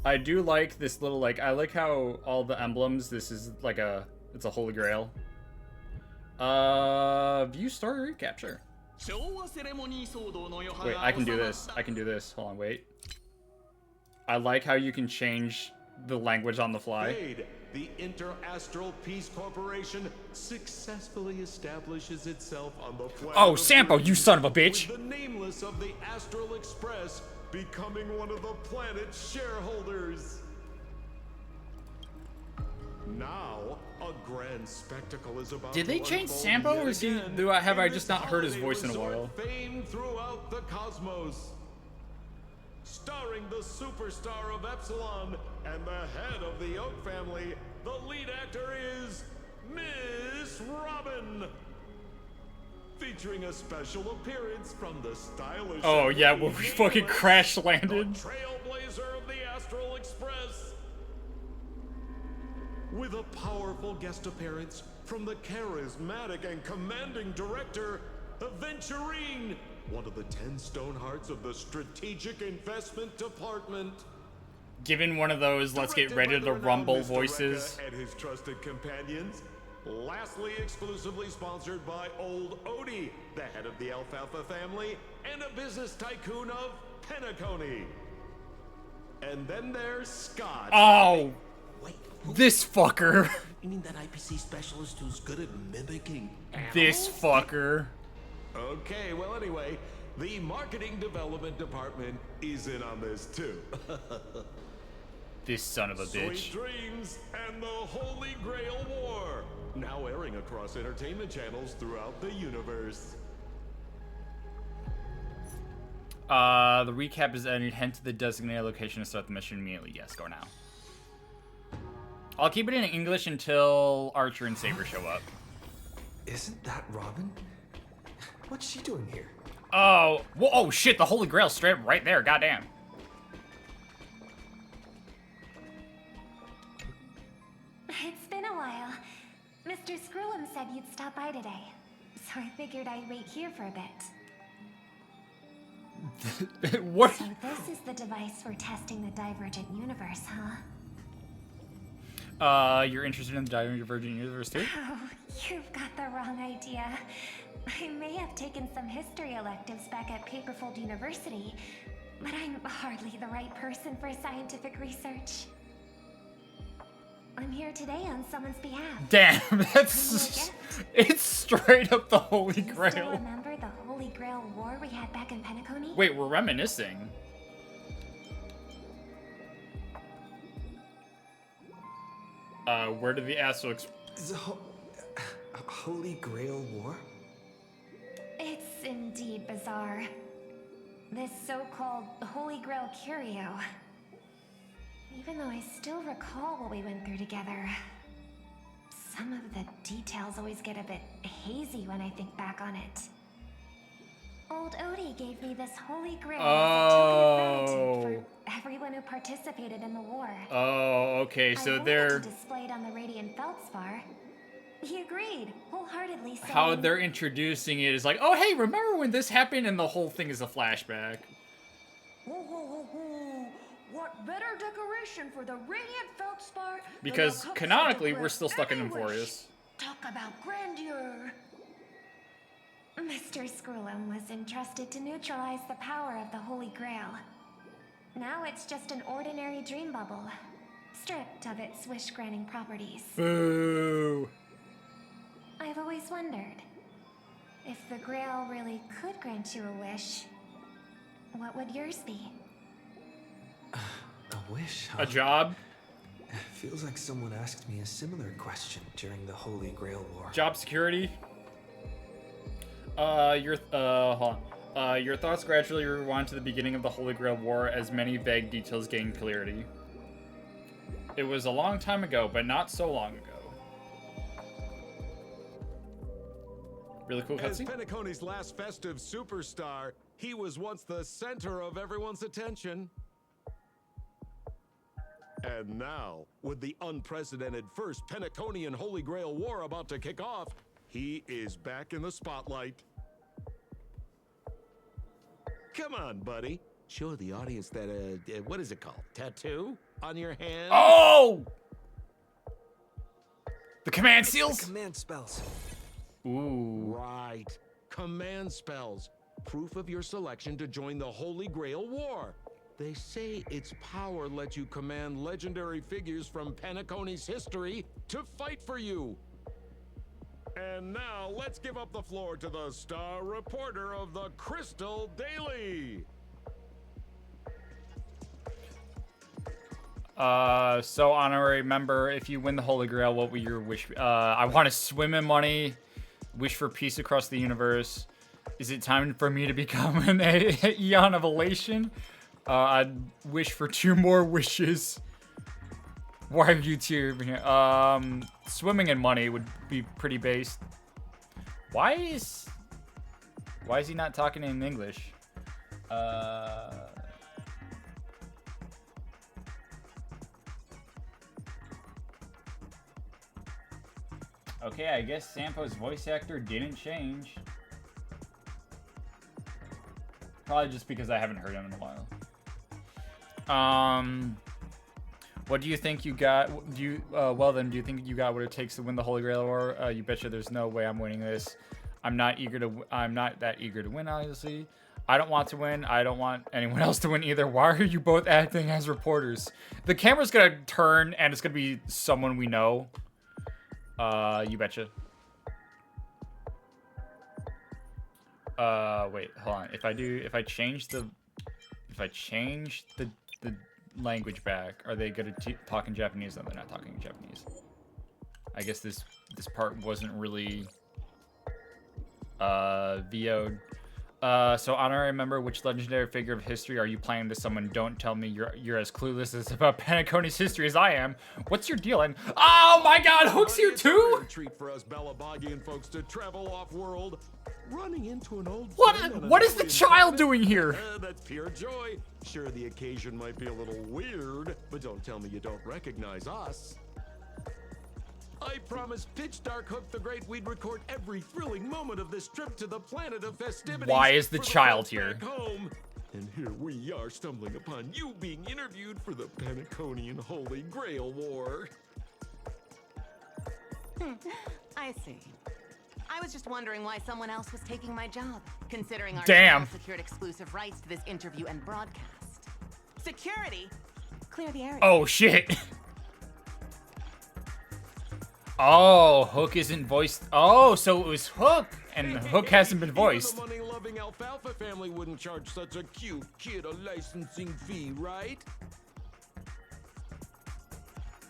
I do like this little, like, I like how all the emblems, this is like it's a holy grail. View story recap, sure. Wait, I can do this. I can do this. Hold on, wait. I like how you can change the language on the fly. The Interastral Peace Corporation successfully establishes itself on the planet. Oh, Sampo, you son of a bitch! With the nameless of the Astral Express becoming one of the planet's shareholders. Now, a grand spectacle is about. Did they change Sampo, or is he? Have I just not heard his voice in a while? Fame throughout the cosmos. Starring the superstar of Epsilon and the head of the Oak family, the lead actor is Miss Robin. Featuring a special appearance from the stylish. Oh yeah, where we fucking crash landed. The trailblazer of the Astral Express. With a powerful guest appearance from the charismatic and commanding director, Aventurine, one of the 10 stone hearts of the Strategic Investment Department. Given one of those, let's get ready to rumble voices. And his trusted companions. Lastly, exclusively sponsored by Old Odie, the head of the Alfalfa family, and a business tycoon of Penacony. And then there's Scott. Oh! Wait, this fucker. You mean that IPC specialist who's good at mimicking animals? This fucker. Okay, well anyway, the marketing development department is in on this too. This son of a bitch. Sweet Dreams and the Holy Grail War, now airing across entertainment channels throughout the universe. The recap is ended. Head to the designated location to start the mission immediately. Yes, go now. I'll keep it in English until Archer and Saber show up. Isn't that Robin? What's she doing here? Oh, whoa, oh shit, the Holy Grail straight up right there, goddamn. It's been a while. Mr. Screw'em said you'd stop by today, so I figured I'd wait here for a bit. What? So this is the device for testing the Divergent Universe, huh? You're interested in the Divergent Universe too? Oh, you've got the wrong idea. I may have taken some history electives back at Paperfold University, but I'm hardly the right person for scientific research. I'm here today on someone's behalf. Damn, that's... It's straight up the Holy Grail. Still remember the Holy Grail War we had back in Penacony? Wait, we're reminiscing. Where did the Astral The Holy Grail War? It's indeed bizarre. This so-called Holy Grail curio. Even though I still recall what we went through together, some of the details always get a bit hazy when I think back on it. Old Odie gave me this Holy Grail as a token of gratitude for everyone who participated in the war. Oh, okay, so they're... to display it on the Radiant Feldspar. He agreed, wholeheartedly saying... How they're introducing it is like, oh hey, remember when this happened? And the whole thing is a flashback. Whoa, whoa, whoa, whoa. What better decoration for the Radiant Feldspar? Because canonically, we're still stuck in Emphorius. Talk about grandeur. Mr. Screw'em was entrusted to neutralize the power of the Holy Grail. Now it's just an ordinary dream bubble, stripped of its wish-granting properties. Boo! I've always wondered, if the Grail really could grant you a wish, what would yours be? A wish, huh? A job? Feels like someone asked me a similar question during the Holy Grail War. Job security? Hold on. Your thoughts gradually rewind to the beginning of the Holy Grail War as many vague details gain clarity. It was a long time ago, but not so long ago. Really cool As cutscene. Penacony's last festive superstar, he was once the center of everyone's attention. And now, with the unprecedented first Penaconian Holy Grail War about to kick off, he is back in the spotlight. Come on, buddy. Show the audience that, what is it called? Tattoo? on your hand? Oh! The command The seals? command spells. Ooh. Right. Command spells. Proof of your selection to join the Holy Grail War. They say its power lets you command legendary figures from Penacony's history to fight for you. And now let's give up the floor to the star reporter of the Crystal Daily. So honorary member, if you win the Holy Grail, what would your wish be? I want to swim in money, wish for peace across the universe. Is it time for me to become an Eon of Elation? I'd wish for 2 more wishes. Why are you two here? Swimming in money would be pretty based. Why is he not talking in English? Okay, I guess Sampo's voice actor didn't change. Probably just because I haven't heard him in a while. What do you think you got? Do you do you think you got what it takes to win the Holy Grail War? You betcha there's no way I'm winning this. I'm not that eager to win, obviously. I don't want to win. I don't want anyone else to win either. Why are you both acting as reporters? The camera's gonna turn and it's gonna be someone we know. You betcha. Wait, hold on. If I change the language back, are they gonna talk in Japanese? No, they're not talking in Japanese. I guess this part wasn't really VO'd. So honorary member, which legendary figure of history are you planning to summon? Don't tell me you're as clueless as about Penacony's history as I am. What's your deal? And oh my God, Hook's here too. It's a treat for us Balabagian folks to travel off-world, running into an old. What is the child doing here? That's pure joy. Sure, the occasion might be a little weird, but don't tell me you don't recognize us. I promised Pitch Dark Hook the Great we'd record every thrilling moment of this trip to the planet of festivities. Why is the for child folks here? back home. And here we are stumbling upon you being interviewed for the Penaconian Holy Grail War. I see. I was just wondering why someone else was taking my job, considering our Damn. channel secured exclusive rights to this interview and broadcast. Security? Clear the area. Oh shit. Oh, Hook isn't voiced. Oh, so it was Hook, and Hook hasn't been voiced. Even the money-loving Alfalfa family wouldn't charge such a cute kid a licensing fee, right?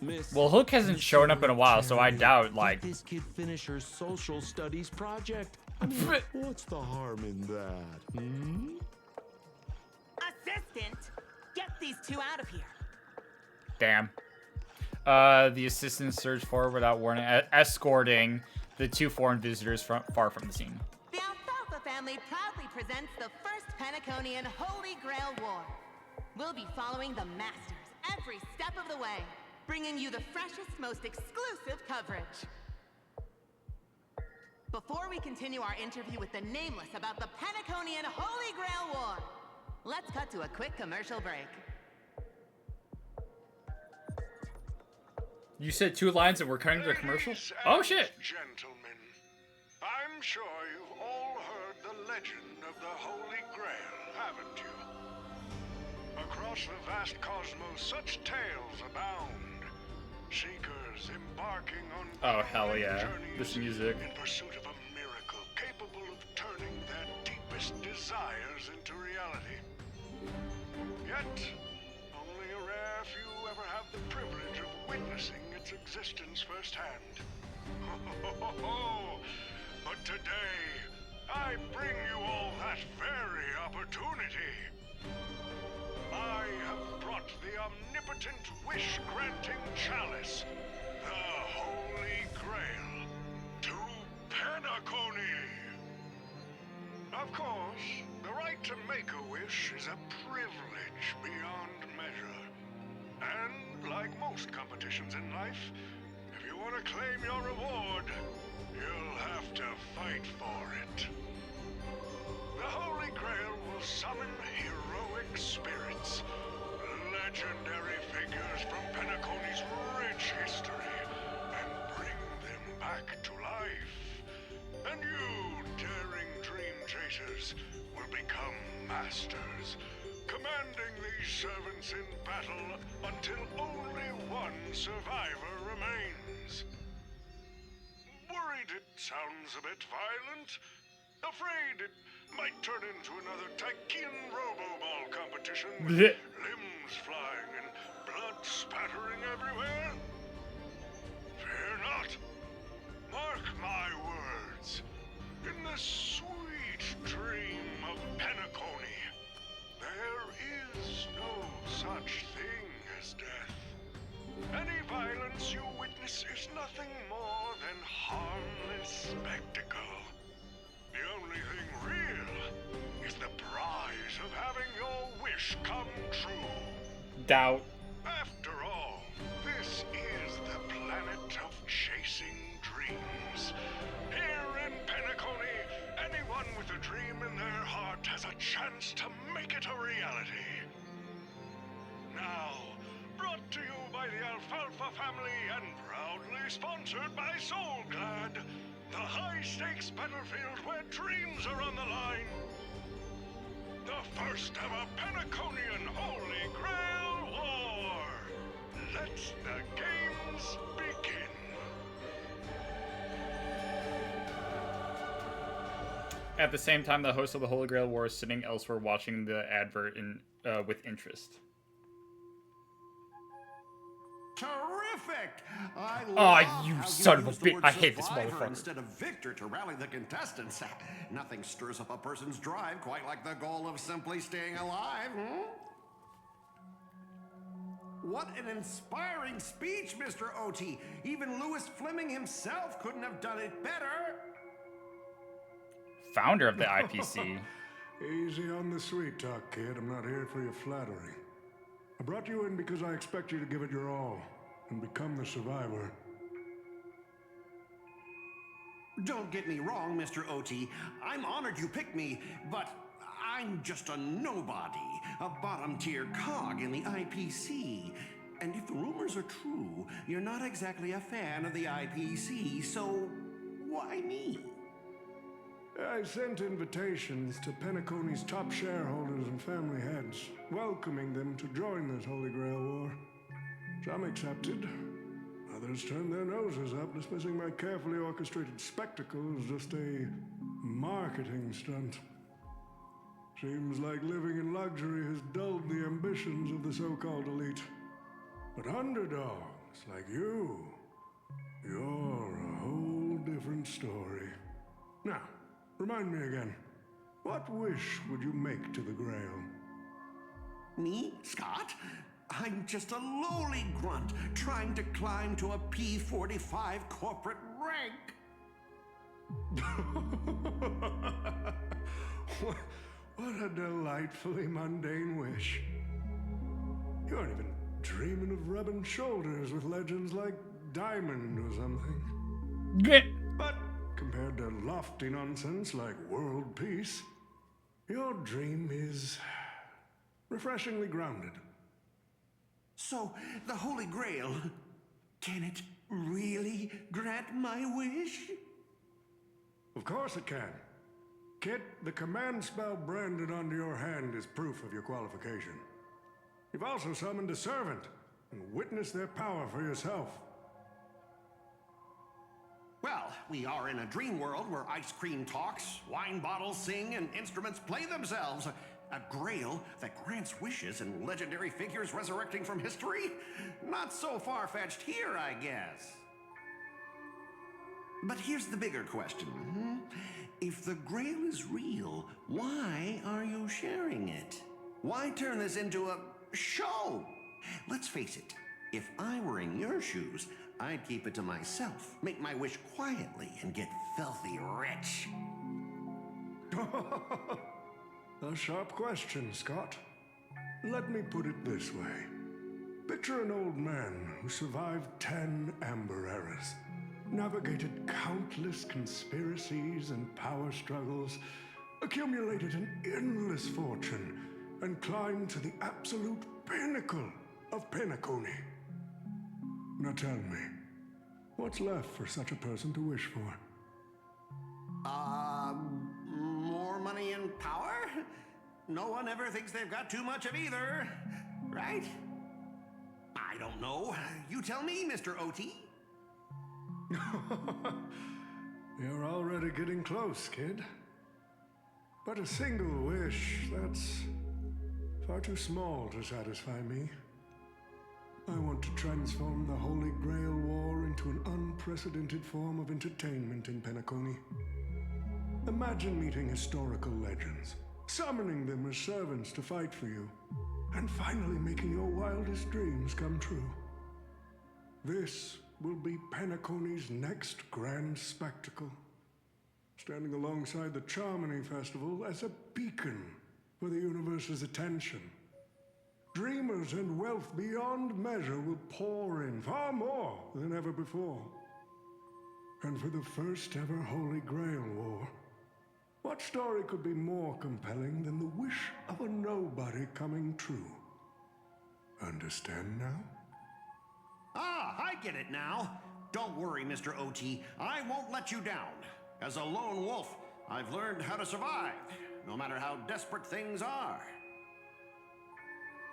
Miss, Well, Hook hasn't shown up in a while, so I doubt, like... Let this kid finish her social studies project. I mean, what's the harm in that, hmm? Assistant! Get these 2 out of here. Damn. The assistant surged forward without warning, escorting the 2 foreign visitors far from the scene. The Alfalfa family proudly presents the first Penaconian Holy Grail War. We'll be following the masters every step of the way, bringing you the freshest, most exclusive coverage. Before we continue our interview with the Nameless about the Penaconian Holy Grail War, let's cut to a quick commercial break. You said 2 lines and we're cutting to the commercial? Oh shit! Gentlemen, I'm sure you've all heard the legend of the Holy Grail, haven't you? Across the vast cosmos, such tales abound. Seekers embarking on Oh hell yeah. journeys This music. in pursuit of a miracle capable of turning their deepest desires into reality. Yet, only a rare few ever have the privilege of witnessing its existence firsthand. But today, I bring you all that very opportunity. I have brought the omnipotent wish-granting chalice, the Holy Grail, to Penacony. Of course, the right to make a wish is a privilege beyond measure. And like most competitions in life, if you want to claim your reward, you'll have to fight for it. The Holy Grail will summon heroic spirits, legendary figures from Penacony's rich history and bring them back to life. And you, daring dream chasers, will become masters, commanding these servants in battle until only one survivor remains. Worried it sounds a bit violent? Afraid it might turn into another Tykean Robo-Ball competition with Blech. limbs flying and blood spattering everywhere? Fear not. Mark my words. In the sweet dream of Penacony, there is no such thing as death. Any violence you witness is nothing more than harmless spectacle. The only thing real is the prize of having your wish come true. Doubt. After all, this is the planet of chasing dreams. Here in Penacony, anyone with a dream in their heart has a chance to make it a reality. Now, brought to you by the Alfalfa family and proudly sponsored by Soulglad, the high-stakes battlefield where dreams are on the line. The first ever Penaconian Holy Grail War. Let the games begin. At the same time, the host of the Holy Grail War is sitting elsewhere watching the advert with interest. Terrific! I Aw, love you how son of a used the bitch. word I hate this survivor motherfucker. Instead of victor to rally the contestants. Nothing stirs up a person's drive quite like the goal of simply staying alive, What an inspiring speech, Mr. OT. Even Louis Fleming himself couldn't have done it better. Founder of the IPC. Easy on the sweet talk, kid. I'm not here for your flattery. I brought you in because I expect you to give it your all and become the survivor. Don't get me wrong, Mr. OT. I'm honored you picked me, but I'm just a nobody, a bottom-tier cog in the IPC. And if the rumors are true, you're not exactly a fan of the IPC, so why me? I sent invitations to Penacony's top shareholders and family heads, welcoming them to join this Holy Grail War. Some accepted. Others turned their noses up, dismissing my carefully orchestrated spectacle as just a marketing stunt. Seems like living in luxury has dulled the ambitions of the so-called elite. But underdogs like you, you're a whole different story. Now, remind me again, what wish would you make to the Grail? Me, Scott? I'm just a lowly grunt trying to climb to a P45 corporate rank. What a delightfully mundane wish. You aren't even dreaming of rubbing shoulders with legends like Diamond or something. But compared to lofty nonsense like world peace, your dream is refreshingly grounded. So, the Holy Grail, can it really grant my wish? Of course it can. Kit, the command spell branded onto your hand is proof of your qualification. You've also summoned a servant and witnessed their power for yourself. Well, we are in a dream world where ice cream talks, wine bottles sing, and instruments play themselves. A grail that grants wishes and legendary figures resurrecting from history? Not so far-fetched here, I guess. But here's the bigger question. If the Grail is real, why are you sharing it? Why turn this into a show? Let's face it, if I were in your shoes, I'd keep it to myself, make my wish quietly, and get filthy rich. A sharp question, Scott. Let me put it this way. Picture an old man who survived 10 Amber Eras, navigated countless conspiracies and power struggles, accumulated an endless fortune, and climbed to the absolute pinnacle of Penacony. Now tell me, what's left for such a person to wish for? More money and power? No one ever thinks they've got too much of either, right? I don't know. You tell me, Mr. OT. You're already getting close, kid. But a single wish, that's far too small to satisfy me. I want to transform the Holy Grail War into an unprecedented form of entertainment in Penacony. Imagine meeting historical legends, summoning them as servants to fight for you, and finally making your wildest dreams come true. This will be Penacony's next grand spectacle, standing alongside the Charmony Festival as a beacon for the universe's attention. Dreamers and wealth beyond measure will pour in, far more than ever before. And for the first ever Holy Grail War, what story could be more compelling than the wish of a nobody coming true? Understand now? Ah, I get it now. Don't worry, Mr. OT. I won't let you down. As a lone wolf, I've learned how to survive, no matter how desperate things are.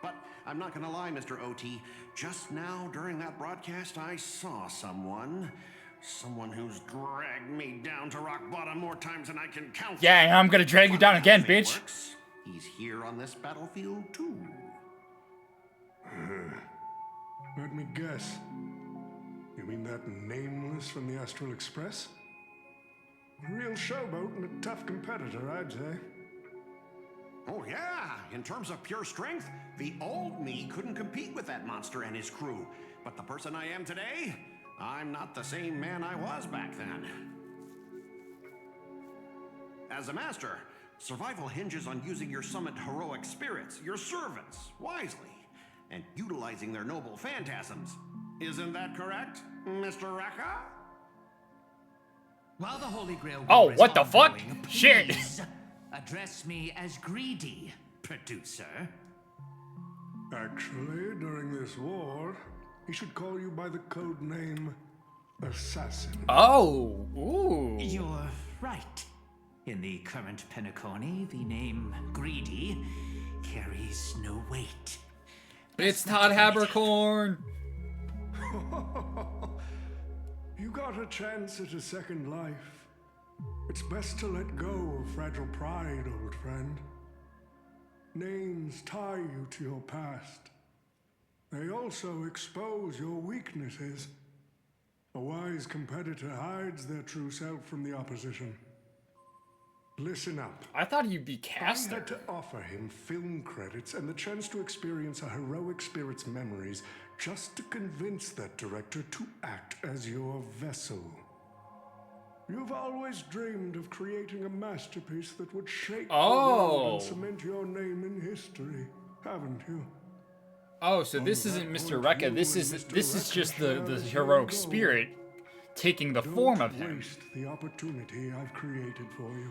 But I'm not gonna lie, Mr. OT. Just now, during that broadcast, I saw someone who's dragged me down to rock bottom more times than I can count. Yeah, and I'm gonna drag you down again, bitch. Works. He's here on this battlefield, too. Let me guess. You mean that nameless from the Astral Express? A real showboat and a tough competitor, I'd say. Oh yeah, in terms of pure strength, the old me couldn't compete with that monster and his crew. But the person I am today, I'm not the same man I was back then. As a master, survival hinges on using your summoned heroic spirits, your servants, wisely, and utilizing their noble phantasms. Isn't that correct, Mr. Raka? While the Holy Grail Oh, War is what the fuck? ongoing, Shit. please address me as Greedy, producer. Actually, during this war, he should call you by the code name Assassin. Oh, ooh. You're right. In the current Penacony, the name Greedy carries no weight. It's Todd Habercorn. You got a chance at a second life. It's best to let go of fragile pride, old friend. Names tie you to your past. They also expose your weaknesses. A wise competitor hides their true self from the opposition. Listen up. I thought he'd be I Caster. had to offer him film credits and the chance to experience a heroic spirit's memories just to convince that director to act as your vessel. You've always dreamed of creating a masterpiece that would shake the world and cement your name in history, haven't you? Oh, so this isn't Mr. Rekka. This is just the heroic spirit taking the form of him. Don't waste the opportunity I've created for you.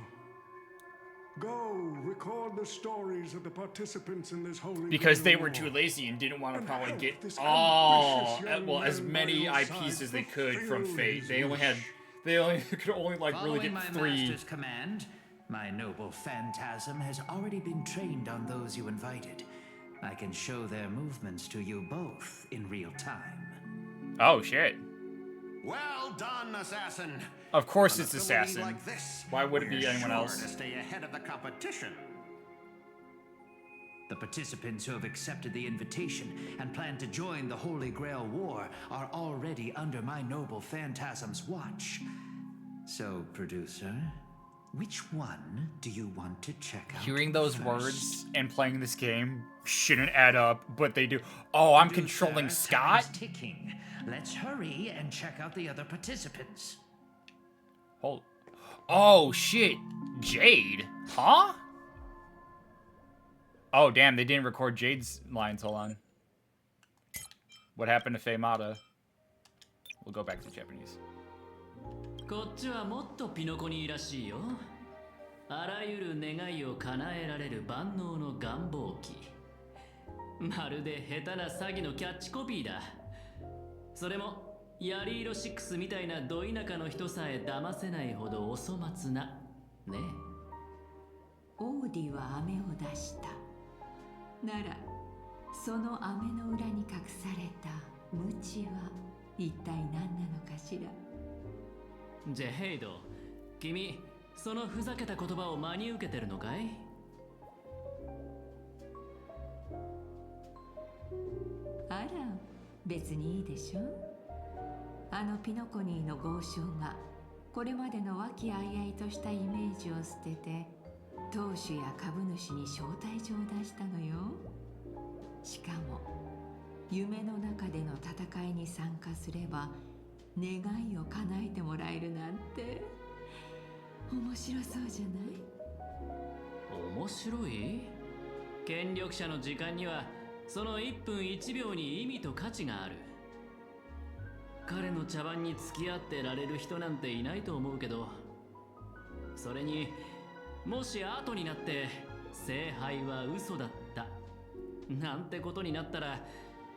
Go record the stories of the participants in this holy Because they Grail were War. too lazy and didn't want to And probably help get this all ambitious young well as man many by your IPs side as they could from fulfill Fate. his They only wish. could only like really Following get my 3. master's command, my noble phantasm has already been trained on those you invited. I can show their movements to you both in real time. Oh shit. Well done, Assassin. Of course With it's an ability Assassin. like this, Why would it we're be anyone sure else? to stay ahead of the competition. The participants who have accepted the invitation and plan to join the Holy Grail War are already under my noble phantasm's watch. So, producer, which one do you want to check out? Hearing those first? words and playing this game shouldn't add up, but they do. Oh, I'm Producer, controlling time's Scott? ticking. Let's hurry and check out the other participants. Hold. Oh shit. Jade? Huh? Oh damn, they didn't record Jade's lines. Hold on. What happened to Feimata? We'll go back to Japanese. こっちはもっとピノコニーらしいよ。あらゆる願いを叶えられる万能の願望機。まるで下手な詐欺のキャッチコピーだ。それもヤリ色6みたいなど田舎の人さえ騙せないほどお粗末なね。オーディは飴を出した。ならその飴の裏に隠された無知は一体何なのかしら。ジェヘイド、君そのふざけた言葉を真に受けてるのかい？あら、別にいいでしょ。あのピノコニーの豪商がこれまでの和気あいあいとしたイメージを捨てて当主や株主に招待状を出したのよ。しかも夢の中での戦いに参加すれば願いを叶えてもらえるなんて面白そうじゃない？面白い？権力者の時間にはその1分1秒に意味と価値がある。彼の茶番に付き合ってられる人なんていないと思うけど、それにもし後になって聖杯は嘘だったなんてことになったら、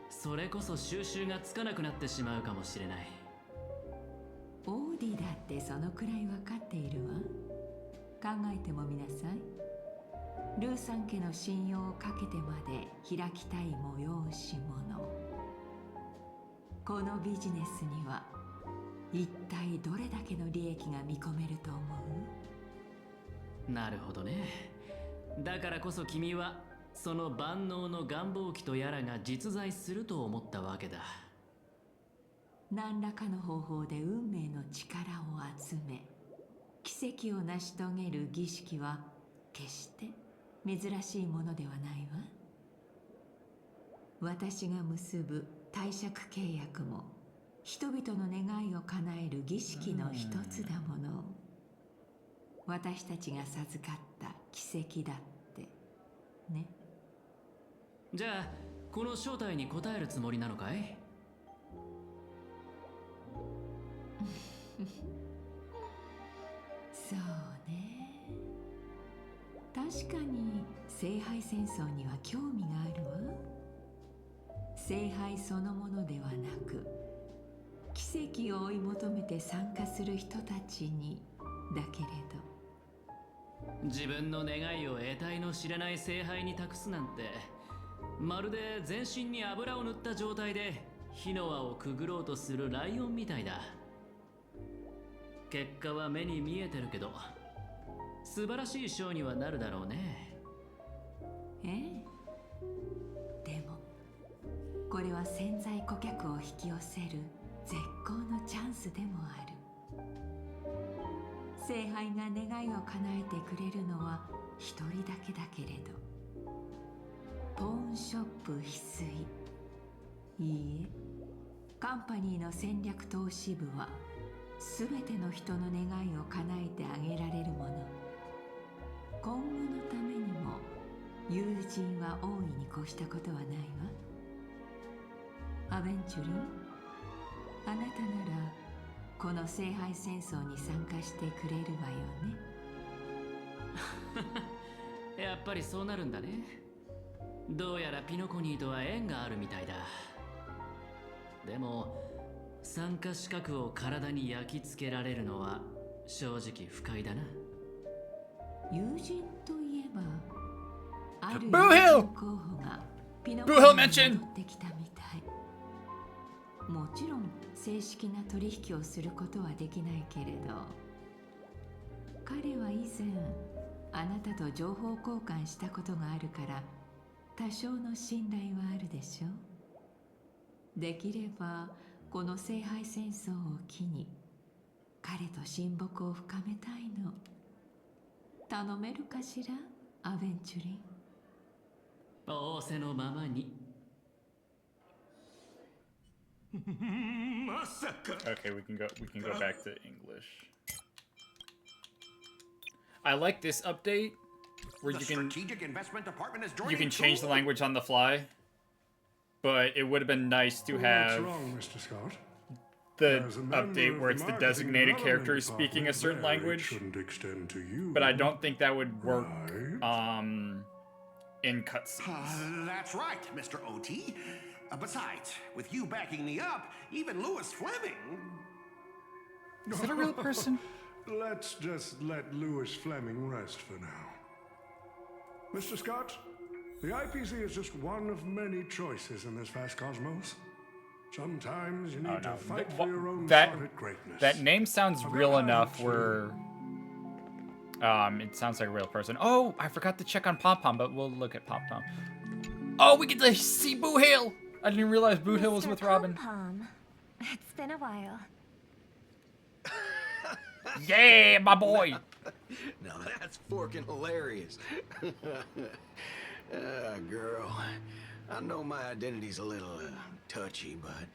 それこそ収拾がつかなくなってしまうかもしれない。オーディだってそのくらい分かっているわ。考えてもみなさい。ルーさん家の信用をかけてまで開きたい催し物。このビジネスには一体どれだけの利益が見込めると思う？なるほどね。だからこそ君はその万能の願望機とやらが実在すると思ったわけだ。何らかの方法で運命の力を集め奇跡を成し遂げる儀式は決して珍しいものではないわ。私が結ぶ貸借契約も人々の願いを叶える儀式の一つだもの。私たちが授かった奇跡だってね。じゃあこの正体に応えるつもりなのかい？そうね。確かに聖杯戦争には興味があるわ。聖杯そのものではなく奇跡を追い求めて参加する人たちにだけれど。自分の願いを得体の知れない聖杯に託すなんて、まるで全身に油を塗った状態で火の輪をくぐろうとするライオンみたいだ。結果は目に見えてるけど素晴らしいショーにはなるだろうね。ええ。でもこれは潜在顧客を引き寄せる絶好のチャンスでもある。聖杯が願いを叶えてくれるのは一人だけだけれど、ポーンショップ翡翠、いいえ、カンパニーの戦略投資部はすべての人の願いを叶えてあげられるもの。今後のためにも友人は大いに越したことはないわ。アベンチュリン、あなたならこの聖杯戦争に参加してくれるわよね。やっぱりそうなるんだね。どうやらピノコニーとは縁があるみたいだ。でも参加資格を体に焼き付けられるのは正直不快だな。友人といえばある友 Boo-hill! 人候補がピノコニーに戻ってきたみたい。もちろん正式な取引をすることはできないけれど、彼は以前あなたと情報交換したことがあるから多少の信頼はあるでしょ。できればこの聖杯戦争を機に彼と親睦を深めたいの。頼めるかしら、アベンチュリン。仰せのままに。まさか。 Okay, we can go back to English. I like this update where you can change the language on the fly. But it would have been nice to have the update where it's the designated character speaking a certain language. But I don't think that would work in cutscenes. That's right, Mr. OT. Besides, with you backing me up, even Lewis Fleming... Is that a real person? Let's just let Lewis Fleming rest for now. Mr. Scott, the IPC is just one of many choices in this vast cosmos. Sometimes you need to fight for your own private greatness. That name sounds real enough where... it sounds like a real person. Oh, I forgot to check on Pom Pom, but we'll look at Pom Pom. Oh, we get to see Boo Hill! I didn't realize Boo Hill was with Robin. Pom, it's been a while. Yeah, my boy! Now that's forking hilarious. Girl, I know my identity's a little touchy, but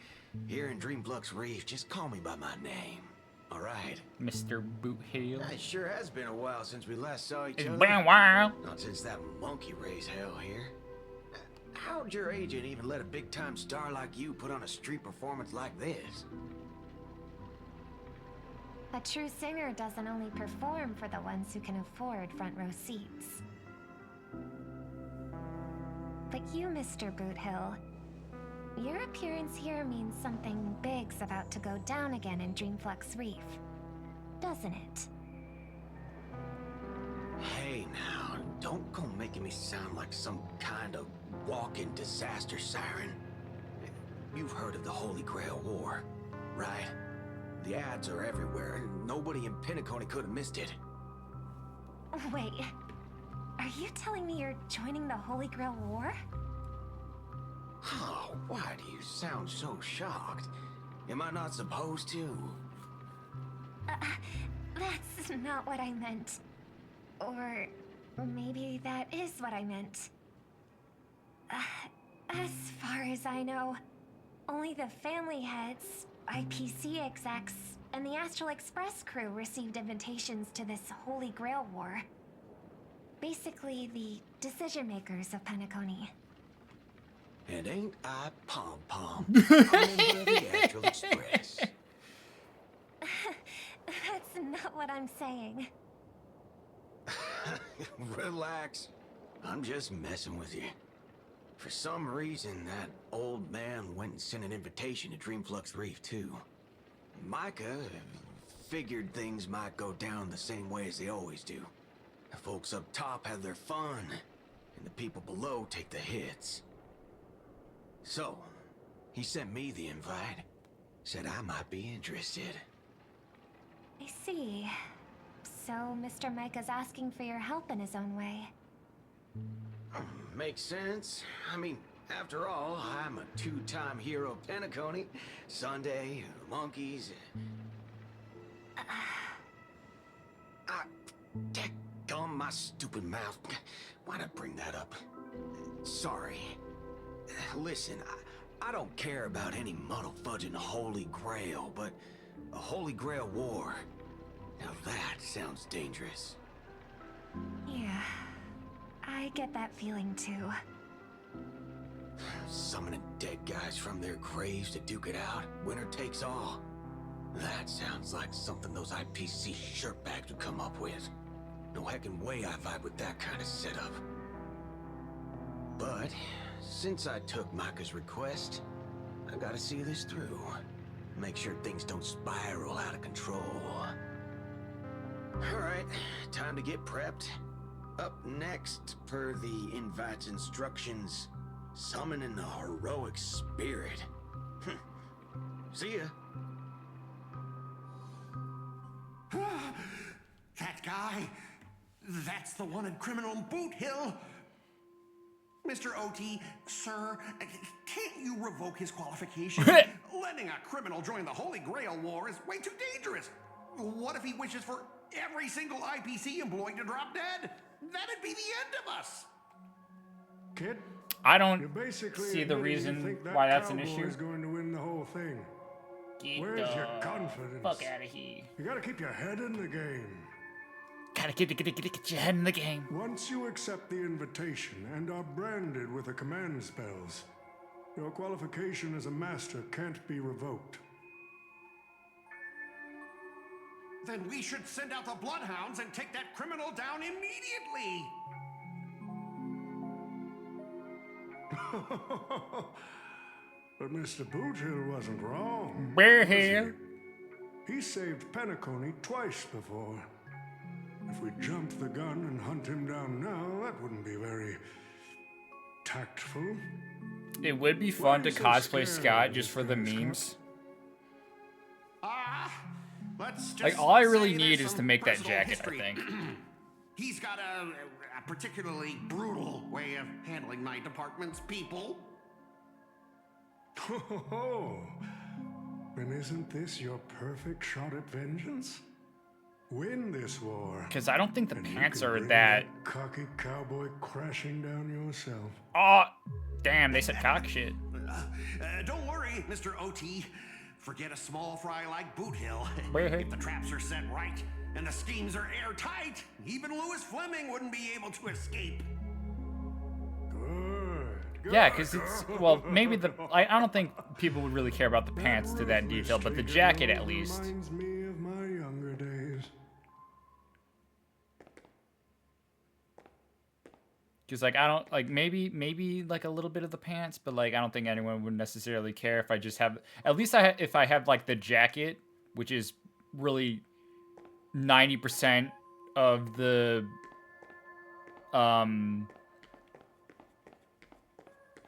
here in Dreamflux Reef, just call me by my name. All right, Mr. Boot Hill. It sure has been a while since we last saw each other. It's been a while. Not since that monkey raised hell here. How'd your agent even let a big-time star like you put on a street performance like this? A true singer doesn't only perform for the ones who can afford front row seats. But you, Mr. Boothill, your appearance here means something big's about to go down again in Dreamflux Reef, doesn't it? Hey now, don't go making me sound like some kind of walking disaster siren. You've heard of the Holy Grail War, right? The ads are everywhere, and nobody in Penacony could have missed it. Wait, are you telling me you're joining the Holy Grail War? Oh, why do you sound so shocked? Am I not supposed to? That's not what I meant. Or maybe that is what I meant. As far as I know, only the family heads, IPC execs, and the Astral Express crew received invitations to this Holy Grail War. Basically, the decision makers of Penacony. And ain't I Pom Pom? I'm in the Astral Express. That's not what I'm saying. Relax. I'm just messing with you. For some reason, that old man went and sent an invitation to Dreamflux Reef, too. Micah figured things might go down the same way as they always do. The folks up top have their fun, and the people below take the hits. So, he sent me the invite. Said I might be interested. I see. So, Mr. Micah's asking for your help in his own way. Makes sense. I mean, after all, I'm a two-time hero of Penacony. Sunday, Monkeys. Daggum my stupid mouth. Why'd I bring that up? Sorry. Listen, I don't care about any muddle-fudging Holy Grail, but a Holy Grail War. Now that sounds dangerous. Yeah, I get that feeling too. Summoning dead guys from their graves to duke it out. Winner takes all. That sounds like something those IPC shirtbags would come up with. No heckin' way I vibe with that kind of setup. But since I took Micah's request, I gotta see this through. Make sure things don't spiral out of control. Alright, time to get prepped. Up next, per the invite's instructions, summoning a heroic spirit. See ya. That guy, that's the one in Criminal Boot Hill. Mr. OT, sir, can't you revoke his qualification? Letting a criminal join the Holy Grail War is way too dangerous. What if he wishes for every single IPC employee to drop dead? That'd be the end of us. Kid, I don't admitting see the you reason think that why that's an cowboy issue. is going to win the whole thing. Get Where's your the confidence? fuck out of here. You gotta keep your head in the game. Gotta get your head in the game. Once you accept the invitation and are branded with the command spells, your qualification as a master can't be revoked. Then we should send out the bloodhounds and take that criminal down immediately. But Mr. Boothill wasn't wrong. Boothill. He saved Penacony twice before. If we jump the gun and hunt him down now, that wouldn't be very tactful. It would be fun to cosplay Scott just for the memes. Let's just Like, all I really say need there's is to some make that personal jacket, history. I think. He's got a particularly brutal way of handling my department's people. Oh, then isn't this your perfect shot at vengeance? Win this war. Because I don't think the and pants you can are bring that... cocky cowboy crashing down yourself. Oh, damn, they said cock shit. Don't worry, Mr. OT. Forget a small fry like Boothill. Boothill. If the traps are set right and the schemes are airtight, even Louis Fleming wouldn't be able to escape. Good. Yeah, because it's... Well, maybe the... I don't think people would really care about the pants to that detail, but the jacket at least. Reminds me of my younger days. Because, like, I don't... Like, maybe, like, a little bit of the pants, but, like, I don't think anyone would necessarily care if I just have... At least if I have, like, the jacket, which is really 90% of the...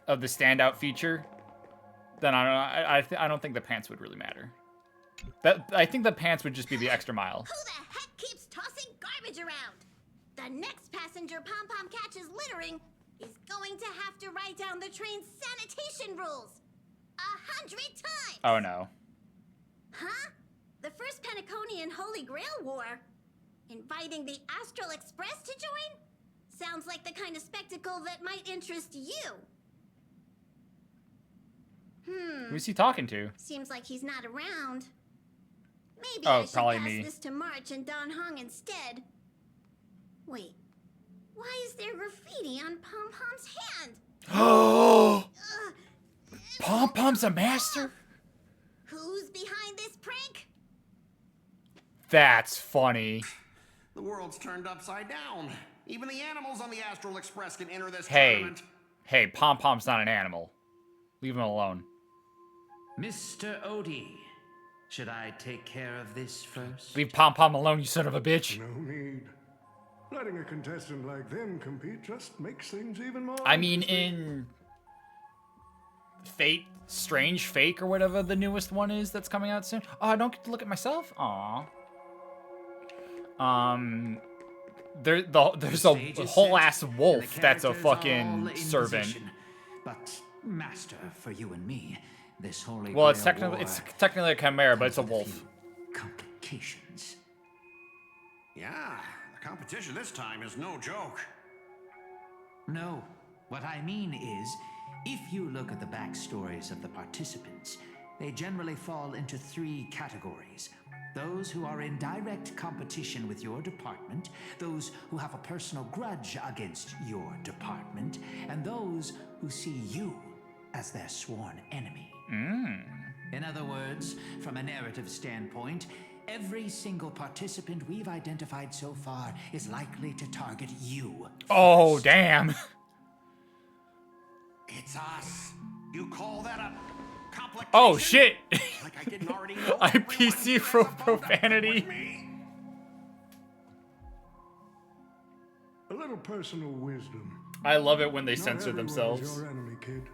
of the standout feature, then I don't think the pants would really matter. I think the pants would just be the extra mile. Who the heck keeps tossing garbage around? The next passenger Pom-Pom catches littering is going to have to write down the train's sanitation rules 100 times. Oh no. Huh? The first Penaconian Holy Grail War? Inviting the Astral Express to join? Sounds like the kind of spectacle that might interest you. Who's he talking to? Seems like he's not around. Maybe Oh, I should probably pass me. this to March and Don Hong instead. Wait, why is there graffiti on Pom-Pom's hand? Oh! Pom-Pom's a master? Who's behind this prank? That's funny. The world's turned upside down. Even the animals on the Astral Express can enter this Hey. tournament. Hey, Pom-Pom's not an animal. Leave him alone. Mr. Odie, should I take care of this first? Leave Pom-Pom alone, you son of a bitch. No need. Letting a contestant like them compete just makes things even more I mean, interesting. in Strange Fake or whatever the newest one is that's coming out soon. Oh, I don't get to look at myself? Aw. There's a whole ass wolf that's a fucking servant. Position. But master, for you and me, this holy Well, it's Grail technically a chimera, but it's a comes with wolf. few complications. Yeah, the competition this time is no joke. No, what I mean is, if you look at the backstories of the participants, they generally fall into 3 categories. Those who are in direct competition with your department, those who have a personal grudge against your department, and those who see you as their sworn enemy. In other words, from a narrative standpoint, every single participant we've identified so far is likely to target you. Oh, damn. It's us. You call that a complication? Oh, shit. Like I didn't already know I everyone PC here for is above that profanity. with me. A little personal wisdom. I love it when they Not censor everyone themselves. is your enemy, kid.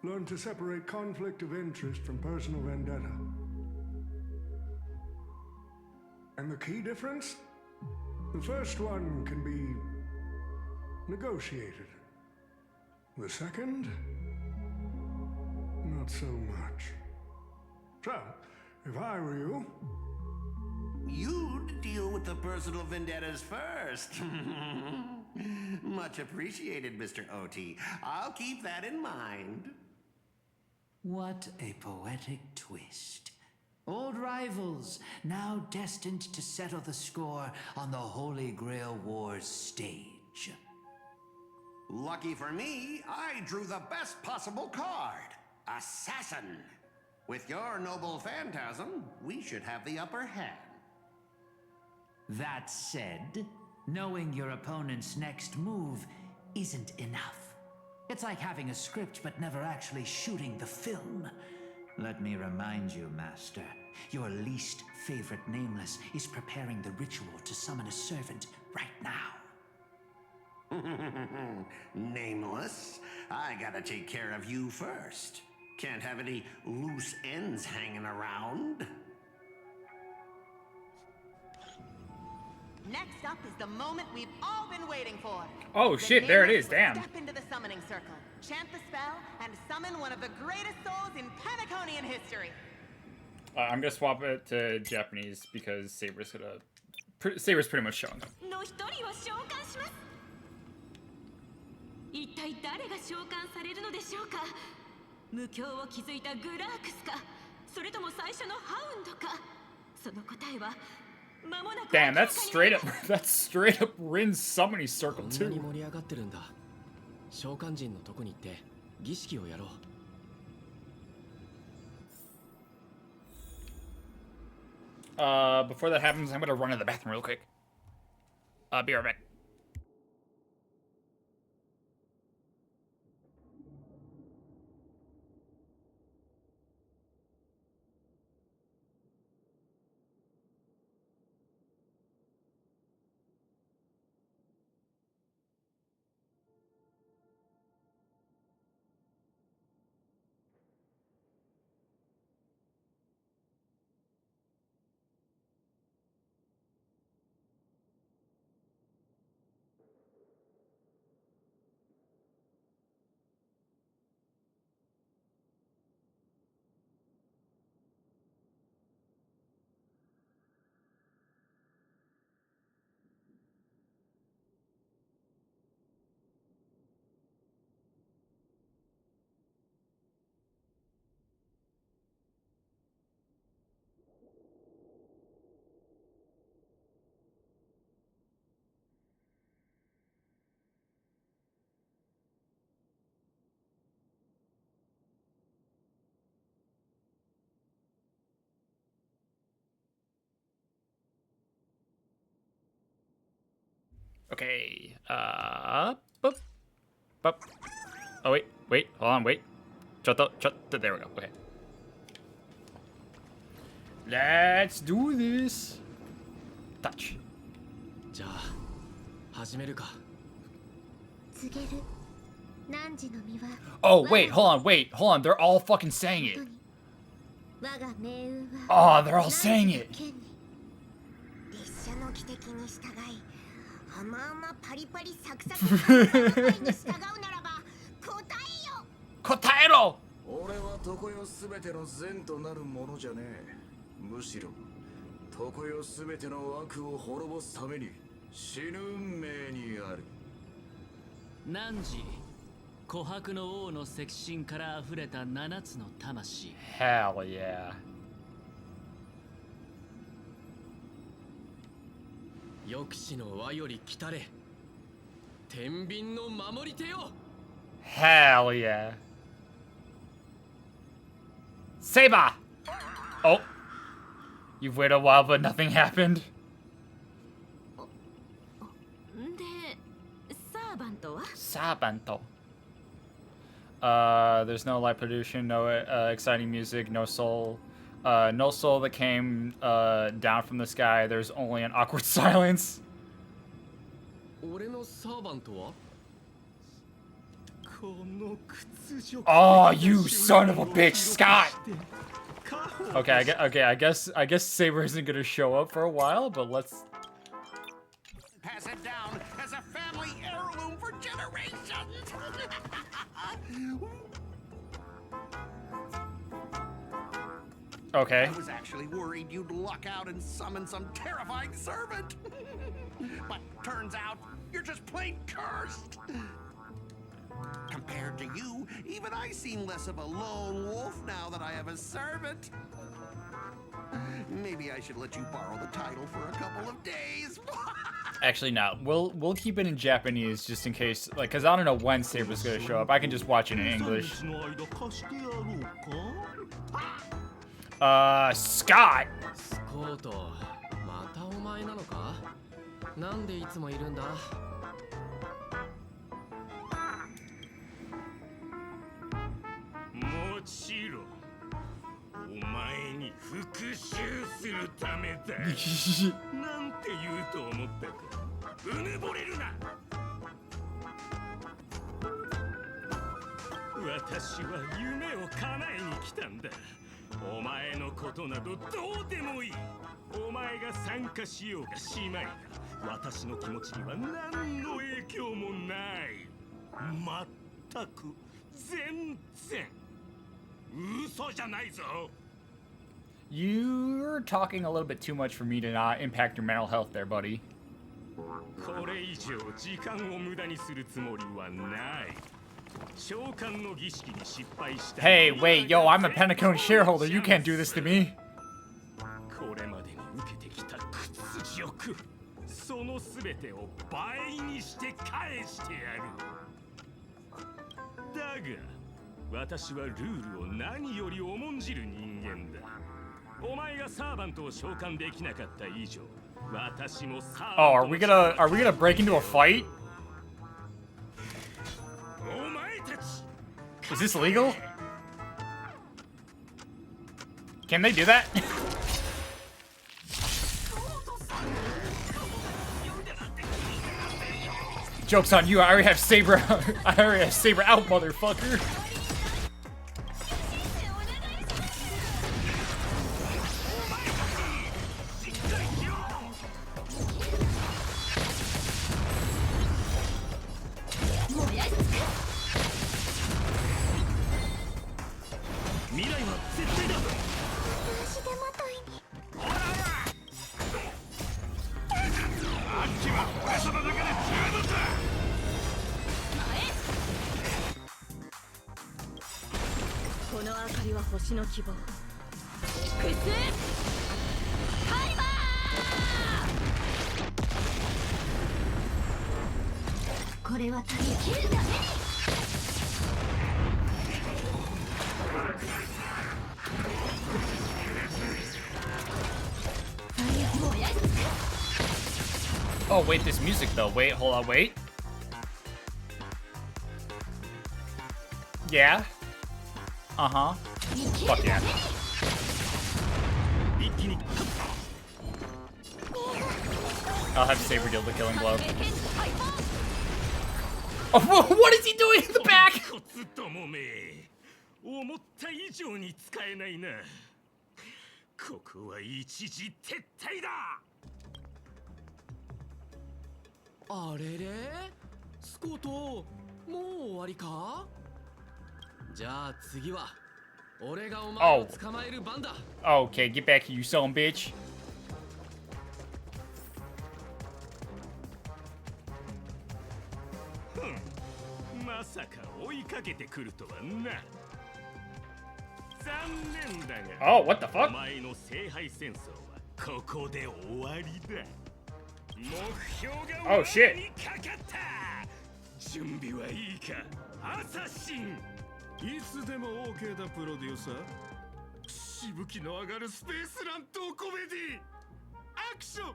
Learn to separate conflict of interest from personal vendetta. And the key difference? The first one can be negotiated. The second, not so much. So, if I were you, You'd deal with the personal vendettas first. Much appreciated, Mr. OT. I'll keep that in mind. What a poetic twist. Old rivals, now destined to settle the score on the Holy Grail War's stage. Lucky for me, I drew the best possible card. Assassin. With your noble phantasm, we should have the upper hand. That said, knowing your opponent's next move isn't enough. It's like having a script but never actually shooting the film. Let me remind you, Master. Your least favorite Nameless is preparing the ritual to summon a servant right now. Nameless, I gotta take care of you first. Can't have any loose ends hanging around. Next up is the moment we've all been waiting for. Oh shit, there it is, damn. Step into the summoning circle, chant the spell, and summon one of the greatest souls in Penaconian history. I'm gonna swap it to Japanese because Saber's pretty much showing up. 一体誰が召喚されるのでしょうか。無境を築いたグラークスか、それとも最初のハウンドか。その答えは間もなく。Damn, that's straight up Rin's summoning circle too. こんなに盛り上がってるんだ。召喚人のとこに行って儀式をやろう。Before that happens, I'm gonna run to the bathroom real quick. Be right back. Okay, boop, boop. Oh, wait, hold on, wait. There we go, okay. Let's do this. Touch. じゃあ、始めるか。Oh, wait, hold on, they're all fucking saying it. Oh, they're all saying it. Kotaero! 俺は常世すべての善となるものじゃねえ。むしろ常世すべての悪を滅ぼすために死ぬ運命にある。汝、琥珀の王の赤心から溢れた7つの魂。Hell yeah. 抑止の輪より来たれ。天秤の守り手よ。Hell yeah. Saber! Oh. You've waited a while, but nothing happened. で、サーバントは？ Sabanto. There's no light pollution, no exciting music, no soul. No soul that came down from the sky. There's only an awkward silence. 俺のサーバントは？ Oh, you son of a bitch, Scott! Okay, I guess Saber isn't gonna show up for a while, but let's Pass it down as a family heirloom for generations. Okay. I was actually worried you'd luck out and summon some terrifying servant. But turns out you're just plain cursed. Compared to you, even I seem less of a lone wolf now that I have a servant. Maybe I should let you borrow the title for a couple of days. Actually, no. We'll keep it in Japanese just in case, like, cause I don't know when Saber's gonna show up. I can just watch it in English. Scott. スコート、またお前なのか？なんでいつもいるんだ？落ちろ。お前に復讐するためだ。なんて言うと思ったか。うぬぼれるな。私は夢を叶えに来たんだ。お前のことなどどうでもいい。お前が参加しようがしまいが、私の気持ちには何の影響もない。まったく全然嘘じゃないぞ。 You're talking a little bit too much for me to not impact your mental health there, buddy. これ以上時間を無駄にするつもりはない。召喚の儀式に失敗した。 Hey, wait, yo, I'm a Penacony shareholder. You can't do this to me. これまでに受けてきた屈辱、その全てを倍にして返してやる。だが私はルールを何より重んじる人間だ。お前がサーバントを召喚できなかった以上、私もサーバント。 Oh, are we gonna break into a fight? Is this legal? Can they do that? Joke's on you, I already have Saber I already have Saber out, motherfucker. Oh wait, this music though. Wait, hold on, wait. Yeah. Uh-huh. Fuck yeah. I'll have Saber deal the killing blow. Oh, what is he doing in the back? 思った以上に使えないな。ここは一時撤退だ。あれれ？スコート、もう終わりか？じゃあ次は俺がお前を捕まえる番だ。Okay, get back here, you son of a bitch. まさか追いかけてくるとはな。残念だが。Oh, what the fuck? お前の聖杯戦争はここで終わりだ。目標が俺にかかった。準備はいいか、アサシン。いつでも OK だ、プロデューサー。しぶきの上がるスペース乱闘コメディ。アクション。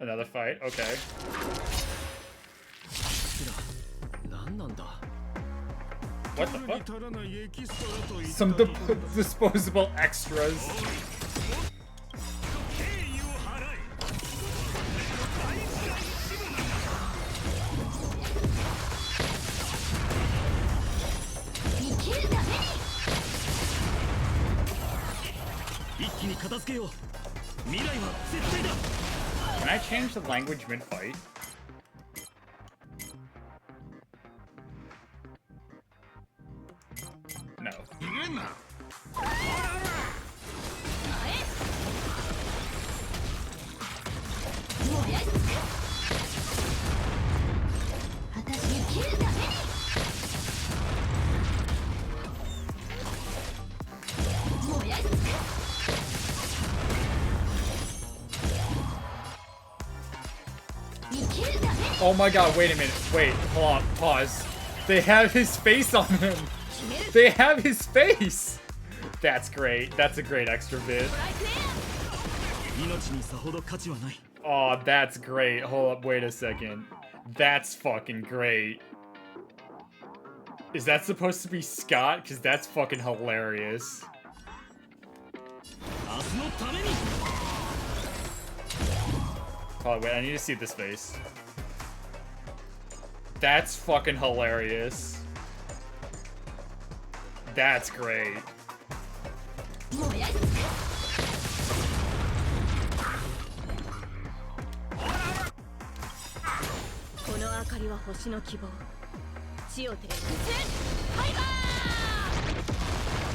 Another fight, okay. 何なんだ。 What the fuck? Some disposable extras. Can I change the language mid-fight? No. Oh my god, wait a minute. Wait, hold on, pause. They have his face on him. They have his face. That's great. That's a great extra bit. Oh, that's great. Hold up, wait a second. That's fucking great. Is that supposed to be Scott? Because that's fucking hilarious. Oh, wait, I need to see this face. That's fucking hilarious. That's great. この明かりは星の希望。地を照らすファイバ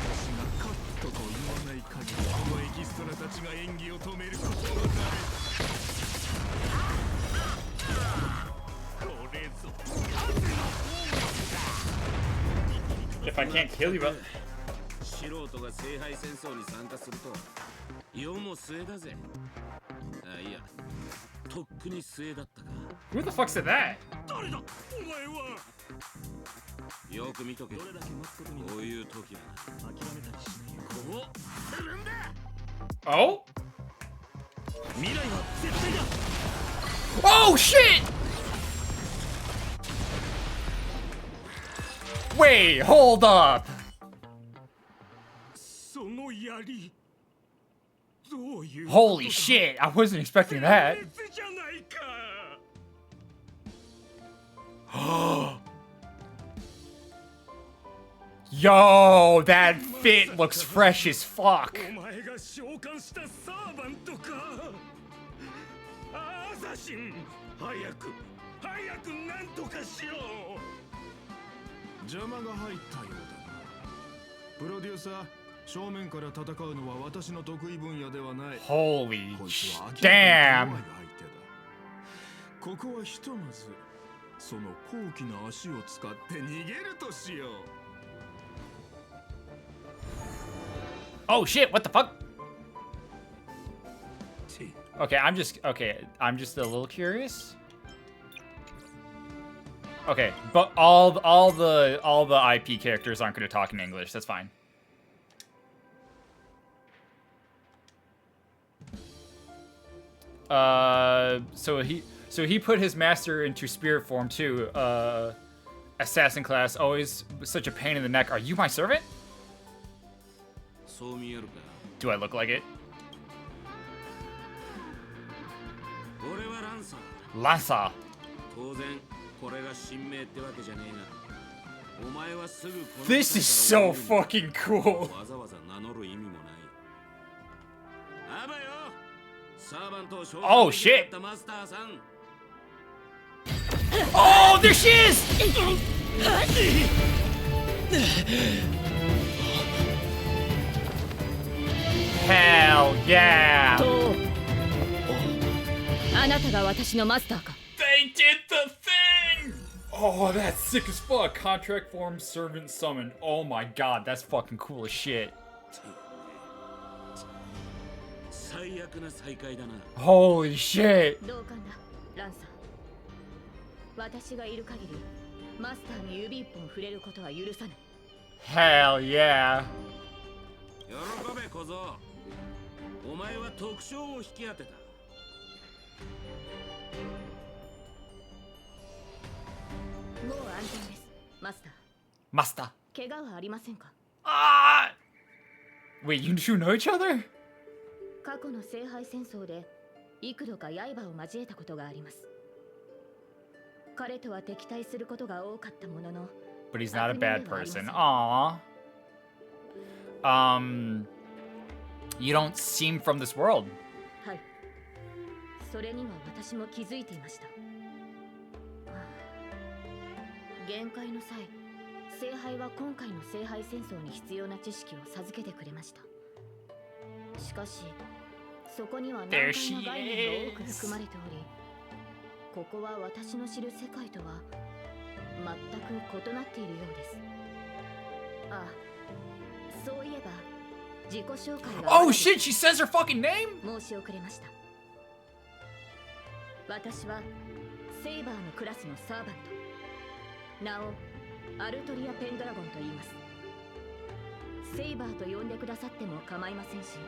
私がカットと言わない限りこのエキストラたちが演技を止めることはない。これぞ数の法則だ。 If I can't kill you, but... 素人が聖杯戦争に参加するとは世も末だぜ。あ、いや、とっくに末だったか。 Who the fuck said that? 誰だお前は。よく見とけ。どれだけ待つことにこういう時は諦めたりしないよ。こうするんだ。 Oh? 未来は絶対だ。 Oh shit! Wait, hold up. その槍。どういう。 Holy shit! I wasn't expecting that. じゃないか。 Yo, that fit looks fresh as fuck. お前が召喚したサーバントか。アサシン、早くなんとかしろ。邪魔が入ったようだな。プロデューサー、正面から戦うのは私の得意分野ではない。 Holy こいつは damn. 明らかに弱い相手だ。ここはひとまずその高貴な足を使って逃げるとしよう。 Oh shit, what the fuck? Okay, I'm just a little curious. Okay, but all the IP characters aren't going to talk in English. That's fine. So he put his master into spirit form too. Assassin class, always such a pain in the neck. Are you my servant? Do I look like it? Lancer. This is so fucking cool. Oh shit. Oh, there she is! Hell yeah! They did the thing! Oh, that's sick as fuck. Contract form, servant summoned. Oh my god, that's fucking cool as shit. Holy shit! 私がいる限りマスターに指一本触れることは許さない。 Hell yeah! 喜べ小僧。お前は特賞を引き当てた。もう安全です、マスター。マスター。怪我はありませんか？ Ah! Wait, you two know each other? 過去の聖杯戦争で幾度か刃を交えたことがあります。彼とは敵対することが多かったものの。But he's not a bad person. Aww. You don't seem from this world. はい。それには私も気づいていました。限界の際、聖杯は今回の聖杯戦争に必要な知識を授けてくれました。しかし、そこには難解な概念が多く含まれており、ここは私の知る世界とは全く異なっているようです。あ、そういえば自己紹介が。 Oh shit, she says her fucking name? 申し遅れました。私はセイバーのクラスのサーバント。名をアルトリア・ペンドラゴンと言います。セイバーと呼んでくださっても構いませんし、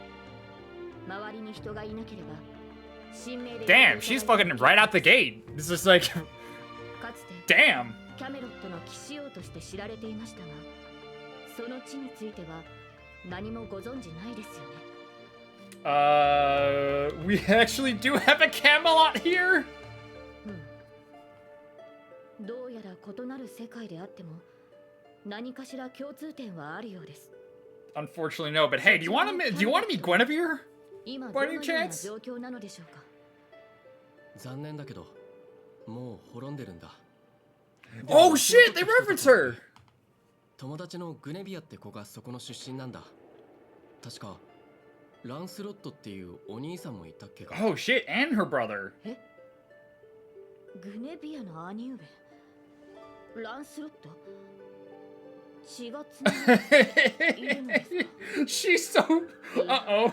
周りに人がいなければ神名で。 Damn, she's fucking right out the gate. This is like, damn. キャメロットの騎士王として知られていましたが、その地については何もご存じないですよね。We actually do have a Camelot here? どうやら異なる世界であっても何かしら共通点はあるようです。 Unfortunately, no. But hey, do you want to meet Guinevere? 今 By ど any のような chance? 状況なのでしょうか。残念だけど、もう滅んでるんだ。Oh shit! They reference her. 友達のグネビアって子がそこの出身なんだ。確かランスロットっていうお兄さんもいたっけか。Oh shit! And her brother. グネビアの兄上ランスロット血がつないるのですか。 She's so... Uh-oh.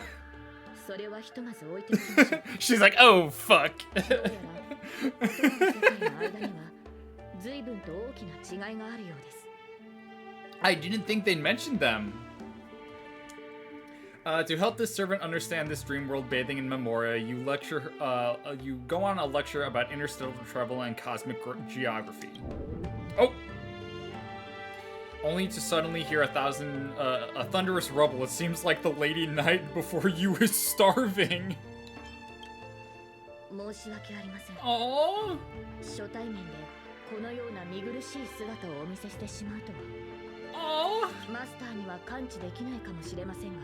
それはひとまず置いておきましょう。 She's like, oh fuck. どうやら世界の間には随分と大きな違いがあるようです。 I didn't think they'd mentioned them. To help this servant understand this dream world bathing in memoria, you go on a lecture about interstellar travel and cosmic geography. Oh! Only to suddenly hear a thunderous rumble. It seems like the lady night before you is starving. 申し訳ありません。 Oh! 初対面でこのような見苦しい姿をお見せしてしまうとは。 Oh! マスターには感知できないかもしれませんが、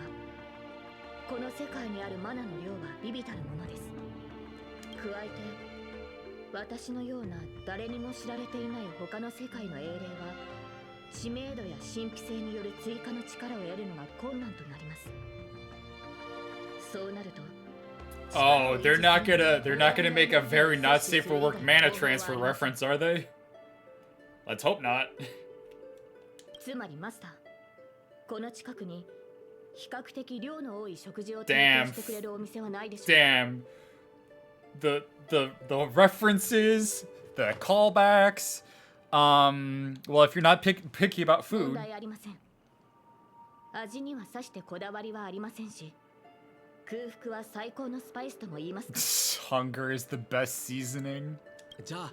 この世界にあるマナの量は微々たるものです。加えて私のような誰にも知られていない他の世界の英霊は知名度や神秘性による追加の力を得るのが困難となります。そうなると Oh, they're not gonna make a very not safe for work mana transfer reference, are they? Let's hope not. つまりマスター、この近くに比較的量の多い食事を提供してくれるお店はないでしょうか。 Damn. The references, the callbacks. Well, if you're not picky about 問 food. 題ありません。味にはさしてこだわりはありませんし、空腹は最高のスパイスとも言います。Hunger is the best seasoning. じゃあ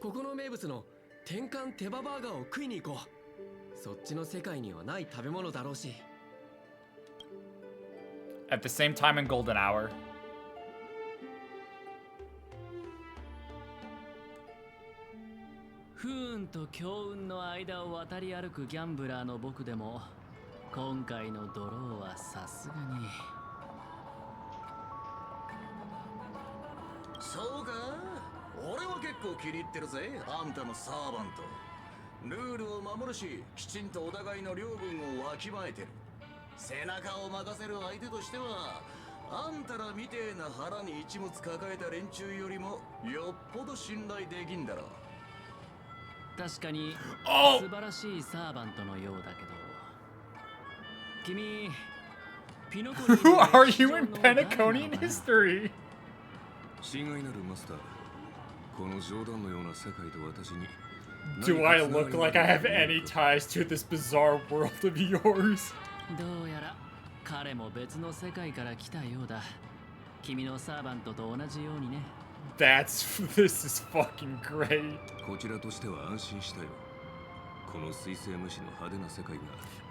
ここの名物の天かん手羽バーガーを食いに行こう。そっちの世界にはない食べ物だろうし。 At the same time in Golden Hour. 不運と強運の間を渡り歩くギャンブラーの僕でも今回のドローはさすがに。そうか、俺は結構気に入ってるぜ、あんたのサーバント。ルールを守るし、きちんとお互いの領分をわきまえてる。背中を任せる相手としては、あんたらみてえな腹に一物抱えた連中よりもよっぽど信頼できんだろう。確かに素晴らしいサーバントのようだけど、君ピノコリ Who are you in Penaconian history? 親愛なるマスター、この冗談のような世界と私に Do I look like I have any ties to this bizarre world of yours? どうやら彼も別の世界から来たようだ。君のサーバントと同じようにね。This is fucking great. こちらとしては安心したよ。この水星無視の派手な世界が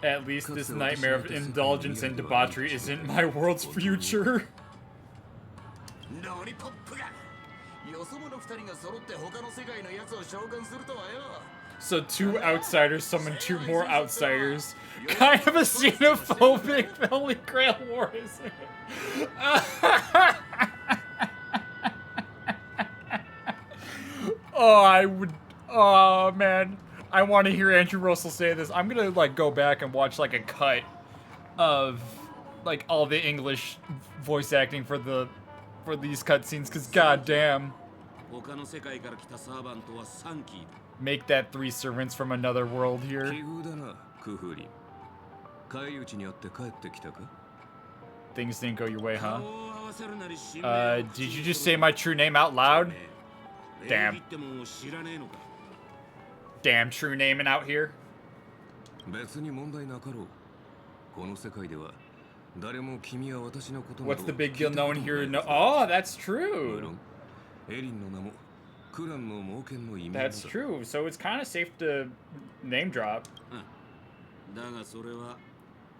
At least this nightmare of indulgence and debauchery isn't my world's future. ロリポップがよそ者二人が揃って他の世界のやつを召喚するとはよ。 So 2 outsiders summon 2 more outsiders. Kind of a xenophobic Holy Grail War, isn't it? Oh man, I want to hear Andrew Russell say this. I'm gonna like go back and watch like a cut of like all the English voice acting for these cutscenes, because goddamn. Make that 3 servants from another world here. Things didn't go your way, huh? Did you just say my true name out loud? Damn. Damn true naming out here. What's the big deal? No one here. No. Oh, that's true. That's true, so it's kind of safe to name drop. だがそれは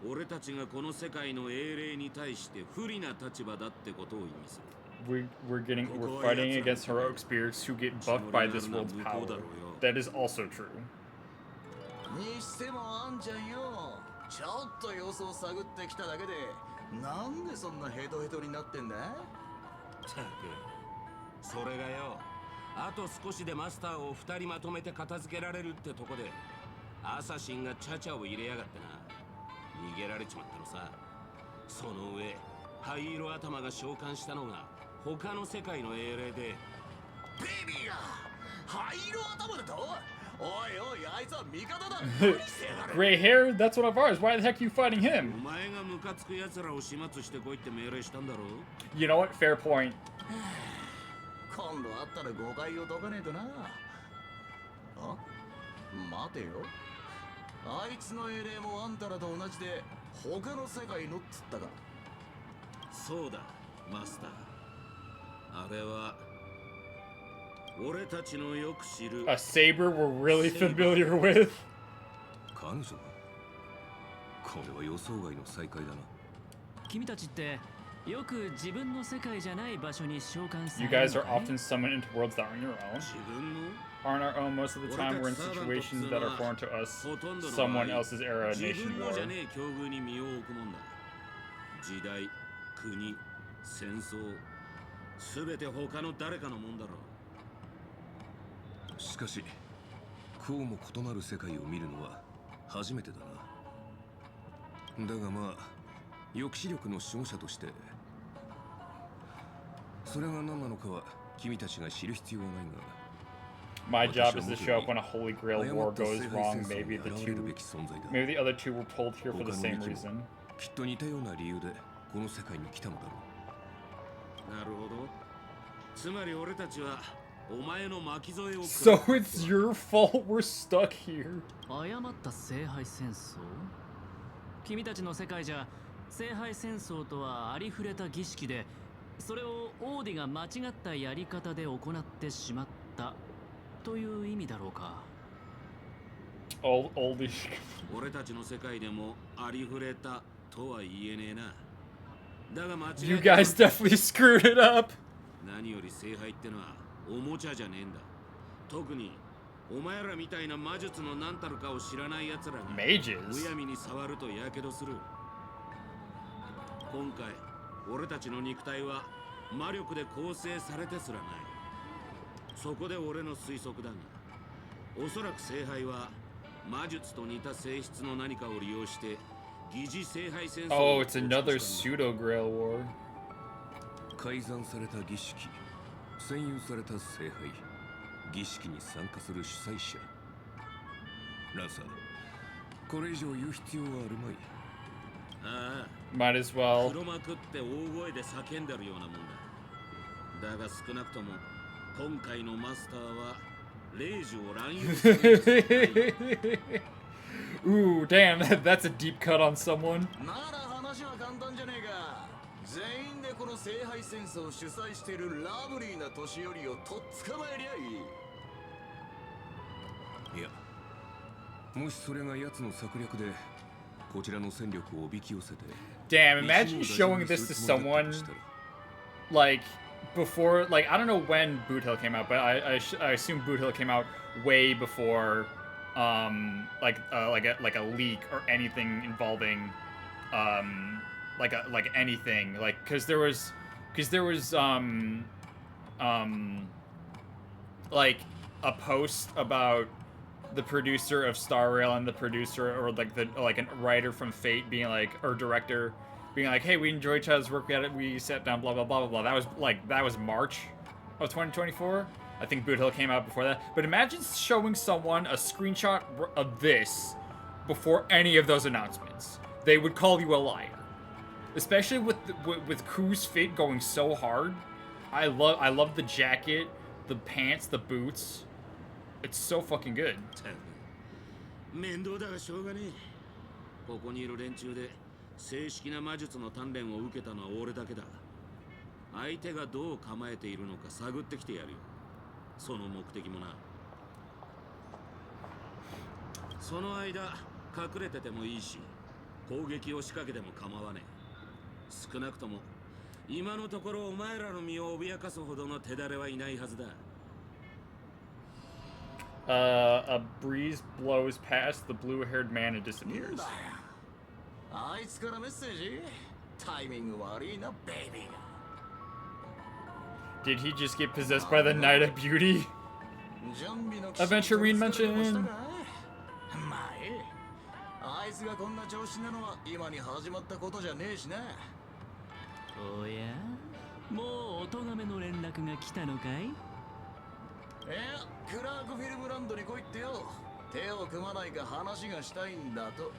俺たちがこの世界の英霊に対して不利な立場だってことを意味する。We're fighting against heroic spirits who get buffed by this world's power. That is also true. にしてもあんちゃんよ、ちょっと様子を探ってきただけで、なんでそんなヘトヘトになってんだ？ったく、それがよ、あと少しでマスターを2人まとめて片付けられるってとこで、アサシンがチャチャを入れやがってな。逃げられちまったのさ。その上、灰色頭が召喚したのが他の世界の英霊で。ベビーが灰色頭だと？おいおい、あいつは味方だ。 Gray hair? That's one of ours. Why the heck are you fighting him? お前がムカつく奴らを始末してこいって命令したんだろう。 You know what? Fair point. 今度会ったら誤解を解かねえとな。あ？待てよ。あいつの英霊もあんたらと同じで他の世界のっつったか。そうだ、マスター。あれは俺たちのよく知る A saber we're really familiar with. 彼女がこれは予想外の再会だな。君たちってよく自分の世界じゃない場所に召喚さ You れる guys の are かい？ often summoned into worlds that aren't your own. 自分の Aren't our own most of the time. We're in situations that are foreign to us. Someone else's era of 自 nation 分の war. じゃねえ境遇に身を置くもんだ。時代、国、戦争、すべて他の誰かのもんだろう。しかしこうも異なる世界を見るのは初めてだな。だがまあ抑止力の守護者としてそれが何なのかは君たちが知る必要はないが。 My job is to show up when a Holy Grail war goes wrong. Maybe the other two were pulled here for the same reason. きっと似たような理由でこの世界に来たのだろう。なるほど。つまり俺たちはお前の巻き添えを。 So it's your fault we're stuck here. 誤った聖杯戦争？君たちの世界じゃ聖杯戦争とはありふれた儀式で、それをオーディが間違ったやり方で行ってしまったという意味だろうか。Oldie. 俺たちの世界でもありふれたとは言えねえな。だが間違い You guys definitely screwed it up. 何より聖杯ってのはおもちゃじゃねえんだ。特にお前らみたいな魔術の何たるかを知らない奴らがむやみに触るとやけどする。今回俺たちの肉体は魔力で構成されてすらない。そこで俺の推測だが、おそらく聖杯は魔術と似た性質の何かを利用して疑似聖杯戦争。 Oh, it's another pseudo Grail war. 改ざんされた儀式、占有された聖杯、儀式に参加する主催者。ランサー、これ以上言う必要はあるまい。ああ、 Might as well. 黒幕って大声で叫んでるようなもんだ。だが少なくとも今回のマスターは霊樹を乱用する。Ooh, damn, that's a deep cut on someone. なら話は簡単じゃねえか。全員でこの聖杯戦争を主催しているラブリーな年寄りをとっ捕まえりゃいい。いや、もしそれが奴の策略でこちらの戦力をおびき寄せて。 Damn, imagine showing this to someone like before, like I don't know when Boot Hill came out, but I assume Boot Hill came out way before like a leak or anything involving like anything, like because there was like a post about the producer of Star Rail and the producer or like a writer from Fate being like, or director being like, hey, we enjoy each other's work, we sat down, blah blah blah blah blah. That was March of 2024. I think Boot Hill came out before that. But imagine showing someone a screenshot of this before any of those announcements. They would call you a liar. Especially with Ku's Fate going so hard. I love the jacket, the pants, the boots. It's so fucking good. 面倒だがしょうがねえ。ここにいる連中で正式な魔術の鍛錬を受けたのは俺だけだ。相手がどう構えているのか探ってきてやるよ。その目的もな。その間隠れててもいいし、攻撃を仕掛けても構わねえ。少なくとも今のところお前らの身を脅かすほどの手だれはいないはずだ。A breeze blows past the blue-haired man and disappears. あいつからメッセージ？タイミング悪いな、ベイビーが。 Did he just get possessed by the Night of Beauty? Aventurine mention. まあええ。あいつがこんな調子なのは今に始まったことじゃねえしな。おや、もうお咎めの連絡が来たのかい？いや、クラークフィルムランドに来いってよ。手を組まないか話がしたいんだと。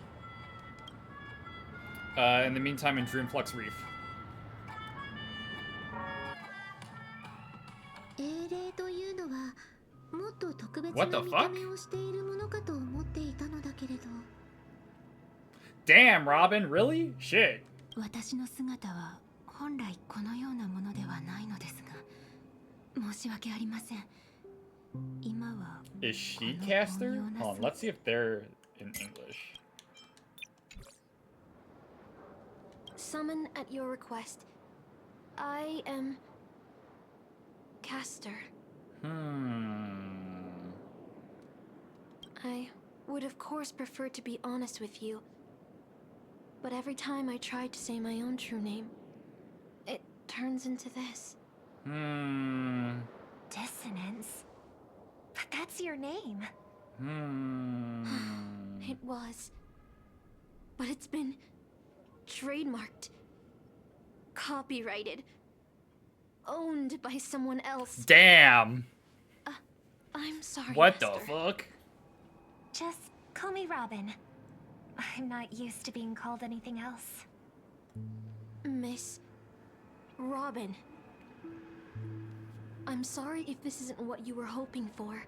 In the meantime, in Dreamflux Reef. 英霊というのはもっと特別 What な the 見 fuck? た目をしているものかと思っていたのだけれど。 Damn, Robin, really? Shit. 私の姿は本来このようなものではないのですが、申し訳ありません。今は Is she caster? Hold on, let's see if they're in English. Summon at your request. I am caster. I would of course prefer to be honest with you. But every time I try to say my own true name, it turns into this. Dissonance? But that's your name. It was. But it's been trademarked, copyrighted, owned by someone else. Damn. I'm sorry, What Master. the fuck? Just call me Robin. I'm not used to being called anything else. Miss Robin. I'm sorry if this isn't what you were hoping for.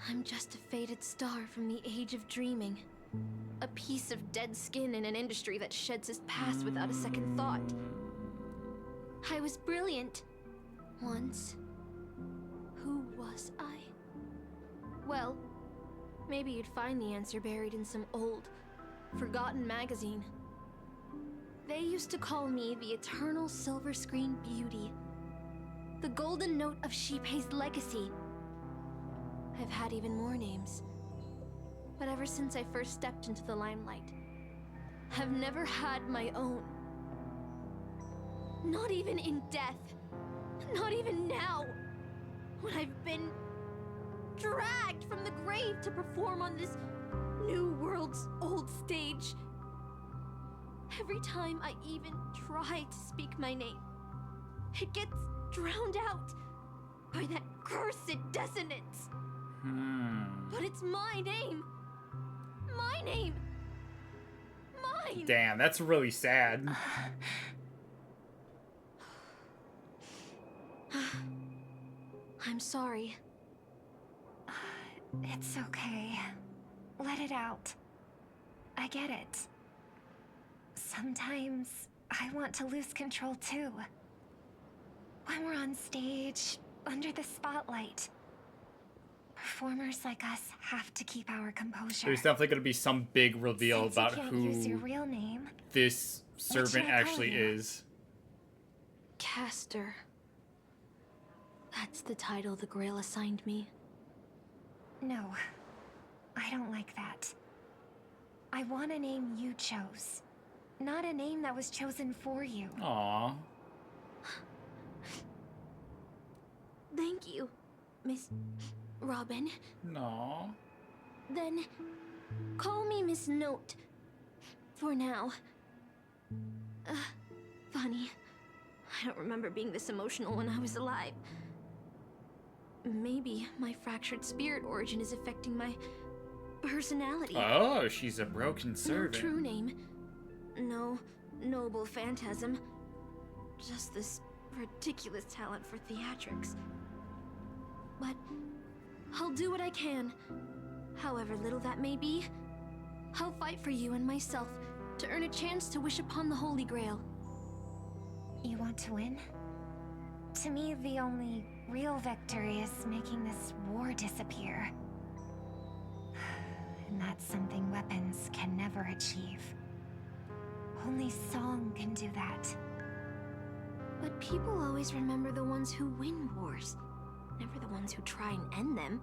I'm just a faded star from the age of dreaming. A piece of dead skin in an industry that sheds its past without a second thought. I was brilliant once. Who was I? Well, maybe you'd find the answer buried in some old, forgotten magazine. They used to call me the Eternal Silver Screen Beauty. The Golden Note of Shipei's legacy. I've had even more names. But ever since I first stepped into the limelight, I've never had my own. Not even in death. Not even now. When I've been dragged from the grave to perform on this new world's old stage. Every time I even try to speak my name, it gets drowned out by that cursed dissonance. But it's my name. My name. Mine. Damn, that's really sad. I'm sorry. It's okay. Let it out. I get it. Sometimes I want to lose control too. When we're on stage, under the spotlight, performers like us have to keep our composure. There's definitely going to be some big reveal Since about you can't use your who real name, this what should servant I call actually you? is. Caster. That's the title the Grail assigned me. No, I don't like that. I want a name you chose, not a name that was chosen for you. Aww. Thank you, Miss Robin. No. Then call me Miss Note. For now. Funny. I don't remember being this emotional when I was alive. Maybe my fractured spirit origin is affecting my personality. Oh, she's a broken servant. No true name. No noble phantasm. Just this ridiculous talent for theatrics. But I'll do what I can. However little that may be, I'll fight for you and myself to earn a chance to wish upon the Holy Grail. You want to win? To me, the only real victory is making this war disappear. And that's something weapons can never achieve. Only song can do that. But people always remember the ones who win wars, never the ones who try and end them.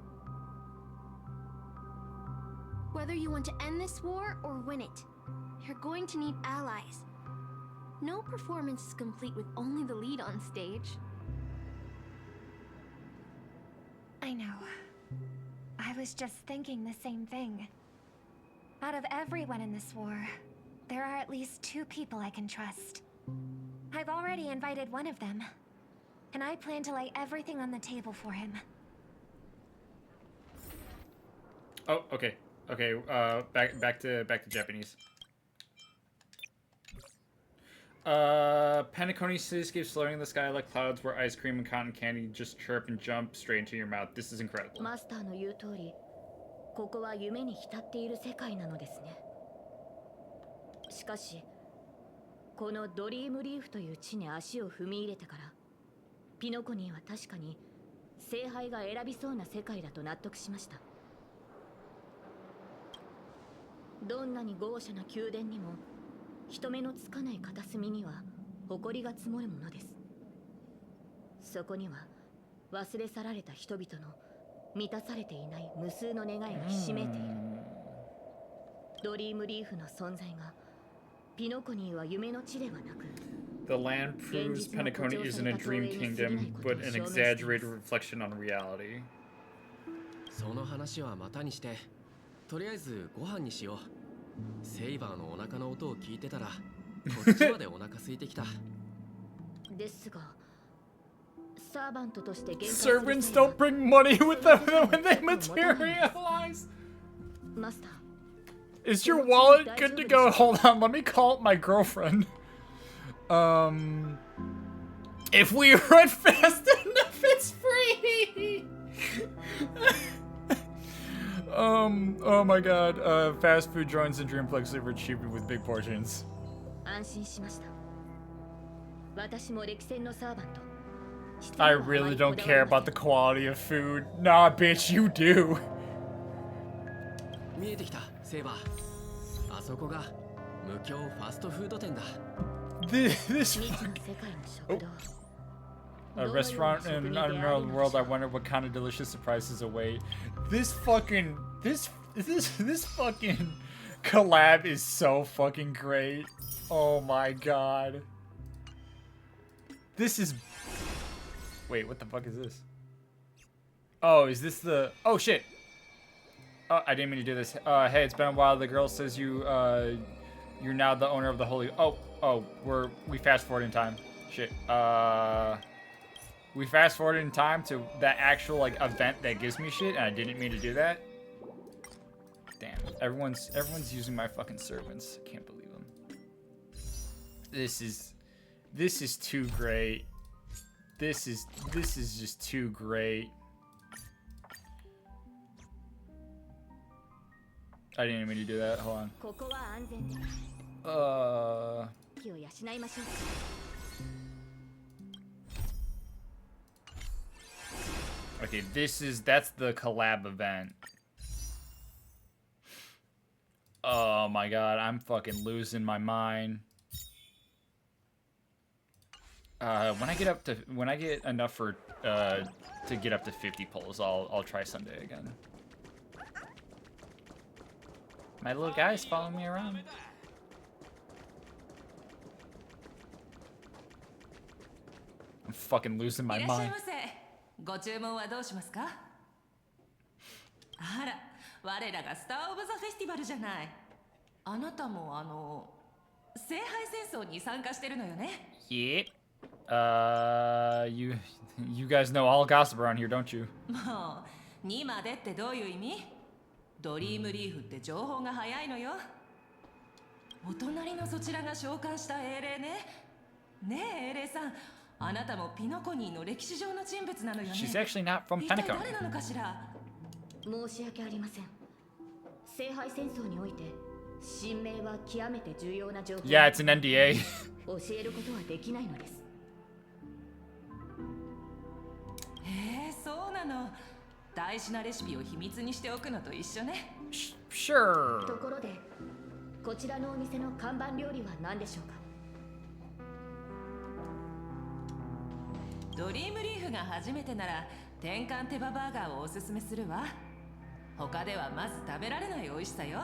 Whether you want to end this war or win it, you're going to need allies. No performance is complete with only the lead on stage. I know. I was just thinking the same thing. Out of everyone in this war, there are at least 2 people I can trust. I've already invited one of them, and I plan to lay everything on the table for him. Oh, okay. Okay, back to Japanese. Penacony cityscapes floating in the sky like clouds where ice cream and cotton candy just chirp and jump straight into your mouth. This is incredible. マスターの言う通り、ここは夢に浸っている世界なのですね。しかし、このドリームリーフという地に足を踏み入れてから、ピノコニーは確かに聖杯が選びそうな世界だと納得しました。どんなに豪奢な宮殿にも人目のつかない片隅には埃が積もるものです。そこには忘れ去られた人々の満たされていない無数の願いがひしめいている。ドリームリーフの存在がピノコニーは夢の地ではなく、 The land proves Penacony isn't a dream kingdom, but an exaggerated reflection on reality. その話はまたにして、とりあえずご飯にしよう。セイバーのお腹の音を聞いてたら、こっちまでお腹空いてきた。ですが、サーバントとして限界 Servants don't bring money with them when they materialize. マスター。 Is your wallet good to go? Hold on, let me call my girlfriend. If we run fast enough, it's free. Oh my god. Fast food joints and Dreamflex are cheaper with big portions. 安心しました。私も歴戦のサーバント。 I really don't care about the quality of food. Nah, bitch, you do. 見えてきた、セイバー。あそこが無教ファストフード店だ。This a restaurant in an unreal world. I wonder what kind of delicious surprises await. This fucking collab is so fucking great. Oh my god. This is. Wait, what the fuck is this? Oh, is this the? Oh shit. Oh, I didn't mean to do this. Hey, it's been a while. The girl says you're now the owner of the holy. Oh, we fast forward in time. Shit. We fast forward in time to that actual like event that gives me shit, and I didn't mean to do that. Damn. Everyone's using my fucking servants. I can't believe them. This is too great. This is just too great. I didn't mean to do that. Hold on. Okay, that's the collab event. Oh my god, I'm fucking losing my mind. When I get enough for to get up to 50 pulls, I'll try Sunday again. My little guy's following me around. I'm fucking losing my mind. ご注文はどうしますか？あら、我らがスター・オブ・ザ・フェスティバルじゃない。あなたも聖杯戦争に参加してるのよね。Yep. You guys know all gossip around here, don't you? もう、にまでってどういう意味？ドリームリーフって情報が早いのよ。お隣のそちらが召喚した英霊ね。ねえ、英霊さん。あなたもピノコニーの歴史上の人物なのよね。She's actually not from Penacony. 一体誰なのかしら。申し訳ありません。聖杯戦争において、神明は極めて重要な情報。Yeah, it's an NDA. 教えることはできないのです。の大事なレシピを秘密にしておくのと一緒ね。Sure. ところで、こちらのお店の看板料理は何でしょうか？ドリームリーフが初めてなら天かん手羽バーガーをおすすめするわ。他ではまず食べられない美味しさよ。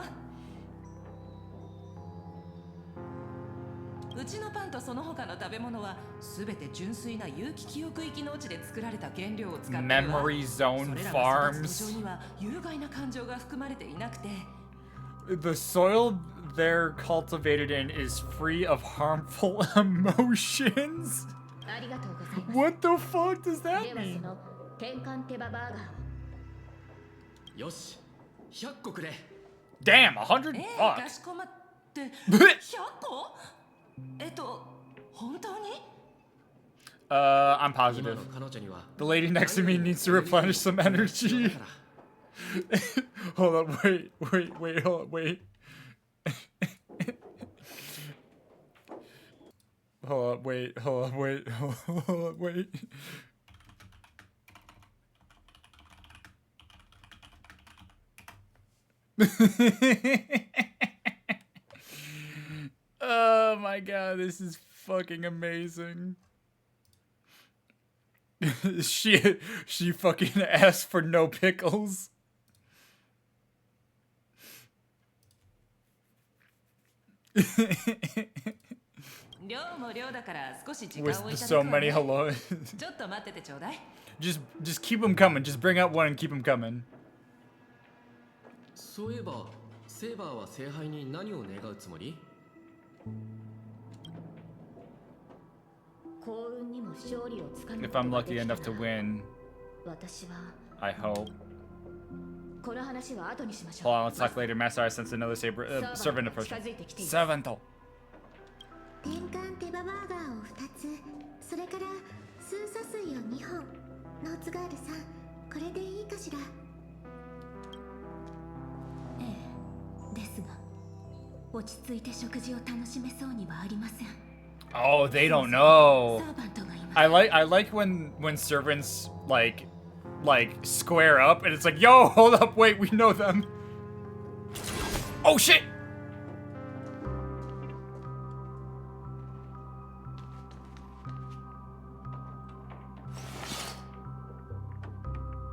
うちのパンとその他の食べ物はすべて純粋な有機記憶域農地で作られた原料を使ってるわ。 Memory Zone それらが育つ土壌には有害な感情が含まれていなくて。The soil they're cultivated in is free of harmful emotions. ありがとうございます。 What the fuck does that では mean? その天かん手羽バーガーを。よし、100個くれ。 Damn, 100 fuck. かしこまって。100個？本当に？ I'm positive. The lady next to me needs to replenish some energy. Hold up, wait, hold up, wait. Hold up, wait. Oh my god, this is fucking amazing. she fucking asked for no pickles. With so many hello. Just keep them coming. Just bring out one and keep them coming. そういえば、セーバーは聖杯に何を願うつもり？幸運にも勝利をつかむ If こと I'm がで lucky きた enough to ら、 win, 私は I hope. この話は後にしまし Hold ょ on, う。 let's talk later. Master, I sense another servant approach. 近づいてきています。 Servant. 天かん手羽バーガーを2つ、それからスーサ水を2本。ノーツガールさん、これでいいかしら？ええ、ですが、落ち着いて食事を楽しめそうにはありません。 Oh, they don't know. I like when servants like square up and it's like, yo, hold up, wait, we know them. Oh shit.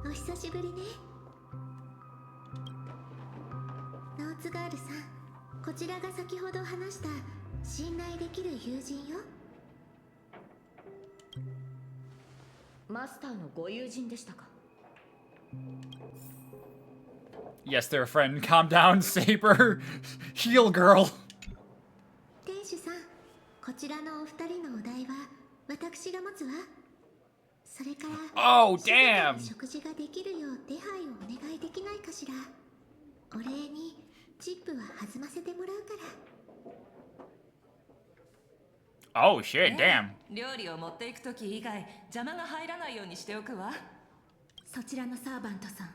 お久しぶりね。ノーツガールさん、こちらが先ほど話した信頼できる友人よ。マスターのご友人でしたか？ Yes, they're a friend. Calm down, Saber. Heal, girl. 店主さん、こちらのお二人のお題は私が持つわ。それから、 Oh, damn. 食事ができるよう手配をお願いできないかしら。お礼にチップは弾ませてもらうから。 Oh shit, damn. 料理を持っていくとき以外邪魔が入らないようにしておくわ。そちらのサーバントさん、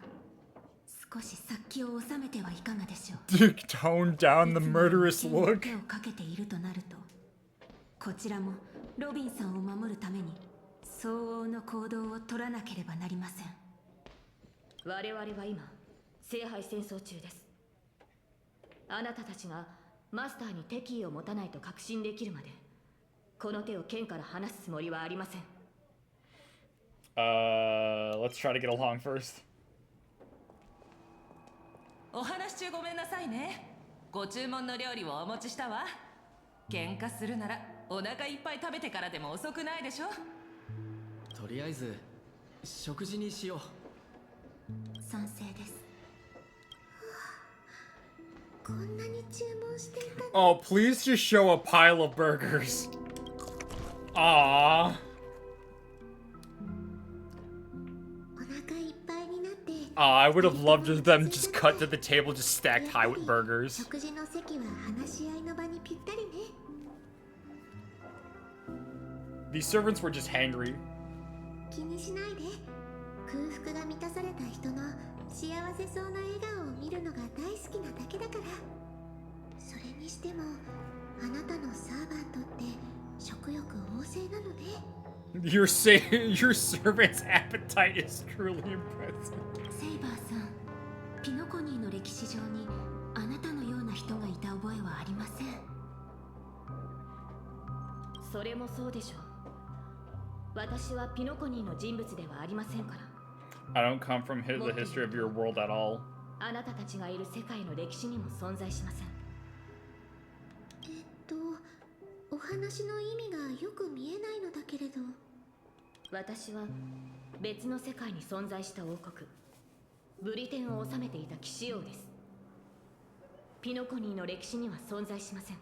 少し殺気を収めてはいかがでしょう。 Tone down the murderous look. 手をかけているとなると、こちらもロビンさんを守るために相応の行動を取らなければなりません。我々は今、聖杯戦争中です。あなたたちがマスターに敵意を持たないと確信できるまで、この手を剣から離すつもりはありません。Let's try to get along first. お話中ごめんなさいね。ご注文の料理をお持ちしたわ。喧嘩するならお腹いっぱい食べてからでも遅くないでしょ。とりあえず食事にしよう。賛成です。こんなに注文していたの。 Oh, please just show a pile of burgers. Aww. お腹いっぱいになって。I would have loved them just cut to the table, just stacked high with burgers. 食事の席は話し合いの場にぴったりね。 These servants were just hangry. 気にしないで。空腹が満たされた人の幸せそうな笑顔を見るのが大好きなだけだから。それにしてもあなたのサーバントって食欲旺盛なのね。Your servant's appetite is truly impressive. セイバーさん、ピノコニーの歴史上にあなたのような人がいた覚えはありません。それもそうでしょう。私はピノコニーの人物ではありませんから。I don't come from the history of your world at all. あなたたちがいる世界の歴史にも存在しません。お話の意味がよく見えないのだけれど。私は別の世界に存在した王国、ブリテンを治めていた騎士王です。ピノコニーの歴史には存在しません。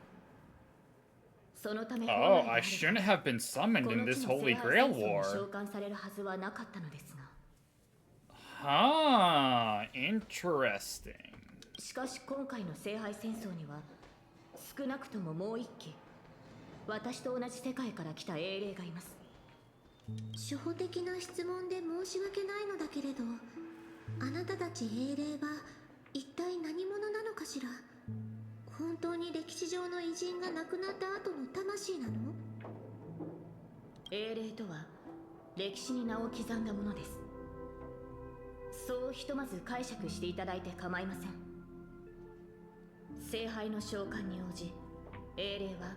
そのため、Oh, I shouldn't have been summoned in this Holy Grail War. 召喚されるはずはなかったのですが。はあ、interesting. しかし今回の聖杯戦争には少なくとももう一機、私と同じ世界から来た英霊がいます。初歩的な質問で申し訳ないのだけれど、あなたたち英霊は一体何者なのかしら。本当に歴史上の偉人が亡くなった後の魂なの？英霊とは歴史に名を刻んだものです。そうひとまず解釈していただいて構いません。聖杯の召喚に応じ、英霊は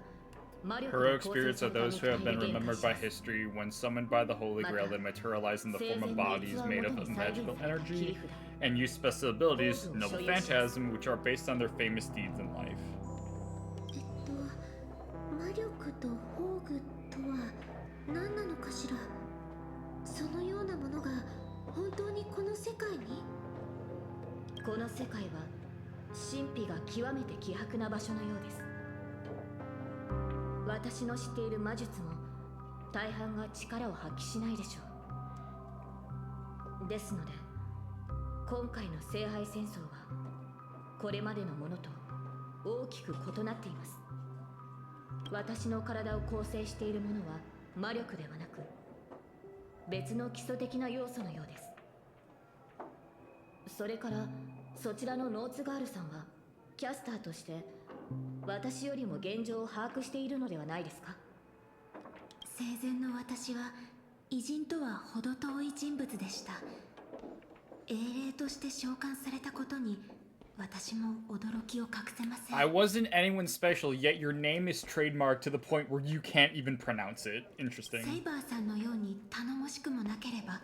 Heroic spirits are those who have been remembered by history when summoned by the Holy Grail and materialized in the form of bodies made up of magical energy and use special abilities, noble phantasm, which are based on their famous deeds in life. 魔力と宝具とは何なのかしら。そのようなものが本当にこの世界に？この世界は神秘が極めて希薄な場所のようです。私の知っている魔術も大半が力を発揮しないでしょう。ですので今回の聖杯戦争はこれまでのものと大きく異なっています。私の体を構成しているものは魔力ではなく別の基礎的な要素のようです。それからそちらのノーツガールさんはキャスターとして私よりも現状を把握しているのではないですか？生前の私は偉人とは程遠い人物でした。英霊として召喚されたことに私も驚きを隠せません。I wasn't anyone special, yet your name is trademarked to the point where you can't even pronounce it. Interesting. セイバーさんのように頼もしくもなければ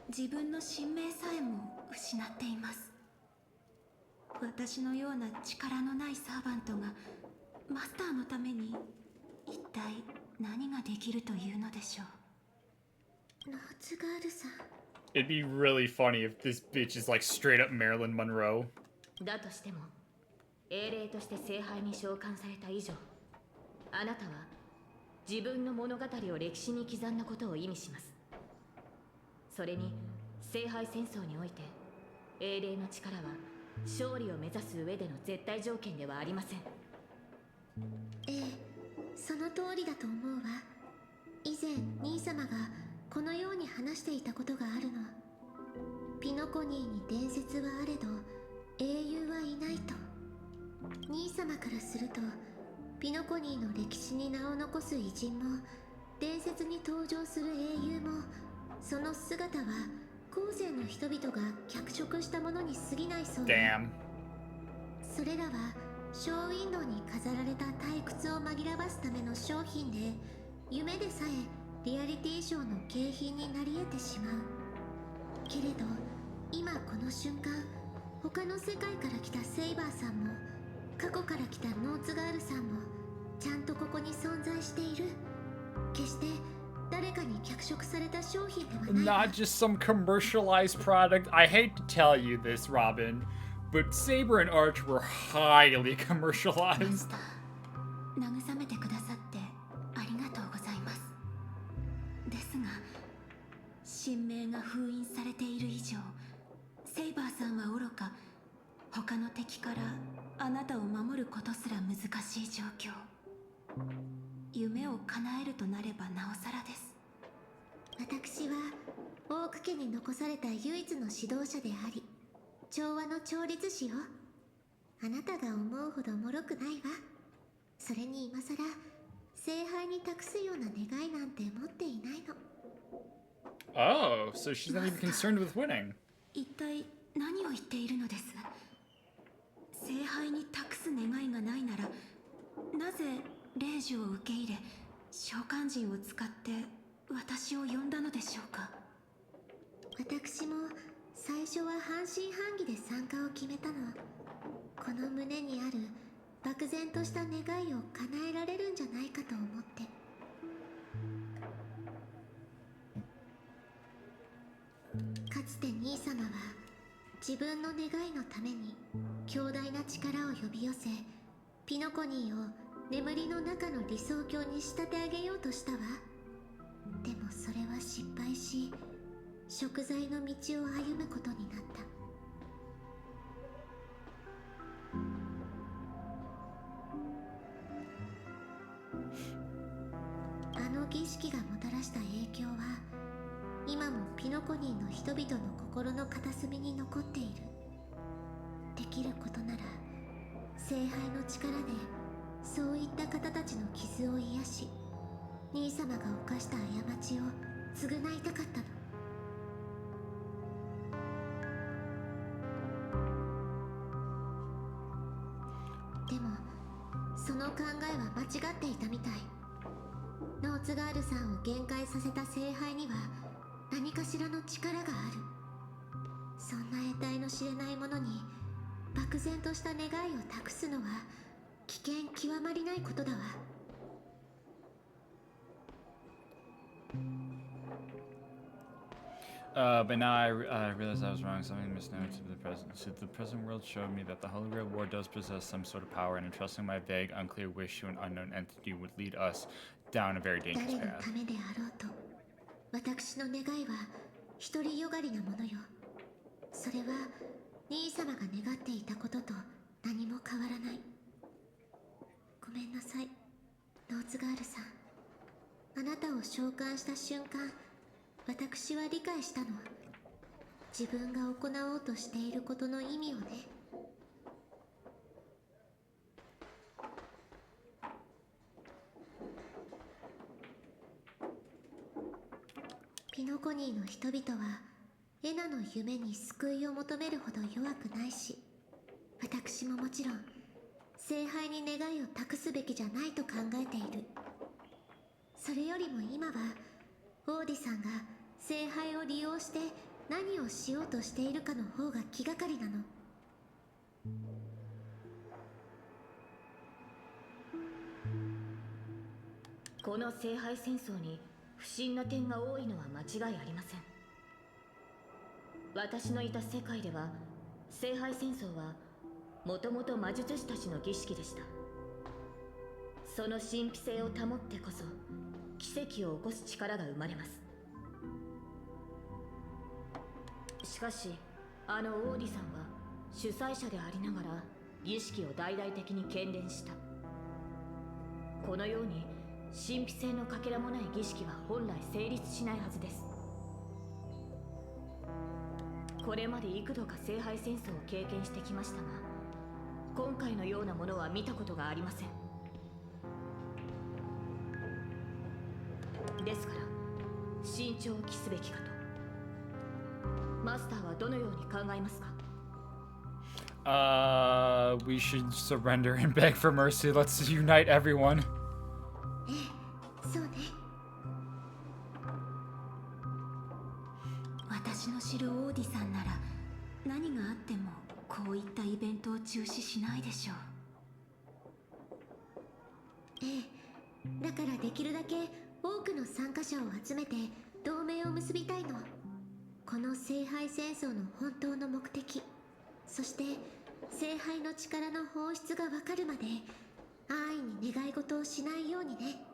自分の神名さえも失っています。私のような力のないサーバントがマスターのために一体何ができるというのでしょう。ノーツガールさん。It'd be really funny if this bitch is like straight up Marilyn Monroe. だとしても英霊として聖杯に召喚された以上、あなたは自分の物語を歴史に刻んだことを意味します。それに聖杯戦争において英霊の力は勝利を目指す上での絶対条件ではありません。ええ、その通りだと思うわ。以前兄様がこのように話していたことがあるの。ピノコニーに伝説はあれど英雄はいないと。兄様からするとピノコニーの歴史に名を残す偉人も伝説に登場する英雄もその姿は後世の人々が脚色したものに過ぎないそうだ。それらはショーウィンドウに飾られた退屈を紛らわすための商品で夢でさえリアリティショーの景品になり得てしまう。けれど今この瞬間他の世界から来たセイバーさんも過去から来たノーツガールさんもちゃんとここに存在している。決して誰かに脚色された商品ではない。 Not just some commercialized product. I hate to tell you this, Robin, but Saber and Arch were highly commercialized. 慰めてくださってありがとうございます。ですが神明が封印されている以上セイバーさんは愚か他の敵からあなたを守ることすら難しい状況。夢を叶えるとなればなおさらです。私はオーク家に残された唯一の指導者であり調和の調律師よ。あなたが思うほど脆くないわ。それに今さら聖杯に託すような願いなんて持っていないの。Oh, so she's not even concerned with winning. 一体何を言っているのです？聖杯に託す願いがないなら、なぜ霊樹を受け入れ、召喚人を使って私を呼んだのでしょうか。私も最初は半信半疑で参加を決めたの。この胸にある漠然とした願いを叶えられるんじゃないかと思って。かつて兄様は自分の願いのために強大な力を呼び寄せ、ピノコニーを眠りの中の理想郷に仕立て上げようとしたわ。でもそれは失敗し、贖罪の道を歩むことになった。あの儀式がもたらした影響は今もピノコニーの人々の心の片隅に残っている。できることなら聖杯の力でそういった方たちの傷を癒し、兄様が犯した過ちを償いたかったの。でもその考えは間違っていたみたい。ノーツガールさんを限界させた聖杯には何かしらの力がある。そんな得体の知れないものに漠然とした願いを託すのは危険極まりないことだわ。But now I realized I was wrong. Something misnomed to the present. So the present world showed me that the Holy Grail War does possess some sort of power, and entrusting my vague, unclear wish to an unknown entity would lead us down a very dangerous 誰の path. ためであろうと、私の願いは独りよがりなものよ。それは兄様が願っていたことと何も変わらない。ごめんなさい、ノーツガールさん。あなたを召喚した瞬間、私は理解したの。自分が行おうとしていることの意味をね。ピノコニーの人々はエナの夢に救いを求めるほど弱くないし、私ももちろん聖杯に願いを託すべきじゃないと考えている。それよりも今はオーディさんが聖杯を利用して何をしようとしているかの方が気がかりなの。この聖杯戦争に不審な点が多いのは間違いありません。私のいた世界では聖杯戦争はもともと魔術師たちの儀式でした。その神秘性を保ってこそ奇跡を起こす力が生まれます。しかしあのオーディさんは主催者でありながら儀式を大々的に喧伝した。このように神秘性のかけらもない儀式は本来成立しないはずです。これまで幾度か聖杯戦争を経験してきましたが、今回のようなものは見たことがありません。ですから慎重を期すべきかと。マスターはどのように考えますか？ We should surrender and beg for mercy. Let's unite everyone. ええ、そうね。私の知るオーディさんなら何があってもこういったイベントを中止しないでしょう。ええ、だからできるだけ多くの参加者を集めて同盟を結びたいの。この聖杯戦争の本当の目的、そして聖杯の力の本質がわかるまで安易に願い事をしないようにね。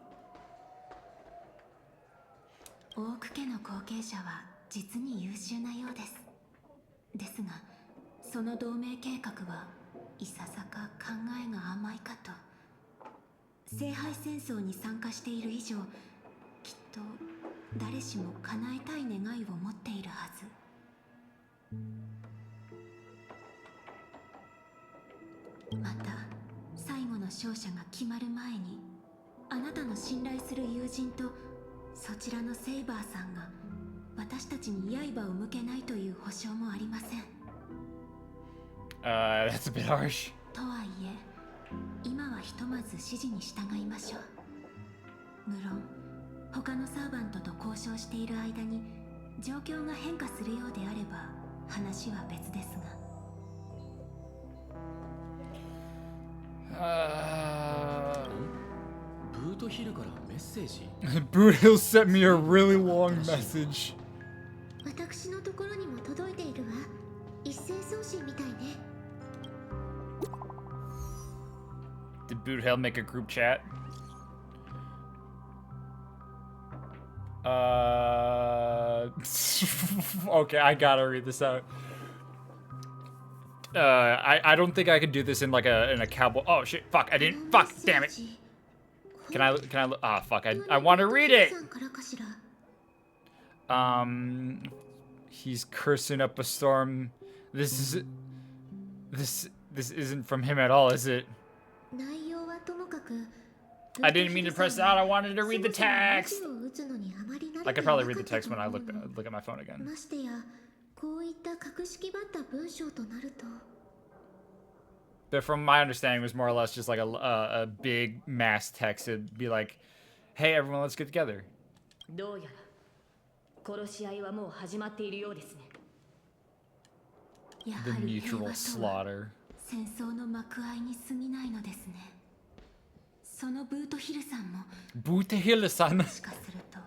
オーク家の後継者は実に優秀なようです。ですがその同盟計画はいささか考えが甘いかと。聖杯戦争に参加している以上、きっと誰しも叶えたい願いを持っているはず。また最後の勝者が決まる前に、あなたの信頼する友人とそちらのセイバーさんが私たちに刃を向けないという保証もありません。That's a bit harsh. とはいえ、今はひとまず指示に従いましょう。無論、他のサーバントと交渉している間に状況が変化するようであれば話は別ですが。ブートヒルからメッセージBoot Hill sent me a really long message. 私のところにも届いているわ。一斉送信みたいね。Did Boot Hill make a group chat? Okay, I gotta read this out. I don't think I could do this in like a cowboy. Oh shit! Fuck! I didn't. Fuck! Damn it! Can I? Ah, fuck! I want to read it. He's cursing up a storm. This isn't from him at all, is it? I didn't mean to press out. I wanted to read the text. I could probably read the text when I look at my phone again. But from my understanding, it was more or less just like a big mass text. It'd be like, "Hey, everyone, let's get together." どうやら殺し合いはもう始まっているようですね。 The mutual slaughter. 戦争の幕開に過ぎないのですね。そのブートヒルさんも。ブートヒルさん。もしかすると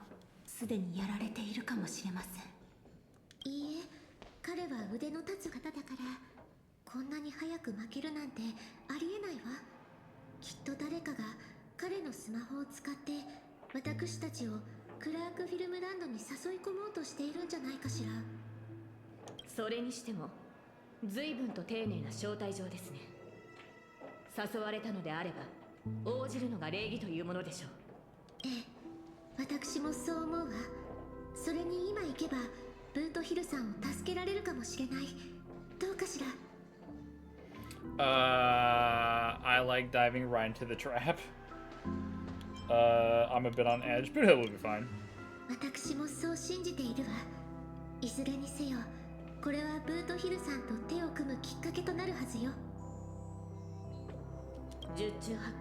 すでにやられているかもしれません。いいえ、彼は腕の立つ方だから、こんなに早く負けるなんてありえないわ。きっと誰かが彼のスマホを使って私たちをクラークフィルムランドに誘い込もうとしているんじゃないかしら。それにしても随分と丁寧な招待状ですね。誘われたのであれば応じるのが礼儀というものでしょう。ええ、私もそう思うわ。それに今行けばブートヒルさんを助けられるかもしれない。どうかしら。I like diving right into the trap. I'm a bit on edge, but it will be fine. 私もそう信じているわ。いずれにせよ、これはブートヒルさんと手を組むきっかけとなるはずよ。十中八九、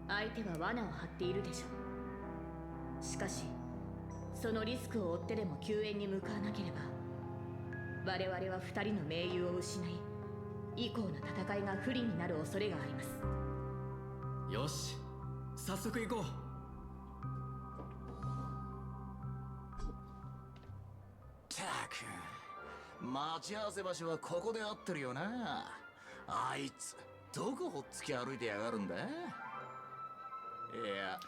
相手は罠を張っているでしょう。しかし、そのリスクを負ってでも救援に向かわなければ、我々は二人の盟友を失い、以降の戦いが不利になる恐れがあります。よし、早速行こう。たく、待ち合わせ場所はここで合ってるよな。あいつどこほっつき歩いてやがるんだ。いや、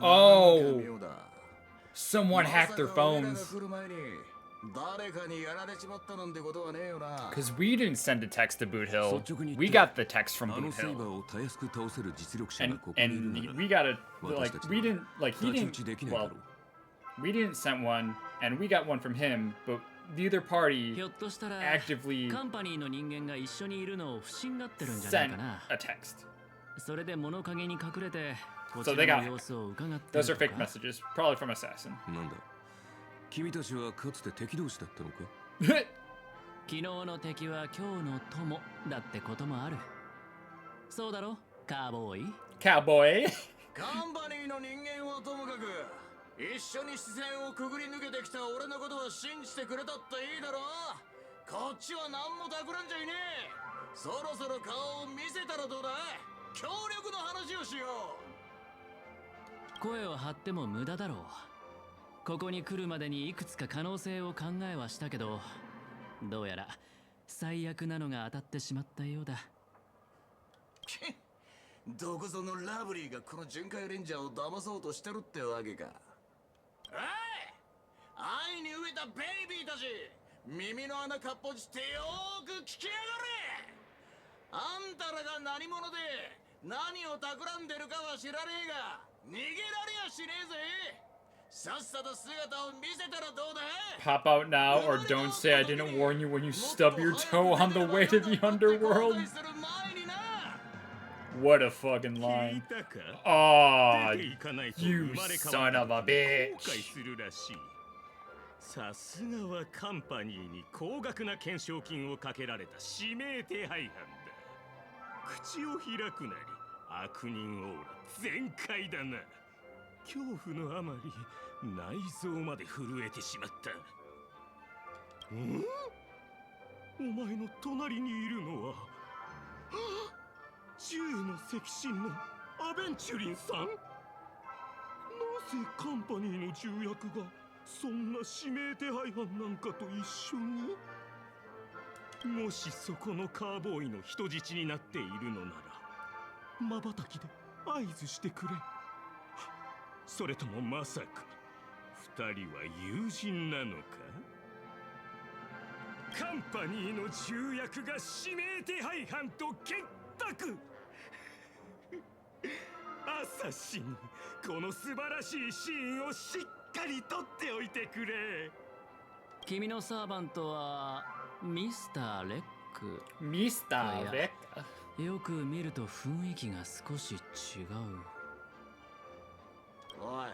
Oh, someone hacked their phones. Because we didn't send a text to Boot Hill. We got the text from Boot Hill. And we got a, like, we didn't, like, he didn't, well, we didn't send one, and we got one from him, but the other party actively sent a text. So they got hacked. Those are fake messages, probably from Assassin. 君たちはかつて敵同士だったのか？昨日の敵は今日の友だってこともある。そうだろ、カーボーイ。カーボーイ。カンパニーの人間はともかく、一緒に視線をくぐり抜けてきた俺のことは信じてくれたっていいだろ。こっちは何も企んじゃいねえ。そろそろ顔を見せたらどうだ。協力の話をしよう。声を張っても無駄だろう。ここに来るまでにいくつか可能性を考えはしたけど、どうやら最悪なのが当たってしまったようだ。どこぞのラブリーがこの巡回レンジャーを騙そうとしてるってわけか。おい、愛に飢えたベイビーたち、耳の穴かっぽじってよーく聞きやがれ。あんたらが何者で何を企んでるかは知らねえが、逃げられやしねえぜ。Pop out now, or don't say I didn't warn you when you stub your toe on the way to the underworld. What a fucking line. Aw, you son of a bitch. さすがはカンパニーに高額な懸賞金をかけられた指名手配犯だ。口を開くなり悪人オーラ全開だな。恐怖のあまり内臓まで震えてしまった。お前の隣にいるのは銃の赤心のアベンチュリンさん。なぜカンパニーの重役がそんな指名手配犯なんかと一緒に。もしそこのカーボーイの人質になっているのなら瞬きで合図してくれ。それともまさか二人は友人なのか。カンパニーの重役が指名手配犯と結託。アサシン、この素晴らしいシーンをしっかり撮っておいてくれ。君のサーバントはミスター・レック。ミスター・レック。よく見ると雰囲気が少し違う。おい、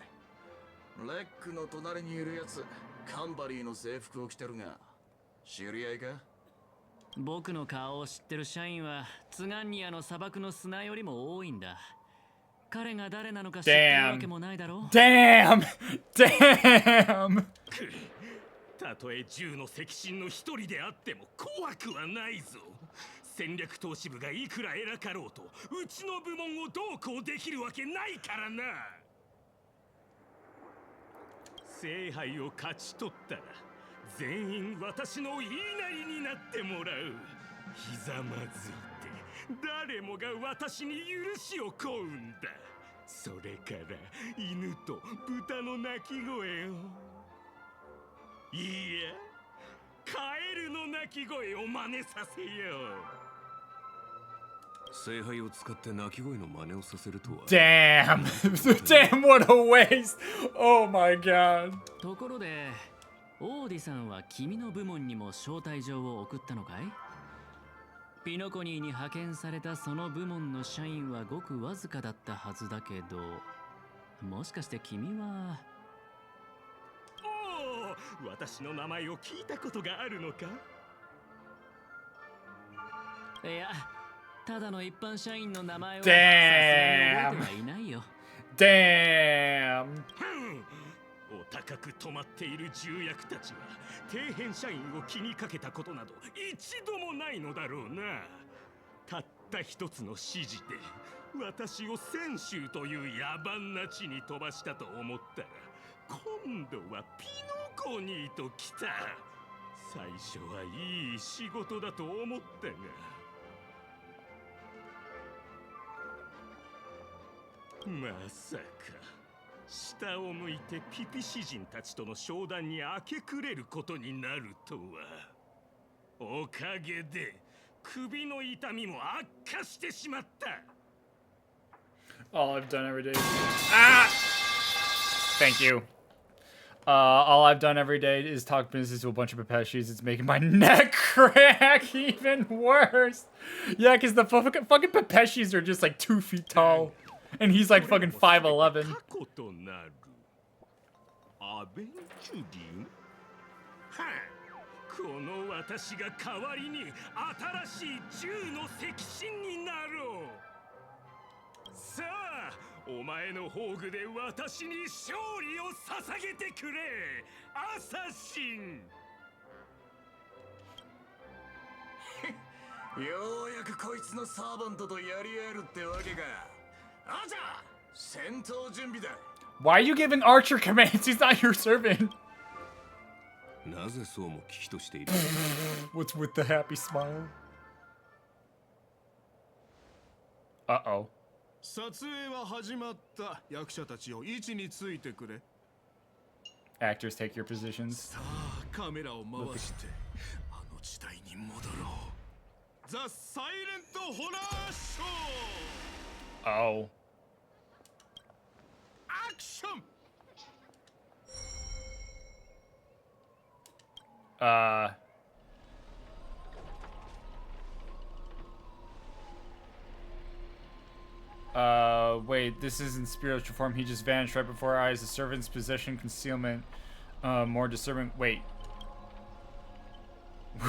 レックの隣にいるやつ、カンパニーの制服を着てるが知り合いか。僕の顔を知ってる社員はツガンニアの砂漠の砂よりも多いんだ。彼が誰なのか知ってるわけもないだろう。Damn! Damn! たとえ銃の赤心の一人であっても怖くはないぞ。戦略投資部がいくら偉かろうとうちの部門をどうこうできるわけないからな。聖杯を勝ち取ったら全員私の言いなりになってもらう。ひざまずいて誰もが私に許しを請うんだ。それから犬と豚の鳴き声を、いやカエルの鳴き声を真似させよう。聖杯を使って鳴き声の真似をさせるとは。Damn! Damn, what a waste! Oh my god! ところでオーディさんは君の部門にも招待状を送ったのかい？ピノコニーに派遣されたその部門の社員はごくわずかだったはずだけど、もしかして君は。おお、私の名前を聞いたことがあるのか？いや、ただの一般社員の名前は Damn! 覚えてはいないよ。Damn! お高く止まっている重役たちは底辺社員を気にかけたことなど一度もないのだろうな。たった一つの指示で私を泉州という野蛮な地に飛ばしたと思ったら今度はピノコニーと来た。最初はいい仕事だと思ったがまさか下を向いてピピ詩人たちとの商談に明け暮れることになるとは。おかげで首の痛みも悪化してしまった。 All I've done every day is... Ah! Thank you. All I've done every day is talk business to a bunch of Pepeshis. It's making my neck crack even worse. Yeah, because the fucking Pepeshis are just like 2 feet tall. And he's like fucking 5'11". アベンチュリン？はあ、この私が代わりに新しい銃の赤心になろう。さあ、お前の宝具で私に勝利を捧げてくれ、アサシン。ようやくこいつのサーバントとやり合えるってわけか。あじゃあ、戦闘準備だ。Why are you giving Archer commands? He's not your servant. なぜそうも危機としている？ What's with the happy smile? Uh-oh. 撮影は始まった。役者たちを位置についてくれ。 Actors take your positions. さあ、カメラを回して、あの時代に戻ろう。ザ・サイレント・ホラーショー。 Oh. アクション。Wait, this isn't spiritual form. He just vanished right before our eyes. The servant's possession, concealment. More disturbing. Wait.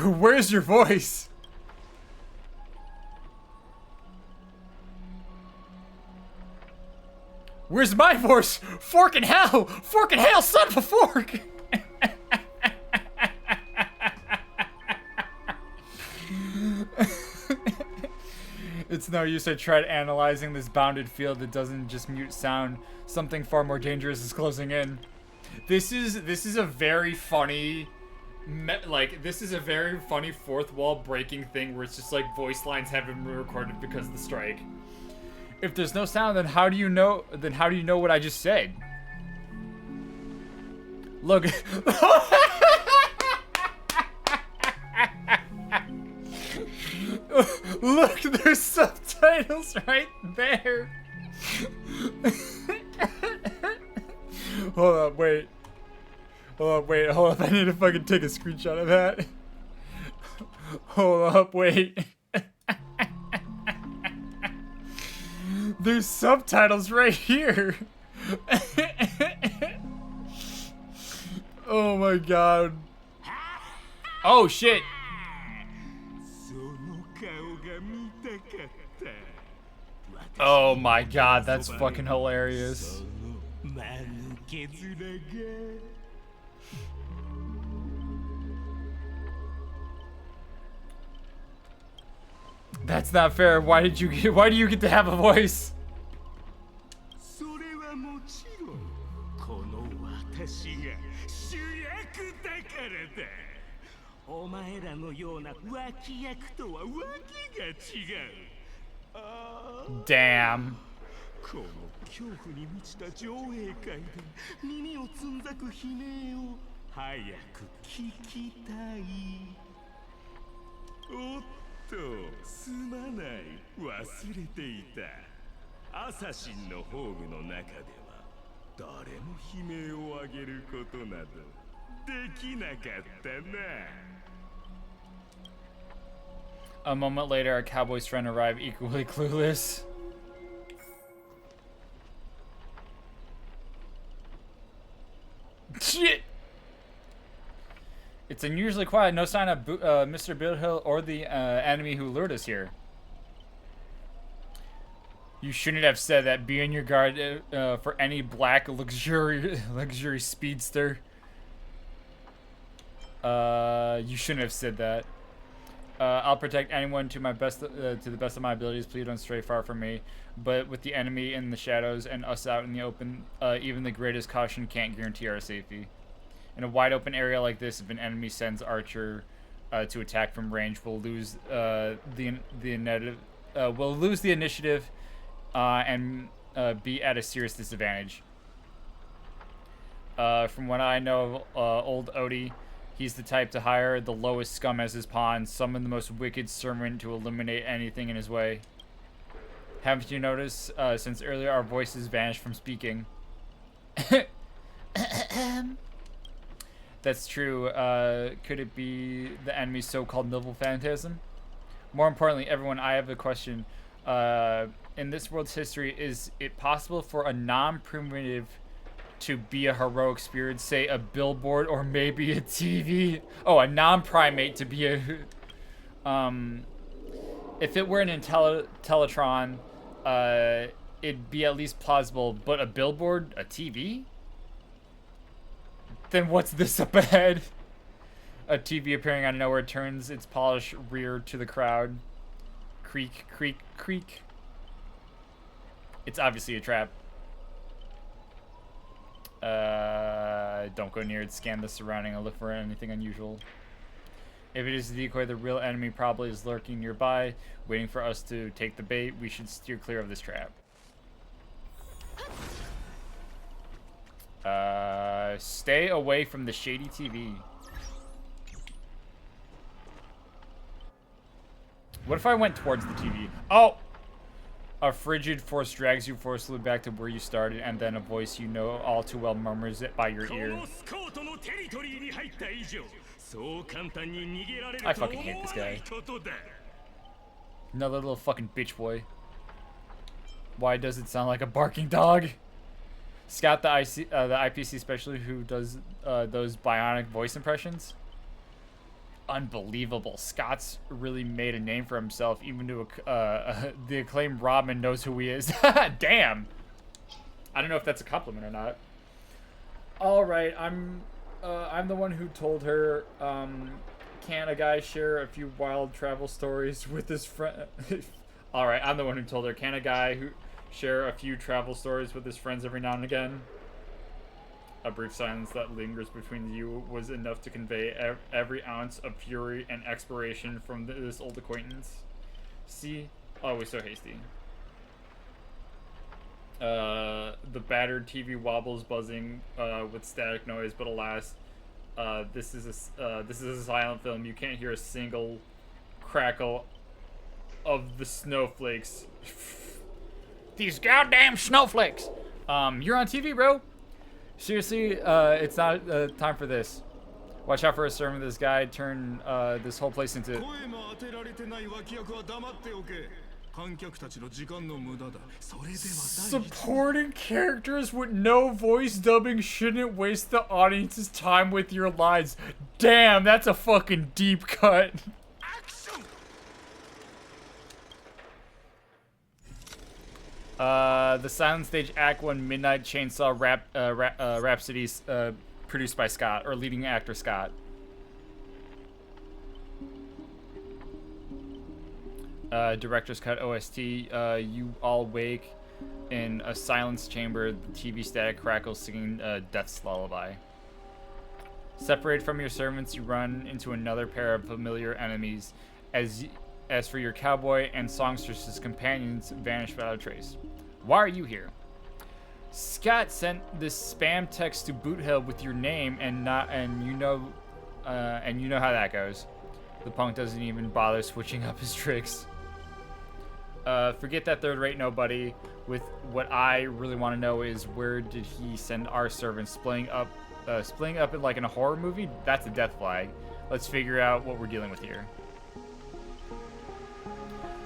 Where's your voice? Where's my voice? Fork in hell! Fork in hell, son of a fork! It's no use I tried analyzing this bounded field that doesn't just mute sound. Something far more dangerous is closing in. This is a very funny, this is a very funny fourth wall breaking thing where it's just like voice lines haven't been recorded because of the strike. If there's no sound, then how do you know? Then how do you know what I just said? Look. Look, there's subtitles right there. Hold up, wait. Hold up, I need to fucking take a screenshot of that. Hold up, wait. There's subtitles right here. Oh my god. Oh shit. Oh my god, that's fucking hilarious. That's not fair. Why do you get to have a voice? Damn. A moment later, our cowboy's friend arrived, equally clueless. Shit! It's unusually quiet. No sign of Mr. Billhill or the enemy who lured us here. You shouldn't have said that. Be on your guard for any black luxury speedster. You shouldn't have said that. I'll protect anyone to the best of my abilities. Please don't stray far from me. But with the enemy in the shadows and us out in the open, even the greatest caution can't guarantee our safety. In a wide open area like this, if an enemy sends Archer to attack from range, we'll lose the initiative and be at a serious disadvantage. From what I know of old Odie, he's the type to hire the lowest scum as his pawn, summon the most wicked servant to eliminate anything in his way. Haven't you noticed, since earlier our voices vanished from speaking? That's true. Could it be the enemy's so-called noble phantasm? More importantly, everyone, I have a question. In this world's history, is it possible for a non-primitive to be a heroic spirit, say a billboard or maybe a TV? Oh, a non-primate to be a... if it were an Teletron, it'd be at least plausible, but a billboard, a TV? Then what's this up ahead? A TV appearing out of nowhere turns its polished rear to the crowd. Creak, creak, creak. It's obviously a trap. Don't go near it. Scan the surrounding and look for anything unusual. If it is a decoy, the real enemy probably is lurking nearby, waiting for us to take the bait. We should steer clear of this trap. Stay away from the shady TV. What if I went towards the TV? Oh! A frigid force drags you forcefully back to where you started, and then a voice you know all too well murmurs it by your ear. I fucking hate this guy. Another little fucking bitch boy. Why does it sound like a barking dog? Scott, the IPC specialist who does those bionic voice impressions. Unbelievable. Scott's really made a name for himself, even to the acclaimed Robin knows who he is. Damn. I don't know if that's a compliment or not. All right, I'm the one who told her. Can a guy share a few wild travel stories with his friend? All right, I'm the one who told her. Can a guy who share a few travel stories with his friends every now and again? A brief silence that lingers between you was enough to convey every ounce of fury and expiration from this old acquaintance. See? Always so hasty. The battered TV wobbles, buzzing with static noise, but alas, this is a silent film. You can't hear a single crackle of the snowflakes. These goddamn snowflakes! You're on TV, bro! Seriously, it's not time for this. Watch out for a sermon. This guy turned this whole place into... Supporting characters with no voice dubbing shouldn't waste the audience's time with your lines. Damn, that's a fucking deep cut. The Silent Stage Act 1 Midnight Chainsaw Rhapsodies produced by Scott, or leading actor Scott. Director's Cut OST, you all wake in a silence chamber, the TV static crackles singing Death's Lullaby. Separated from your servants, you run into another pair of familiar enemies. As for your cowboy and songstress's companions, vanish without a trace. Why are you here? Scott sent this spam text to Boot Hill with your name, and you know how that goes. The punk doesn't even bother switching up his tricks. Forget that third-rate nobody. With what I really want to know is, where did he send our servants? Splitting up in like in a horror movie? That's a death flag. Let's figure out what we're dealing with here.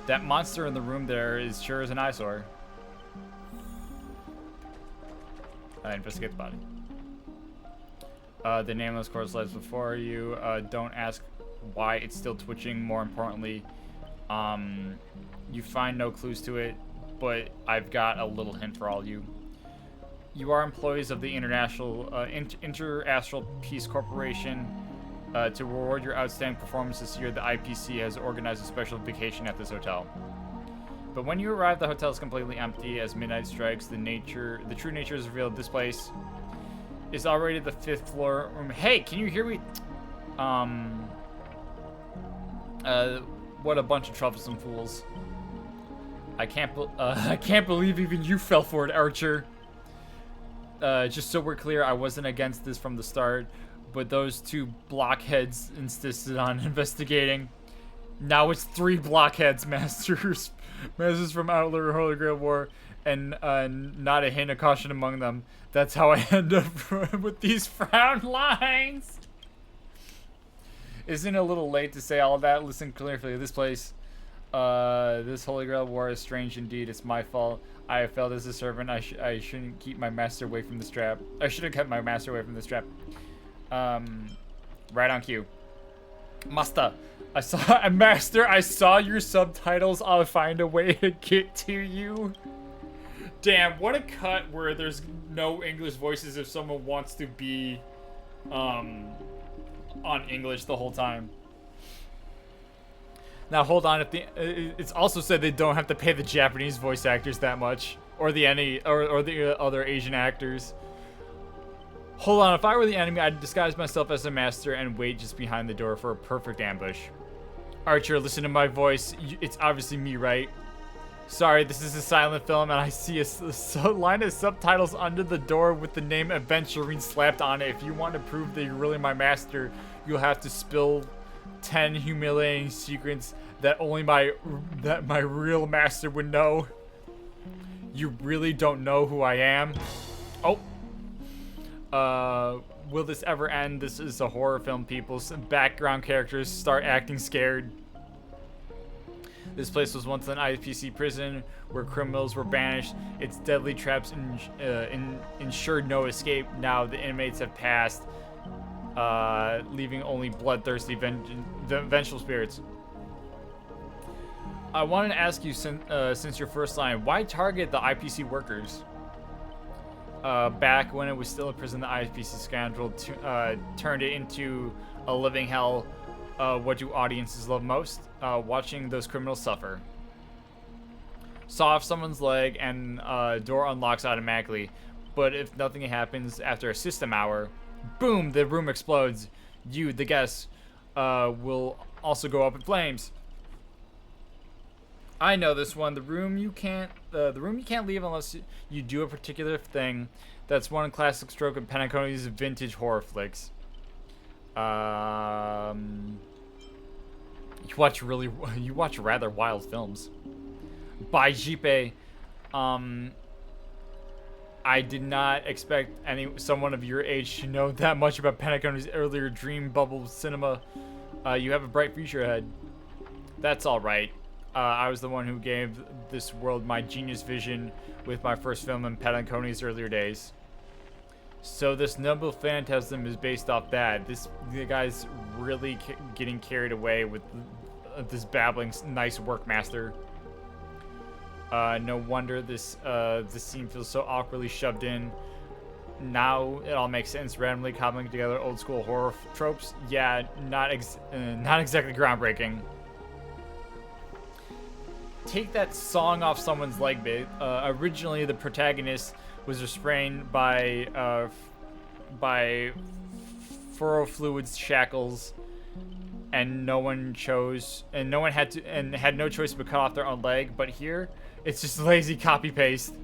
That monster in the room there is sure as an eyesore. Investigate the body. The nameless corpse lies before you. Don't ask why it's still twitching. More importantly, you find no clues to it, but I've got a little hint for all you. You are employees of the Interastral Peace Corporation. To reward your outstanding performance this year, the IPC has organized a special vacation at this hotel. But when you arrive, the hotel is completely empty. As midnight strikes, the true nature is revealed. This place is already the 5th floor room. Hey, can you hear me? What a bunch of troublesome fools. I can't believe even you fell for it, Archer. Just so we're clear, I wasn't against this from the start, but those 2 blockheads insisted on investigating. Now it's 3 blockheads, masters from Outlaw Holy Grail War, and not a hint of caution among them. That's how I end up with these frown lines. Isn't it a little late to say all of that? Listen clearly, this place, this Holy Grail War is strange indeed. It's my fault. I have failed as a servant. I shouldn't keep my master away from this trap. I should have kept my master away from this trap. Right on cue. Master, I saw your subtitles. I'll find a way to get to you. Damn, what a cut where there's no English voices if someone wants to be on English the whole time. Now hold on, it's also said they don't have to pay the Japanese voice actors that much, or the other Asian actors. Hold on, if I were the enemy, I'd disguise myself as a master and wait just behind the door for a perfect ambush. Archer, listen to my voice. It's obviously me, right? Sorry, this is a silent film, and I see a line of subtitles under the door with the name Aventurine slapped on it. If you want to prove that you're really my master, you'll have to spill 10 humiliating secrets that only my real master would know. You really don't know who I am? Oh. Will this ever end? This is a horror film, people. Some background characters start acting scared. This place was once an IPC prison where criminals were banished. Its deadly traps ensured no escape. Now the inmates have passed, leaving only bloodthirsty, vengeful spirits. I wanted to ask you, since your first line, why target the IPC workers? Back when it was still a prison, the IPC scoundrel turned it into a living hell. What do audiences love most? Watching those criminals suffer. Saw off someone's leg and door unlocks automatically, but if nothing happens after a system hour, boom, the room explodes. You, the guest, will also go up in flames. I know this one. The room you can't leave unless you do a particular thing. That's one classic stroke of Penacony's vintage horror flicks. You watch rather wild films. By Jipe, I did not expect someone of your age to know that much about Penacony's earlier dream bubble cinema. You have a bright future ahead. That's all right. I was the one who gave this world my genius vision with my first film in Penacony's earlier days. So this noble phantasm is based off that. The guy's really getting carried away with this babbling nice work, master. No wonder this scene feels so awkwardly shoved in. Now it all makes sense. Randomly cobbling together old school horror tropes. Yeah, not exactly groundbreaking. Take that song off someone's leg, babe. Originally, the protagonist was restrained by ferrofluid shackles, and no one had no choice but cut off their own leg. But here, it's just lazy copy paste.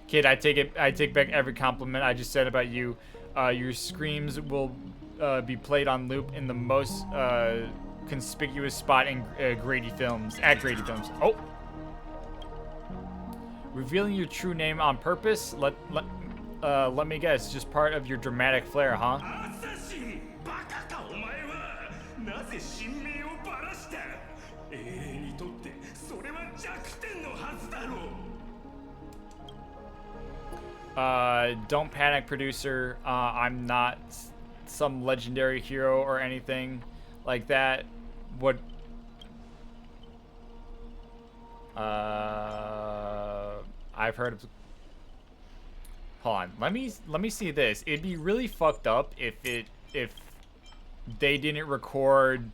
Kid, I take back every compliment I just said about you. Your screams will be played on loop in the most conspicuous spot in Grady Films. At Grady Films. Oh. Revealing your true name on purpose? Let me guess, just part of your dramatic flair, huh? Don't panic, producer. I'm not some legendary hero or anything like that. What? I've heard of. Hold on. Let me see this. It'd be really fucked up if they didn't record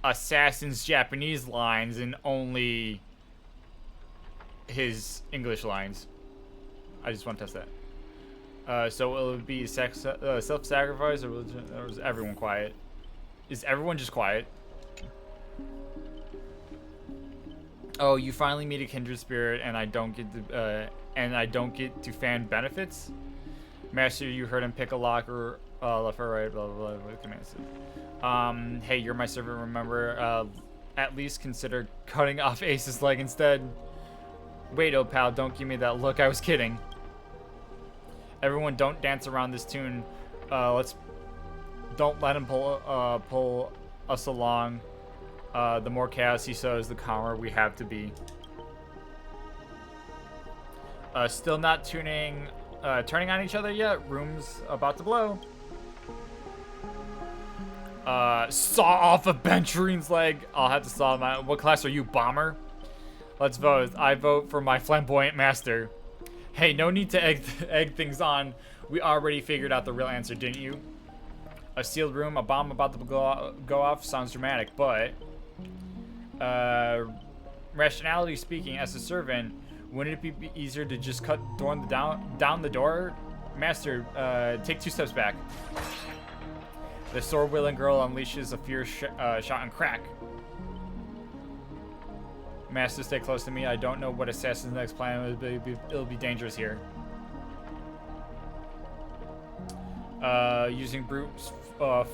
Assassin's Japanese lines and only his English lines. I just want to test that. So will it be self-sacrifice, or is everyone quiet? Is everyone just quiet? Oh, you finally meet a kindred spirit, and I don't get to fan benefits. Master, you heard him pick a locker, left or right, blah blah blah. What commands? Hey, you're my servant. Remember, at least consider cutting off Ace's leg instead. Wait, oh pal, don't give me that look. I was kidding. Everyone, don't dance around this tune. Don't let him pull us along. The more chaos he sows, the calmer we have to be. Still not turning on each other yet. Room's about to blow. Saw off a Benchurine's leg. I'll have to saw my. What class are you, bomber? Let's vote. I vote for my flamboyant master. Hey, no need to egg things on. We already figured out the real answer, didn't you? A sealed room, a bomb about to go off. Sounds dramatic, but rationality speaking, as a servant, wouldn't it be easier to just cut down the door? Master, take 2 steps back. The sword-wielding girl unleashes a fierce shot and crack. Master, stay close to me. I don't know what Assassin's next plan is, but it'll be dangerous here. Using brute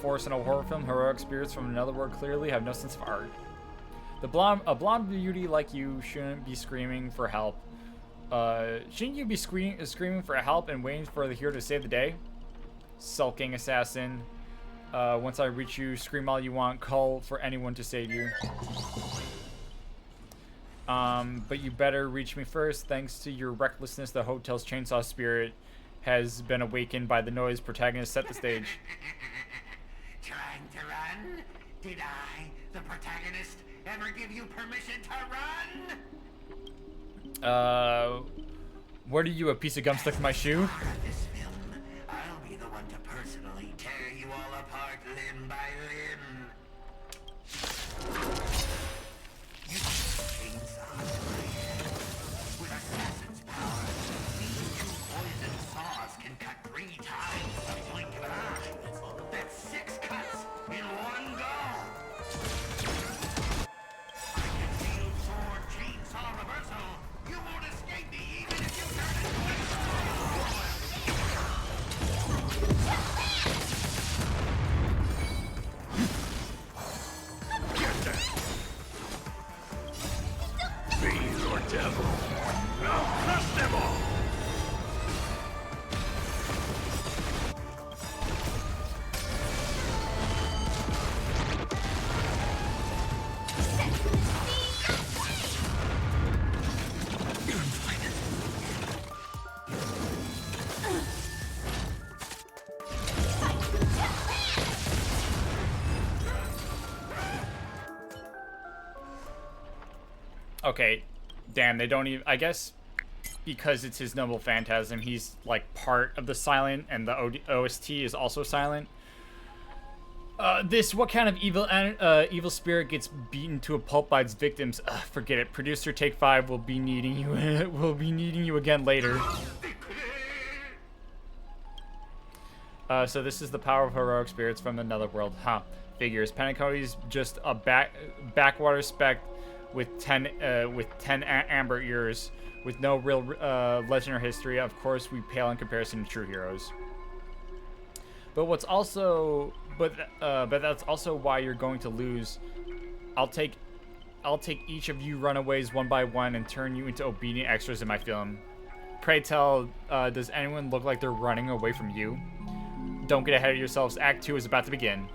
force in a horror film, heroic spirits from another world clearly have no sense of art. A blonde beauty like you shouldn't be screaming for help. Shouldn't you be screaming for help and waiting for the hero to save the day? Sulking assassin. Once I reach you, scream all you want. Call for anyone to save you. But you better reach me first. Thanks to your recklessness, the hotel's chainsaw spirit has been awakened by the noise. Protagonist, set the stage. Trying to run? Did I, the protagonist, ever give you permission to run? What are you, a piece of gum stuck in my shoe? This film, I'll be the one to personally tear you all apart limb by limb. You chainsaws in my hand. With assassin's power, these two poison saws can cut 3 times the blink of an eye. That's 6 cuts in one go. I can feel sword chainsaw reversal. You won't escape me even if you turn into a Fiend or devil, I'll crush them all! Okay, damn, they don't even, I guess because it's his noble phantasm, he's like part of the silent, and the OST is also silent. What kind of evil spirit gets beaten to a pulp by its victims? Forget it. Producer, take 5. We'll be needing you. We'll be needing you again later. So this is the power of heroic spirits from another world. Huh. Figures. Penacony's just a backwater speck with 10 amber ears, with no real legend or history. Of course, we pale in comparison to true heroes. But what's also, but that's also why you're going to lose. I'll take each of you runaways one by one and turn you into obedient extras in my film. Pray tell, does anyone look like they're running away from you? Don't get ahead of yourselves. Act 2 is about to begin.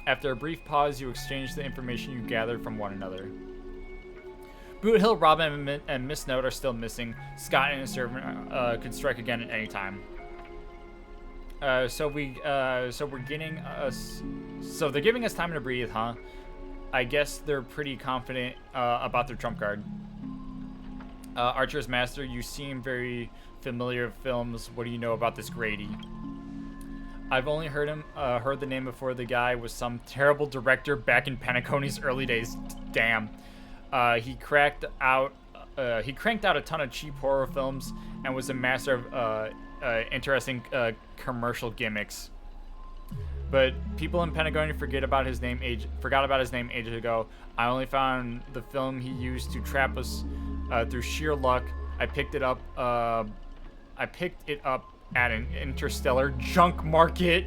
After a brief pause, you exchange the information you gathered from one another. Boot Hill, Robin, and Miss Note are still missing. Scott and his servant could strike again at any time. So they're giving us time to breathe, huh? I guess they're pretty confident about their trump card. Archer's Master, you seem very familiar with films. What do you know about this Grady? I've only heard the name before. The guy was some terrible director back in Penacony's early days. Damn. He cranked out a ton of cheap horror films and was a master of interesting commercial gimmicks. But people in Pentagonia forgot about his name ages ago. I only found the film he used to trap us through sheer luck. I picked it up at an interstellar junk market.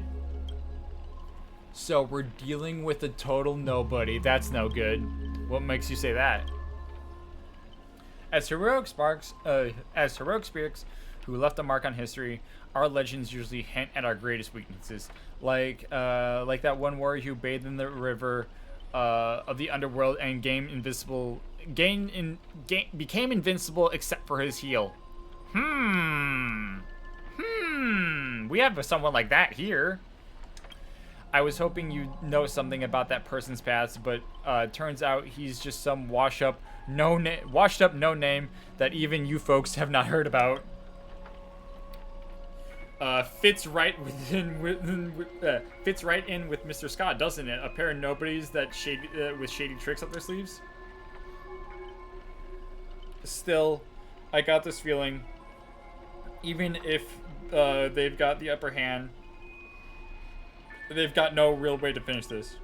So we're dealing with a total nobody. That's no good. What makes you say that? As heroic spirits who left a mark on history, our legends usually hint at our greatest weaknesses, like that one warrior who bathed in the river of the underworld and became invincible except for his heel. We have someone like that here. I was hoping you'd know something about that person's past, but turns out he's just some washed up no name that even you folks have not heard about. Fits right in with Mr. Scott, doesn't it? A pair of nobodies that with shady tricks up their sleeves. Still, I got this feeling, even if they've got the upper hand, they've got no real way to finish this.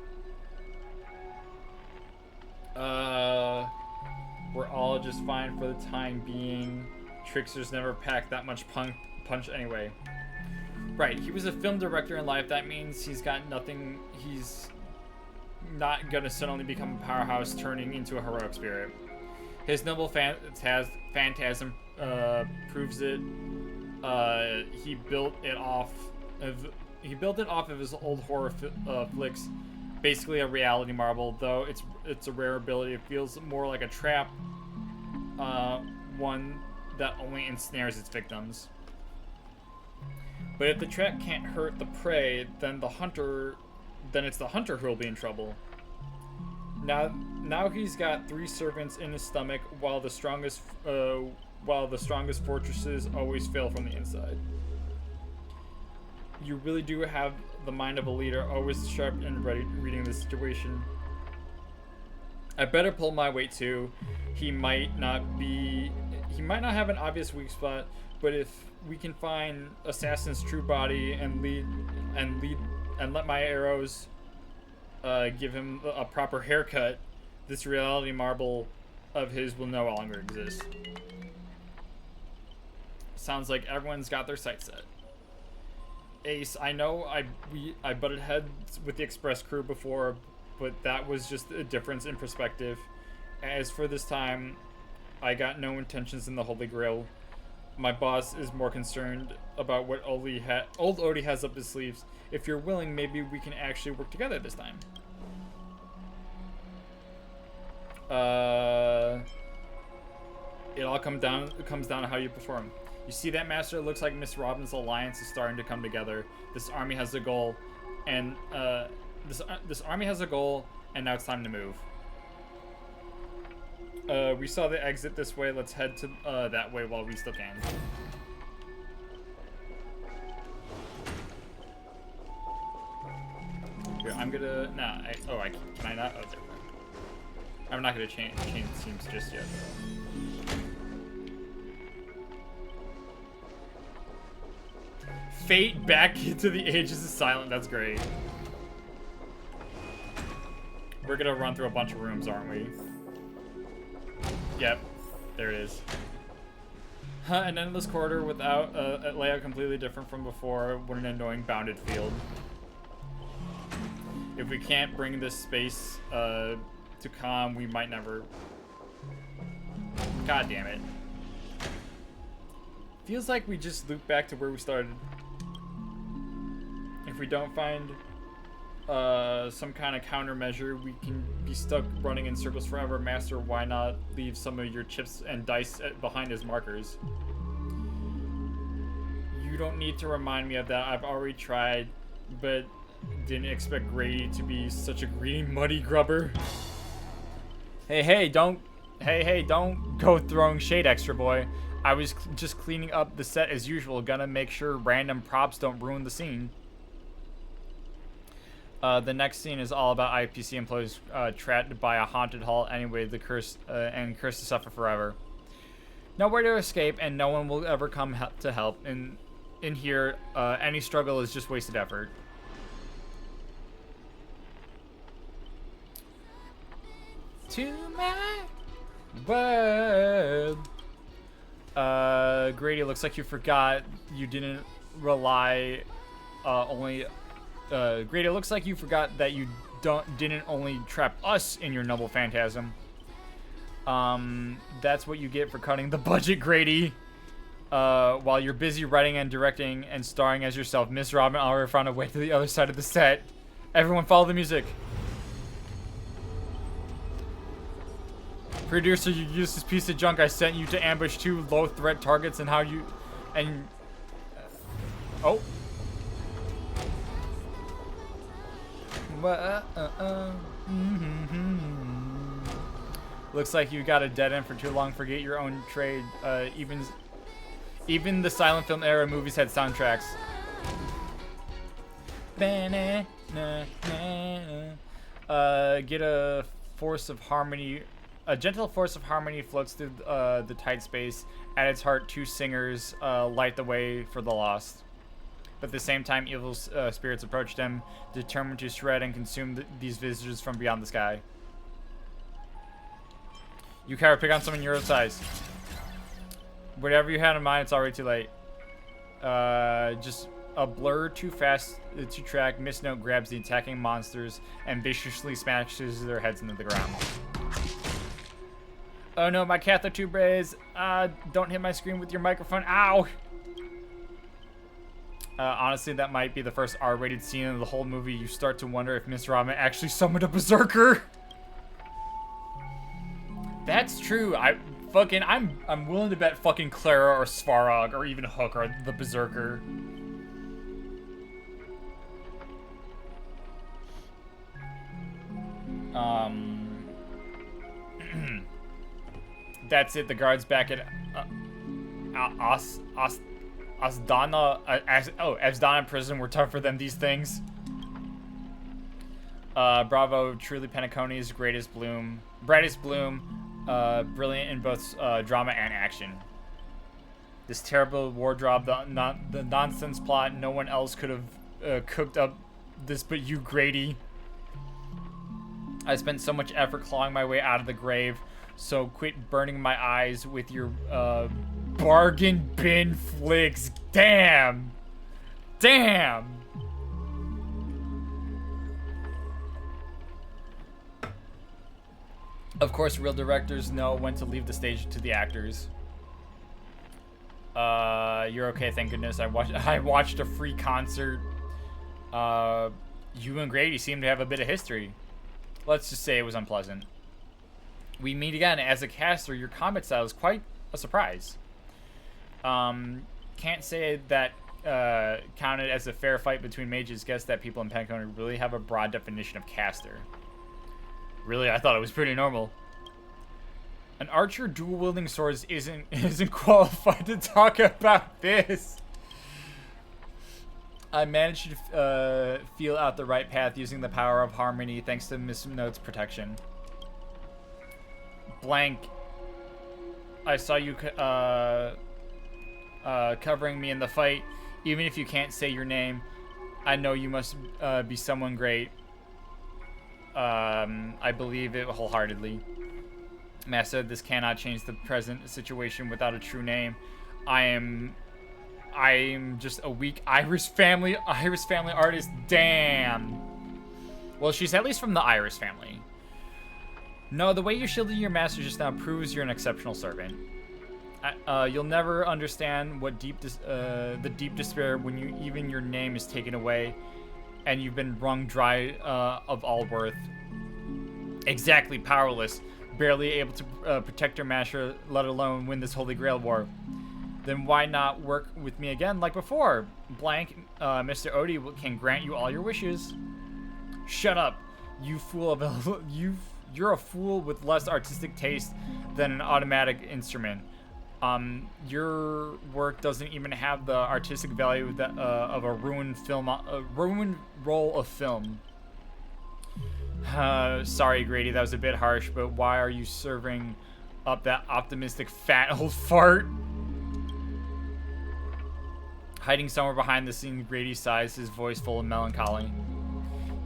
We're all just fine for the time being. Tricksters never pack that much punch anyway. Right, he was a film director in life. That means he's got nothing. He's not gonna suddenly become a powerhouse turning into a heroic spirit. His noble phantasm proves it. He built it off of his old horror flicks. Basically a reality marble, though it's a rare ability. It feels more like a trap, one that only ensnares its victims. But if the trap can't hurt the prey, then it's the hunter who will be in trouble. Now he's got 3 servants in his stomach, while the strongest fortresses always fail from the inside. You really do have the mind of a leader, always sharp and ready, reading the situation. I better pull my weight too. He might not have an obvious weak spot, but if we can find Assassin's true body and let my arrows give him a proper haircut, this reality marble of his will no longer exist. Sounds like everyone's got their sights set. Ace, I know I butted heads with the Express crew before, but that was just a difference in perspective. As for this time, I got no intentions in the Holy Grail. My boss is more concerned about what old Odie has up his sleeves. If you're willing, maybe we can actually work together this time. It all comes down to how you perform. You see that, Master? It looks like Miss Robin's alliance is starting to come together. This army has a goal, and this army has a goal, and now it's time to move. We saw the exit this way. Let's head to that way while we still can. Here, I'm gonna. Nah. Can I not? Oh, there we go. I'm not gonna change teams just yet. Fate back into the ages of silent. That's great. We're gonna run through a bunch of rooms, aren't we? Yep, there it is. An endless corridor without a layout completely different from before. What an annoying bounded field. If we can't bring this space to calm, we might never. God damn it. Feels like we just loop back to where we started. If we don't find some kind of countermeasure, we can be stuck running in circles forever. Master, why not leave some of your chips and dice behind as markers? You don't need to remind me of that. I've already tried, but didn't expect Grady to be such a greedy, muddy grubber. Hey, don't go throwing shade, extra boy. I was just cleaning up the set as usual, gonna make sure random props don't ruin the scene. The next scene is all about IPC employees trapped by a haunted hall anyway, the curse and cursed to suffer forever. Nowhere to escape, and no one will ever come to help. In here, any struggle is just wasted effort. To my world. Grady, looks like you forgot you didn't rely Grady, it looks like you forgot that you didn't only trap us in your noble phantasm. That's what you get for cutting the budget, Grady. While you're busy writing and directing and starring as yourself, Miss Robin already found a way to the other side of the set. Everyone follow the music. Producer, you used this piece of junk I sent you to ambush 2 low-threat targets and how you... Oh. Looks like you got a dead end for too long. Forget your own trade. Even the silent film era movies had soundtracks. Get a force of harmony. A gentle force of harmony floats through the tight space. At its heart, 2 singers light the way for the lost. But at the same time, evil spirits approach them, determined to shred and consume these visitors from beyond the sky. You coward, pick on someone your own size. Whatever you had in mind, it's already too late. Just a blur too fast to track. Misnote grabs the attacking monsters and viciously smashes their heads into the ground. Oh no, my cathode tube rays. Don't hit my screen with your microphone. Ow! Honestly, that might be the first R-rated scene of the whole movie. You start to wonder if Miss Rama actually summoned a berserker. That's true. I'm willing to bet fucking Clara or Svarog or even Hook are the berserker. That's it. The guards back at Asdana prison were tougher than these things. Bravo, truly Penacony's brightest bloom, brilliant in both drama and action. This terrible wardrobe, the nonsense plot, no one else could have cooked up this but you, Grady. I spent so much effort clawing my way out of the grave, so quit burning my eyes with your bargain bin flicks. Damn! Damn! Of course, real directors know when to leave the stage to the actors. You're okay, thank goodness. I watched a free concert. You and Grady seem to have a bit of history. Let's just say it was unpleasant. We meet again. As a caster, your combat style is quite a surprise. Can't say that counted as a fair fight between mages. Guess that people in Penacony really have a broad definition of caster. Really, I thought it was pretty normal. An archer dual-wielding swords isn't qualified to talk about this. I managed to feel out the right path using the power of harmony thanks to Miss Note's protection. Blank. I saw you covering me in the fight. Even if you can't say your name, I know you must be someone great. I believe it wholeheartedly. Master, this cannot change the present situation without a true name. I am just a weak Irish family artist. Damn. Well, she's at least from the Irish family. No, the way you shielded your master just now proves you're an exceptional servant. You'll never understand what the deep despair when even your name is taken away, and you've been wrung dry of all worth. Exactly, powerless, barely able to protect your master, let alone win this Holy Grail war. Then why not work with me again like before? Blank, Mr. Odie can grant you all your wishes. Shut up, you fool of a you're a fool with less artistic taste than an automatic instrument. Your work doesn't even have the artistic value that, of a ruined roll of film. Sorry, Grady, that was a bit harsh, but why are you serving up that optimistic fat old fart? Hiding somewhere behind the scene, Grady sighs, his voice full of melancholy.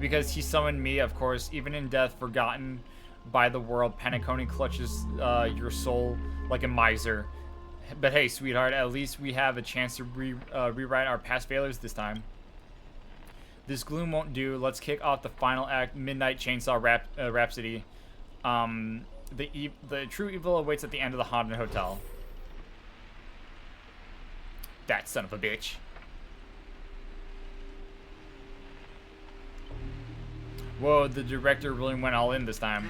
Because he summoned me, of course, even in death, forgotten by the world, Penacony clutches your soul like a miser. But hey, sweetheart, at least we have a chance to rewrite our past failures this time. This gloom won't do. Let's kick off the final act, Midnight Chainsaw Rhapsody. The true evil awaits at the end of the haunted hotel. That son of a bitch. Whoa, the director really went all in this time.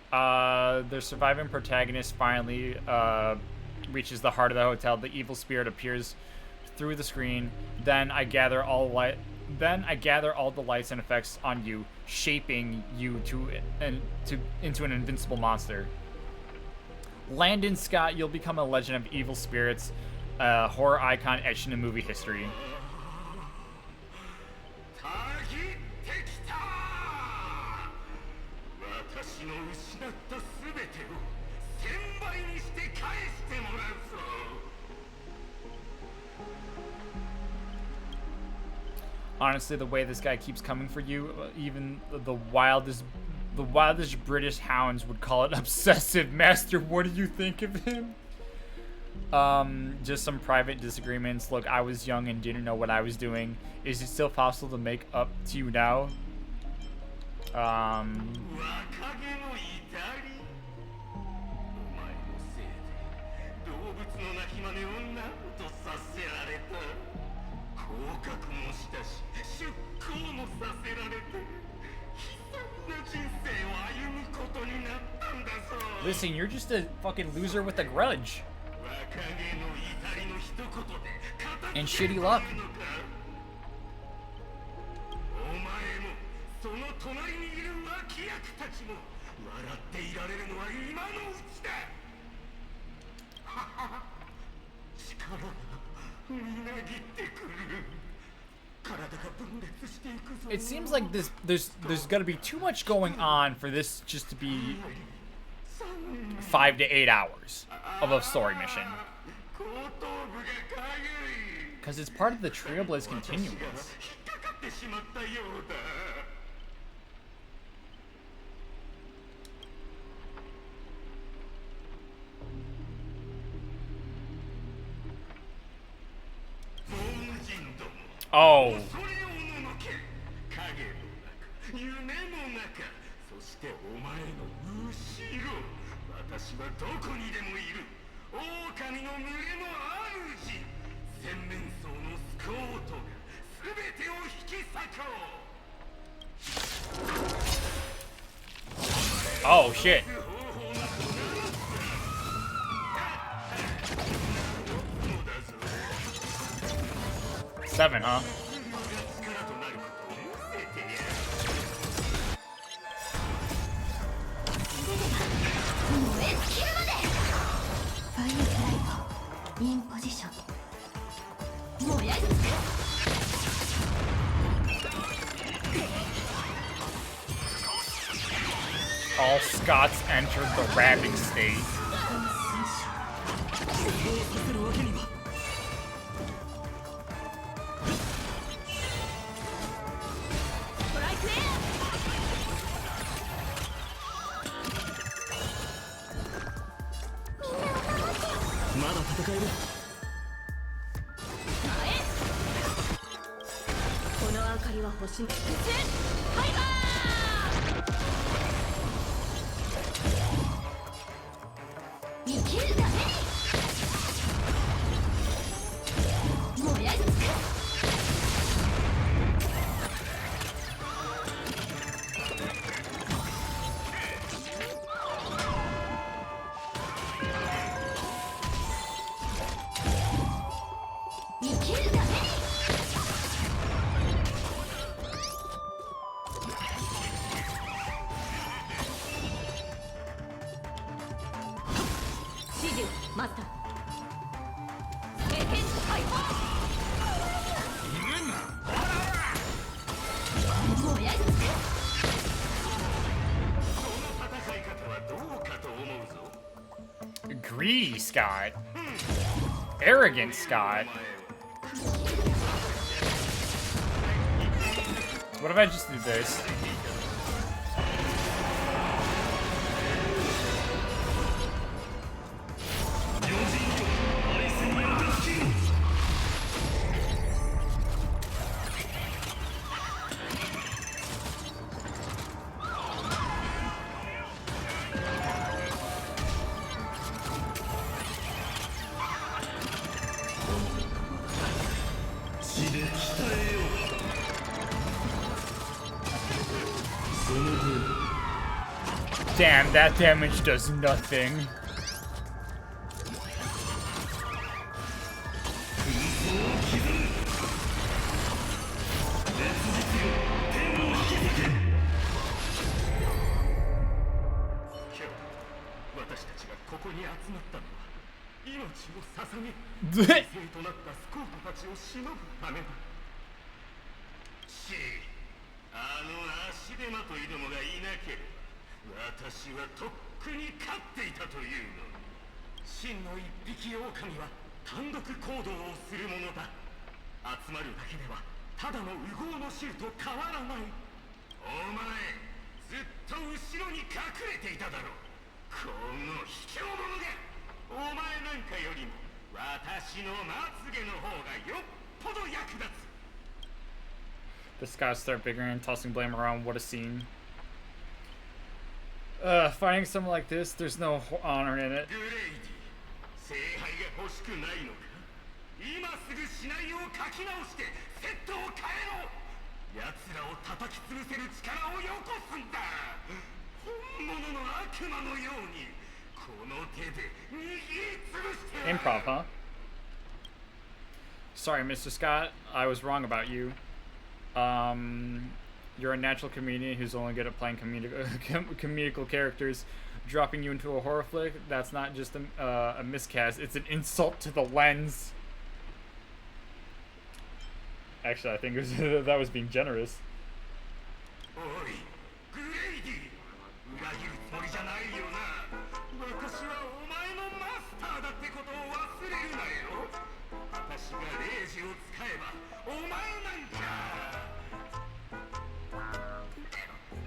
The surviving protagonist finally reaches the heart of the hotel. The evil spirit appears through the screen. Then I gather all the lights and effects on you, shaping you into an invincible monster. Landon Scott, you'll become a legend of evil spirits, horror icon etched into movie history. Honestly, the way this guy keeps coming for you, even the wildest British hounds would call it obsessive. Master, what do you think of him? Just some private disagreements. Look, I was young and didn't know what I was doing. Is it still possible to make up to you now? Listen, you're just a fucking loser with a grudge. And shitty luck. It seems like there's gonna be too much going on for this just to be 5 to 8 hours of a story mission. Because it's part of the Trailblaze continuum. Oh. Oh shit. Seven, huh? In position. All Scots entered the rapping state. Greedy Scott. Arrogant Scott. What if I just do this? Damn, that damage does nothing. The Scots start bickering and tossing blame around. What a scene. Fighting someone like this, there's no honor in it. 奴らを叩き潰せる力をよこすんだ。本物の悪魔のようにこの手で握りつぶしてやる。 Improv, huh? Sorry, Mr. Scott. I was wrong about you. You're a natural comedian who's only good at playing comedical characters. Dropping you into a horror flick, that's not just a miscast, it's an insult to the lens. Actually, I think it was, that was being generous.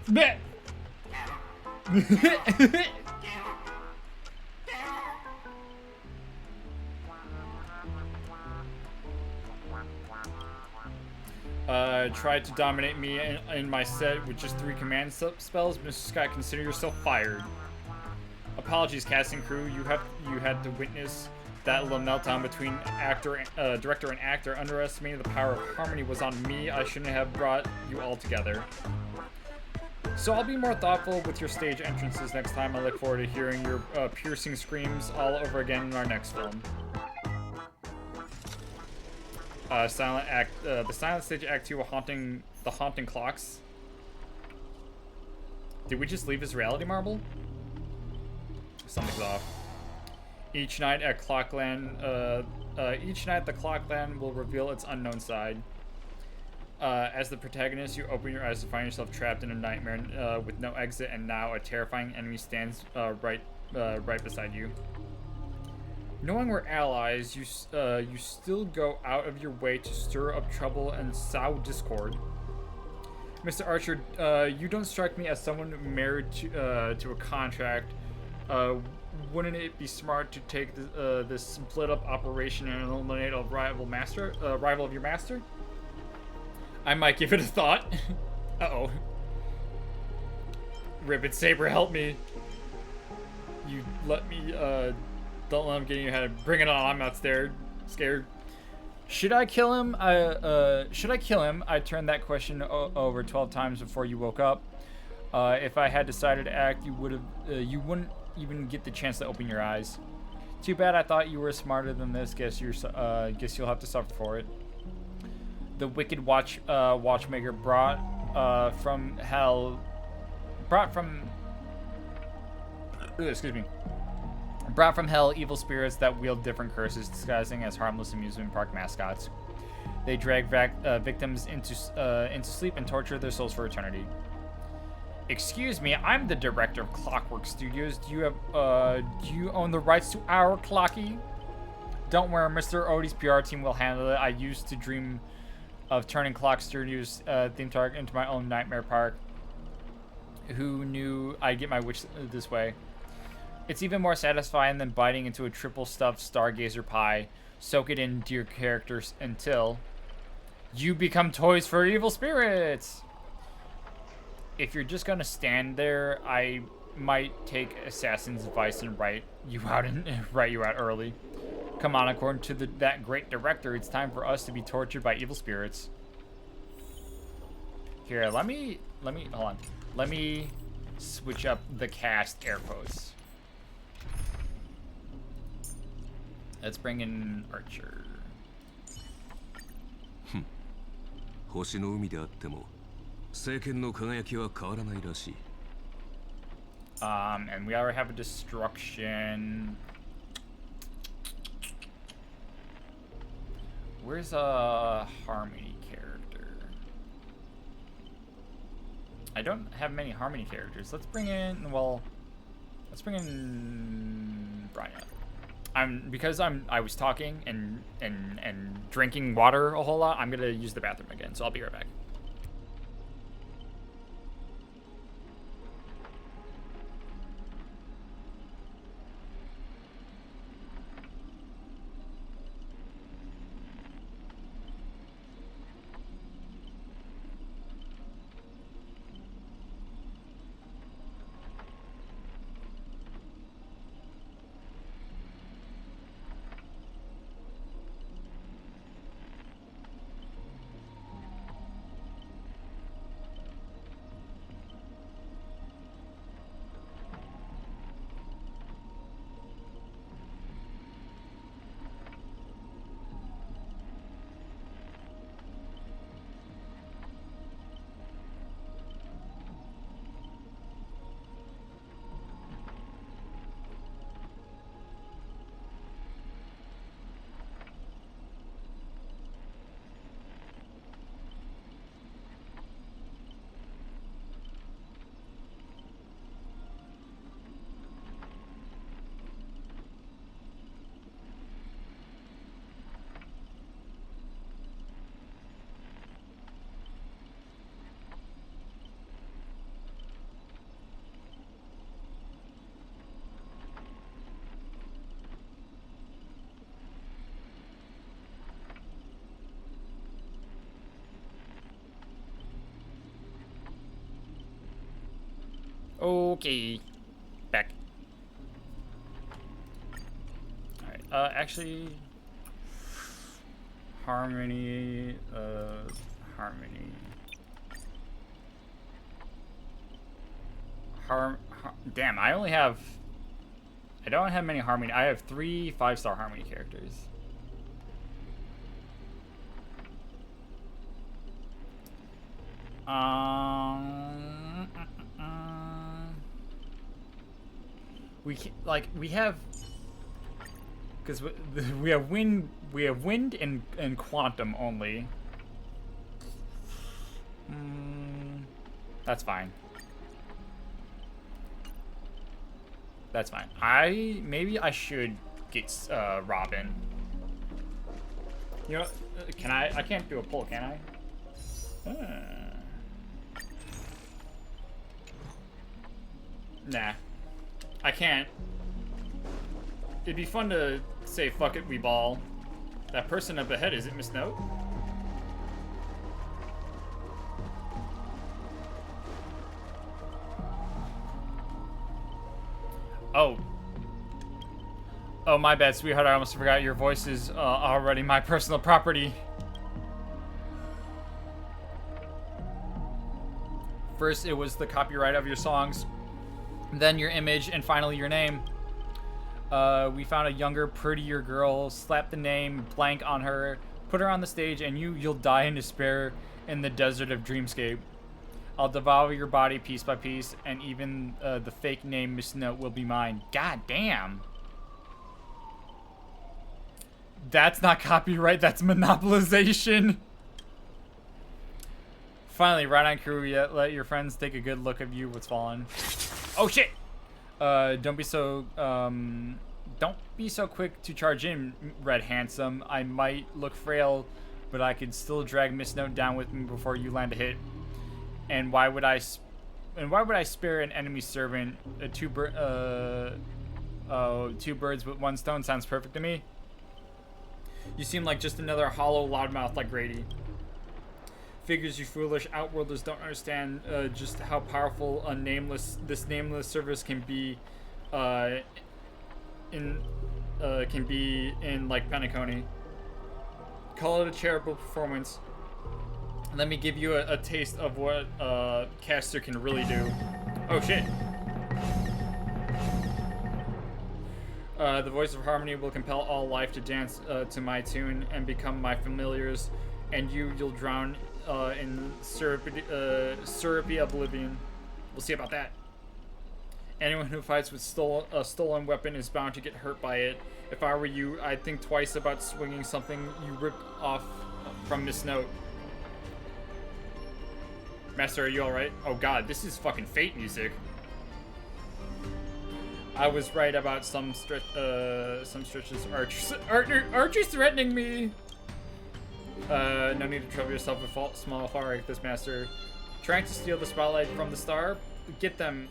Bleh. Tried to dominate me in my set with just 3 command spells. Mr. Scott, consider yourself fired. Apologies, casting crew. You had to witness that little meltdown between director and actor. Underestimating the power of harmony was on me. I shouldn't have brought you all together. So I'll be more thoughtful with your stage entrances next time. I look forward to hearing your piercing screams all over again in our next film. The silent stage act 2, the haunting clocks. Did we just leave his reality marble? Something's off. Each night at Clockland, the Clockland will reveal its unknown side. As the protagonist, you open your eyes to find yourself trapped in a nightmare with no exit, and now a terrifying enemy stands right beside you. Knowing we're allies, you still go out of your way to stir up trouble and sow discord. Mr. Archer, you don't strike me as someone married to a contract. Wouldn't it be smart to take this split-up operation and eliminate a rival of your master? I might give it a thought. Uh-oh. Ribbit Saber, help me. You let me, don't let him get in your head. Bring it on, I'm not scared. Should I kill him? I turned that question over 12 times before you woke up. If I had decided to act, you wouldn't even get the chance to open your eyes. Too bad. I thought you were smarter than this. Guess you'll have to suffer for it. The wicked watchmaker brought from hell evil spirits that wield different curses, disguising as harmless amusement park mascots. They drag victims into sleep and torture their souls for eternity. Excuse me, I'm the director of Clockwork Studios. Do you own the rights to our Clocky? Don't worry, Mr. Odie's PR team will handle it. I used to dream of turning Clock Studios theme park into my own nightmare park. Who knew I'd get my wish this way? It's even more satisfying than biting into a triple stuffed Stargazer pie. Soak it in, dear characters, until you become toys for evil spirits. If you're just gonna stand there, I might take Assassin's advice and write you out early. Come on, according to that great director, it's time for us to be tortured by evil spirits. Here, let me hold on. Let me switch up the cast air quotes. Let's bring in Archer. 星の海であっても政権の輝きは変わらないらしい。And we already have a destruction. Where's a Harmony character? I don't have many Harmony characters. Let's bring in Brian. I was talking and drinking water a whole lot. I'm gonna use the bathroom again, so I'll be right back. Okay. Back. Alright, actually... Harmony, Harmony... Damn, I only have... I don't have many Harmony. I have 3 5-star Harmony characters. We have, because we have wind and quantum only. That's fine. That's fine. Maybe I should get Robin. You know, can I can't do a pull, can I? Nah. I can't. It'd be fun to say, fuck it, we ball. That person up ahead, is it Miss Note? Oh. Oh, my bad, sweetheart. I almost forgot your voice is already my personal property. First, it was the copyright of your songs, then your image, and finally your name. We found a younger, prettier girl, slapped the name blank on her, put her on the stage, and you'll die in despair in the desert of Dreamscape. I'll devour your body piece by piece, and even the fake name Miss Note will be mine. God damn. That's not copyright, that's monopolization. Finally, right on crew, let your friends take a good look of you, what's fallen. Oh shit! Don't be so quick to charge in, Red Handsome. I might look frail, but I could still drag Miss Note down with me before you land a hit. And why would I spare an enemy servant? Two birds with one stone sounds perfect to me. You seem like just another hollow loudmouth like Grady. Figures, you foolish outworlders don't understand just how powerful this nameless service can be in like Penacony. Call it a charitable performance. Let me give you a taste of what Caster can really do. Oh shit. The voice of harmony will compel all life to dance to my tune and become my familiars, and you'll drown in syrupy oblivion. We'll see about that. Anyone who fights with a stolen weapon is bound to get hurt by it. If I were you, I'd think twice about swinging something you ripped off from Miss Note. Master, are you alright? Oh god, this is fucking Fate music. I was right about some stretches. Archer's threatening me! No need to trouble yourself with small fire like this, Master. Trying to steal the spotlight from the star? Get them.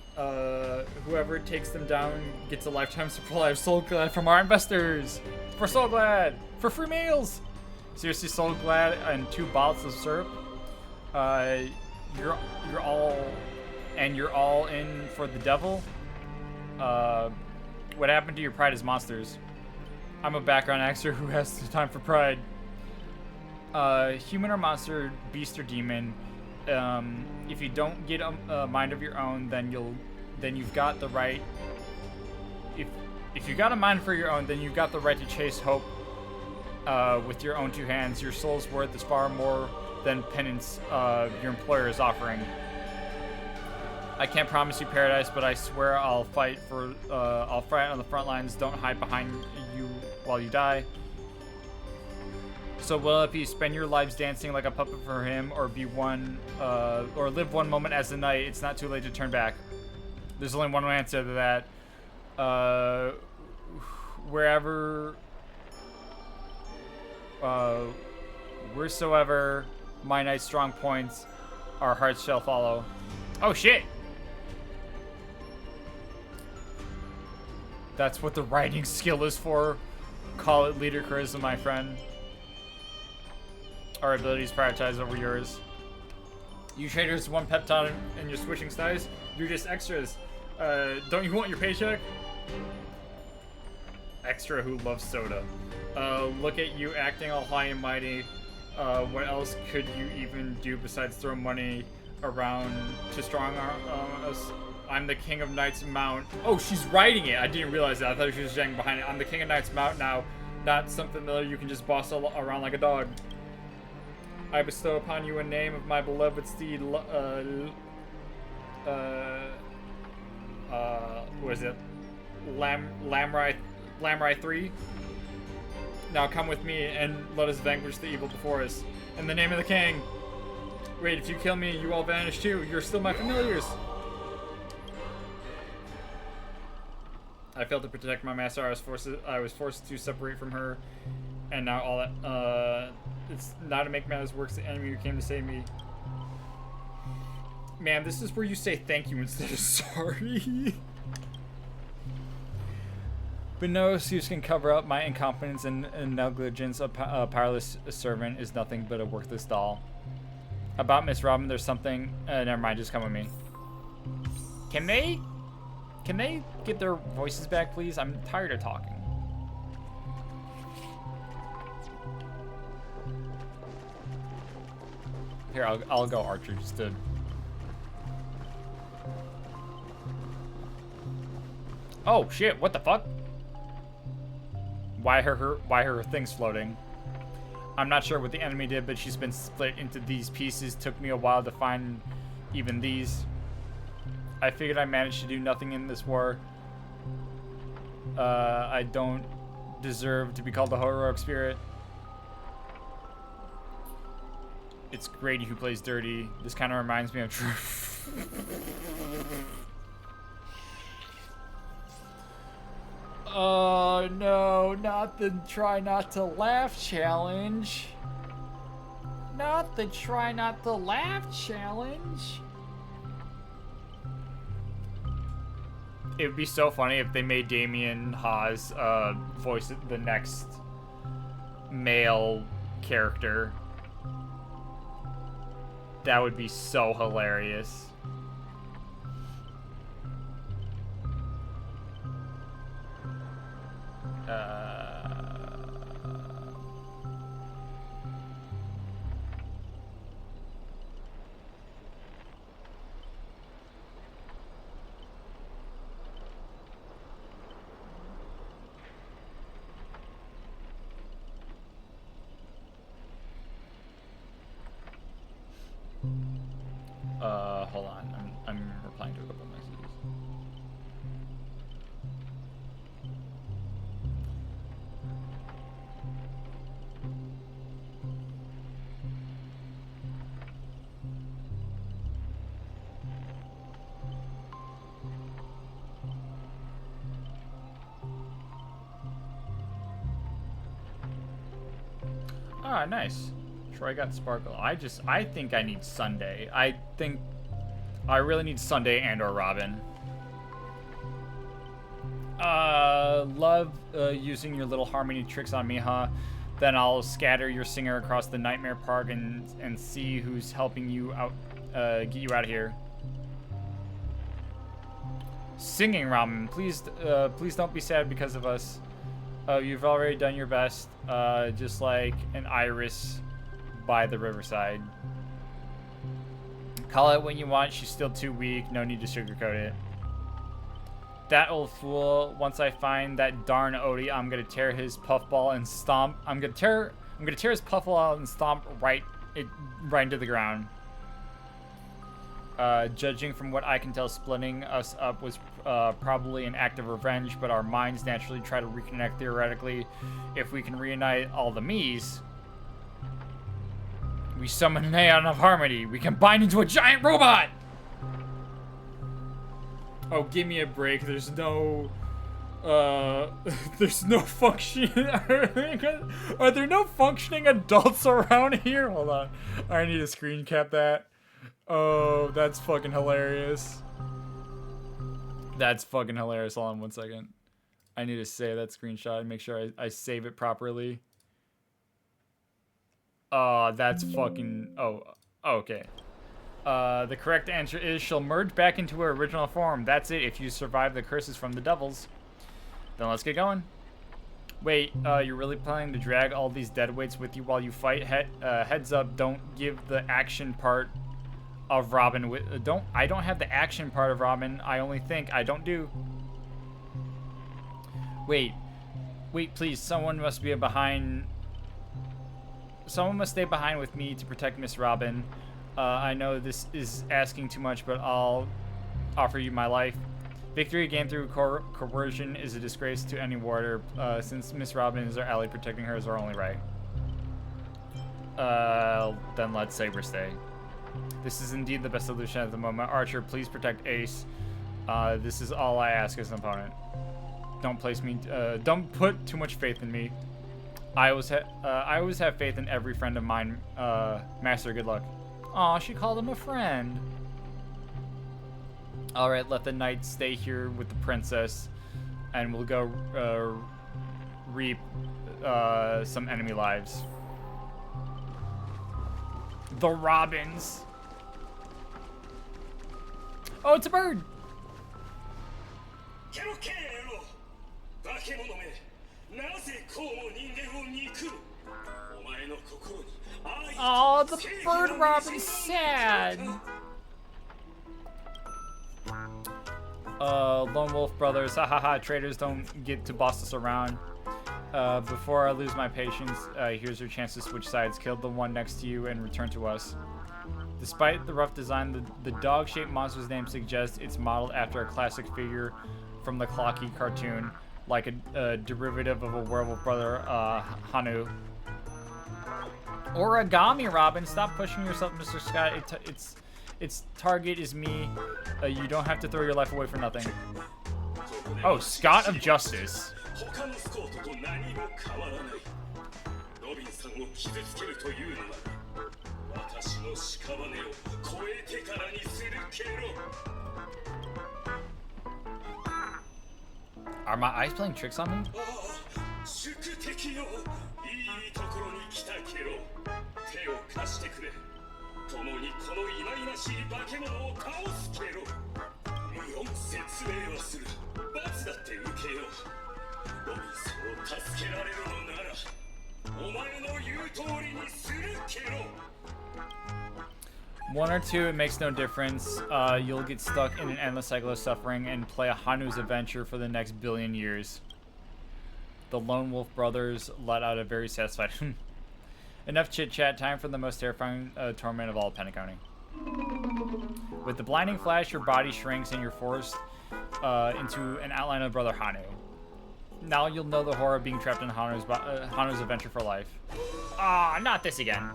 Whoever takes them down gets a lifetime supply of Soul Glad from our investors! For Soul Glad! For free meals! Seriously, Soul Glad and 2 bottles of syrup? You're all in for the devil? What happened to your pride as monsters? I'm a background actor who has time for pride. Human or monster, beast or demon. If you don't get a mind of your own, then you've got the right. If you got a mind for your own, then you've got the right to chase hope. With your own 2 hands, your soul's worth is far more than penance your employer is offering. I can't promise you paradise, but I swear I'll fight on the front lines. Don't hide behind you while you die. So will it be spend your lives dancing like a puppet for him, or or live one moment as the night? It's not too late to turn back. There's only one answer to that. Wheresoever my knight's strong points, our hearts shall follow. Oh shit! That's what the writing skill is for. Call it leader charisma, my friend. Our abilities prioritize over yours. You traders, 1 peptide and you're switching styles. You're just extras. Don't you want your paycheck? Extra who loves soda. Look at you acting all high and mighty. What else could you even do besides throw money around to strong us? I'm the king of Knight's Mount. Oh, she's writing it. I didn't realize that. I thought she was standing behind it. I'm the king of Knight's Mount now. Not something that you can just boss around like a dog. I bestow upon you a name of my beloved steed, what is it? Lamrai 3? Now come with me and let us vanquish the evil before us. In the name of the king. Wait, if you kill me, you all vanish too. You're still my familiars. I failed to protect my master. I was forced to separate from her, and now all that. It's not to make matters worse. The enemy who came to save me. Man, this is where you say thank you instead of sorry. But no excuse can cover up my incompetence and negligence. A powerless servant is nothing but a worthless doll. About Miss Robin, there's something. Never mind. Just come with me. Can they get their voices back, please? I'm tired of talking. Here, I'll go Archer just to. Oh shit! What the fuck? Why her thing's floating? I'm not sure what the enemy did, but she's been split into these pieces. Took me a while to find even these. I figured I managed to do nothing in this war. I don't deserve to be called the heroic spirit. It's Grady who plays dirty. This kind of reminds me of Oh no, not the try not to laugh challenge. Not the try not to laugh challenge. It would be so funny if they made Damien Haas voice the next male character. That would be so hilarious. Hold on. I'm replying to a couple messages. Ah, nice. Troy got Sparkle. I think I need Sunday. I think I really need Sunday and or Robin. Love using your little harmony tricks on me, huh? Then I'll scatter your singer across the Nightmare Park and see who's helping you out, get you out of here. Singing, Robin. Please don't be sad because of us. You've already done your best, just like an iris by the riverside. Call it when you want. She's still too weak. No need to sugarcoat it. That old fool. Once I find that darn Odie, I'm gonna tear his puffball and stomp. I'm gonna tear his puffball out and stomp right into the ground. Judging from what I can tell, splitting us up was probably an act of revenge, but our minds naturally try to reconnect theoretically. If we can reunite all the me's, we summon an Aeon of Harmony. We combine into a giant robot! Oh, give me a break. There's no function. Are there no functioning adults around here? Hold on. I need to screen cap that. Oh, that's fucking hilarious. That's fucking hilarious. Hold on 1 second. I need to save that screenshot and make sure I save it properly. That's fucking... Oh, okay. The correct answer is she'll merge back into her original form. That's it if you survive the curses from the devils. Then let's get going. Wait, you're really planning to drag all these deadweights with you while you fight? Heads up, don't give the action part of Robin with I don't have the action part of Robin. I only think, I don't do. Wait, please, someone must stay behind with me to protect Miss Robin. I know this is asking too much, but I'll offer you my life. Victory gained through coercion is a disgrace to any warder. Since Miss Robin is our ally, protecting her is our only right. Then let's Saber stay. This is indeed the best solution at the moment. Archer, please protect Ace. This is all I ask as an opponent. Don't put too much faith in me. I always have faith in every friend of mine. Master, good luck. Aw, she called him a friend. Alright, let the knight stay here with the princess, and we'll go reap some enemy lives. The Robins. Oh, it's a bird. Oh, the bird Robin's sad. Lone Wolf Brothers, hahaha, traitors don't get to boss us around. Before I lose my patience, here's your chance to switch sides. Kill the one next to you and return to us. Despite the rough design, the dog-shaped monster's name suggests it's modeled after a classic figure from the Clocky cartoon, like a derivative of a werewolf brother, Hanu. Origami Robin, stop pushing yourself, Mr. Scott. Its target is me. You don't have to throw your life away for nothing. Oh, Scott of Justice. Are my eyes playing tricks on me? One or two, it makes no difference. You'll get stuck in an endless cycle of suffering and play a Hanu's adventure for the next billion years. The Lone Wolf Brothers let out a very satisfied Enough chit-chat, time for the most terrifying torment of all Penacony. With the blinding flash, your body shrinks and you're forced into an outline of Brother Hanu. Now you'll know the horror of being trapped in Hanu's adventure for life. Ah, not this again.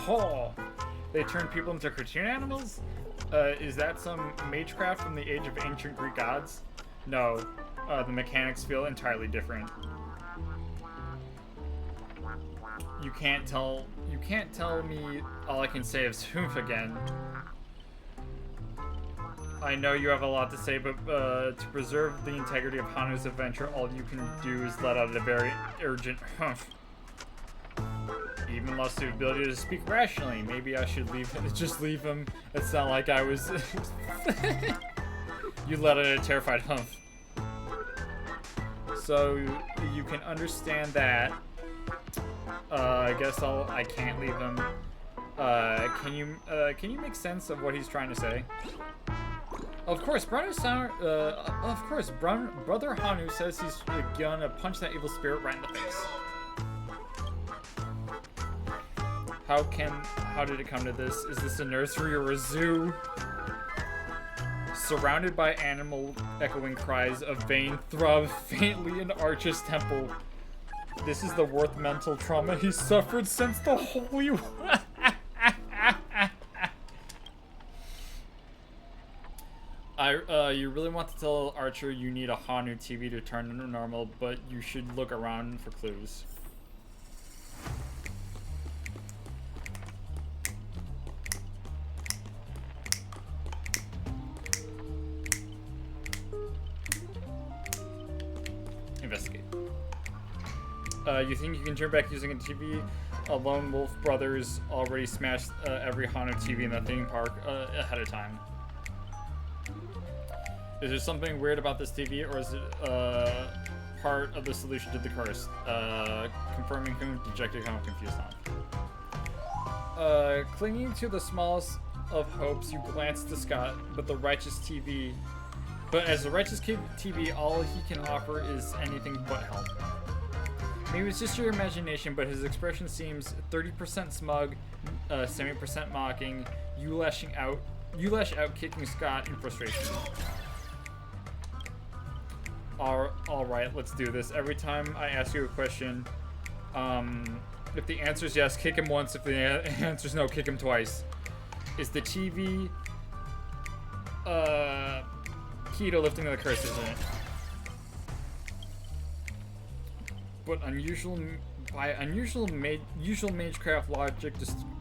Oh, they turn people into cartoon animals? Is that some magecraft from the age of ancient Greek gods? No, the mechanics feel entirely different. You can't tell me all I can say is Hoof again. I know you have a lot to say, but to preserve the integrity of Hanu's adventure, all you can do is let out a very urgent humph. Even lost the ability to speak rationally. Maybe I should just leave him. It's not like I was... You let out a terrified humph. So you can understand that. I guess I can't leave him. Can you make sense of what he's trying to say? Of course, Brother Hanu says he's gonna punch that evil spirit right in the face. How did it come to this? Is this a nursery or a zoo? Surrounded by animal echoing cries, a vein throb faintly in Archer's temple. This is the worst mental trauma he's suffered since the Holy War. You really want to tell Archer you need a Hanu TV to turn into normal, but you should look around for clues. Investigate. You think you can turn back using a TV? Lone Wolf Brothers already smashed every haunted TV in the theme park ahead of time. Is there something weird about this TV, or is it part of the solution to the curse? Confirming whom, dejected, kind of confused now. Clinging to the smallest of hopes, you glance to Scott, but as the righteous TV, all he can offer is anything but help. Maybe it's just your imagination, but his expression seems 30% smug, 70% mocking. You lash out, kicking Scott in frustration. All right, let's do this. Every time I ask you a question, if the answer is yes, kick him once. If the answer is no, kick him twice. Is the TV key to lifting the curse, isn't it? But usual magecraft logic,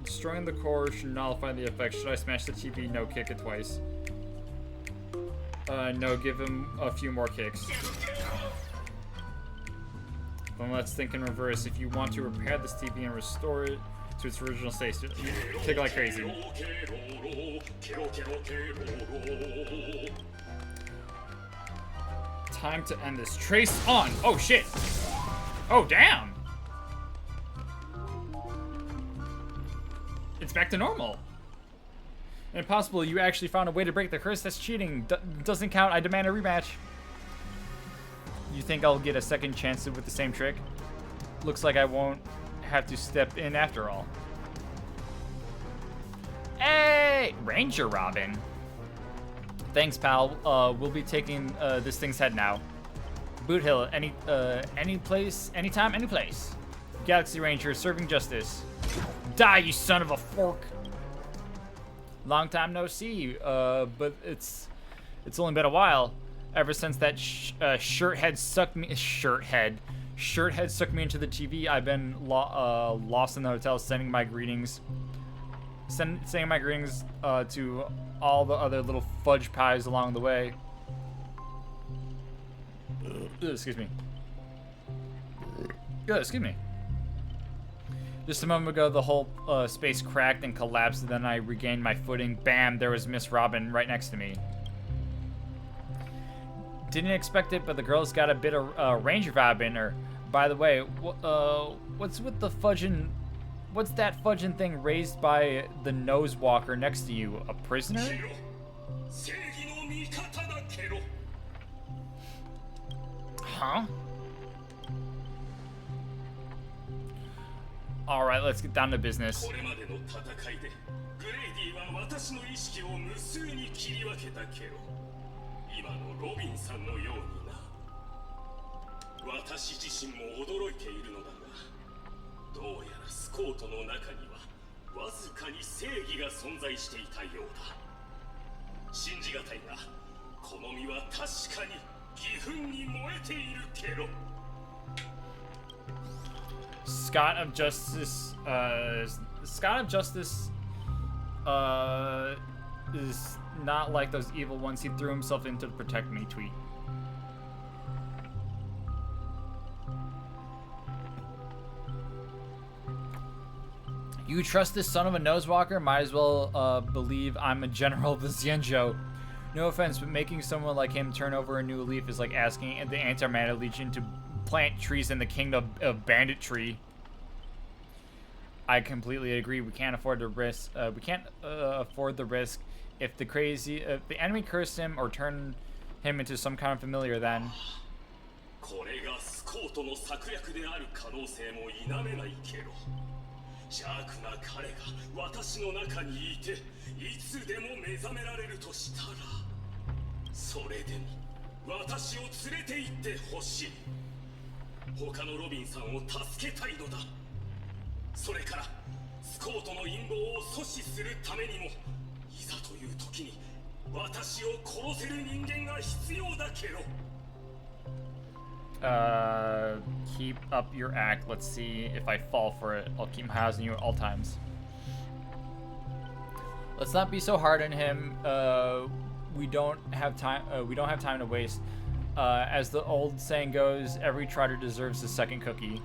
destroying the core should nullify the effect. Should I smash the TV? No, kick it twice. No, give him a few more kicks. Then let's think in reverse. If you want to repair this TV and restore it to its original state, kick like crazy. Time to end this. Trace on! Oh shit! Oh damn! It's back to normal. Impossible, you actually found a way to break the curse. That's cheating. Doesn't count. I demand a rematch. You think I'll get a second chance with the same trick? Looks like I won't have to step in after all. Hey! Ranger Robin. Thanks, pal. We'll be taking this thing's head now. Boot Hill, any place, anytime, any place. Galaxy Ranger, serving justice. Die, you son of a fork! Long time no see, but it's only been a while. Ever since that shirt head sucked me into the TV, I've been lost in the hotel, sending my greetings. Sending my greetings to all the other little fudge pies along the way. Excuse me. Excuse me. Just a moment ago, the whole space cracked and collapsed, and then I regained my footing. Bam, there was Miss Robin right next to me. Didn't expect it, but the girl's got a bit of Ranger vibe in her. By the way, what's with the fudging? What's that fudging thing raised by the nose walker next to you? A prisoner? Huh? Alright, let's get down to business. Scott of Justice, is not like those evil ones he threw himself into to protect me tweet. You trust this son of a nosewalker? Might as well believe I'm a general of the Xianzhou. No offense, but making someone like him turn over a new leaf is like asking the Anti-Matter Legion to plant trees in the kingdom of banditry. I completely agree. We can't afford to risk. We can't afford the risk. If the enemy cursed him or turned him into some kind of familiar, then. Keep up your act. Let's see if I fall for it. I'll keep my eyes on you at all times. Let's not be so hard on him. We don't have time. We don't have time to waste. As the old saying goes, every trotter deserves a second cookie.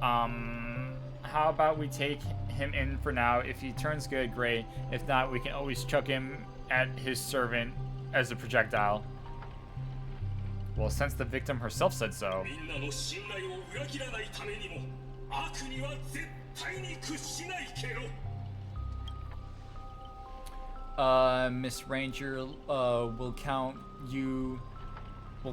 How about we take him in for now? If he turns good, great. If not, we can always chuck him at his servant as a projectile. Well, since the victim herself said so. Miss Ranger, we'll count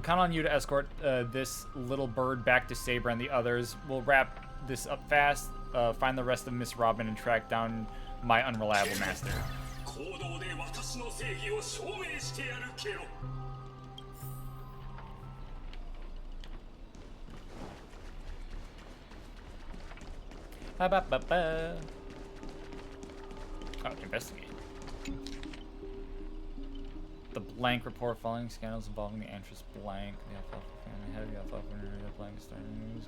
on you to escort this little bird back to Saber and the others. We'll wrap this up fast, find the rest of Miss Robin, and track down my unreliable master. Oh, investigate. The blank report following scandals involving the actress Blank, the Alfalfa family, head of the Alfalfa winner, the Blank starting news.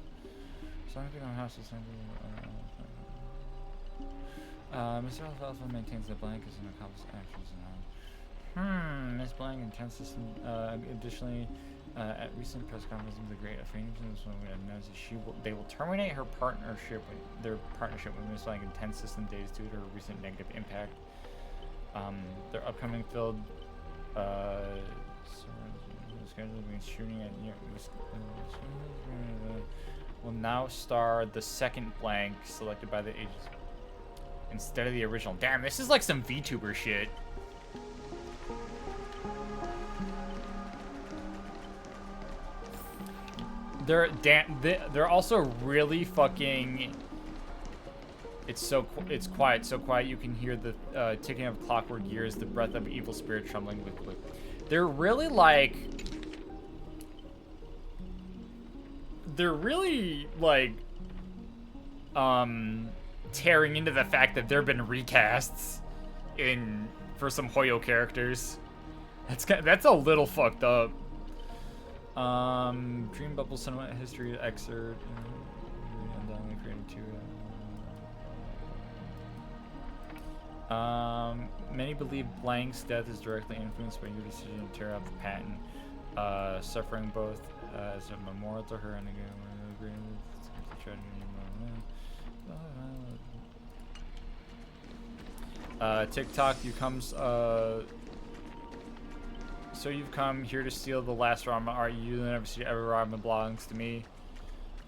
Something on house is Mr. Alfalfa maintains that Blank is an accomplished actress and Miss Blank intends to additionally at recent press conference with the great Phoenix announced they will terminate their partnership with Miss Blank in 10 system days due to her recent negative impact. Their upcoming field shooting at will now star the second Blank selected by the agency instead of the original. Damn, this is like some VTuber shit. They're also really fucking. It's quiet, so quiet you can hear the ticking of clockwork gears, the breath of evil spirit trembling with. They're really like. Tearing into the fact that there've been recasts for some Hoyo characters. That's a little fucked up. Dream Bubble Cinema History excerpt. Many believe Blank's death is directly influenced by your decision to tear out the patent, suffering both as a memorial to her and TikTok, so you've come here to steal the last Ramen art. You never see every Ramen belongs to me.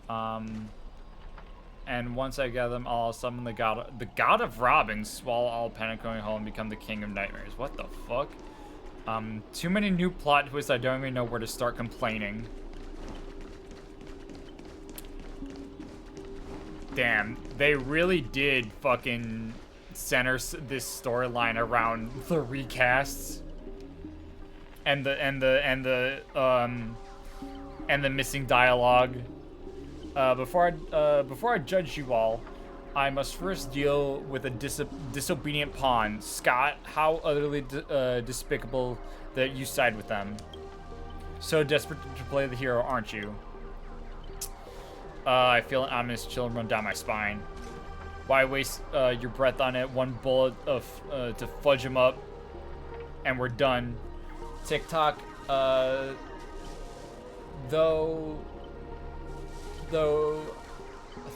And once I get them, I'll summon the god of Robin, swallow all Penacony Hall, and become the king of nightmares. What the fuck? Too many new plot twists. I don't even know where to start complaining. Damn, they really did fucking center this storyline around the recasts and the missing dialogue. Before I judge you all, I must first deal with a disobedient pawn. Scott, how utterly despicable that you side with them. So desperate to play the hero, aren't you? I feel an ominous chill run down my spine. Why waste your breath on it? One bullet to fudge him up, and we're done. TikTok, though,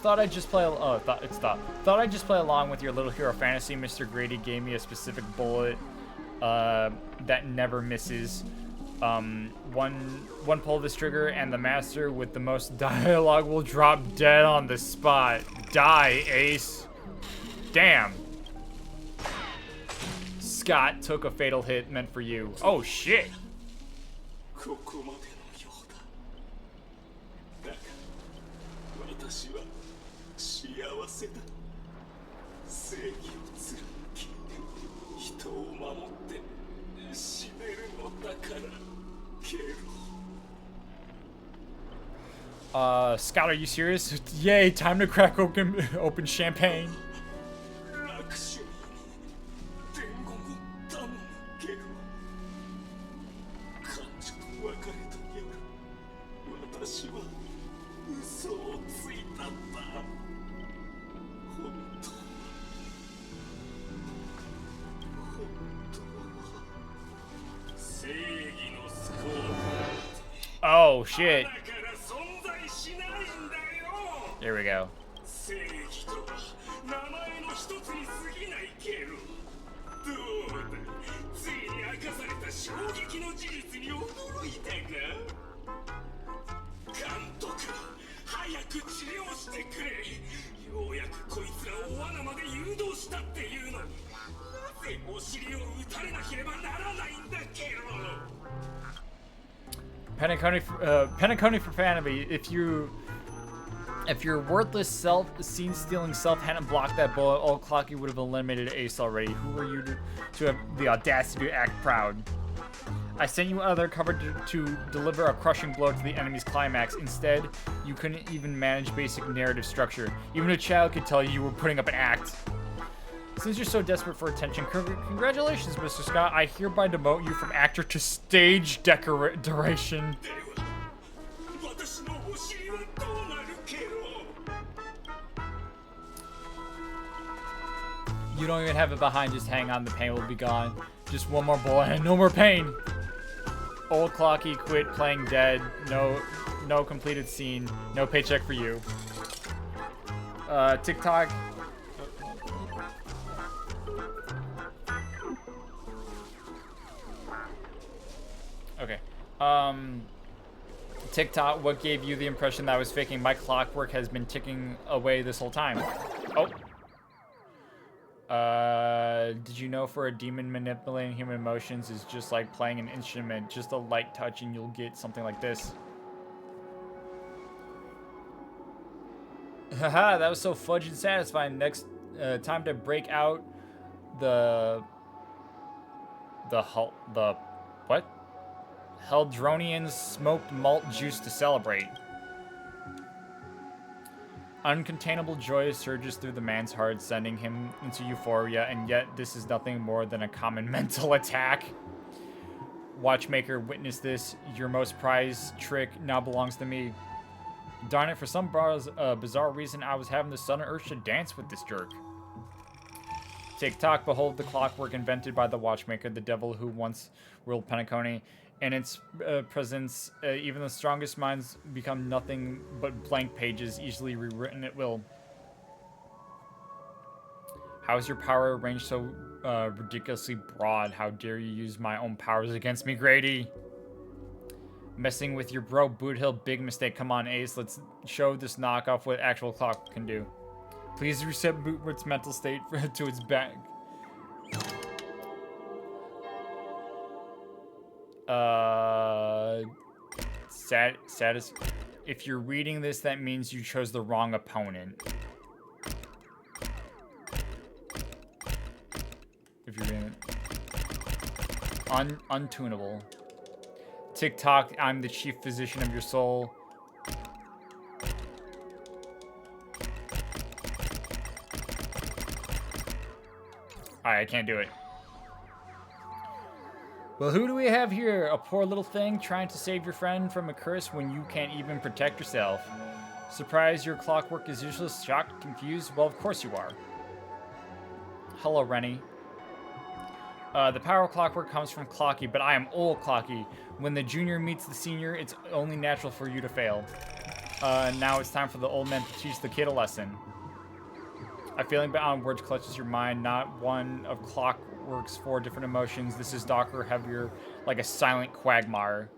thought I'd just play. Oh, thought I'd just play along with your little hero fantasy. Mr. Grady gave me a specific bullet that never misses. One pull of this trigger, and the master with the most dialogue will drop dead on the spot. Die, Ace. Damn. Scott took a fatal hit meant for you. Oh shit. Scott, are you serious? Yay, time to crack open champagne. Oh shit. Here we go. Penacony for Fanamy. If your worthless scene-stealing self hadn't blocked that bullet, old Clocky would have eliminated Ace already. Who are you to have the audacity to act proud? I sent you out of their cover to deliver a crushing blow to the enemy's climax. Instead, you couldn't even manage basic narrative structure. Even a child could tell you were putting up an act. Since you're so desperate for attention, congratulations, Mr. Scott. I hereby demote you from actor to stage decoration. You don't even have it behind, just hang on, the pain will be gone. Just one more bullet and no more pain. Old Clocky quit playing dead. No completed scene. No paycheck for you. TikTok. Okay. TikTok, what gave you the impression that I was faking? My clockwork has been ticking away this whole time. Oh. Did you know for a demon manipulating human emotions is just like playing an instrument, just a light touch and you'll get something like this. Haha, that was so fudge and satisfying. Next time to break out the what? Heldronian's smoked malt juice to celebrate. Uncontainable joy surges through the man's heart, sending him into euphoria, and yet this is nothing more than a common mental attack. Watchmaker, witness this. Your most prized trick now belongs to me. Darn it, for some bizarre reason, I was having the sudden urge to dance with this jerk. TikTok, behold the clockwork invented by the watchmaker, the devil who once ruled Penacony. In its presence, even the strongest minds become nothing but blank pages, easily rewritten at will. How is your power range so ridiculously broad? How dare you use my own powers against me, Grady? Messing with your bro Boot Hill, big mistake. Come on, Ace, let's show this knockoff what actual clock can do. Please reset Bootwood's mental state to its back. If you're reading this, that means you chose the wrong opponent. If you're reading it. Untunable. TikTok, I'm the chief physician of your soul. Alright, I can't do it. Well, who do we have here? A poor little thing trying to save your friend from a curse when you can't even protect yourself. Surprised your clockwork is useless, shocked, confused? Well, of course you are. Hello, Rennie. The power of clockwork comes from Clocky, but I am old Clocky. When the junior meets the senior, it's only natural for you to fail. Now it's time for the old man to teach the kid a lesson. A feeling beyond words clutches your mind, not one of clockwork's 4 different emotions. This is darker, heavier, like a silent quagmire.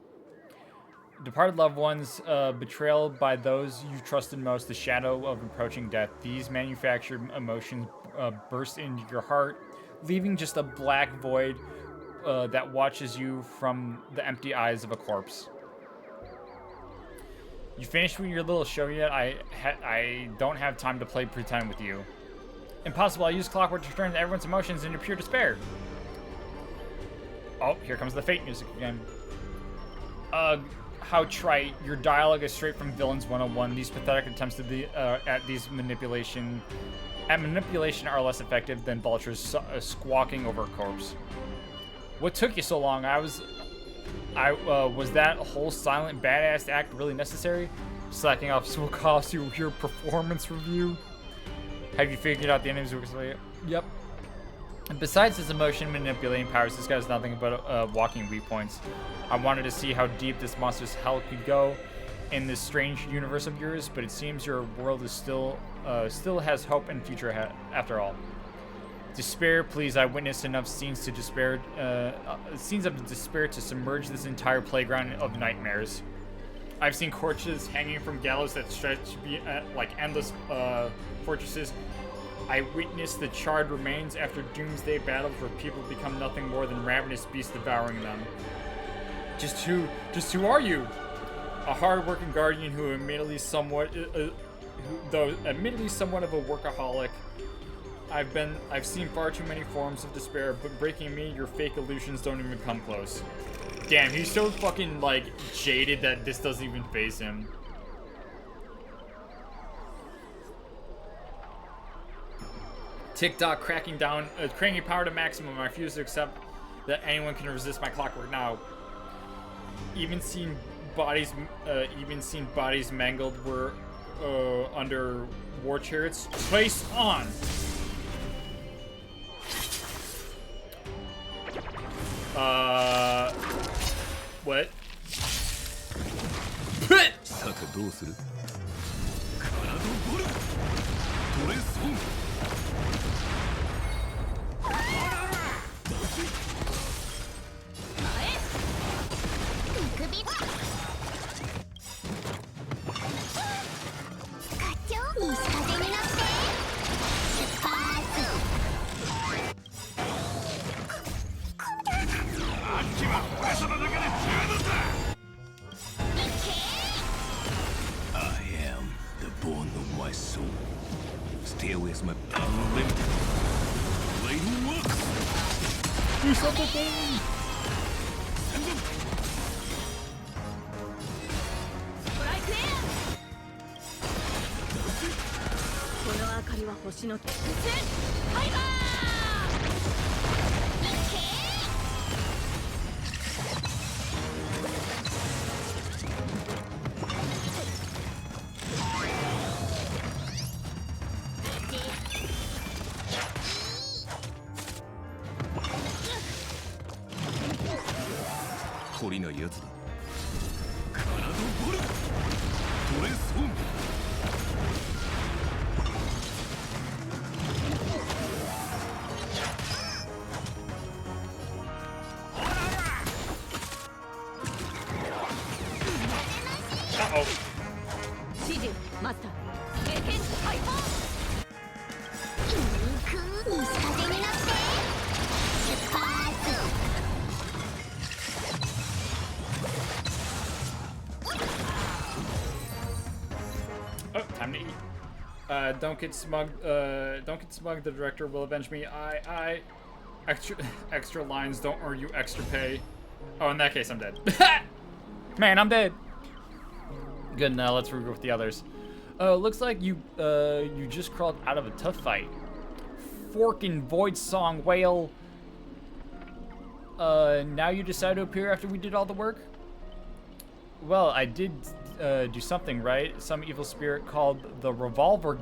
Departed loved ones, betrayal by those you trusted most, the shadow of approaching death. These manufactured emotions burst into your heart, leaving just a black void that watches you from the empty eyes of a corpse. You finished with your little show yet? I don't have time to play pretend with you. Impossible. I use clockwork to turn everyone's emotions into pure despair. Oh, here comes the fate music again. How trite. Your dialogue is straight from Villains 101. These pathetic attempts at manipulation are less effective than vultures squawking over a corpse. What took you so long? Was that whole silent badass act really necessary? Slacking off will cost you your performance review. Have you figured out the enemy's weakness? Yep. And besides his emotion manipulating powers, this guy has nothing but walking weak points. I wanted to see how deep this monster's hell could go in this strange universe of yours, but it seems your world is still has hope and future ahead, after all. Despair, please. I witnessed enough scenes of despair to submerge this entire playground of nightmares. I've seen corpses hanging from gallows that stretch like endless fortresses. I witnessed the charred remains after doomsday battles where people become nothing more than ravenous beasts devouring them. Just who are you? A hard-working guardian who admittedly somewhat of a workaholic. I've seen far too many forms of despair, but breaking me, your fake illusions don't even come close. Damn, he's so fucking, like, jaded that this doesn't even faze him. TikTok cranking power to maximum. I refuse to accept that anyone can resist my clockwork now. Even seen bodies mangled were under war chariots. Place on. What? Do something! 星のファイバー懲りないやつだ。カラドボルトレースホーム。Don't get smug. Don't get smug. The director will avenge me. Extra lines don't earn you extra pay. Oh, in that case, I'm dead. Man, I'm dead. Good. Now let's regroup with the others. Looks like you just crawled out of a tough fight. Forking Void Song Whale. Now you decide to appear after we did all the work? Well, I did do something right. Some evil spirit called the Revolver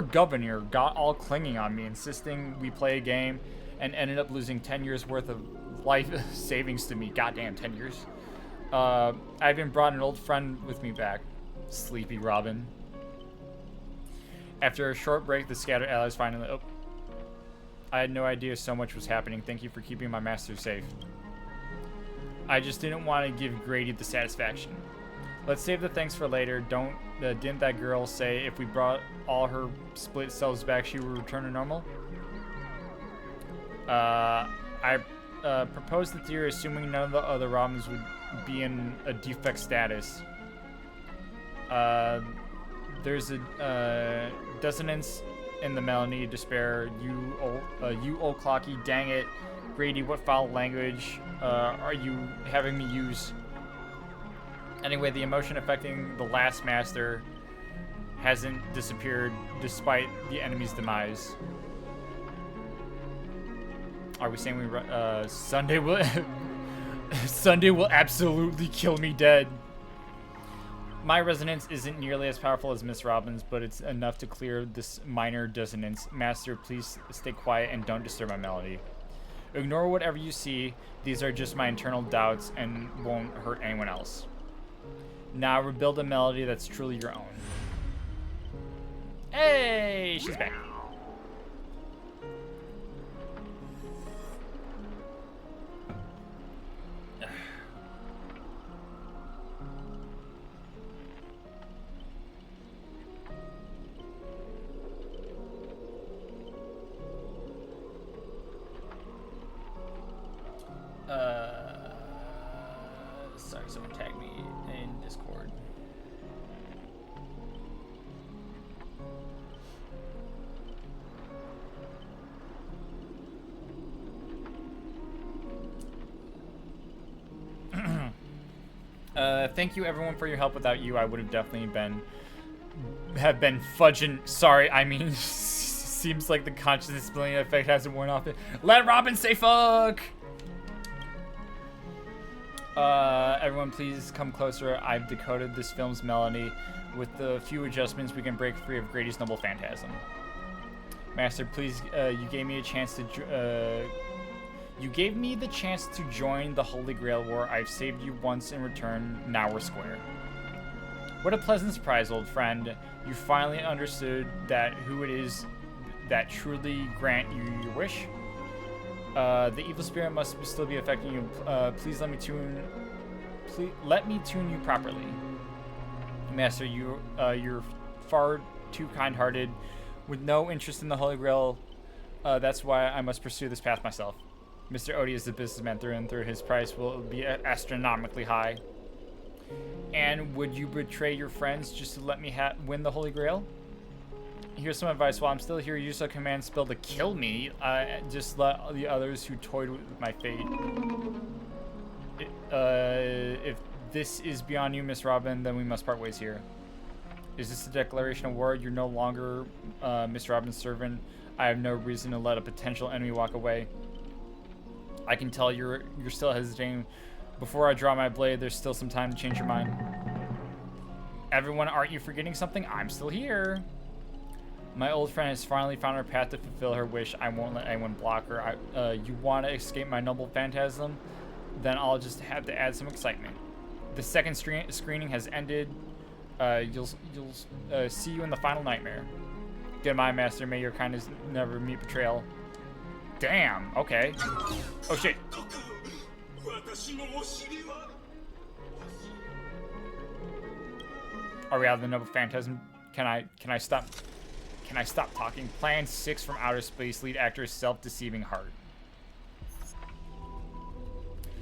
Governor got all clinging on me, insisting we play a game, and ended up losing 10 years worth of life savings to me. Goddamn, 10 years. I even brought an old friend with me back. Sleepy Robin. After a short break, the scattered allies finally... Oh. I had no idea so much was happening. Thank you for keeping my master safe. I just didn't want to give Grady the satisfaction. Let's save the thanks for later. Didn't that girl say if we brought all her split selves back, she would return to normal? I proposed the theory assuming none of the other Robins would be in a defect status. There's a dissonance in the melody. Despair. You old clocky. Dang it. Grady, what foul language are you having me use? Anyway, the emotion affecting the last master hasn't disappeared despite the enemy's demise. Are we saying we Sunday will Sunday will absolutely kill me dead? My resonance isn't nearly as powerful as Miss Robin's, but it's enough to clear this minor dissonance. Master, please stay quiet and don't disturb my melody. Ignore whatever you see. These are just my internal doubts and won't hurt anyone else. Now rebuild a melody that's truly your own. Hey, she's back. Sorry, someone tagged me in Discord. Thank you everyone for your help. Without you, I would have definitely been fudging. Sorry, I mean, seems like the consciousness splitting effect hasn't worn off. Let Robin say fuck. Everyone please come closer. I've decoded this film's melody. With a few adjustments, we can break free of Grady's noble phantasm. Master, please, you gave me the chance to join the Holy Grail War. I've saved you once in return. Now we're square. What a pleasant surprise, old friend. You finally understood that who it is that truly grant you your wish. The evil spirit must still be affecting you. Please let me tune you properly. Master, you're far too kind-hearted, with no interest in the Holy Grail. That's why I must pursue this path myself. Mr. Odie is a businessman through and through. His price will be astronomically high. And would you betray your friends just to let me win the Holy Grail? Here's some advice. While I'm still here, use a command spell to kill me. Just let the others who toyed with my fate. If this is beyond you, Miss Robin, then we must part ways here. Is this a declaration of war? You're no longer Miss Robin's servant. I have no reason to let a potential enemy walk away. I can tell you're still hesitating. Before I draw my blade, there's still some time to change your mind. Everyone, aren't you forgetting something? I'm still here. My old friend has finally found her path to fulfill her wish. I won't let anyone block her. You want to escape my noble phantasm? Then I'll just have to add some excitement. The second screening has ended. You'll see you in the final nightmare. Goodbye, Master. May your kindness never meet betrayal. Damn. Okay. Oh shit. Are we out of the noble phantasm? Can I stop? Can I stop talking? Plan 6 from outer space. Lead actor self-deceiving heart.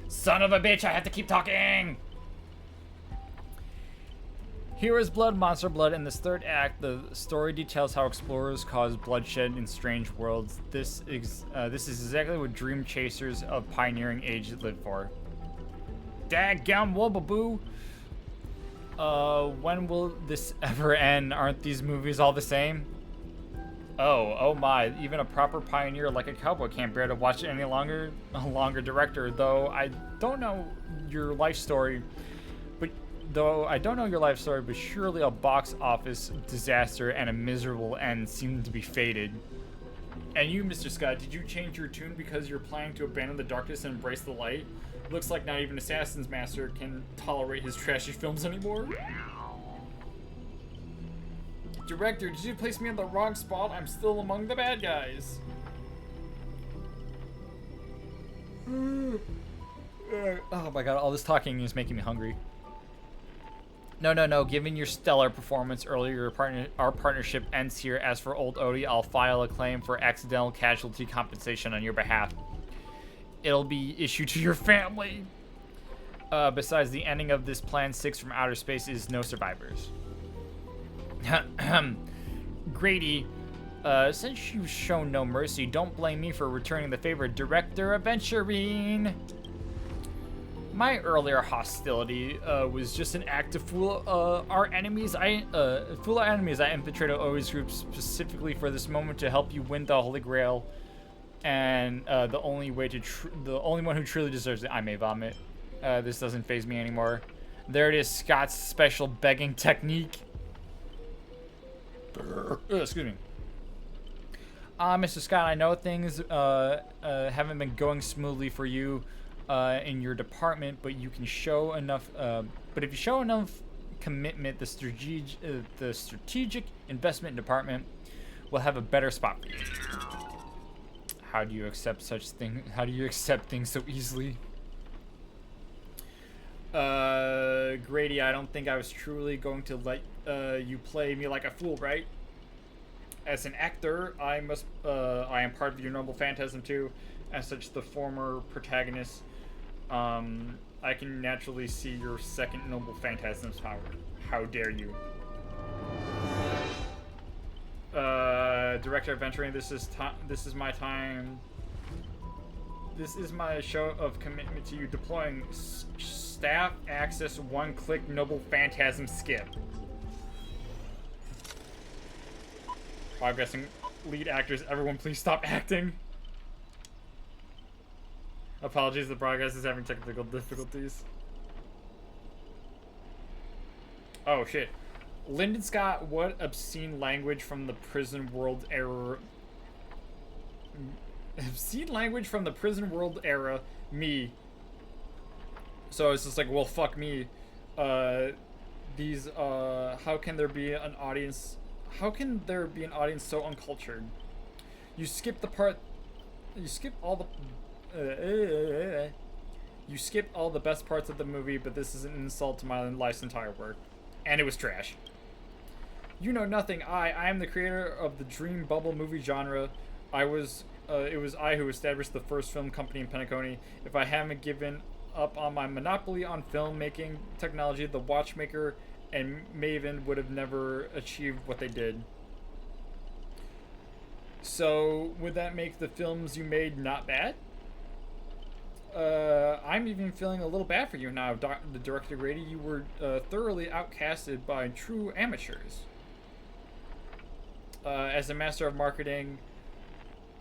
Son of a bitch! I have to keep talking. Hero's blood, monster blood. In this third act, the story details how explorers cause bloodshed in strange worlds. This is exactly what dream chasers of pioneering age live for. Daggum wobbaboo! When will this ever end? Aren't these movies all the same? Oh my, even a proper pioneer like a cowboy can't bear to watch it any longer. A longer director, though I don't know your life story, but surely a box office disaster and a miserable end seem to be fated. And you, Mr. Scott, did you change your tune because you're planning to abandon the darkness and embrace the light? Looks like not even Assassin's Master can tolerate his trashy films anymore. Director, did you place me in the wrong spot? I'm still among the bad guys. Oh my god, all this talking is making me hungry. No. Given your stellar performance earlier, our partnership ends here. As for old Odie, I'll file a claim for accidental casualty compensation on your behalf. It'll be issued to your family. Besides, the ending of this Plan 6 from outer space is no survivors. Grady, since you've shown no mercy, don't blame me for returning the favor. Director Aventurine. My earlier hostility was just an act to fool our enemies. I infiltrated Odie's group specifically for this moment to help you win the Holy Grail, and the only one who truly deserves it. I may vomit. This doesn't faze me anymore. There it is, Scott's special begging technique. Excuse me. Mr. Scott, I know things haven't been going smoothly for you in your department, but you can show enough. But if you show enough commitment, the strategic investment department will have a better spot for you. How do you accept such thing? How do you accept things so easily? Grady, I don't think I was truly going to let you play me like a fool, right? As an actor, I am part of your noble phantasm too. As such, the former protagonist, I can naturally see your second noble phantasm's power. How dare you? Director of Venturing, this is my time. This is my show of commitment to you. Deploying staff access one-click noble phantasm skip. Progressing lead actors, everyone please stop acting. Apologies, the broadcast is having technical difficulties. Oh shit. Lyndon Scott, what obscene language from the prison world era? Obscene language from the prison world era, me. So it's just like, well, fuck me. How can there be an audience? How can there be an audience so uncultured? You skip the part. You skip all the. You skip all the best parts of the movie, but this is an insult to my life's entire work, and it was trash. You know nothing. I am the creator of the dream bubble movie genre. It was I who established the first film company in Penacony. If I haven't given up on my monopoly on filmmaking technology, the Watchmaker and Maven would have never achieved what they did. So, would that make the films you made not bad? I'm even feeling a little bad for you now, the director Grady. You were thoroughly outcasted by true amateurs. As a master of marketing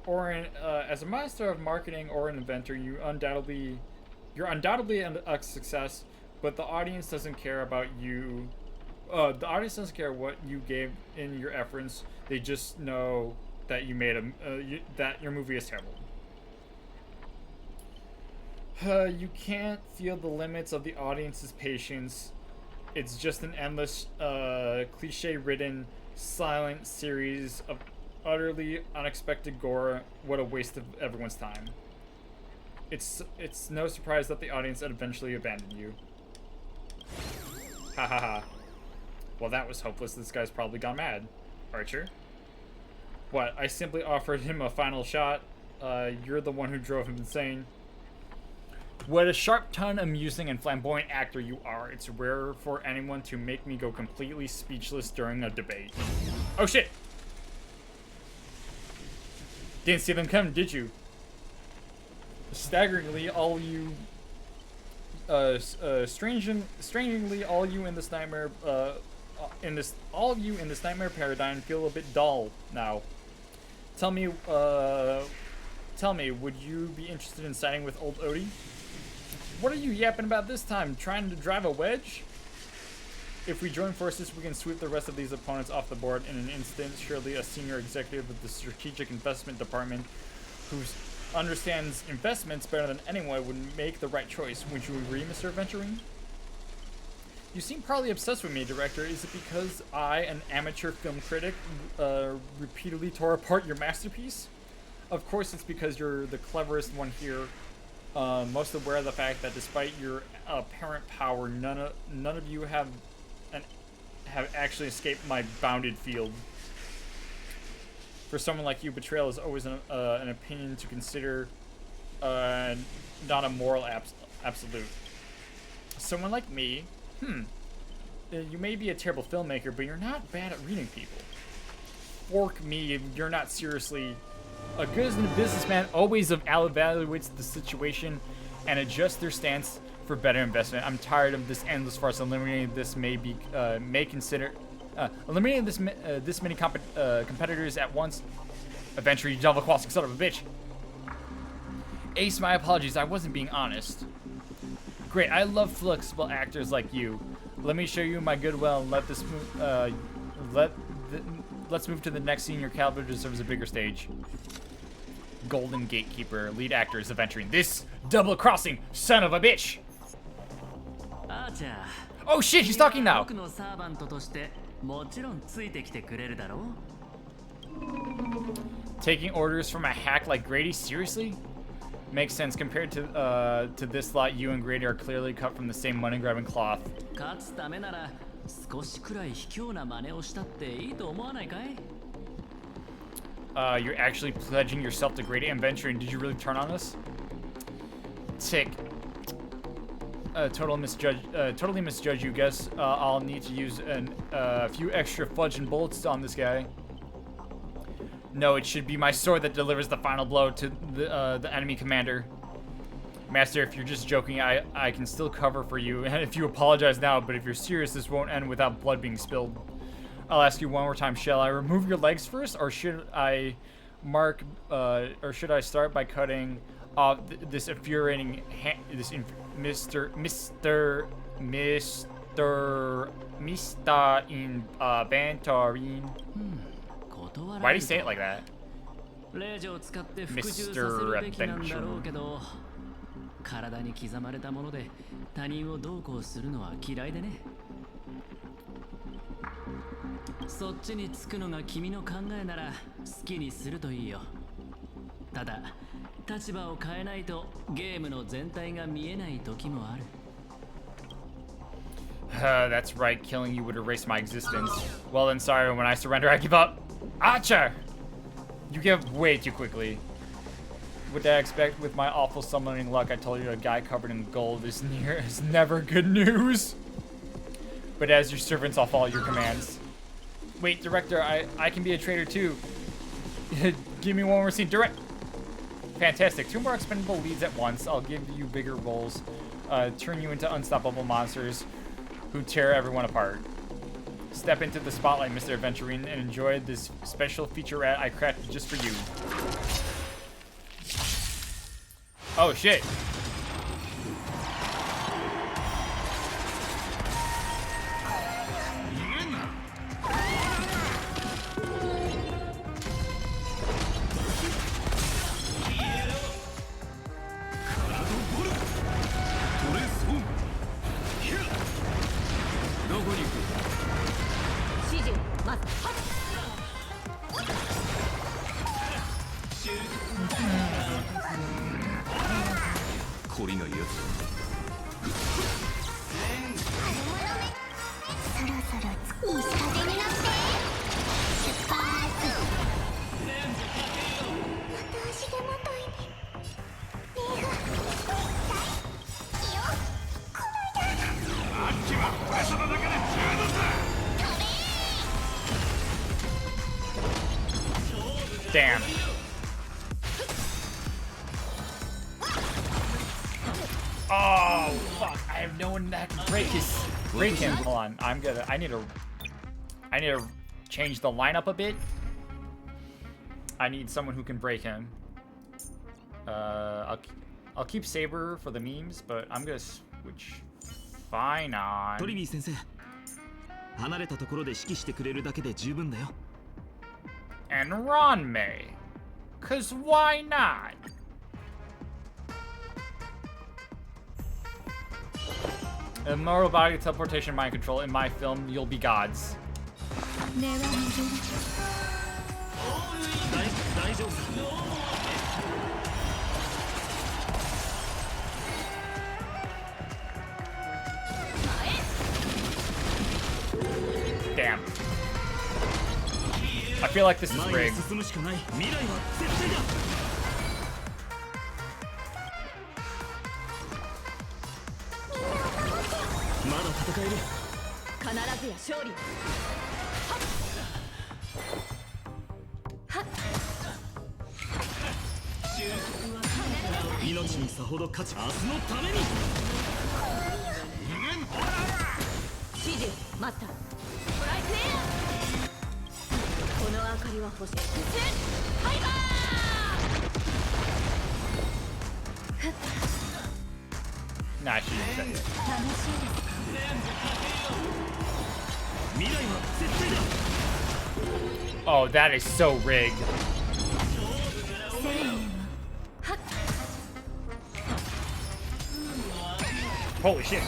or an inventor, you're undoubtedly a success. But the audience doesn't care about you. The audience doesn't care what you gave in your efforts. They just know that you made that your movie is terrible. You can't feel the limits of the audience's patience. It's just an endless, cliche-ridden, silent series of utterly unexpected gore. What a waste of everyone's time. It's no surprise that the audience eventually abandoned you. Ha ha ha. Well, that was hopeless. This guy's probably gone mad. Archer? What? I simply offered him a final shot. You're the one who drove him insane. What a sharp-tongued, amusing, and flamboyant actor you are. It's rare for anyone to make me go completely speechless during a debate. Oh shit! Didn't see them coming, did you? Staggeringly, all you... strangely, all you in this nightmare... all of you in this nightmare paradigm feel a bit dull now. Tell me, would you be interested in siding with old Odie? What are you yapping about this time? Trying to drive a wedge? If we join forces, we can sweep the rest of these opponents off the board in an instant. Surely a senior executive of the Strategic Investment Department who understands investments better than anyone would make the right choice. Would you agree, Mr. Venturing? You seem partly obsessed with me, Director. Is it because I, an amateur film critic, repeatedly tore apart your masterpiece? Of course it's because you're the cleverest one here. Most aware of the fact that despite your apparent power, none of you have actually escaped my bounded field. For someone like you, betrayal is always an opinion to consider, not a moral absolute. Someone like me, you may be a terrible filmmaker, but you're not bad at reading people. Fork me, you're not seriously... A good businessman always evaluates the situation and adjusts their stance for better investment. I'm tired of this endless farce. Eliminating this eliminating this many competitors at once. Eventually, you double-crossing son of a bitch. Ace, my apologies. I wasn't being honest. Great, I love flexible actors like you. Let me show you my goodwill and let's move to the next scene. Your caliber deserves a bigger stage. Golden Gatekeeper, lead actor is adventuring. This double crossing son of a bitch! Oh shit, he's talking now! Taking orders from a hack like Grady? Seriously? Makes sense. Compared to this lot, you and Grady are clearly cut from the same money-grabbing cloth. You're actually pledging yourself to Grady and venturing. Did you really turn on us? Tick. Totally misjudge you. Guess I'll need to use a few extra fudge and bullets on this guy. No, it should be my sword that delivers the final blow to the enemy commander. Master, if you're just joking, I can still cover for you, and if you apologize now, but if you're serious, this won't end without blood being spilled. I'll ask you one more time, shall I remove your legs first, or should I start by cutting off this infuriating Mr. Bantarin? Why do you say it like that? Mr. Adventure. That's right, killing you would erase my existence. Well then, sorry, when I surrender, I give up. Acha! You give up way too quickly. What did I expect? With my awful summoning luck, I told you a guy covered in gold is never good news. But as your servants, I'll follow your commands. Wait, director, I can be a traitor too. Give me one more scene. Direct. Fantastic. 2 more expendable leads at once. I'll give you bigger roles. Turn you into unstoppable monsters who tear everyone apart. Step into the spotlight, Mr. Adventuring, and enjoy this special featurette I crafted just for you. Oh, shit. Damn. Oh fuck! I have no one that can break him. Hold on, I need to change the lineup a bit. I need someone who can break him. I'll keep Saber for the memes, but I'm gonna switch Fine on. トリビー先生、離れたところで指揮してくれるだけで十分だよ。And Ron May, 'cause why not? Immortal body teleportation mind control. In my film, you'll be gods. Damn. I feel like this is rigged. Nah, she didn't say it. Oh, that is so rigged. Holy shit.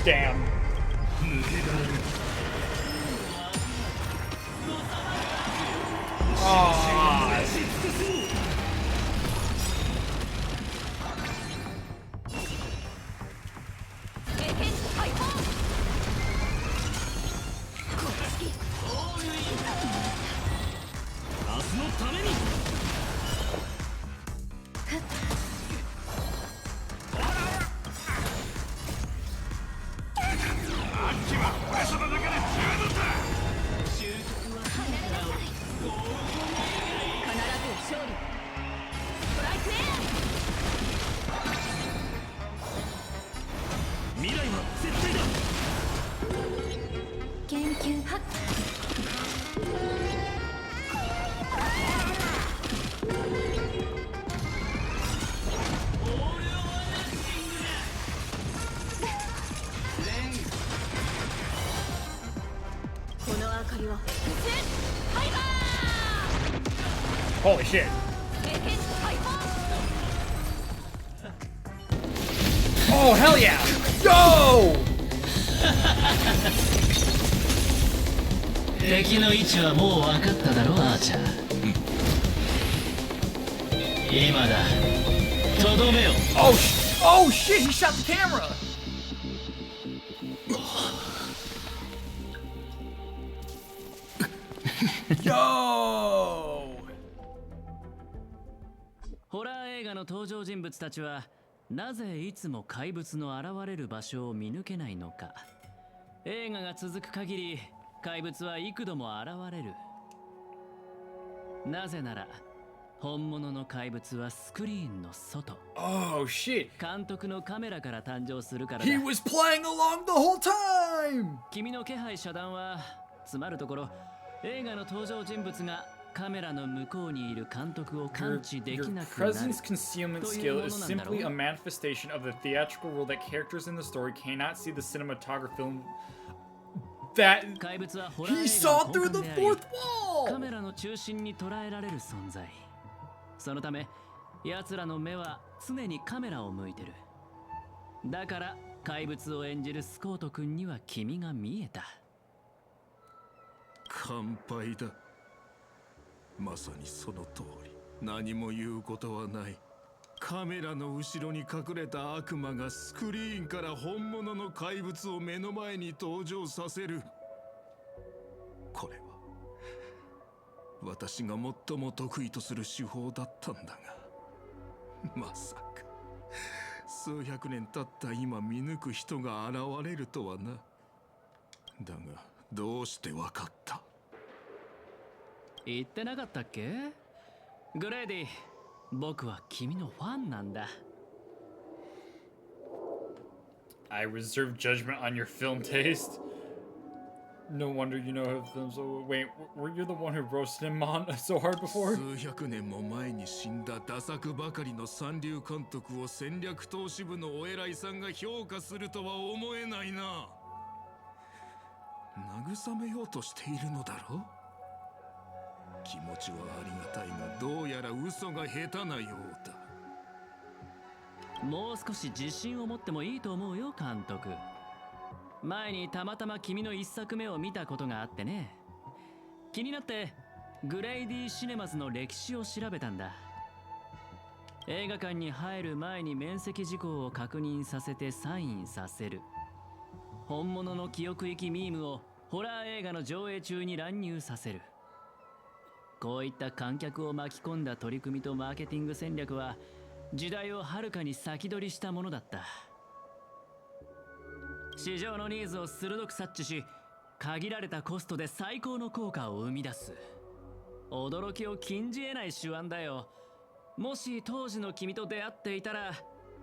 Damn. Holy shit. Oh, hell yeah! Yo! 敵の位置はもう分かっただろ、アーチャー。今だ。とどめよ。Oh shit, he shot the camera! Yo! ホラー映画の登場人物たちはなぜいつも怪物の現れる場所を見抜けないのか。映画が続く限り怪物は幾度も現れる。なぜなら本物の怪物はスクリーンの外。Oh shit! 監督のカメラから誕生するからだ。 He was playing along the whole time! 君の気配遮断はつまるところ映画の登場人物がカメラの向こうにいる監督を感知できなくなる。 Your presence concealment skill is simply a manifestation of the theatrical rule that characters in the story cannot see the cinematography film that he saw through the fourth wall! カメラの中心に捉えられる存在。そのため奴らの目は常にカメラを向いてる。だから怪物を演じるスコート君には君が見えた。乾杯だ。まさにその通り。何も言うことはない。カメラの後ろに隠れた悪魔がスクリーンから本物の怪物を目の前に登場させる。これは私が最も得意とする手法だったんだが、まさか数百年経った今見抜く人が現れるとはな。だがどうしてわかった？言ってなかったっけ？グレイディ、僕は君のファンなんだ。I reserve judgment on your film taste. No wonder you know how films. So wait, were you the one who roasted him on so hard before? 数百年も前に死んだダ作ばかりの三流監督を戦略投資部のお偉いさんが評価するとは思えないな。慰めようとしているのだろう。気持ちはありがたいが、どうやら嘘が下手なようだ。もう少し自信を持ってもいいと思うよ、監督。前にたまたま君の一作目を見たことがあってね。気になってグレイディ・シネマズの歴史を調べたんだ。映画館に入る前に面積事項を確認させてサインさせる。本物の記憶域ミームをホラー映画の上映中に乱入させる。こういった観客を巻き込んだ取り組みとマーケティング戦略は時代をはるかに先取りしたものだった。市場のニーズを鋭く察知し、限られたコストで最高の効果を生み出す。驚きを禁じ得ない手腕だよ。もし当時の君と出会っていたら、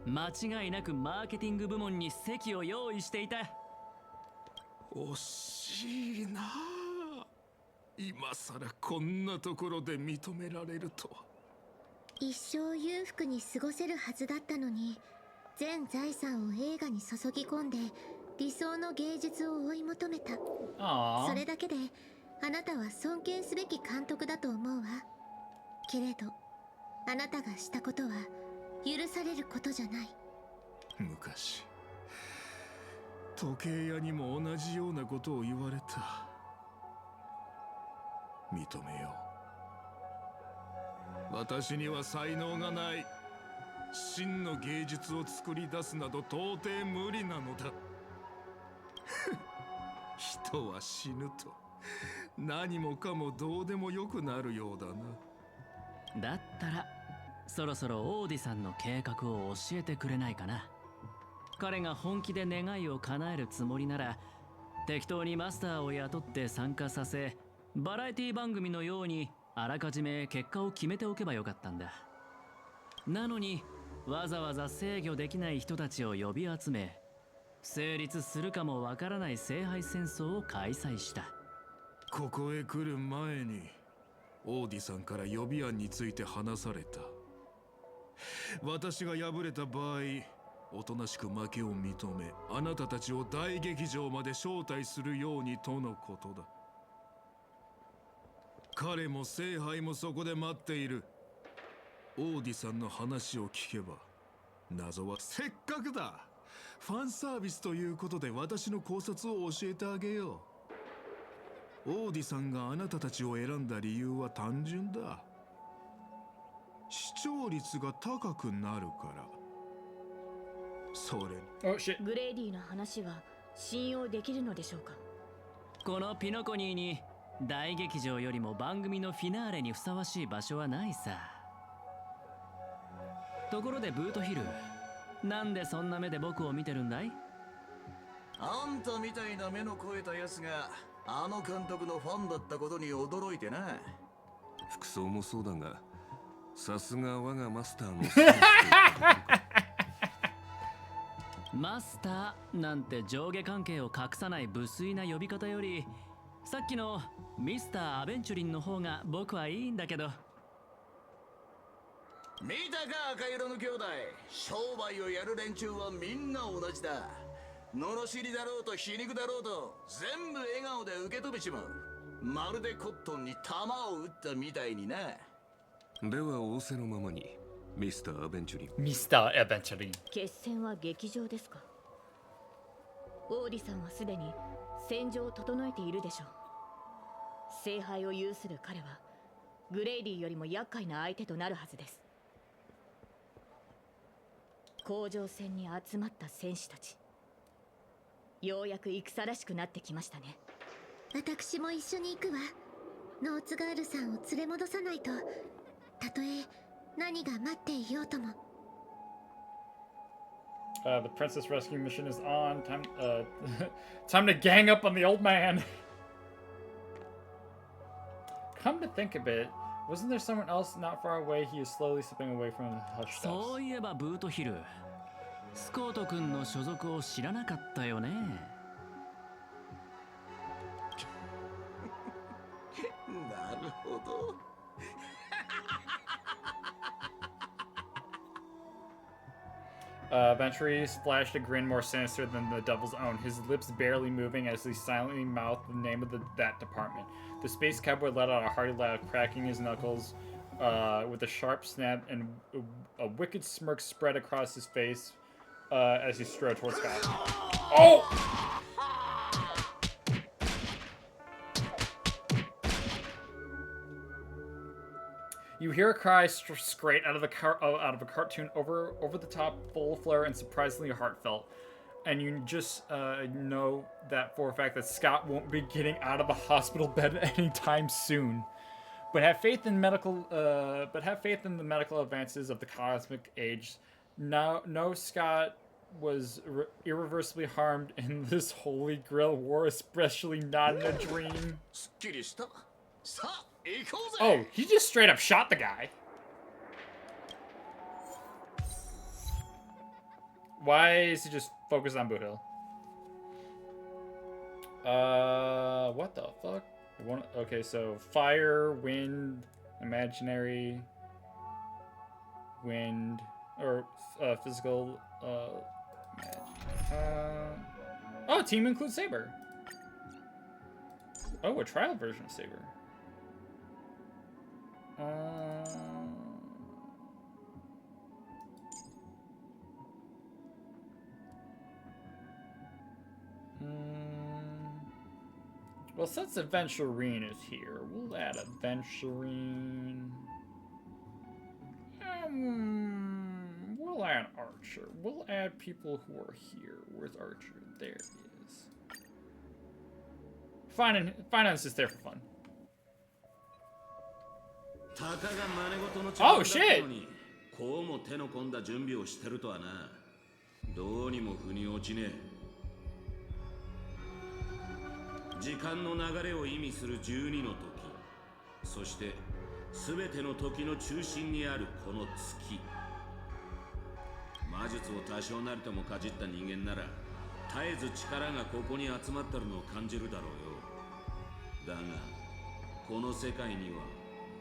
間違いなくマーケティング部門に席を用意していた。惜しいなあ。今さらこんなところで認められるとは。一生裕福に過ごせるはずだったのに、全財産を映画に注ぎ込んで理想の芸術を追い求めた。それだけであなたは尊敬すべき監督だと思うわ。けれどあなたがしたことは許されることじゃない。昔時計屋にも同じようなことを言われた。認めよう。私には才能がない。真の芸術を作り出すなど到底無理なのだ。人は死ぬと何もかもどうでもよくなるようだな。だったらそろそろオーディさんの計画を教えてくれないかな。彼が本気で願いを叶えるつもりなら、適当にマスターを雇って参加させ、バラエティ番組のようにあらかじめ結果を決めておけばよかったんだ。なのにわざわざ制御できない人たちを呼び集め、成立するかもわからない聖杯戦争を開催した。ここへ来る前にオーディさんから予備案について話された。私が敗れた場合、おとなしく負けを認め、あなたたちを大劇場まで招待するようにとのことだ。彼も聖杯もそこで待っている。オーディさんの話を聞けば、謎はせっかくだ。ファンサービスということで私の考察を教えてあげよう。オーディさんがあなたたちを選んだ理由は単純だ。視聴率が高くなるから。それグレイディの話は信用できるのでしょうか。このピノコニーに大劇場よりも番組のフィナーレにふさわしい場所はないさ。ところでブートヒル、なんでそんな目で僕を見てるんだい？あんたみたいな目の肥えたやつがあの監督のファンだったことに驚いてな。服装もそうだが、さすが我がマスターのマスターなんて上下関係を隠さない無粋な呼び方より、さっきのミスター・アベンチュリンの方が僕はいいんだけど。見たか赤色の兄弟。商売をやる連中はみんな同じだ。罵りだろうと皮肉だろうと全部笑顔で受け止めちまう。まるでコットンに弾を撃ったみたいにな。では仰せのままにミスター・アベンチュリン。ミスター・アベンチュリン。決戦は劇場ですか。オーディさんはすでに戦場を整えているでしょう。聖杯を有する彼はグレイディよりも厄介な相手となるはずです。甲状戦に集まった戦士たち、ようやく戦らしくなってきましたね。私も一緒に行くわ。ノーツガールさんを連れ戻さないと、たとえ何が待っていようとも。The princess rescue mission is on. Time to gang up on the old man. Come to think of it, wasn't there someone else not far away? He is slowly slipping away from the hush steps. そういえばブートヒル、スコート君の所属を知らなかったよね。なるほど。Venturi splashed a grin more sinister than the devil's own, his lips barely moving as he silently mouthed the name of that department. The space cowboy let out a hearty laugh, cracking his knuckles with a sharp snap, and a wicked smirk spread across his face as he strode towards Scott. Oh! You hear a cry straight out of a cartoon, over the top, full of flair, and surprisingly heartfelt. And you just know that for a fact that Scott won't be getting out of the hospital bed anytime soon. But have faith in the medical advances of the cosmic age. No, Scott was irreversibly harmed in this Holy Grail war, especially not in a dream. Oh, he just straight up shot the guy. Why is he just focused on Boot Hill? What the fuck? Okay, so fire, wind, imaginary, wind, or physical, oh, team includes Saber. Oh, a trial version of Saber. Well, since Adventurine is here, we'll add Adventurine. We'll add Archer. We'll add people who are here. Where's Archer? There he is. Finance is there for fun. Oh shit! こうも手の込んだ準備をしてるとはな。どうにも腑に落ちねえ。時間の流れを意味する12の時、そして全ての時の中心にあるこの月。魔術を多少なりともかじった人間なら絶えず力がここに集まってるのを感じるだろうよ。だがこの世界には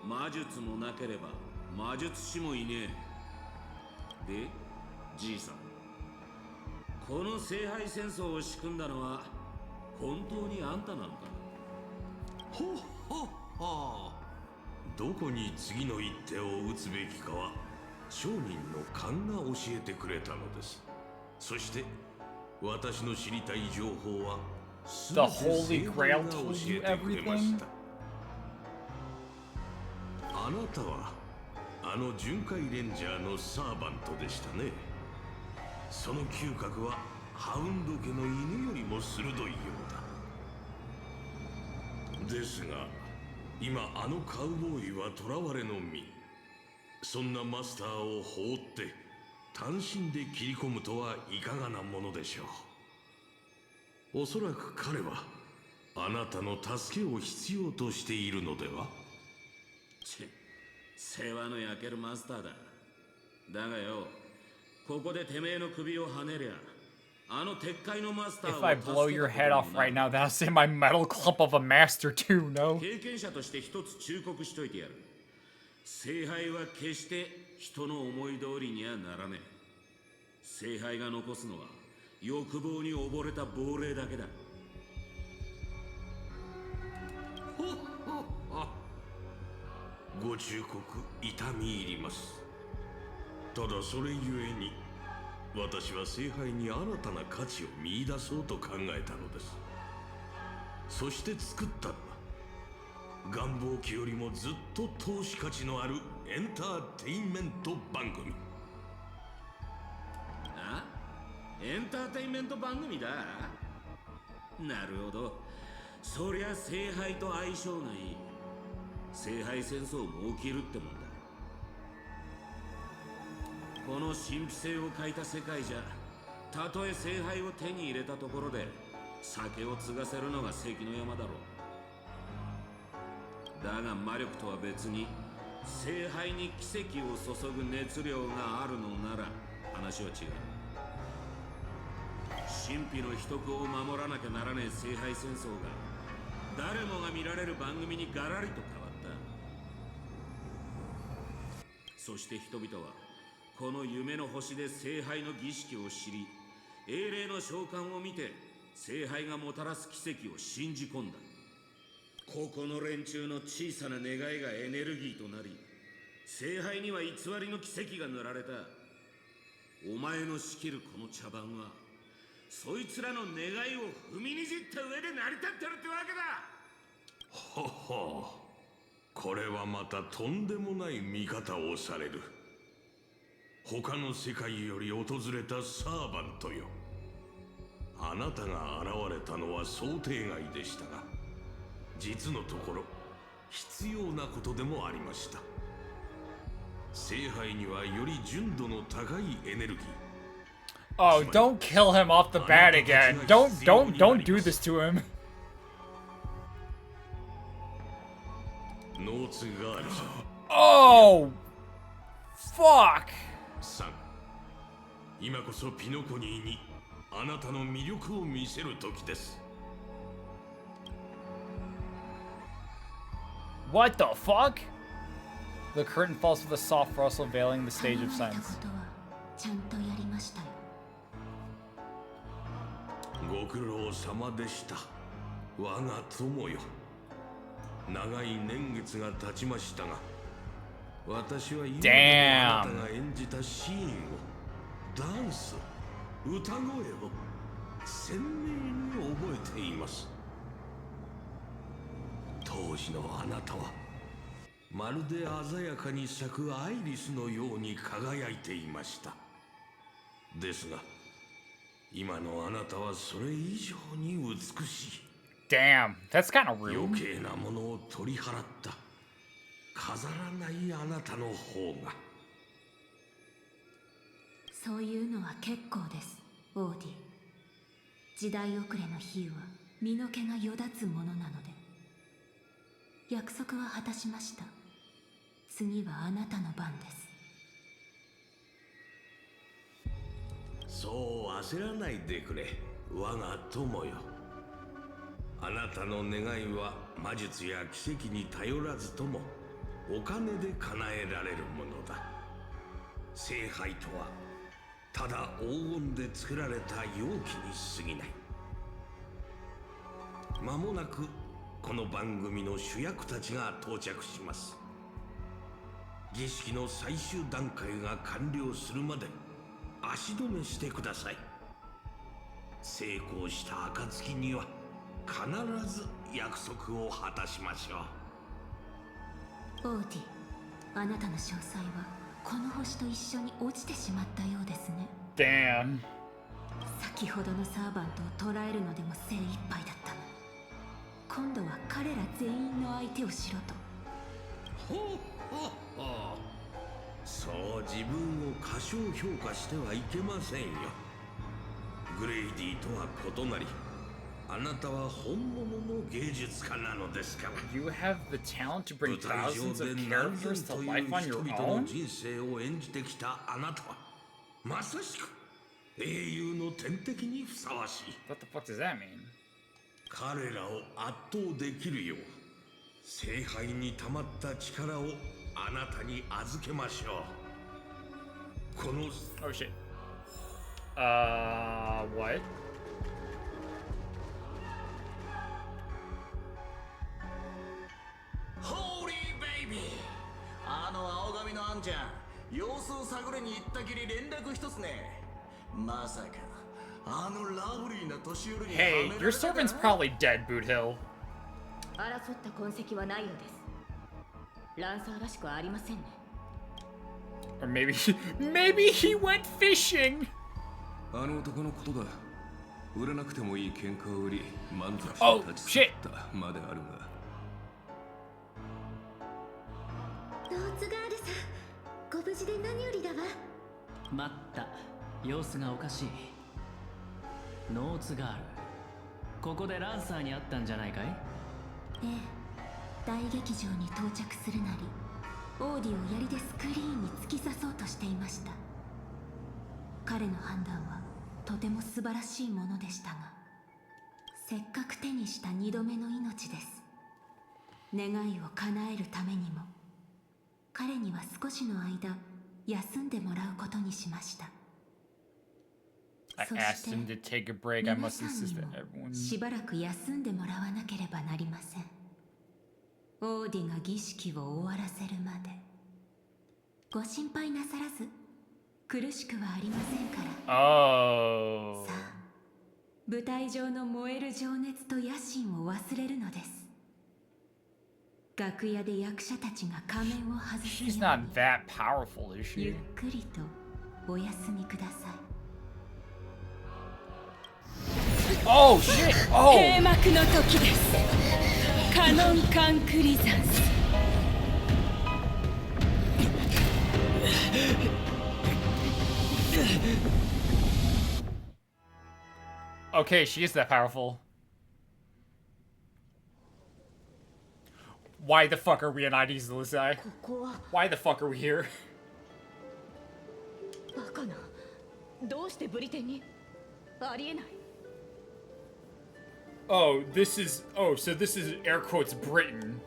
魔術もなければ魔術師もいねえ。で、じいさん、この聖杯戦争を仕組んだのは本当にあんたなのか？ほっほっほ。どこに次の一手を打つべきかは商人の勘が教えてくれたのです。そして私の知りたい情報は全て聖杯が教えてくれました。あなたはあの巡回レンジャーのサーバントでしたね。その嗅覚はハウンド家の犬よりも鋭いようだ。ですが今あのカウボーイは囚われの身。そんなマスターを放って単身で切り込むとはいかがなものでしょう。おそらく彼はあなたの助けを必要としているのでは？世話の焼けるマスターだ。だがよ、ここでてめえの首をはねりゃ、あの鉄塊のマスターを If I blow your head off right now, that'll send my metal clump of a master too, no? 経験者として一つ忠告しといてやる。聖杯は決して人の思い通りにはならねえ。聖杯が残すのは欲望に溺れた亡霊だけだ。ご忠告痛み入ります。ただそれゆえに私は聖杯に新たな価値を見出そうと考えたのです。そして作ったのは願望期よりもずっと投資価値のあるエンターテインメント番組。あ？エンターテインメント番組だ。なるほど。そりゃ聖杯と相性がいい。聖杯戦争も起きるってもんだ。この神秘性を欠いた世界じゃ、たとえ聖杯を手に入れたところで酒を継がせるのが関の山だろう。だが魔力とは別に聖杯に奇跡を注ぐ熱量があるのなら話は違う。神秘の秘徳を守らなきゃならねえ聖杯戦争が誰もが見られる番組にガラリと変わった。そして人々はこの夢の星で聖杯の儀式を知り、英霊の召喚を見て聖杯がもたらす奇跡を信じ込んだ。ここの連中の小さな願いがエネルギーとなり、聖杯には偽りの奇跡が塗られた。お前の仕切るこの茶番はそいつらの願いを踏みにじった上で成り立ってるってわけだ。はは、これはまたとんでもない見方をされる。他の世界より訪れたサーバントよ。あなたが現れたのは想定外でしたが、実のところ必要なことでもありました。聖杯にはより純度の高いエネルギー。Oh, don't kill him off the bat again. Don't do this to him. Oh, fuck. 今こそピノコニーにあなたの魅力を見せる時です。What the fuck? The curtain falls with a soft rustle, veiling the stage of silence. ご苦労様でした。我が友よ。長い年月が経ちましたが、私は今あなたが演じたシーンを、ダンス、歌声を鮮明に覚えています。当時のあなたはまるで鮮やかに咲くアイリスのように輝いていました。ですが今のあなたはそれ以上に美しい。Damn, that's kind of rude. 余計なものを取り払った飾らないあなたの方が。そういうのは結構です、オーディ。時代遅れの比喩は身の毛がよだつものなので。約束は果たしました。次はあなたの番です。そう焦らないでくれ、我が友よ。あなたの願いは魔術や奇跡に頼らずともお金で叶えられるものだ。聖杯とはただ黄金で作られた容器に過ぎない。間もなくこの番組の主役たちが到着します。儀式の最終段階が完了するまで足止めしてください。成功した暁には必ず約束を果たしましょう。オーディ、あなたの詳細はこの星と一緒に落ちてしまったようですね。Damn。先ほどのサーバントを捕らえるのでも精一杯だったの。今度は彼ら全員の相手をしろと。ほほほ。そう自分を過小評価してはいけませんよ。グレイディとは異なり、あなたは本物の芸術家なのですから。You have the talent to bring thousands of characters to life on your own? 人々の人生を演じてきたあなたはまさしく英雄の天敵にふさわしい。 What the fuck does that mean? 彼らを圧倒できるよう聖杯に溜まった力をあなたに預けましょう。この Oh shit. What? Holy baby! あの青髪のあんちゃん、様子を探りに行ったきり連絡一つね。まさかあのラブリーな年寄りに。 Hey, your servant's probably dead, Boot Hill. 争った痕跡はないようです。ランサーらしくはありませんね。 Or maybe he went fishing. あの男のことだ。売らなくてもいい喧嘩を売り満足して立ち去ったまであるが。ローズガールさん、ご無事で何よりだわ。待った、様子がおかしい。ノーツガール、ここでランサーに会ったんじゃないかい？ええ、大劇場に到着するなりオーディを槍でスクリーンに突き刺そうとしていました。彼の判断はとても素晴らしいものでしたが、せっかく手にした2度目の命です。願いを叶えるためにも彼には少しの間休んでもらうことにしました。 I asked him to take a break. I must insist that everyone. しばらく休んでもらわなければなりません。オーディが儀式を終わらせるまで。ご心配なさらず、苦しくはありませんから。Oh. さあ、舞台上の燃える情熱と野心を忘れるのです。楽屋で役者たちが仮面を外す She's not that powerful, is ゆっ she? くりとお休みください。 Oh shit! Oh! 閉幕の時です。カノンカンクリザンス。 Okay, she is that powerful. Why the fuck are we in ID's Lizai? Why the fuck are we here? バカな。どうしてブリテンに？ありえない。 Oh, this is... Oh, so this is air quotes Britain.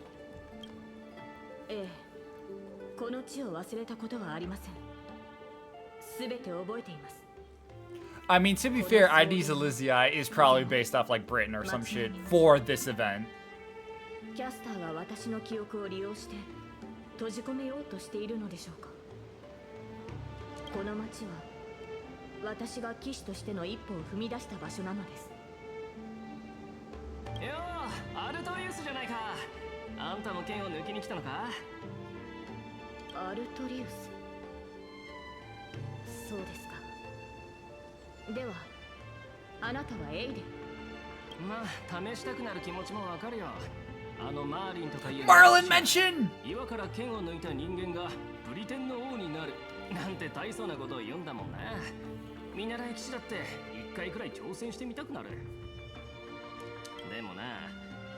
ええ。この地を忘れたことはありません。すべて覚えています。 I mean, to be fair, ID's Elysiae is probably based off like Britain or some shit for this event. キャスターが私の記憶を利用して閉じ込めようとしているのでしょうか。この町は私が騎士としての一歩を踏み出した場所なのです。よー、アルトリウスじゃないか。あんたも剣を抜きに来たのか？アルトリウス。そうですか。では、あなたはエイデン。まあ、試したくなる気持ちもわかるよ。あのマーリンとかいう Marlin mention! 岩から剣を抜いた人間がブリテンの王になるなんて大層なことを言うんだもんな。見習い騎士だって一回くらい挑戦してみたくなる。でもな、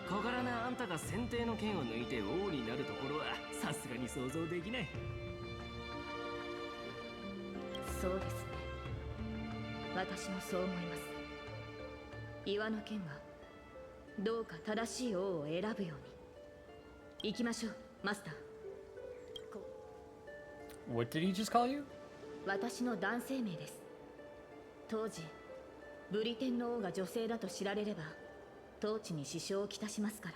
小柄なあんたが先帝の剣を抜いて王になるところはさすがに想像できない。そうですね。私もそう思います。岩の剣はどうか正しい王を選ぶように。行きましょう、マスター。 What did he just call you? 私の男性名です。当時ブリテンの王が女性だと知られれば統治に支障をきたしますから。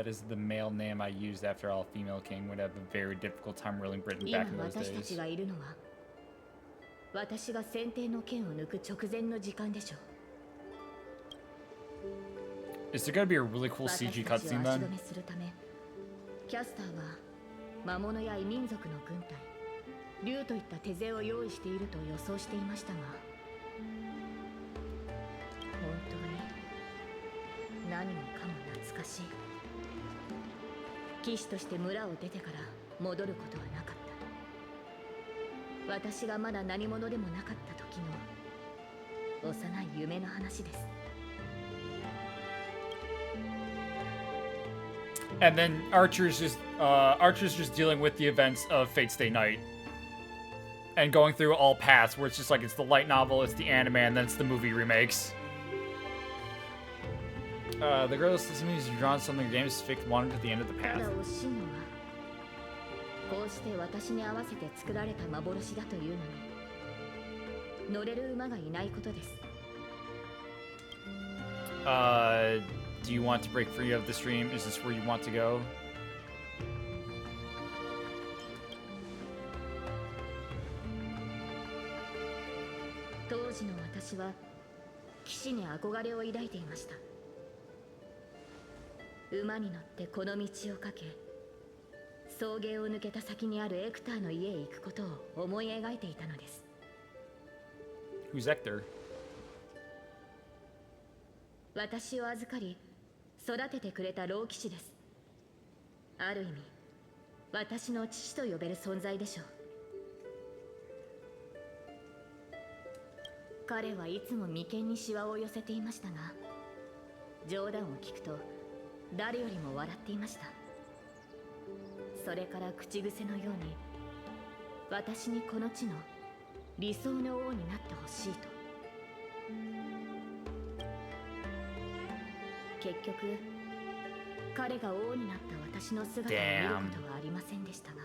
That is the male name I used after all female king would have a very difficult time ruling Britain 今 back in those 私たち days. がいるのは私が先帝の剣を抜く直前の時間でしょう。 Is there gonna be a really cool CG 私たちを cutscene 足 then? 止めするためキャスターは魔物や異民族の軍隊竜といった手勢を用意していると予想していましたが、本当に何もかも懐かしい。騎士として村を出てから戻ることはなかった。私がまだ何者でもなかった時の幼い夢の話です。 And then Archer's just dealing with the events of Fate's Stay Night. And going through all paths where it's just like it's the light novel, it's the anime, and then it's the movie remakes. The girl system is drawn some of the games fixed wanted at the end of the た path. だ惜しいのはこうして私に合わせて作られた幻だというのに乗れる馬がいないことです。 Do you want to break free of the stream? Is this where you want to go? 当時の私は騎士に憧れを抱いていました。馬に乗ってこの道をかけ草原を抜けた先にあるエクターの家へ行くことを思い描いていたのです。 Who's Ector? 私を預かり育ててくれた老騎士です。ある意味私の父と呼べる存在でしょう。彼はいつも眉間にシワを寄せていましたが、冗談を聞くと誰よりも笑っていました。それから口癖のように私にこの地の理想の王になってほしいと。結局彼が王になった私の姿を見ることはありませんでしたが、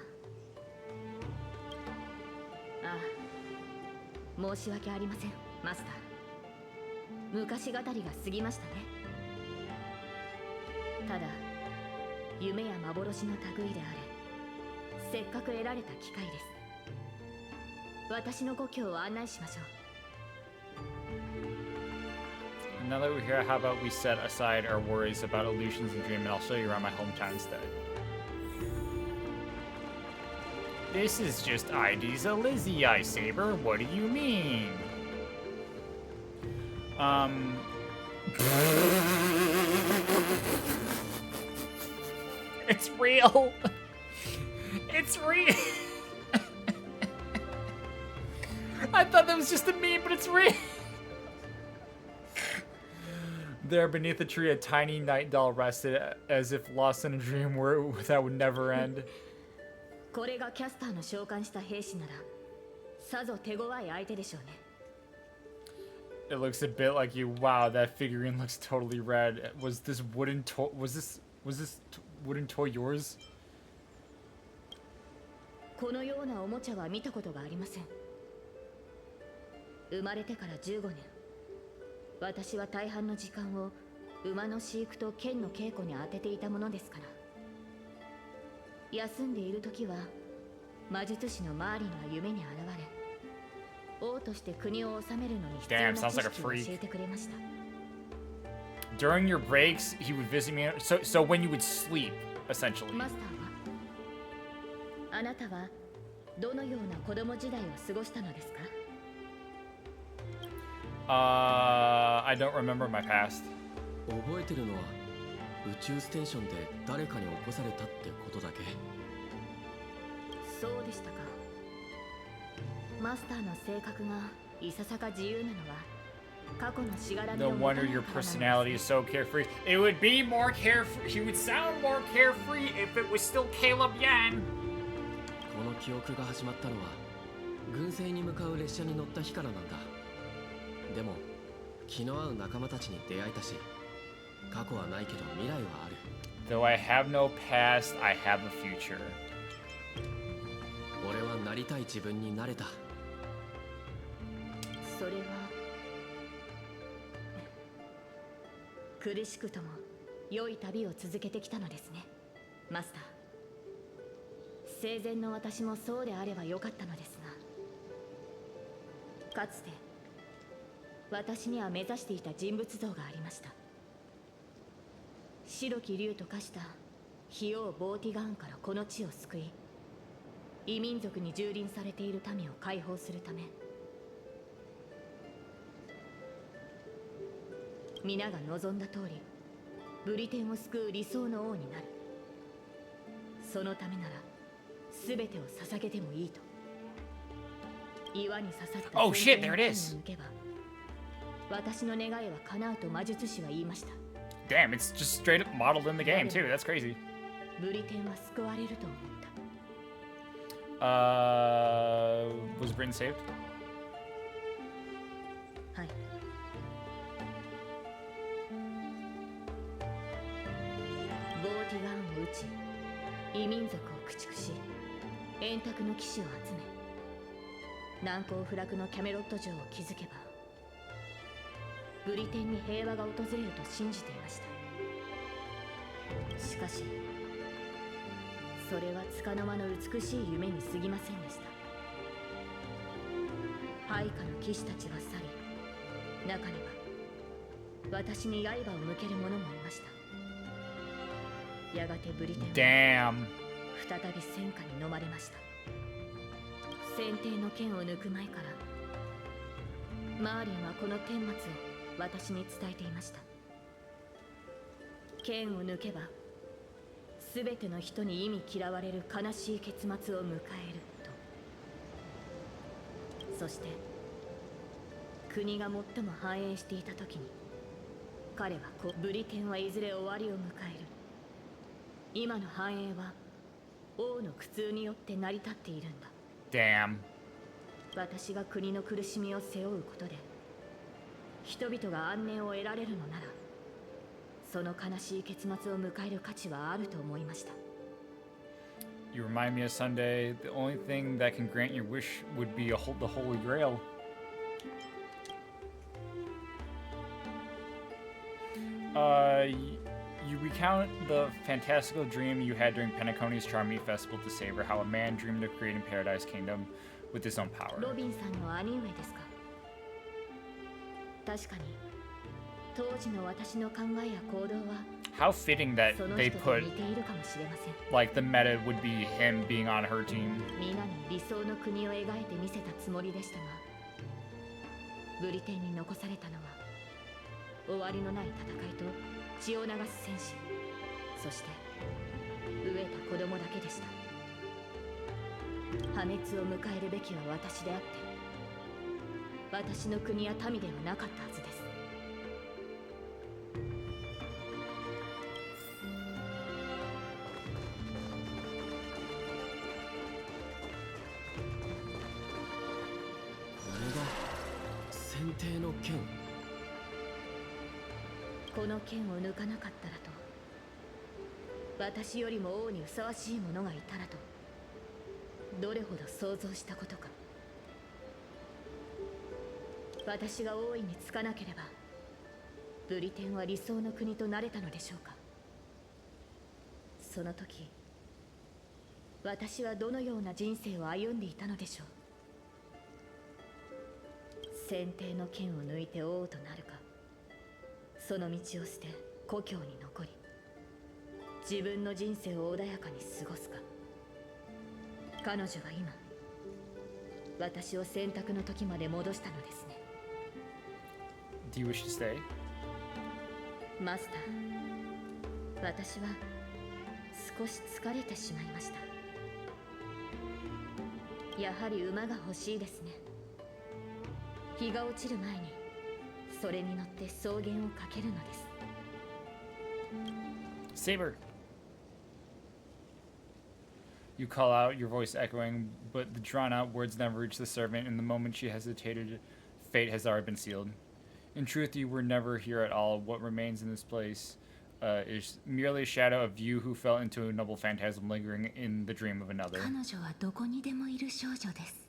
ああ、申し訳ありませんマスター。昔語りが過ぎましたね。ただ夢や幻の類であれ、せっかく得られた機会です。私の故郷を案内しましょう。now that we're here, how about we set aside our worries about illusions and dream, and I'll show you around my hometown instead. This is just ID's a Lizzie, Ice Saber. What do you mean? It's real. It's real. I thought that was just a meme, but it's real. There beneath the tree, a tiny night doll rested as if lost in a dream where that would never end. これがキャスターの召喚した兵士ならさぞ手強い相手でしょうね。 It looks a bit like you. Wow, that figurine looks totally red. Was this wooden toy? Was this wooden toy yours? このようなおもちゃは見たことがありません。生まれてから15年、私は大半の時間を馬の飼育と剣の稽古に当てていたものですから。休んでいる時は魔術師のマーリンが夢に現れ、王として国を治めるのに必要な知識を教えてくれました。During your breaks, he would visit me. So when you would sleep, essentially. マスターは、あなたはどのような子供時代を過ごしたのですか？ I don't remember my past. 覚えてるのは宇宙ステーションで誰かに起こされたってことだけ。そうでしたか。マスターの性格がいささか自由なのは過去のしがらみを No 持たな wonder い your からなんです。 personality is so carefree. It would be more carefree. He would sound more carefree if it was still Caleb Yan. この記憶が始まったのは軍政に向かう列車に乗った日からなんだ。でも気の合う仲間たちに出会えたし、過去はないけど未来はある。 Though I have no past, I have a future. 俺はなりたい自分になれた。それは苦しくとも良い旅を続けてきたのですね、マスター。生前の私もそうであればよかったのですが、かつて私には目指していた人物像がありました。白き竜と化した費用ボーティガーンからこの地を救い、異民族に蹂躙されている民を解放するため、皆が望んだ通りブリテンを救う理想の王になる。そのためなら全てを捧げてもいいと。岩に刺さった Oh shit, there it is. 抜けば私の願いは叶うと魔術師は言いました。 Damn, it's just straight up modeled in the game too. That's crazy. ブリテンは救われると思った。 Was Bryn saved? はい。ボーティガーンを撃ち、異民族を駆逐し、円卓の騎士を集め、難攻不落のキャメロット城を築けば、ブリテンに平和が訪れると信じていました。しかしそれは束の間の美しい夢に過ぎませんでした。配下の騎士たちは去り、中には私に刃を向ける者もいました。やがてブリテンは Damn. 再び戦火に飲まれました。先帝の剣を抜く前からマーリンはこの顛末を私に伝えていました。剣を抜けば全ての人に忌み嫌われる悲しい結末を迎えると。そして国が最も繁栄していた時に彼はブリテンはいずれ終わりを迎える。今の繁栄は王の苦痛によって成り立っているんだ。 Damn. 私が国の苦しみを背負うことで人々が安寧を得られるのなら、その悲しい結末を迎える価値はあると思いました。 You remind me of Sunday. The only thing that can grant your wish would be the Holy Grail. You recount the fantastical dream you had during Penacony's Charmy Festival to savor how a man dreamed of creating Paradise Kingdom with his own power. ロビンさんの兄上ですか。確かに当時の私の考えや行動は How fitting that その they 人と put 似ているかもしれません。 like the meta would be him being on her team. 皆に理想の国を描いてみせたつもりでしたが、ブリテンに残されたのは終わりのない戦いと血を流す戦士、そして飢えた子供だけでした。破滅を迎えるべきは私であって、私の国や民ではなかったはずです。選定の剣。この剣を抜かなかったらと、私よりも王にふさわしい者がいたらと、どれほど想像したことか。私が王位につかなければ、ブリテンは理想の国となれたのでしょうか。その時、私はどのような人生を歩んでいたのでしょう。選定の剣を抜いて王となるか、その道を捨て故郷に残り、自分の人生を穏やかに過ごすか。彼女は今、私を選択の時まで戻したのですね。Do you wish to stay? マスター、私は少し疲れてしまいました。やはり馬が欲しいですね。日が落ちる前にそれに乗って草原をかけるのです。Saber! You call out, your voice echoing, but the drawn-out words never reach the servant, and the moment she hesitated, fate has already been sealed. In truth, you were never here at all. What remains in this place is merely a shadow of you who fell into a noble phantasm lingering in the dream of another. 彼女はどこにでもいる少女です。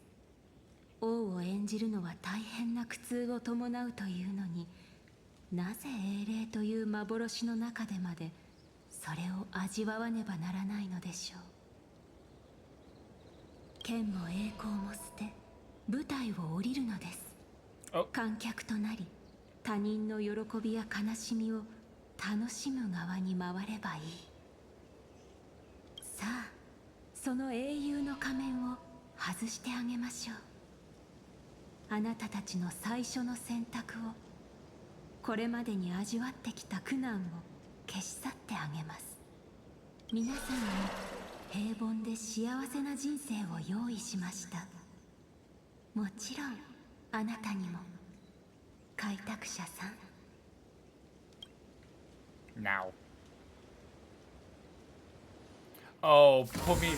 王を演じるのは大変な苦痛を伴うというのに、なぜ英霊という幻の中でまでそれを味わわねばならないのでしょう。剣も栄光も捨て、舞台を降りるのです。観客となり、他人の喜びや悲しみを楽しむ側に回ればいい。さあ、その英雄の仮面を外してあげましょう。あなたたちの最初の選択を、これまでに味わってきた苦難を消し去ってあげます。皆さんに平凡で幸せな人生を用意しました。もちろんあなたにも、開拓者さん。Now. Oh, put me.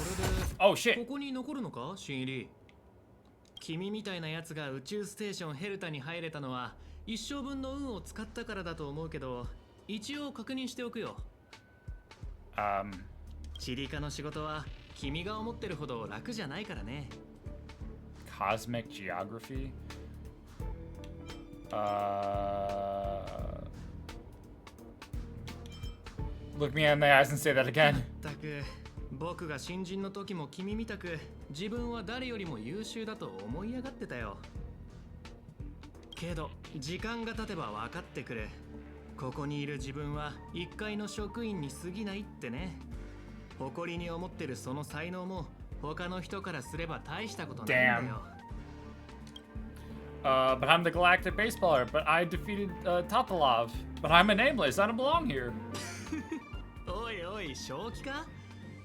Oh shit. ここに残るのか、新入り。君みたいなやつが宇宙ステーションヘルタに入れたのは一生分の運を使ったからだと思うけど、一応確認しておくよ。地理科の仕事は君が思ってるほど楽じゃないからね。Cosmic geography? Look me in the eyes and say that again. たく、僕が新人の時も君みたく自分は誰よりも優秀だと思い上がってたよ。けど時間が経てば分かってくる。ここにいる自分は一階の職員に過ぎないってね。誇りに思ってるその才能も他の人からすれば大したことないんだよ。But I'm the galactic baseballer, but I defeated Tatalov. But I'm a nameless, I don't belong here. おいおい、正気か？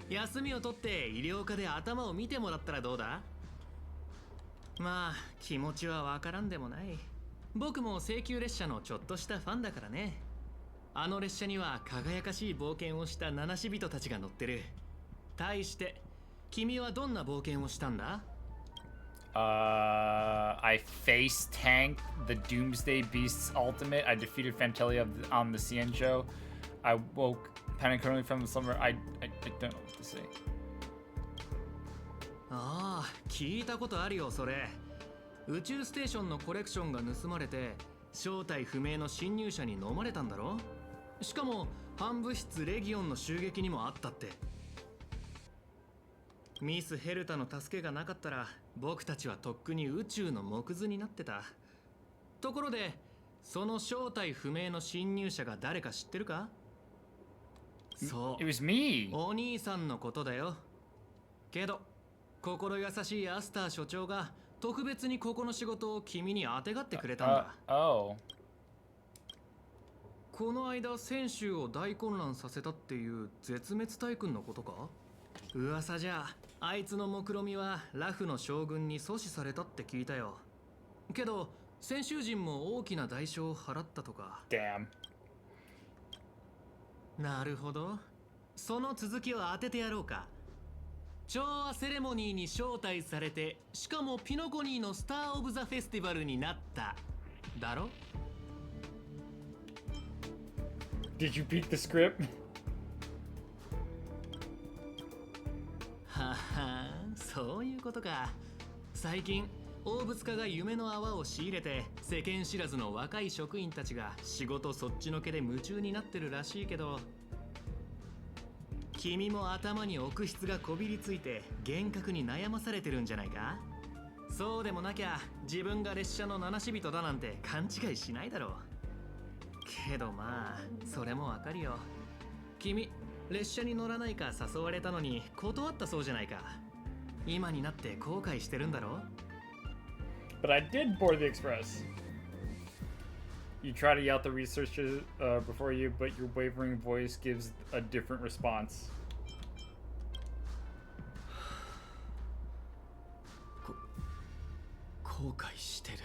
休みを取って医療科で頭を見てもらったらどうだ？まあ気持ちはわからんでもない。僕も請求列車のちょっとしたファンだからね。あの列車には輝かしい冒険をした七死人たちが乗ってる。対して君はどんな冒険をしたんだ？ I face tanked the Doomsday Beast's ultimate. I defeated Fantelia on the CN show. I woke Penacony from the slumber. I don't know what to say. ああ、聞いたことあるよそれ。宇宙ステーションのコレクションが盗まれて正体不明の侵入者に飲まれたんだろ。しかも反物質レギオンの襲撃にもあったって。ミス・ヘルタの助けがなかったら僕たちはとっくに宇宙の木図になってた。ところでその正体不明の侵入者が誰か知ってるか？そう。It was me. お兄さんのことだよ。けど、心優しいアスター所長が特別にここの仕事を君にあてがってくれたんだ。Oh. この間、選手を大混乱させたっていう絶滅大君のことか？噂じゃ、あいつの目論見はラフの将軍に阻止されたって聞いたよ。けど、先週人も大きな代償を払ったとか。Damn. なるほど。その続きを当ててやろうか。調和セレモニーに招待されて、しかもピノコニーのスター・オブ・ザ・フェスティバルになった。だろ？ Did you beat the script? はは、そういうことか。最近大物家が夢の泡を仕入れて、世間知らずの若い職員たちが仕事そっちのけで夢中になってるらしいけど、君も頭に奥質がこびりついて幻覚に悩まされてるんじゃないか？そうでもなきゃ自分が列車の七死人だなんて勘違いしないだろう。けどまあ、それもわかるよ。君、列車に乗らないか誘われたのに断ったそうじゃないか。今になって後悔してるんだろ？ But I did board the express. You try to yell at the researcher before you, but your wavering voice gives a different response. 後悔してる。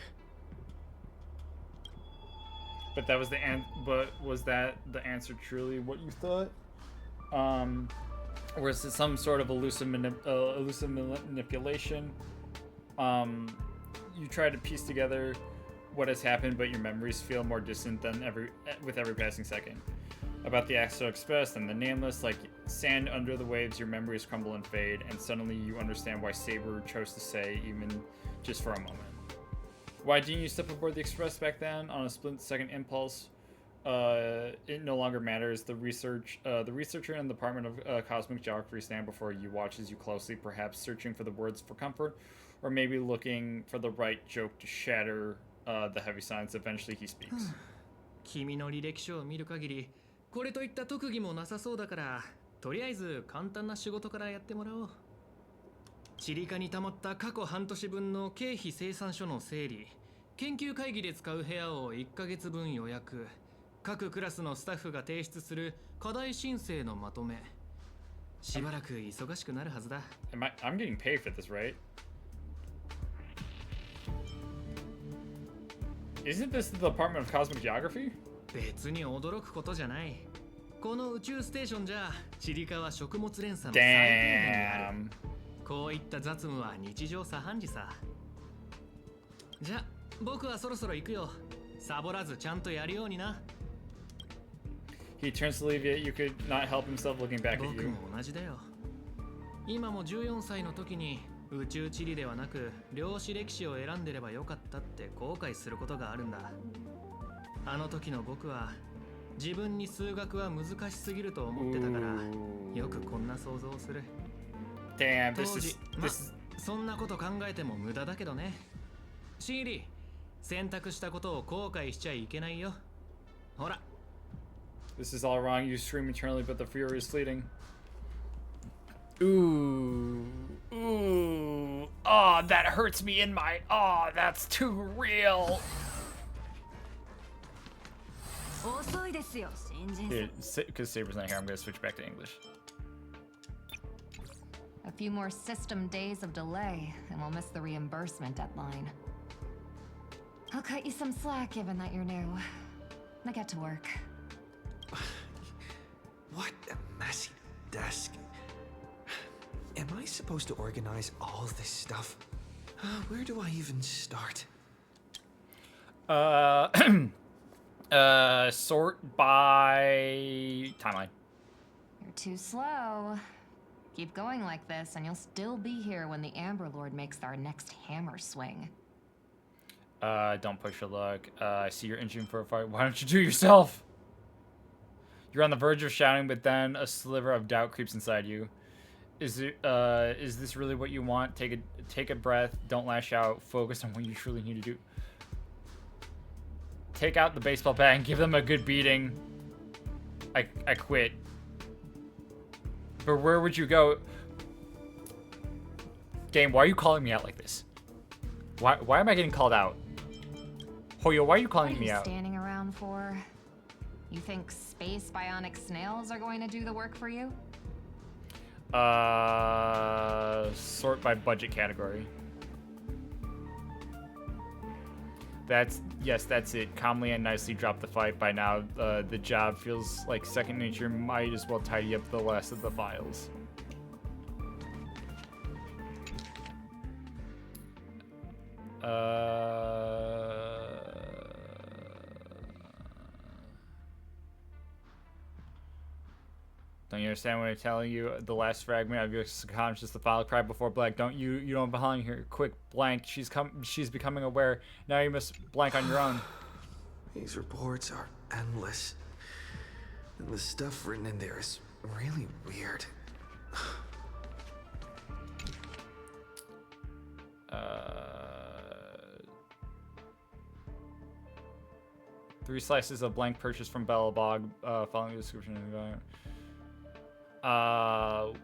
But that was but was that the answer truly what you thought? Or is it some sort of elusive manipulation? You try to piece together what has happened, but your memories feel more distant than with every passing second. About the Astral Express and the Nameless, like sand under the waves, your memories crumble and fade, and suddenly you understand why Saber chose to say, even just for a moment. Why didn't you step aboard the Express back then on a split-second impulse? It no longer matters. The researcher in the Department of Cosmic Geography stand before you, watches you closely, perhaps searching for the words for comfort, or maybe looking for the right joke to shatter the heavy silence. Eventually he speaks. 君の履歴書を見る限り、これといった特技もなさそうだから、とりあえず簡単な仕事からやってもらおう。チリカに溜まった過去半年分の経費精算書の整理、研究会議で使う部屋を1ヶ月分予約、各クラスのスタッフが提出する課題申請のまとめ。しばらく忙しくなるはずだ。I'm getting paid for this, right? Isn't this the Department of Cosmic Geography? 別に驚くことじゃない。この宇宙ステーションじゃ、チリカは食物連鎖の最低限にある。こういった雑務は日常茶飯事さ。じゃ、僕はそろそろ行くよ。サボらずちゃんとやるようにな。He turns to leave, yet you could not help himself looking back at you. 僕も同じだよ。今も14歳の時に宇宙地理ではなく量子歴史を選んでればよかったって後悔することがあるんだ。あの時の僕は自分に数学は難しすぎると思ってたから、よくこんな想像をする。Damn, 当時、そんなこと考えても無駄だけどね。シーリー、選択したことを後悔しちゃいけないよ。ほら。This is all wrong. You scream eternally, but the fury is fleeting. Ooh. Ooh. Oh, that hurts me in my... Oh, that's too real. Because Saber's not here, I'm going to switch back to English. A few more system days of delay, and we'll miss the reimbursement deadline. I'll cut you some slack given that you're new. Now get to work. What a messy desk. Am I supposed to organize all this stuff? Where do I even start? Sort by timeline. You're too slow. Keep going like this, and you'll still be here when the Amber Lord makes our next hammer swing. Don't push your luck. I see you're inching for a fight. Why don't you do it yourself? You're on the verge of shouting, but then a sliver of doubt creeps inside you. Is this really what you want? Take a breath. Don't lash out. Focus on what you truly need to do. take out the baseball bat and give them a good beating, I quit. But where would you go? Game, why are you calling me out like this? Why am I getting called out? Hoyo, why are you calling me out? What are you standing around for? You think space bionic snails are going to do the work for you? Sort by budget category. Yes, that's it. Calmly and nicely drop the fight. By now, the job feels like second nature. Might as well tidy up the rest of the files. Don't you understand what I'm telling you? The last fragment of your subconscious, the file cry before blank. You don't belong here. Quick, blank. She's becoming aware. Now you must blank on your own. These reports are endless. And the stuff written in there is really weird. 3 slices of blank purchased from Bellabog, following the description. The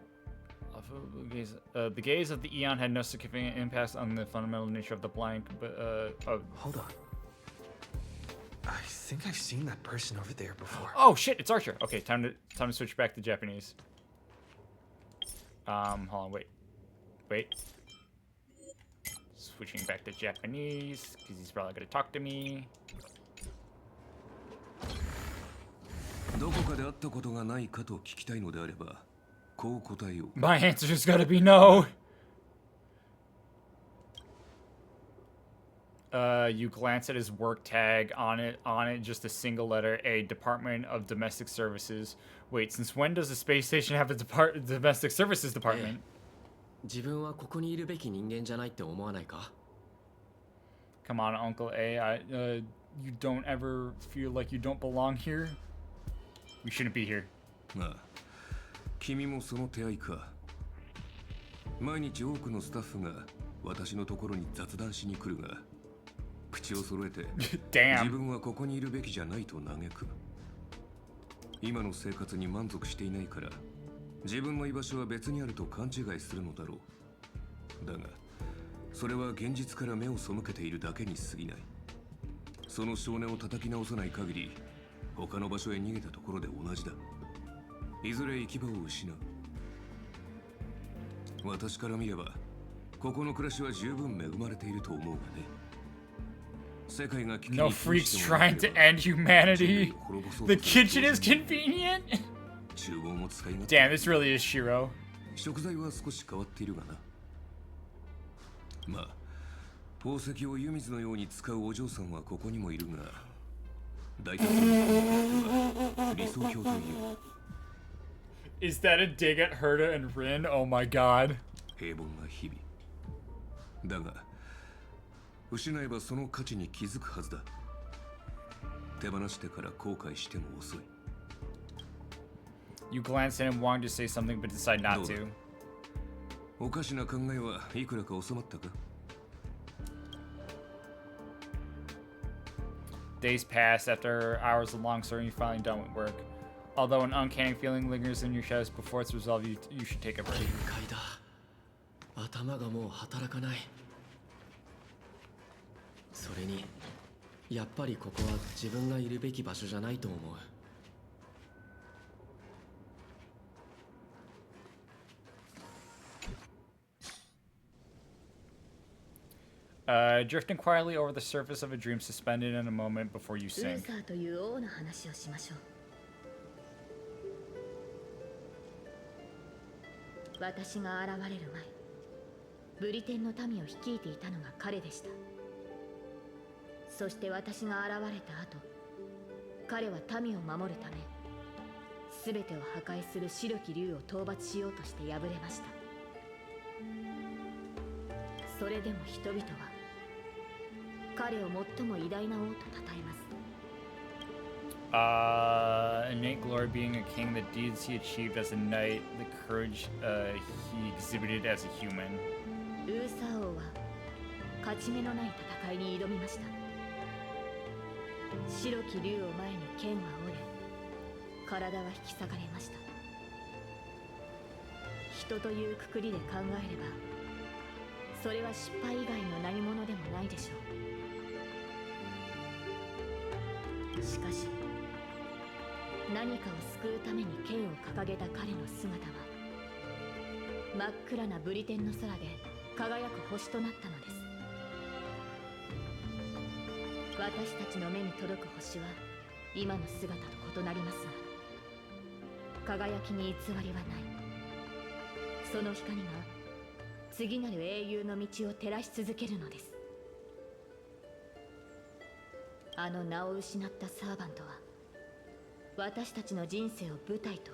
gaze of the Eon had no significant impact on the fundamental nature of the blank, but Hold on. I think I've seen that person over there before. Oh shit, it's Archer. Okay, time to switch back to Japanese. Hold on, wait. Switching back to Japanese, because he's probably gonna talk to me. My answer is gonna be no. You glance at his work tag. On it just a single letter A, Department of Domestic Services. Wait, since when does the space station have a domestic services department? 自分はここにいるべき人間じゃないって思わないか? Come on, Uncle A. You don't ever feel like you don't belong here? We shouldn't be here. 君もその手合いか。毎日多くのスタッフが私のところに雑談しに来るが、口を揃えて自分はここにいるべきじゃないと嘆く。今の生活に満足していないから、自分の居場所は別にあると勘違いするのだろう。だが、それは現実から目を背けているだけに過ぎない。その少年を叩き直さない限り、他の場所へ逃げたところで同じだ。いずれ行き場を失う。私から見れば、ここの暮らしは十分恵まれていると思うがね。世界が危機に No freaks trying to end humanity. The kitchen is convenient. Damn, this really is Shiro. 食材は少し変わっているがな。まあ、宝石を湯水のように使うお嬢さんはここにもいるが、大多数の人は理想郷という。Is that a dig at Herta and Rin? Oh my god. 平凡な日々。だが、失えばその価値に気づくはずだ。手放してから後悔しても遅い。You glance at him, wanting to say something but decide not to. おかしな考えはいくらか収まったか? Days pass after hours of long searching, you're finally done with work. Although an uncanny feeling lingers in your chest, before it's resolved, you should take a break. 頭がもう働かない。それに、やっぱりここは自分がいるべき場所じゃないと思う。Drifting quietly over the surface of a dream, suspended in a moment before you sink. という王の話をしましょう。私が現れる前、ブリテンの民を率いていたのが彼でした。そして私が現れた後、彼は民を守るため、全てを破壊する白き竜を討伐しようとして敗れました。それでも人々は彼を最も偉大な王と称えます。Innate glory being a king, the deeds he achieved as a knight, the courage he exhibited as a human. ウーサー王は勝ち目のない戦いに挑みました。白き竜を前に剣は折れ、体は引き裂かれました。人というくくりで考えれば、それは失敗以外の何者でもないでしょう。しかし何かを救うために剣を掲げた彼の姿は、真っ暗なブリテンの空で輝く星となったのです。私たちの目に届く星は今の姿と異なりますが、輝きに偽りはない。その光が次なる英雄の道を照らし続けるのです。あの名を失ったサーバントは、私たちの人生を舞台と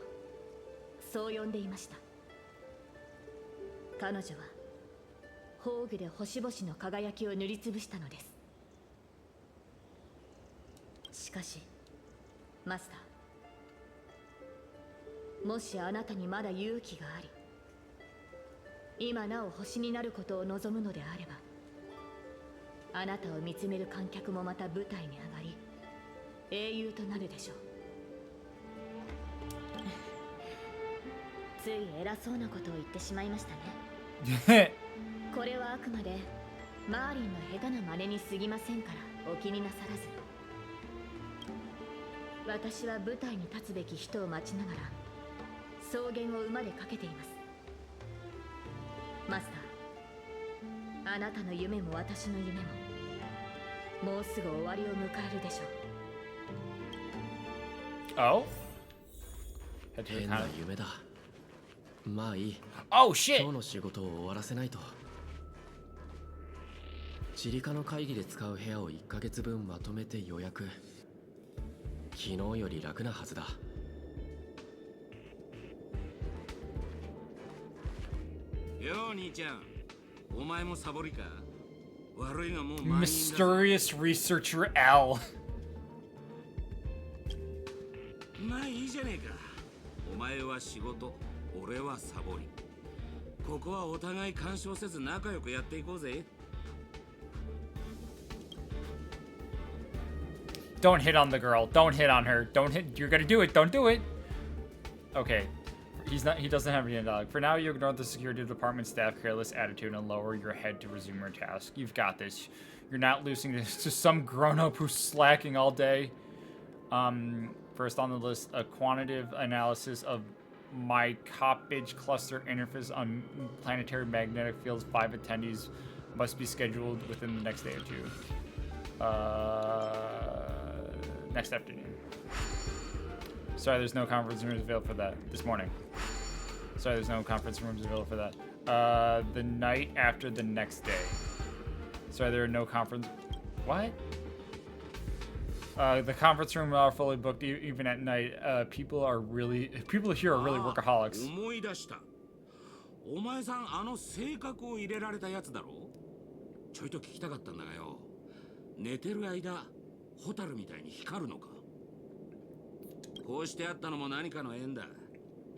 そう呼んでいました。彼女は宝具で星々の輝きを塗りつぶしたのです。しかしマスター、もしあなたにまだ勇気があり、今なお星になることを望むのであれば、あなたを見つめる観客もまた舞台に上がり、英雄となるでしょう。つい偉そうなことを言ってしまいましたね。これはあくまでマーリンの下手な真似に過ぎませんから、お気になさらず。私は舞台に立つべき人を待ちながら草原を馬でかけています。マスター、あなたの夢も私の夢ももうすぐ終わりを迎えるでしょう。変な夢だ。まあいい。Oh shit! 今日の仕事を終わらせないと。チリカの会議で使う部屋を1ヶ月分まとめて予約。昨日より楽なはずだ。よう兄ちゃん、お前もサボりか？悪いがもう満員だ。 Mysterious Researcher L まあいいじゃねえか。お前は仕事、俺はサボり。ここはお互い干渉せず仲良くやっていこうぜ。Don't hit on the girl. Don't hit on her. Don't hit. You're gonna do it. Don't do it. Okay. He doesn't have any dialogue. For now, you ignore the security department staff careless attitude and lower your head to resume your task. You've got this. You're not losing this to some grown-up who's slacking all day. First on the list, a quantitative analysis of micropage cluster interface on planetary magnetic fields. 5 attendees must be scheduled within the next day or two. Next afternoon. Sorry, there's no conference rooms available for that. This morning. Sorry, there's no conference rooms available for that. The night after the next day. Sorry, there are no conference... What? The conference room are fully booked even at night. People here are really workaholics. 思い出した。お前さん、あの性格を入れられたやつだろ？ちょいと聞きたかったんだがよ。寝てる間、ホタルみたいに光るのか？こうしてあったのも何かの縁だ。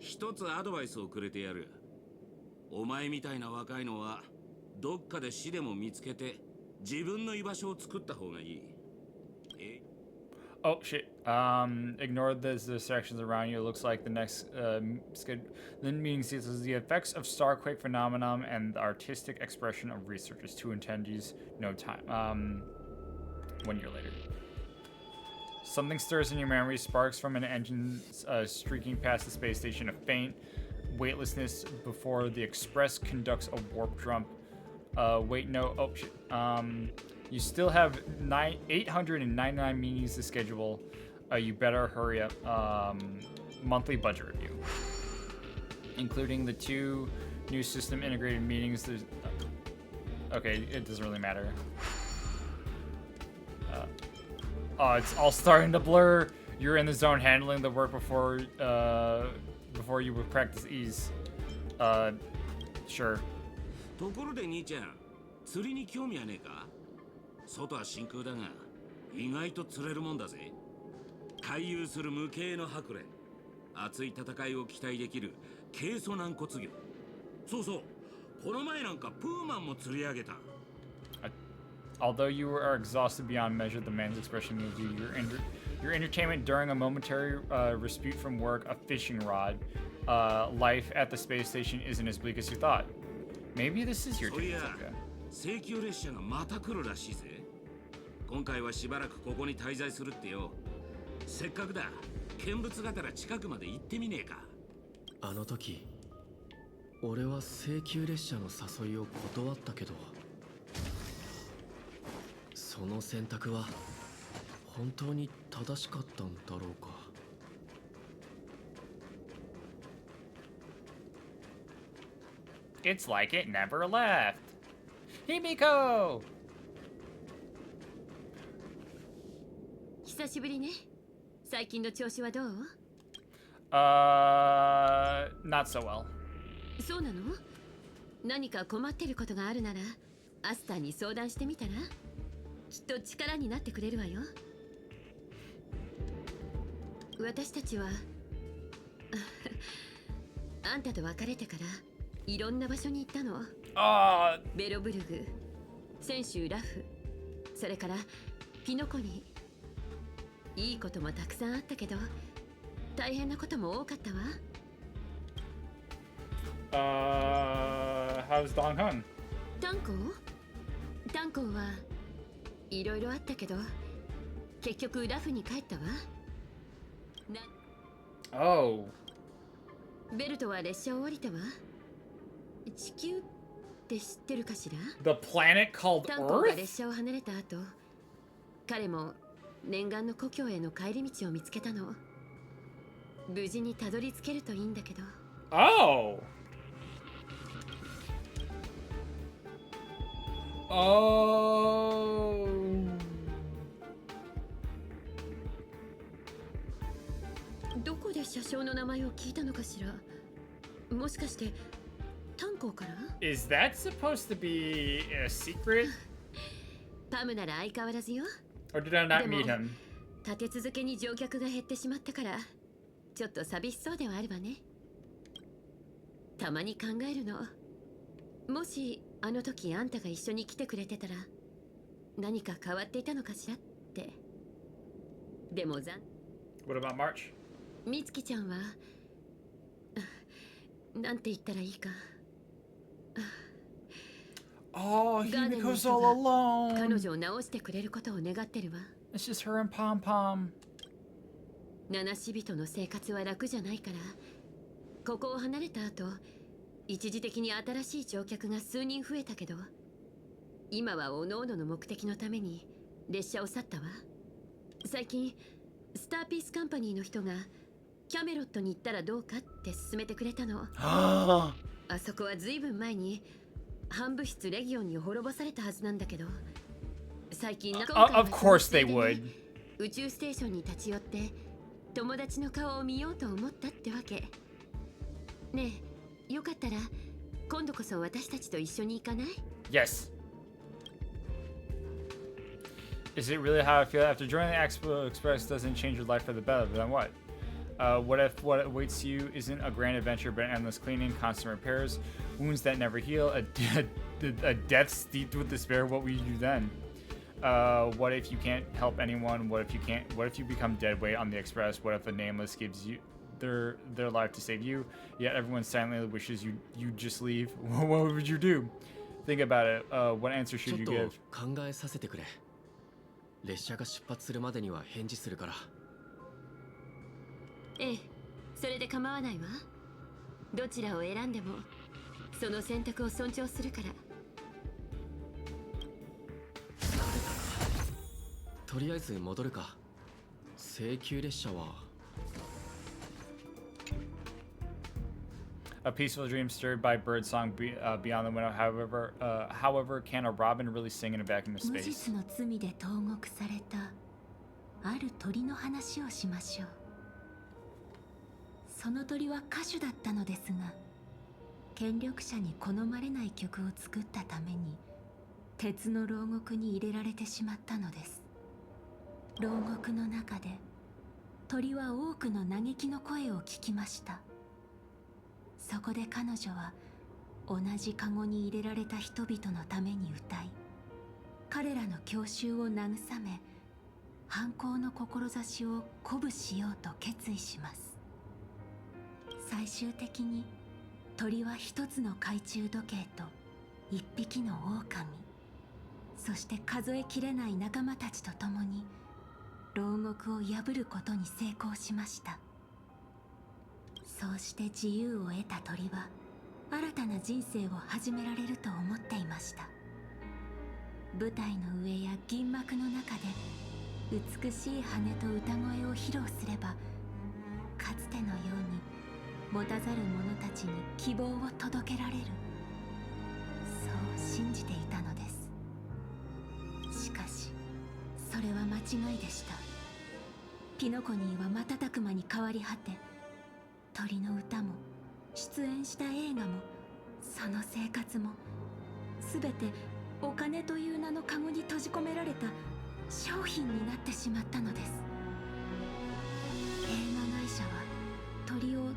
一つアドバイスをくれてやる。お前みたいな若いのは、どっかで死でも見つけて、自分の居場所を作った方がいい。Oh shit. Ignore the distractions around you. It looks like the next the meeting sees the effects of starquake phenomenon and the artistic expression of researchers. 2 attendees, no time. 1 year later. Something stirs in your memory, sparks from an engine streaking past the space station, a faint weightlessness before the Express conducts a warp jump. Wait, no, oh shit. You still have 899 meetings to schedule. You better hurry up. Monthly budget review. Including the 2 new system integrated meetings. There's, okay, it doesn't really matter. Oh, it's all starting to blur. You're in the zone handling the work before you would practice ease. Sure. ところで兄ちゃん、釣りに興味はねえか？外は真空だが、意外と釣れるもんだぜ。回遊する無形のハクレン。熱い戦いを期待できる軽素軟骨魚。そうそう、この前なんかプーマンも釣り上げた。Although you are exhausted beyond measure, the man's expression moves you. Your entertainment during a momentary respite from work, a fishing rod. Life at the space station isn't as bleak as you thought. Maybe this is your dream. 請求列車がまた来るらしいぜ。今回はしばらくここに滞在するってよ。せっかくだ。見物がてら近くまで行ってみねえか。あの時、俺は請求列車の誘いを断ったけど、その選択は本当に正しかったんだろうか。It's like it never left. Himiko! 久しぶりね。最近の調子はどう？ Not so well. そうなの？何か困ってることがあるなら、アスターに相談してみたら？きっと力になってくれるわよ。私たちはあんたと別れてからいろんな場所に行ったの。ベロブルグ、泉州ラフ、それからピノコに。いいこともたくさんあったけど、大変なことも多かったわ。How's Dong Hung? 炭鉱はいろいろあったけど、結局ラフに帰ったわ。Oh. ベルトは列車を降りたわ。地球って知ってるかしら？ The planet called 炭鉱が Earth? 列車を離れた後、彼も念願の故郷への帰り道を見つけたの。無事にたどり着けるといいんだけど。Oh. Oh. どこで車掌の名前を聞いたのかしら？もしかして炭鉱から？ Is that supposed to be a secret? パムなら相変わらずよ。Or did I not meet him? 立て続けに乗客が減ってしまったからちょっと寂しそうではあるわね。たまに考えるの。もしあの時あんたが一緒に来てくれてたら何か変わっていたのかしらって。でもWhat about March? みつきちゃんはなんて言ったらいいか。Oh, ガーデンの Himiko's 人 all が alone. 彼女を直してくれることを願ってるわ。It's just her and Pom Pom. 七死人の生活は楽じゃないから、ここを離れた後、一時的に新しい乗客が数人増えたけど、今は各々の目的のために列車を去ったわ。最近スターピースカンパニーの人がキャメロットに行ったらどうかって勧めてくれたの。あそこはずいぶん前に反物質レギオンに滅ぼされたはずなんだけど、最近Of course they would. 宇宙ステーションに立ち寄って友達の顔を見ようと思ったってわけ。ねえ、よかったら今度こそ私たちと一緒に行かない？ Yes. Is it really how I feel after joining the Expo Express doesn't change your life for the better? Then what? What if what awaits you isn't a grand adventure but endless cleaning, constant repairs, wounds that never heal, a death steeped with despair? What will you do then? What if you can't help anyone? What if you become dead weight on the express? What if a nameless gives you their life to save you, yet everyone silently wishes you just leave? What would you do? Think about it. What answer should you give? 考えさせてくれ。列車が出発するまでには返事するから。ええ、それで構わないわ。どちらを選んでもその選択を尊重するから。とりあえず戻るか。請求列車は A peaceful dream stirred by birdsong beyond the window. However, can a robin really sing in a vacuum of 無 space? 実の罪で投獄されたある鳥の話をしましょう。その鳥は歌手だったのですが、権力者に好まれない曲を作ったために鉄の牢獄に入れられてしまったのです。牢獄の中で鳥は多くの嘆きの声を聞きました。そこで彼女は同じカゴに入れられた人々のために歌い、彼らの郷愁を慰め、反抗の志を鼓舞しようと決意します。最終的に鳥は一つの懐中時計と一匹の狼、そして数えきれない仲間たちと共に牢獄を破ることに成功しました。そうして自由を得た鳥は新たな人生を始められると思っていました。舞台の上や銀幕の中で美しい羽と歌声を披露すれば、かつてのように持たざる者たちに希望を届けられる、そう信じていたのです。しかしそれは間違いでした。ピノコニーは瞬く間に変わり果て、鳥の歌も出演した映画もその生活も全てお金という名のカゴに閉じ込められた商品になってしまったのです。映画会社は鳥を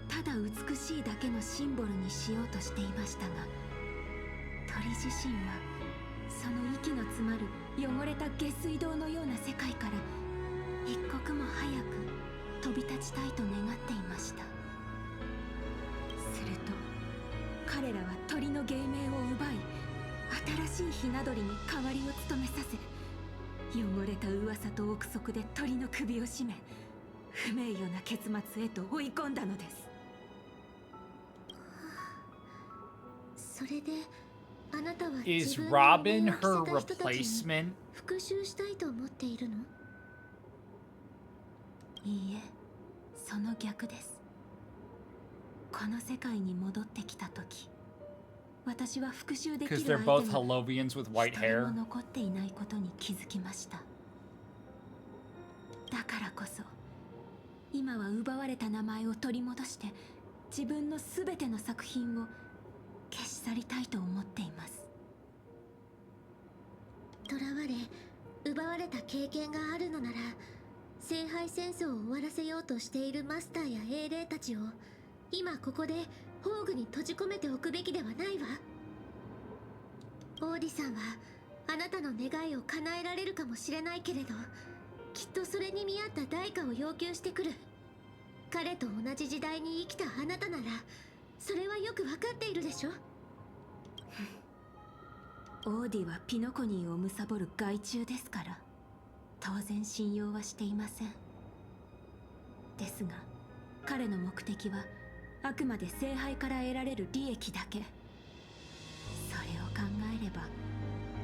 ただ美しいだけのシンボルにしようとしていましたが、鳥自身はその息の詰まる汚れた下水道のような世界から一刻も早く飛び立ちたいと願っていました。すると彼らは鳥の芸名を奪い、新しいひな鳥に代わりを務めさせ、汚れた噂と憶測で鳥の首を絞め、不名誉な結末へと追い込んだのです。それであなたは Is Robin her replacement? 復讐したいと思っているの？いいえ、その逆です。この世界に戻ってきた時、私は復讐できる Because 相 they're 手 both が Holovians with white 一人 hair. も残っていないことに気づきました。だからこそ今は奪われた名前を取り戻して、自分のすべての作品を消し去りたいと思っています。囚われ奪われた経験があるのなら、聖杯戦争を終わらせようとしているマスターや英霊たちを今ここで宝具に閉じ込めておくべきではないわ。オーディさんはあなたの願いを叶えられるかもしれないけれど、きっとそれに見合った代価を要求してくる。彼と同じ時代に生きたあなたならそれはよくわかっているでしょ。オーディはピノコニーを貪る害虫ですから、当然信用はしていません。ですが彼の目的はあくまで聖杯から得られる利益だけ。それを考えれば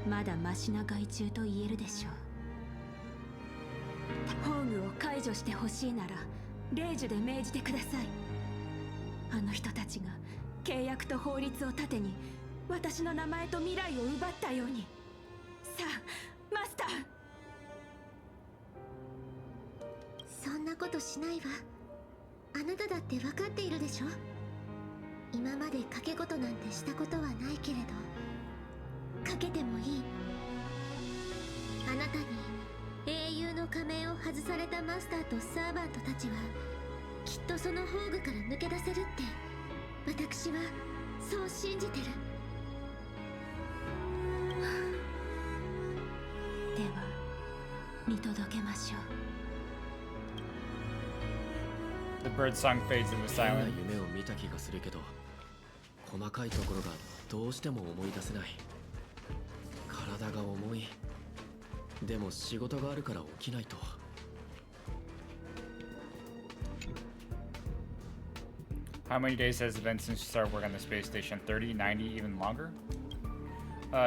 まだマシな害虫と言えるでしょう。宝具を解除してほしいなら令樹で命じてください。あの人たちが契約と法律を盾に私の名前と未来を奪ったように。さあマスター。そんなことしないわ。あなただって分かっているでしょ。今まで賭け事なんてしたことはないけれど、賭けてもいい。あなたに英雄の仮面を外されたマスターとサーバントたちはきっとその宝具から抜け出せるって私はそう信じてる。では見届けましょう。The bird song fades into 変な silence. 夢を見た気がするけど、細かいところがどうしても思い出せない。体が重い。でも仕事があるから起きないと。How many days has it been since you started work on the space station? 30, 90, even longer?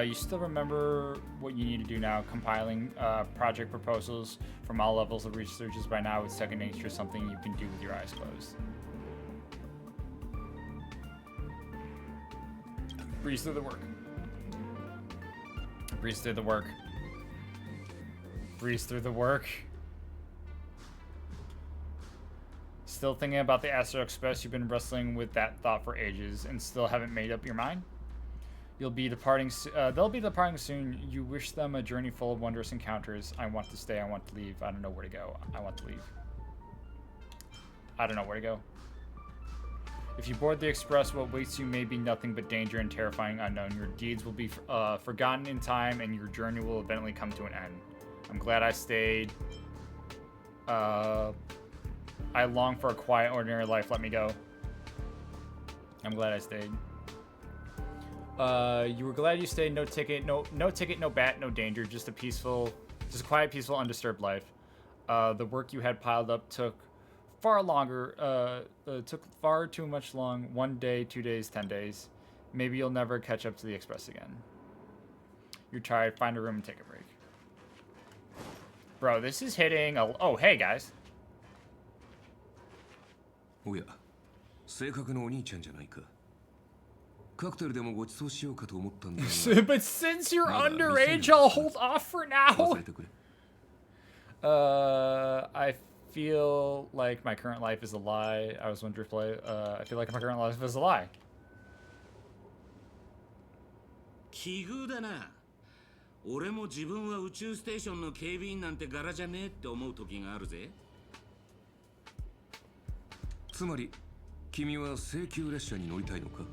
You still remember what you need to do now, compiling project proposals from all levels of researchers. By now it's second nature, something you can do with your eyes closed. Breeze through the work. Breeze through the work. Breeze through the work. Still thinking about the Astro Express? You've been wrestling with that thought for ages and still haven't made up your mind? You'll be departing. They'll be departing soon. You wish them a journey full of wondrous encounters. I want to stay. I want to leave. I don't know where to go. I want to leave. I don't know where to go. If you board the express, what waits you may be nothing but danger and terrifying unknown. Your deeds will be forgotten in time, and your journey will eventually come to an end. I'm glad I stayed. I long for a quiet, ordinary life. Let me go. I'm glad I stayed. You were glad you stayed. No ticket, no ticket, no bat, no danger. Just a quiet, peaceful, undisturbed life. The work you had piled up took far too much long. 1 day, 2 days, 10 days. Maybe you'll never catch up to the express again. You're tired. Find a room and take a break. Bro, this is hitting. Oh, hey guys. おや、正確なお兄ちゃんじゃないか。カクテルでもご馳走しようかと思ったんだが。But since you're underage, I'll hold off for now. I feel like my current life is a lie. I was wondering if I feel like my current life is a lie. 奇遇だな。俺も自分は宇宙ステーションの警備員なんて柄じゃねえって思う時があるぜ。つまり君は請求列車に乗りたいのか？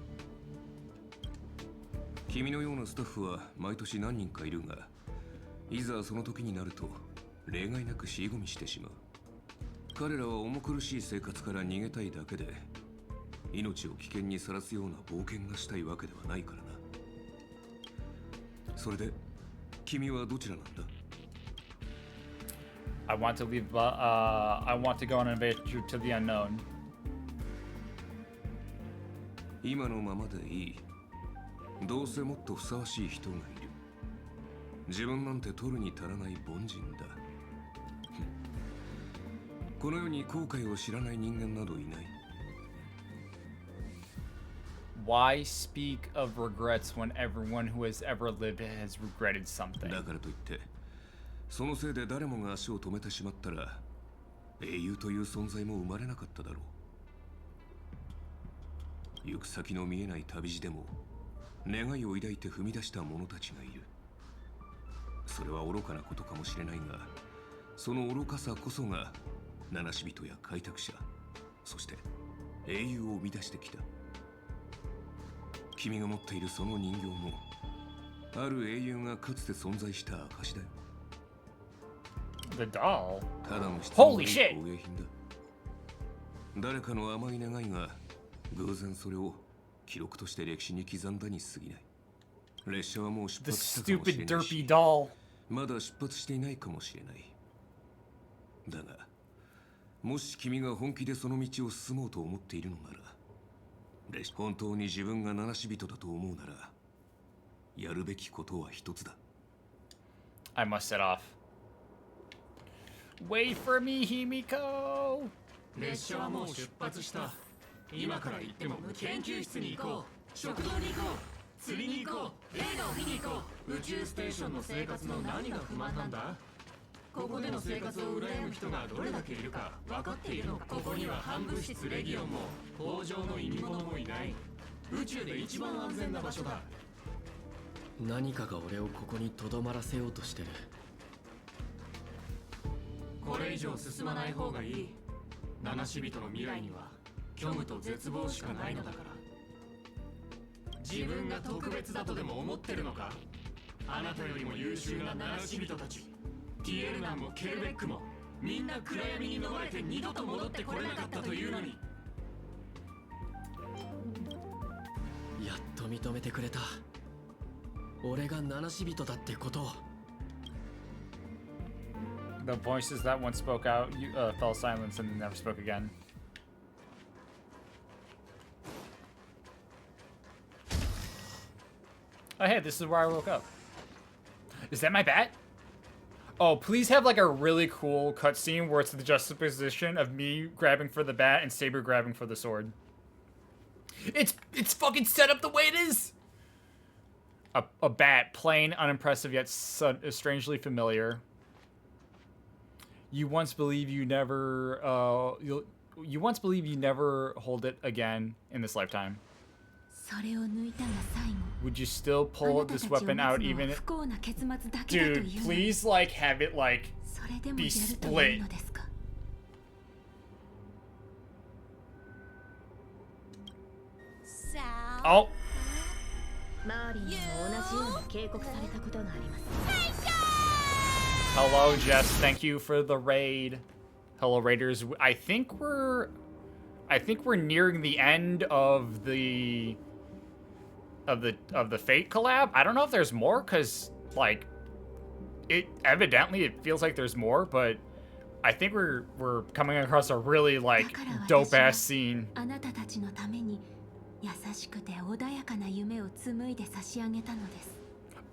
君のようなスタッフは毎年何人かいるが、いざその時になると例外なく尻込みしてしまう。彼らは重苦しい生活から逃げたいだけで、命を危険にさらすような冒険がしたいわけではないからな。それで君はどちらなんだ？ I want to leave. I want to go on an adventure to the unknown. 今のままでいい。どうせもっとふさわしい人がいる。自分なんて取るに足らない凡人だ。この世に後悔を知らない人間などいない。Why speak of regrets when everyone who has ever lived has regretted something? だからといって、そのせいで誰もが足を止めてしまったら、英雄という存在も生まれなかっただろう。行く先の見えない旅路でも願いを抱いて踏み出した者たちがいる。それは愚かなことかもしれないが、その愚かさこそが七死人や開拓者、そして英雄を生み出してきた。君が持っているその人形も、ある英雄がかつて存在した証だよ。 The doll? ただの質のない Holy shit! 工芸品だ。誰かの甘い願いが偶然それを記録として歴史に刻んだに過ぎない。列車はもう出発したかもしれないし、まだ出発していないかもしれない。だが、もし君が本気でその道を進もうと思っているのなら、本当に自分が七死人だと思うなら、やるべきことは一つだ。I must set off. Wait for me, Himiko! 列車はもう出発した。今から行っても研究室に行こう。食堂に行こう。釣りに行こう。映画を見に行こう。宇宙ステーションの生活の何が不満なんだ？ここでの生活を羨む人がどれだけいるか分かっているのか。ここには反物質レギオンも工場の意味物もいない。宇宙で一番安全な場所だ。何かが俺をここにとどまらせようとしてる。これ以上進まない方がいい。七死人の未来には虚無と絶望しかないのだから。自分が特別だとでも思ってるのか？あなたよりも優秀な七死人たち、ティエルナンもケルベックもみんな暗闇に逃れて二度と戻ってこれなかったというのに。やっと認めてくれた。俺が七死人だってことを。The voices that once spoke out fell silent and never spoke again. Oh hey, this is where I woke up. Is that my bat? Oh, please have like a really cool cutscene where it's the juxtaposition of me grabbing for the bat and Saber grabbing for the sword. It's fucking set up the way it is! A bat, plain, unimpressive, yet strangely familiar. You once believe you never hold it again in this lifetime. Would you still pull this weapon out even if... Dude, please like have it like be split. Oh. マーリンにも同じように警告されたことがあります。 Hello, Jess. Thank you for the raid. Hello, raiders. I think we're nearing the end of the Fate collab. I don't know if there's more, cause like it feels like there's more, but I think we're coming across a really like dope ass scene. あなたたちのために優しくて穏やかな夢を紡いで差し上げたのです。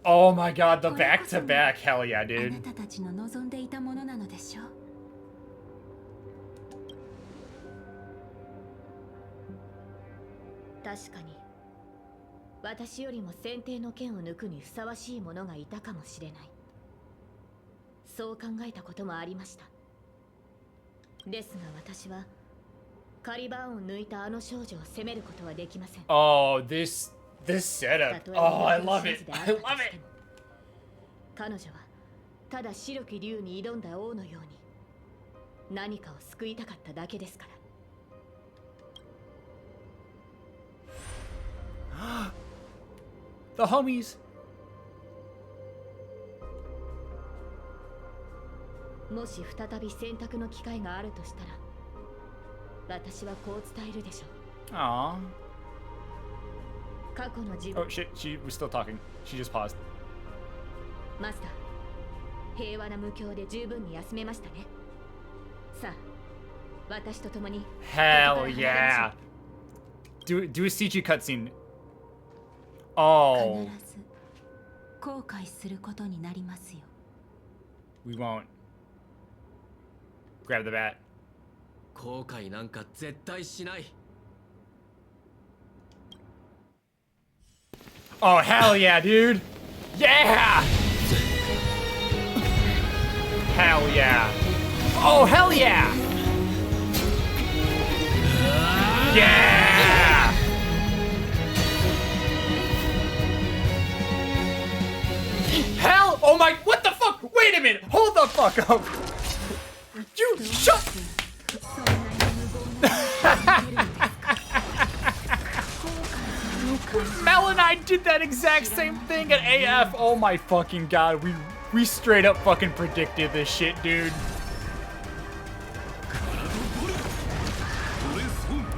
Oh my god, the back to back. Hell yeah, あ dude. なたたちの望んでいたものなのでしょう。確かに私よりも選定の剣を抜くにふさわしい者がいたかもしれない。そう考えたこともありました。ですが私はカリバーンを抜いたあの少女を責めることはできません。 Oh, this setup. Oh, I love it. I love it. 彼女はただ白き竜に挑んだ王のように何かを救いたかっただけですから。 The homies. もし再び選択の機会があるとしたら私はこう伝えるでしょう。 Aww. 過去の自分。 Oh shit, she was still talking. She just paused. マスター、平和な無境で十分に休めましたね。さあ、私と共に。 Hell yeah. Do a CG cutscene. Oh. 必ず後悔することになりますよ。 We won't. Grab the bat. 後悔なんか絶対しない。 Oh, hell yeah, dude. Yeah. Hell yeah. Oh, hell yeah. Yeah. Hell. Oh my. What the fuck? Wait a minute. Hold the fuck up. You shut. Mel and I did that exact same thing at AF. Oh my fucking god. We straight up fucking predicted this shit, dude.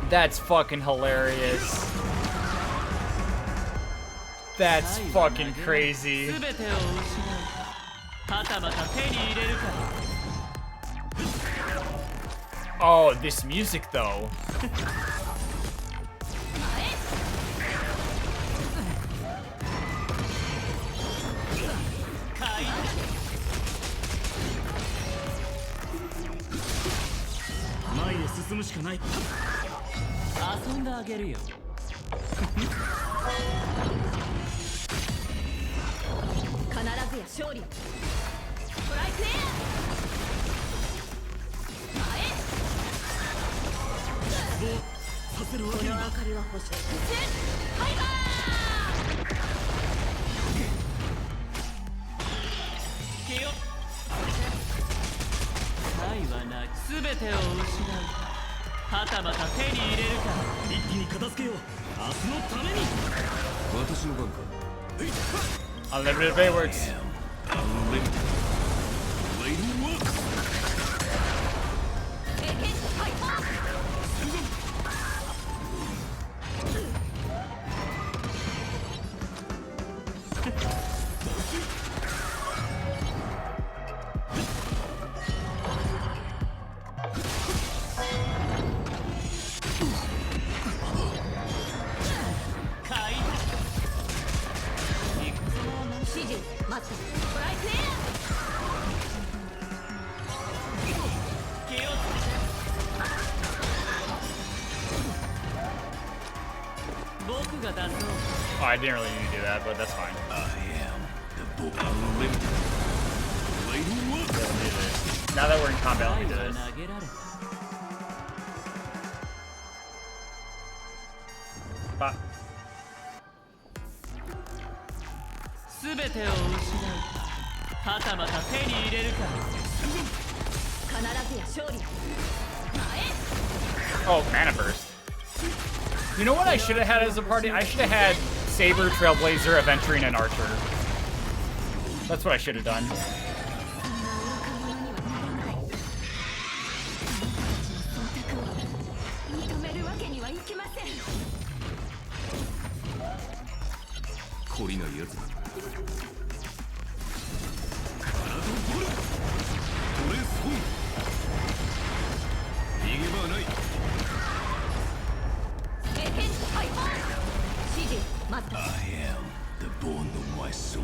That's fucking hilarious. That's fucking crazy. Oh, this music though. Unlimited Bayworks. Oh, I didn't really need to do that, but that's fine. Now that we're in combat, let me do this. Bah. 全てを失う。はたまた手に入れるか。必ずや勝利。 Oh, mana burst. You know what I should have had as a party? I should have had Saber, Trailblazer, Aventurine, and Archer. That's what I should have done. 懲りないやつだ。カラドボルトレスホン逃げ場はない。I am the bone of my soul.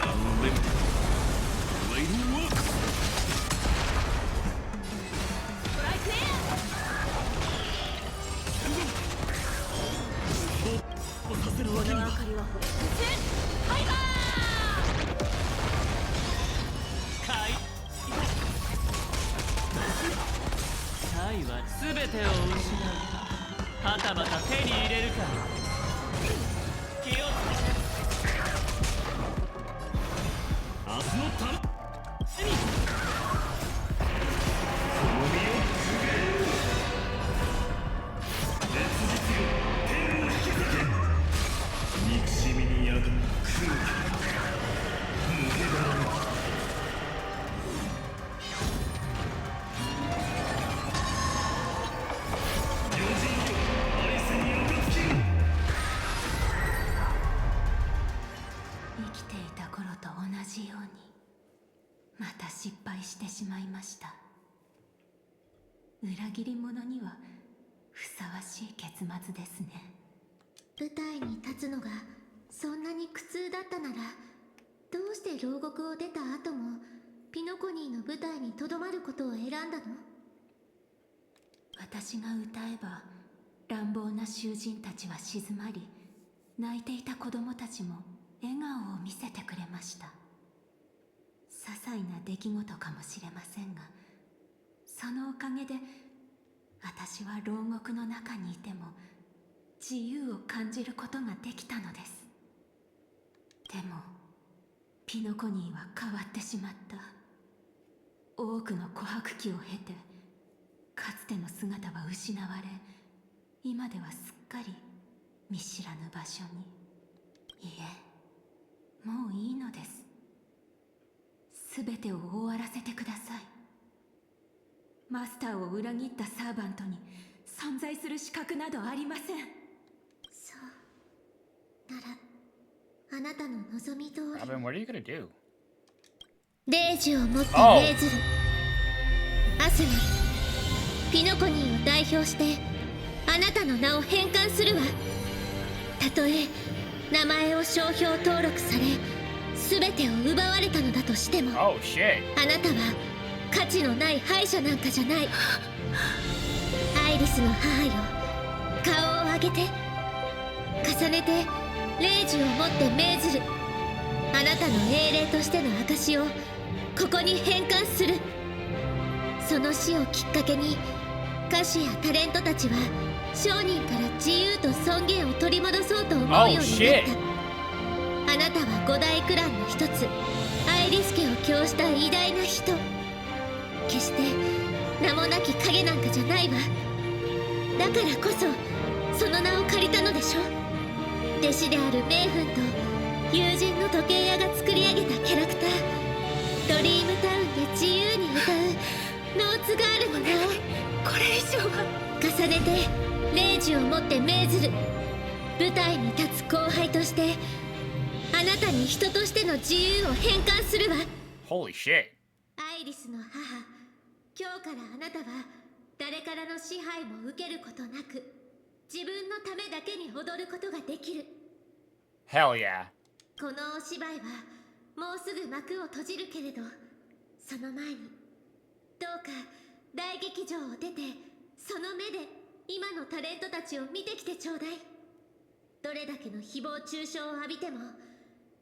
Unlimited. Blade works. させるわけには。タイは全てを失うか、はたまた手に入れるか。気をつけて。明日のためにこの身をくげる。烈日よ、天を引き裂け。憎しみに宿る空気。抜けだろう。 また失敗してしまいました。裏切り者にはふさわしい結末ですね。舞台に立つのがそんなに苦痛だったなら、どうして牢獄を出た後もピノコニーの舞台にとどまることを選んだの？私が歌えば乱暴な囚人たちは静まり、泣いていた子供たちも笑顔を見せてくれました。些細な出来事かもしれませんが、そのおかげで私は牢獄の中にいても自由を感じることができたのです。でもピノコニーは変わってしまった。多くの琥珀期を経てかつての姿は失われ、今ではすっかり見知らぬ場所に。いえ、もういいのです。すべてを終わらせてください。マスターを裏切ったサーバントに存在する資格などありません。そうなら、あなたの望み通り Robin, what are you gonna do? レイジを持って命ずる。アスナ、ピノコニーを代表してあなたの名を返還するわ。たとえ名前を商標登録され全てを奪われたのだとしても、あなたは価値のない敗者なんかじゃない。アイリスの母よ、顔を上げて。重ねてレイジをもって命ずる。あなたの英霊としての証をここに返還する。その死をきっかけに歌手やタレントたちは商人から自由と尊厳を取り戻そうと思うようになった。あなたは五大クランの一つアイリス家を供した偉大な人。決して名もなき影なんかじゃないわ。だからこそその名を借りたのでしょ。弟子であるメイフンと友人の時計屋が作り上げたキャラクター、ドリームタウンで自由に歌うノーツガールの名をこれ以上は重ねてレイジをもって命ずる。舞台に立つ後輩としてあなたに人としての自由を返還するわ。 Holy shit. アイリスの母、今日からあなたは誰からの支配も受けることなく自分のためだけに踊ることができる。 Hell yeah. このお芝居はもうすぐ幕を閉じるけれど、その前にどうか大劇場を出てその目で今のタレントたちを見てきてちょうだい。どれだけの誹謗中傷を浴びても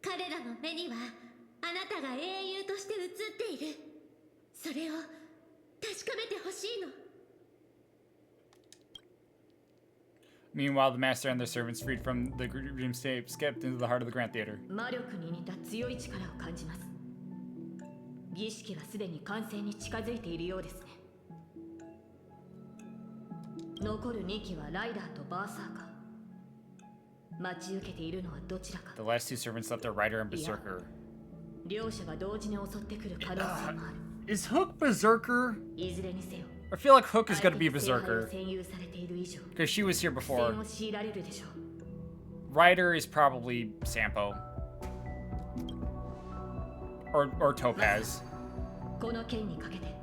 彼らの目にはあなたが英雄として映っている。それを確かめてほしいの。 Meanwhile, the master and their servants, freed from the dreamscape, skipped into the heart of the Grand Theater. 魔力に似た強い力を感じます。儀式はすでに完成に近づいているようですね。残る2機はライダーとバーサーカー。待ち受けているのはどちらか。 The last two servants left are Rider and Berserker. 両者が同時に襲ってくる可能性もある。 Is Hook Berserker? いずれにせよ。 I feel like Hook is gonna be 相手に Berserker. 聖杯を占有されている以上、 Because she was here 苦 before. 戦を強いられるでしょう。 Rider is probably Sampo. Or Topaz. この剣にかけて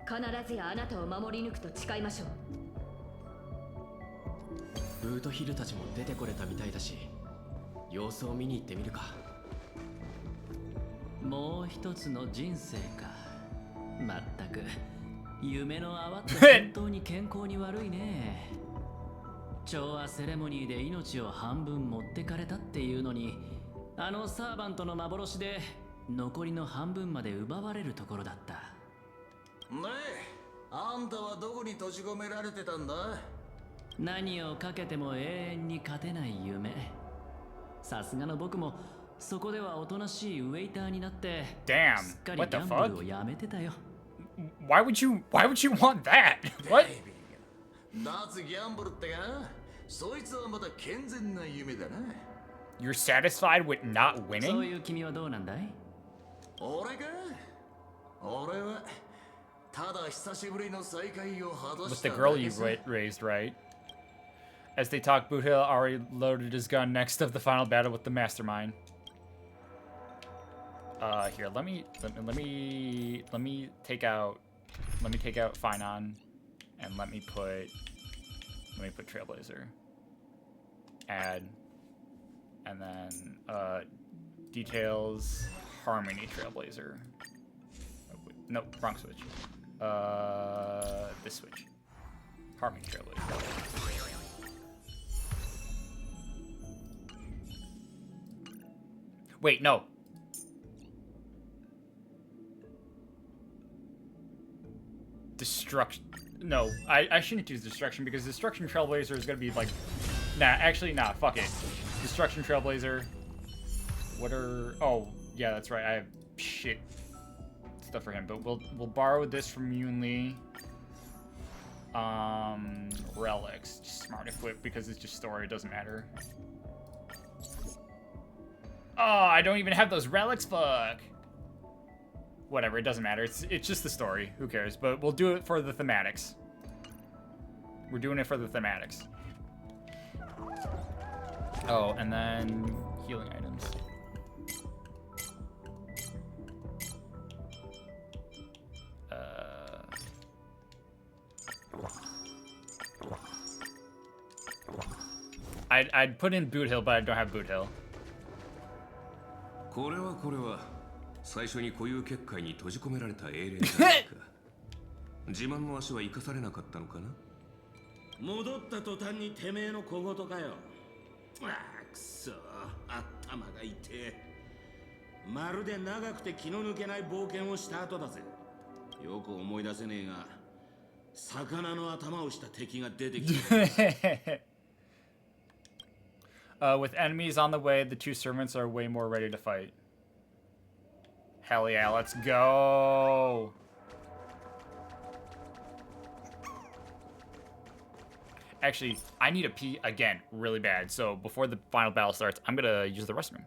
必ずやあなたを守り抜くと誓いましょう。ブートヒルたちも出てこれたみたいだし、様子を見に行ってみるか。もう一つの人生か。まったく夢の泡って本当に健康に悪いね。調和セレモニーで命を半分持ってかれたっていうのに、あのサーバントの幻で残りの半分まで奪われるところだった。ねえ、あんたはどこに閉じ込められてたんだ？何をかけても永遠に勝てない夢。さすがの僕もそこではおとなしいウェイターになって Damn, すっかり what ギ the ャンブル fuck? をやめてたよ。 Why would you want that? What? 脱ギャンブルってか？そいつはまた健全な夢だな。 You're satisfied with not そう winning? いう君はどうなんだい？俺か？俺はただ久しぶりの再会を果た With し the た girl だけ you さ。 raised, right? As they talk, Boothill already loaded his gun next of the final battle with the mastermind. Here, let me take out Finon, and let me put Trailblazer. Add, and then details Harmony Trailblazer. Oh, wait, no, wrong switch. This switch. Harmony Trailblazer. Wait, no. Destruction. No, I shouldn't use Destruction because Destruction Trailblazer is gonna be like... Nah, actually, nah, fuck it. Destruction Trailblazer. What are... Oh, yeah, that's right. I have shit stuff for him, but we'll borrow this from Yoon Lee. Relics. Smart Equip because it's just story, it doesn't matter. Oh, I don't even have those relics, fuck. Whatever, it doesn't matter. It's just the story. Who cares? But we'll do it for the thematics. We're doing it for the thematics. Oh, and then healing items. I'd put in Boot Hill, but I don't have Boot Hill. これは最初に固有結界に閉じ込められた英霊じゃないか。自慢の足は生かされなかったのかな。戻った途端にてめえの小言かよ。ああ、くそ、頭が痛え。まるで長くて気の抜けない冒険をした後だぜ。よく思い出せねえが、魚の頭をした敵が出てきた。With enemies on the way, the two servants are way more ready to fight. Hell yeah, let's go! Actually, I need a pee again, really bad. So before the final battle starts, I'm gonna use the restroom.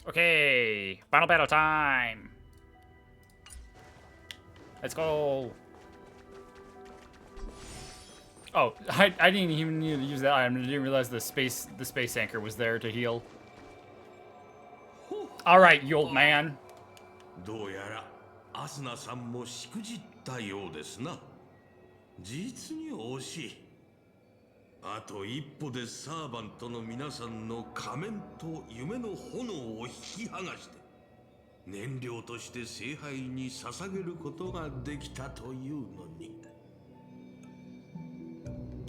Okay, final battle time. Let's go. Oh, I didn't even need to use that item. I didn't realize the space anchor was there to heal. All right, you old man. どうやらアスナさんもしくじったようですな。実に惜しい。あと一歩でサーバントの皆さんの仮面と夢の炎を引き剥がして燃料として聖杯に捧げることができたというのに。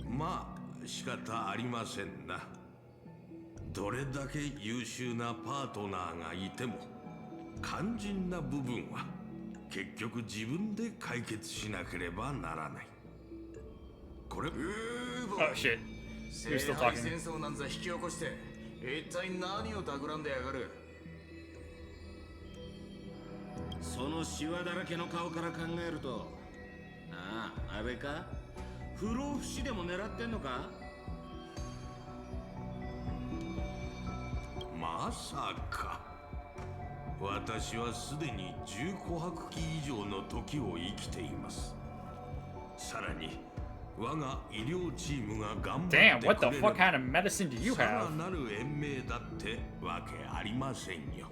まあ仕方ありませんな。どれだけ優秀なパートナーがいても肝心な部分は結局自分で解決しなければならない。これ Oh shit. You're still talking. 戦争なんざ引き起こして一体何を企んでやがる。そのシワだらけの顔から考えると、ああ、あれか？不老不死でも狙ってんのか？まさか。私はすでに10琥珀期以上の時を生きています。さらに我が医療チームが頑張ってくれれば Damn, what the fuck kind of medicine do you さ have? らなる延命だってわけありませんよ。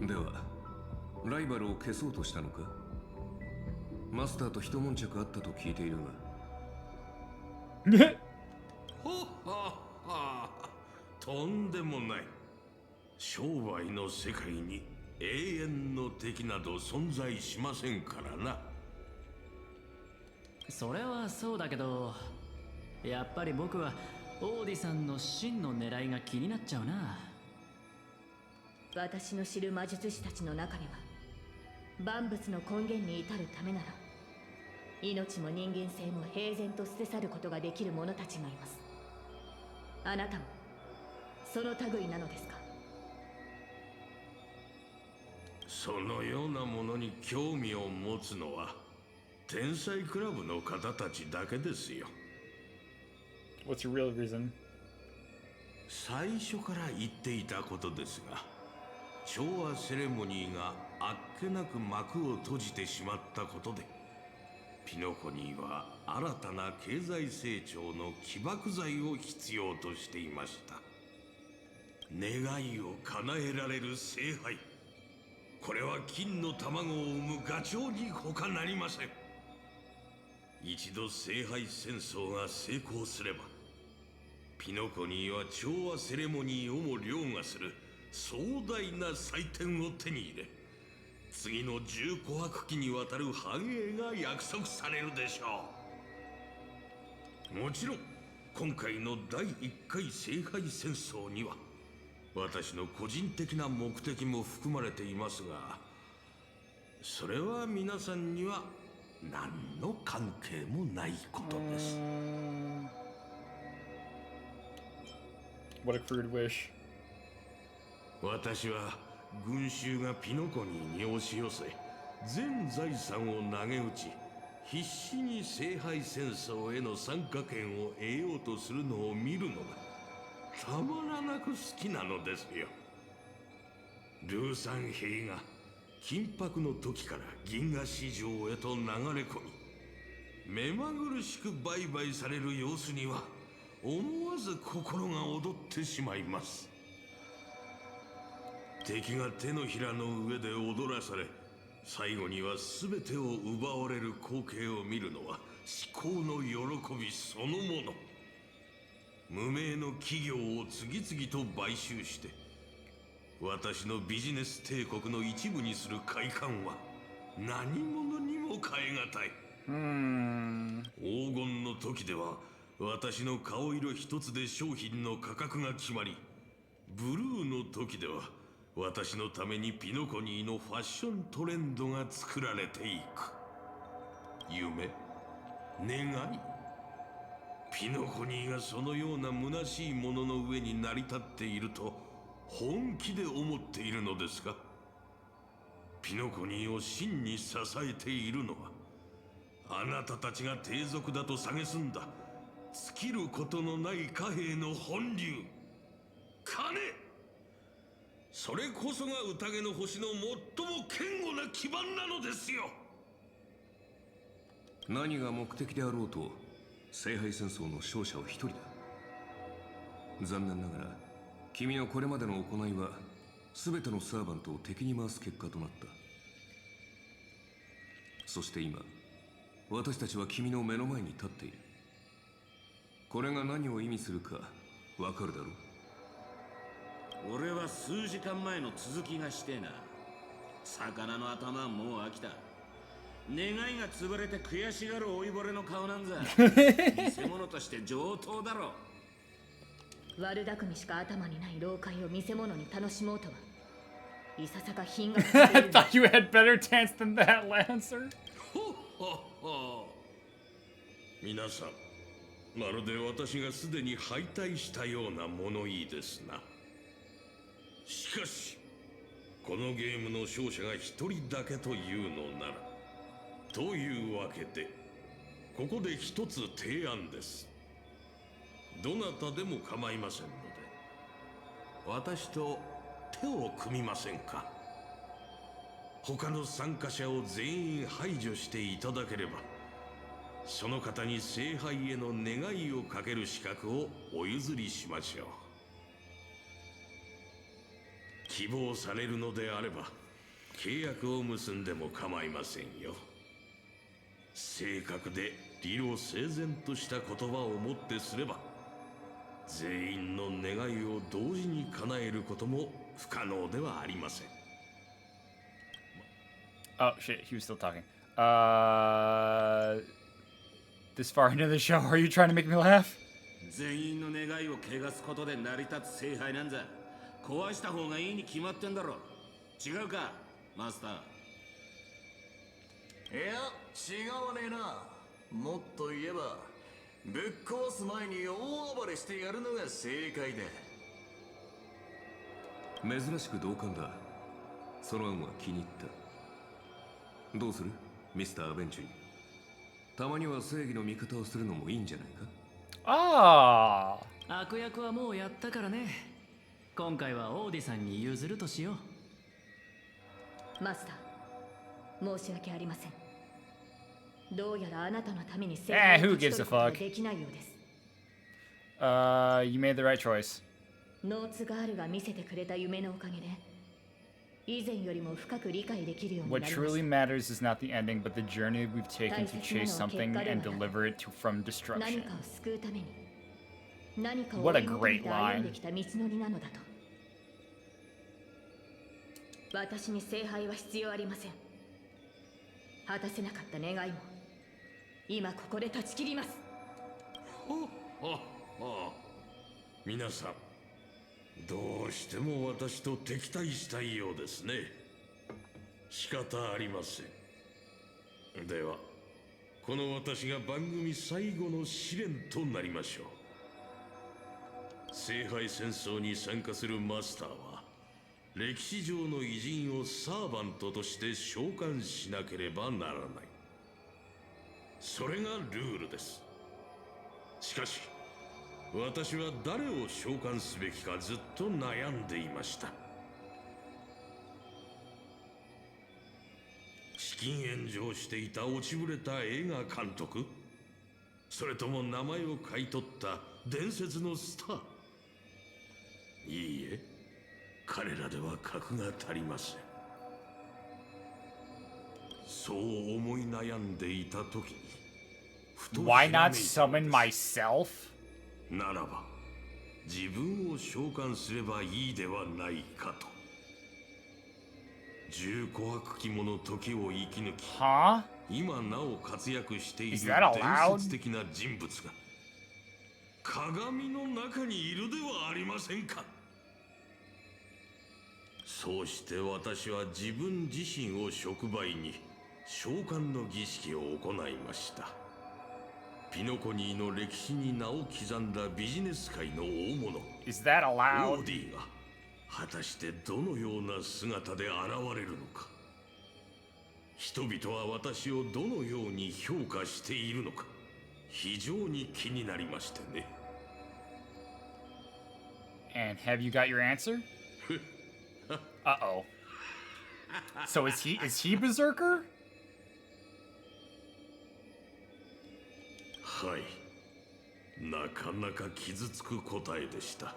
ではライバルを消そうとしたのか？マスターと一悶着あったと聞いているが。ほっはっは、とんでもない。商売の世界に永遠の敵など存在しませんからな。それはそうだけど、やっぱり僕はオーディさんの真の狙いが気になっちゃうな。私の知る魔術師たちの中には万物の根源に至るためなら命も人間性も平然と捨て去ることができる者たちがいます。あなたもその類なのですか？そのようなものに興味を持つのは天才クラブの方たちだけですよ。 What's your real reason? 最初から言っていたことですが、調和セレモニーがあっけなく幕を閉じてしまったことで、ピノコニーは新たな経済成長の起爆剤を必要としていました。願いを叶えられる聖杯、これは金の卵を産むガチョウに他なりません。一度聖杯戦争が成功すれば、ピノコニーは調和セレモニーをも凌駕する壮大な祭典を手に入れ、次の10琥珀期にわたる繁栄が約束されるでしょう。もちろん今回の第1回聖杯戦争には私の個人的な目的も含まれていますが、それは皆さんには何の関係もないことです。What a crude wish. 私は群衆がピノコニーに押し寄せ、全財産を投げ打ち、必死に聖杯戦争への参加権を得ようとするのを見るのがたまらなく好きなのですよ。ルーサン兵が緊迫の時から銀河市場へと流れ込み、目まぐるしく売買される様子には思わず心が躍ってしまいます。敵が手のひらの上で踊らされ、最後には全てを奪われる光景を見るのは至高の喜びそのもの。無名の企業を次々と買収して私のビジネス帝国の一部にする快感は何者にも代え難い。黄金の時では私の顔色一つで商品の価格が決まり、ブルーの時では私のためにピノコニーのファッショントレンドが作られていく。夢、願い、ピノコニーがそのような虚しいものの上に成り立っていると本気で思っているのですか？ピノコニーを真に支えているのはあなたたちが低俗だと蔑んだ尽きることのない貨幣の本流、金。それこそが宴の星の最も堅固な基盤なのですよ。何が目的であろうと聖杯戦争の勝者は一人だ。残念ながら君のこれまでの行いは全てのサーバントを敵に回す結果となった。そして今私たちは君の目の前に立っている。これが何を意味するかわかるだろう。俺は数時間前の続きがしてえな。魚の頭はもう飽きた。願いが潰れて悔しがる老いぼれの顔なんざ見せ物として上等だろ。悪巧みしか頭にない老快を見せ物に楽しもうとはいささか品が I thought you had better chance than that, Lancer. 皆さん、まるで私がすでに敗退したような物言いですな。しかしこのゲームの勝者が一人だけというのなら、というわけでここで一つ提案です。どなたでも構いませんので私と手を組みませんか。他の参加者を全員排除していただければ、その方に聖杯への願いをかける資格をお譲りしましょう。希望されるのであれば契約を結んでも構いませんよ。正確で理路整然とした言葉をもってすれば、全員の願いを同時に叶えることも不可能ではありません。Oh shit, he was still talking. This far into the show, are you trying to make me laugh? 全員の願いを汚すことで成り立つ聖杯なんざ壊した方がいいに決まってんだろ。違うかマスター。いや違わねえな。もっと言えばぶっ壊す前に大暴れしてやるのが正解だ。珍しく同感だ。その案は気に入った。どうするミスターアベンチュリー。たまには正義の味方をするのもいいんじゃないか。ああ、悪役はもうやったからね。今回はオーディさんに譲るとしよう。マスター、申し訳ありません。どうやらあなたのために聖杯を勝ち取ることができないようです。You made the right choice. ノーツガールが見せてくれた夢のおかげで、以前よりも深く理解できるようになりました。 What truly matters is not the ending, but the journey we've taken to chase something and deliver it from destruction. 何かを救うために、何かを What 追 a い求 great めて歩んで line. きた道のりなのだと。私に聖杯は必要ありません。果たせなかった願いも今ここで断ち切ります。皆さん、どうしても私と敵対したいようですね。仕方ありません。ではこの私が番組最後の試練となりましょう。聖杯戦争に参加するマスターは歴史上の偉人をサーバントとして召喚しなければならない。それがルールです。しかし私は誰を召喚すべきかずっと悩んでいました。資金援助をしていた落ちぶれた映画監督、それとも名前を買い取った伝説のスター。いいえ、彼らでは格が足りません。そう思い悩んでいた時にふと Why not summon myself? ならば自分を召喚すればいいではないかと。十琥珀期もの時を生き抜き、今なお活躍している伝説的な人物が鏡の中にいるではありませんか。そうして私は自分自身を触媒に召喚の儀式を行いました。ピノコニーの歴史に名を刻んだビジネス界の大物オーディが果たしてどのような姿で現れるのか。人々は私をどのように評価しているのか非常に気になりましてね。And have you got your answer? Uh-oh. So is he Berserker? はい。なかなか傷つく答えでした。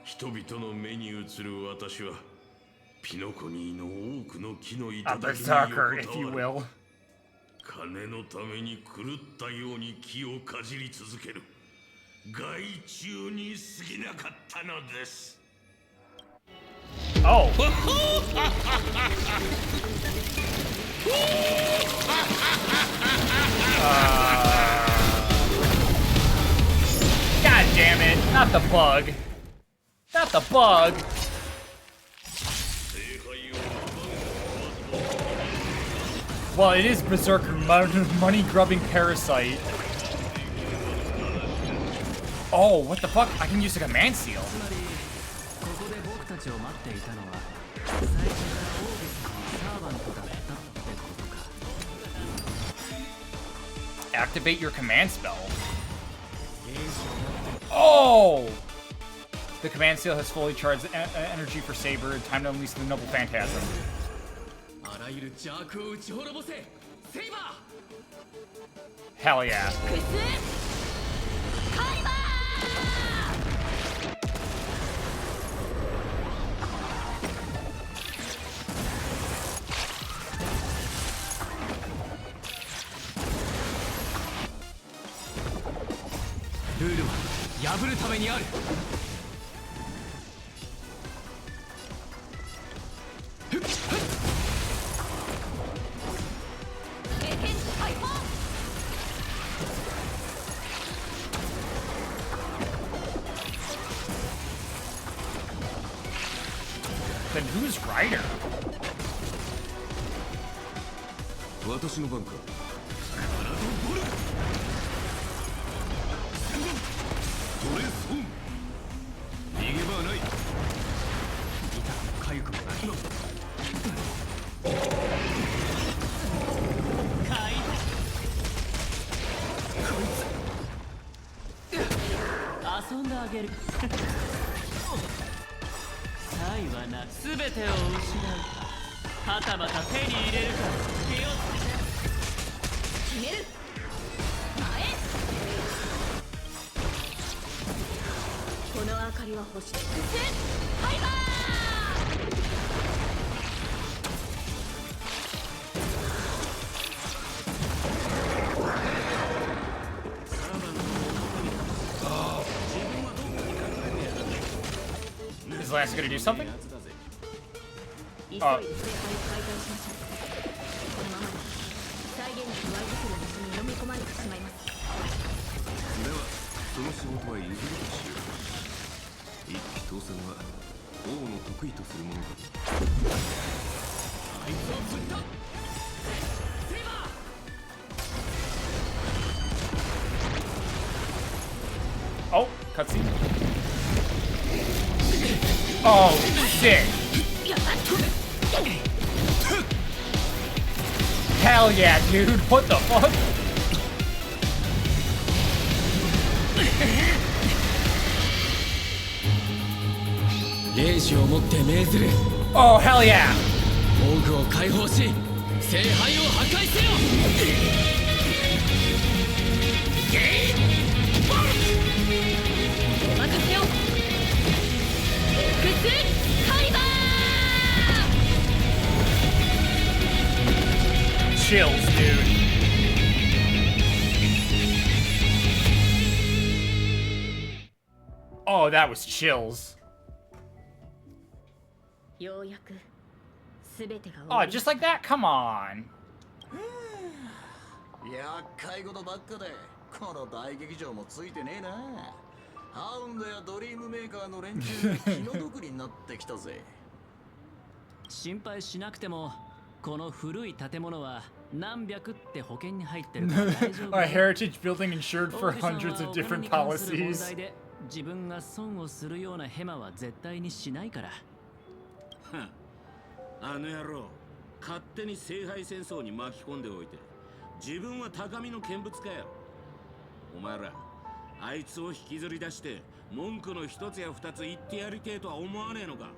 人々の目に映る私はピノコニーの多くの木の頂に横たわり、金のために狂ったように木をかじり続ける害虫に過ぎなかったのです。Oh. God damn it! Not the bug. Not the bug. Well, it is Berserker, money-grubbing parasite. Oh, what the fuck? I can use a command seal. Activate your command spell. Oh! The command seal has fully charged energy for Saber. Time to unleash the Noble Phantasm. Hell yeah. Then who's Ryder? 私の番か。トレスオン。逃げ場はない。痛くかゆくもないの。かい。こいつ。遊んであげる。サイはな、すべてを失うか。はたまた手に入れるか。気をつけて。決める。前。この明かりは欲しい。ファイバー。Is Lance gonna do something? 急いで聖杯を解体しましょう。このままで再現にワイズクルの巣に飲み込まれてしまいます。ではその仕事は譲るとしよう。一騎当選は王の得意とするものだ。あいつをぶった。セイバー。 Oh, cutscene. Oh, shit. Hell yeah, dude. What the fuck? Oh, hell yeah. 防具を解放し、聖杯を破壊せよ。お任せよ。エクスカリバー。 Chills, dude. Oh, that was chills. ようやく全てが終 Oh, わり。 just like that? Come on. 厄介事ばっかでこの大劇場もついてねえな。ハウンドやドリームメーカーの連中が気の毒になってきたぜ。心配しなくてもこの古い建物は何百って保険に入ってるから大丈夫。A heritage building insured for hundreds of different policies. 自分が損をするようなヘマは絶対にしないから。あの野郎、勝手に聖杯戦争に巻き込んでおいて、自分は高みの見物かよ。お前ら、あいつを引きずり出して文句の一つや二つ言ってやりてえとは思わねえのか。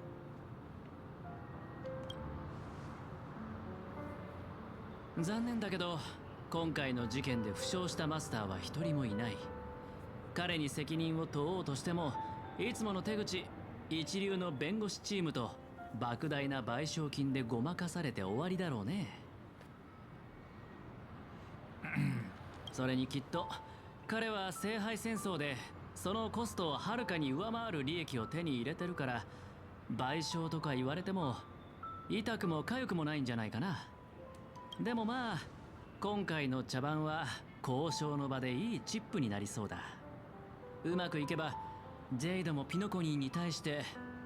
残念だけど今回の事件で負傷したマスターは一人もいない。彼に責任を問おうとしてもいつもの手口、一流の弁護士チームと莫大な賠償金でごまかされて終わりだろうね。それにきっと彼は聖杯戦争でそのコストをはるかに上回る利益を手に入れてるから、賠償とか言われても痛くも痒くもないんじゃないかな。でもまあ今回の茶番は交渉の場でいいチップになりそうだ。うまくいけばジェイドもピノコニーに対して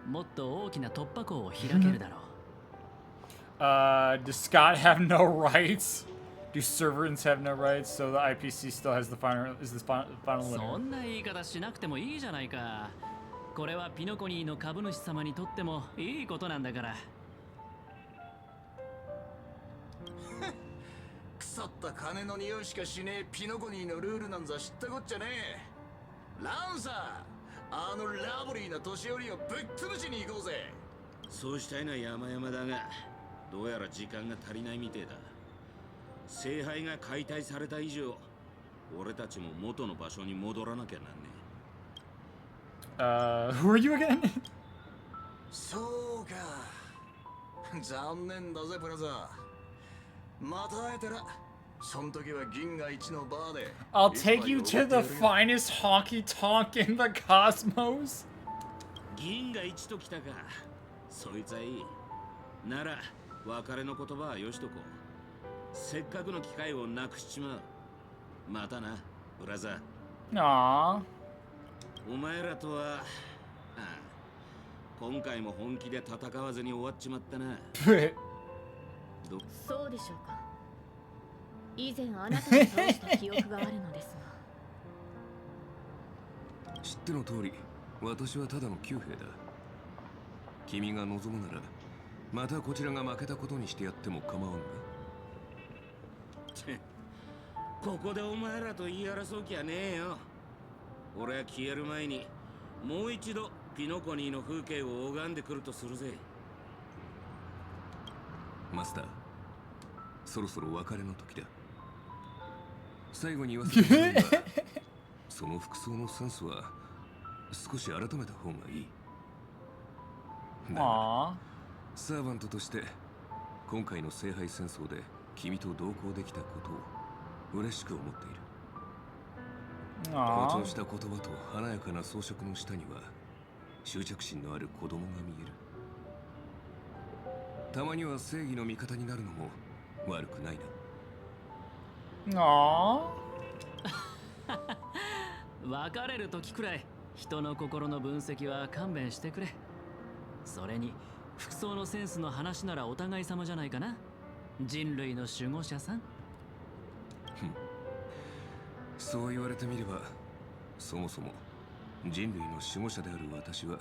もっと大きな突破口を開けるだろう。Does Scott have no rights? Do servants have no rights? So the IPC still has the final final そ winner. んな言い方しなくてもいいじゃないか。これはピノコニーの株主様にとってもいいことなんだから。腐った金の匂いしかしねえピノコニーのルールなんざ知ったこっちゃねえ。ランサー、あのラブリーな年寄りをぶっ潰しに行こうぜ。そうしたいのは山々だが、どうやら時間が足りないみてえだ。聖杯が解体された以上、俺たちも元の場所に戻らなきゃなんね。Who are you again? そうか。残念だぜブラザー。また会えたら、そん時は銀河一のバーで。I'll take you to the finest honky tonk in the cosmos. 銀河一と来たか。そいつはいい。なら別れの言葉はよしとこう。せっかくの機会をなくしちまう。またな、ブラザー。Aww. お前らとは、今回も本気で戦わずに終わっちまったな。そうでしょうか。以前あなたに倒した記憶があるのですが。知っての通り、私はただの旧兵だ。君が望むなら、またこちらが負けたことにしてやっても構わんが。ここでお前らと言い争う気はねえよ。俺は消える前にもう一度ピノコニーの風景を拝んでくるとするぜ。マスター、そろそろ別れの時だ。最後に言わせてもらうが、その服装のセンスは少し改めた方がいい。サーバントとして今回の聖杯戦争で君と同行できたことを嬉しく思っている。誇張した言葉と華やかな装飾の下には執着心のある子供が見える。たまには正義の味方になるのも悪くないな。別れる時くらい人の心の分析は勘弁してくれ。それに服装のセンスの話ならお互い様じゃないかな。人類の守護者さん。そう言われてみれば、そもそも人類の守護者である私は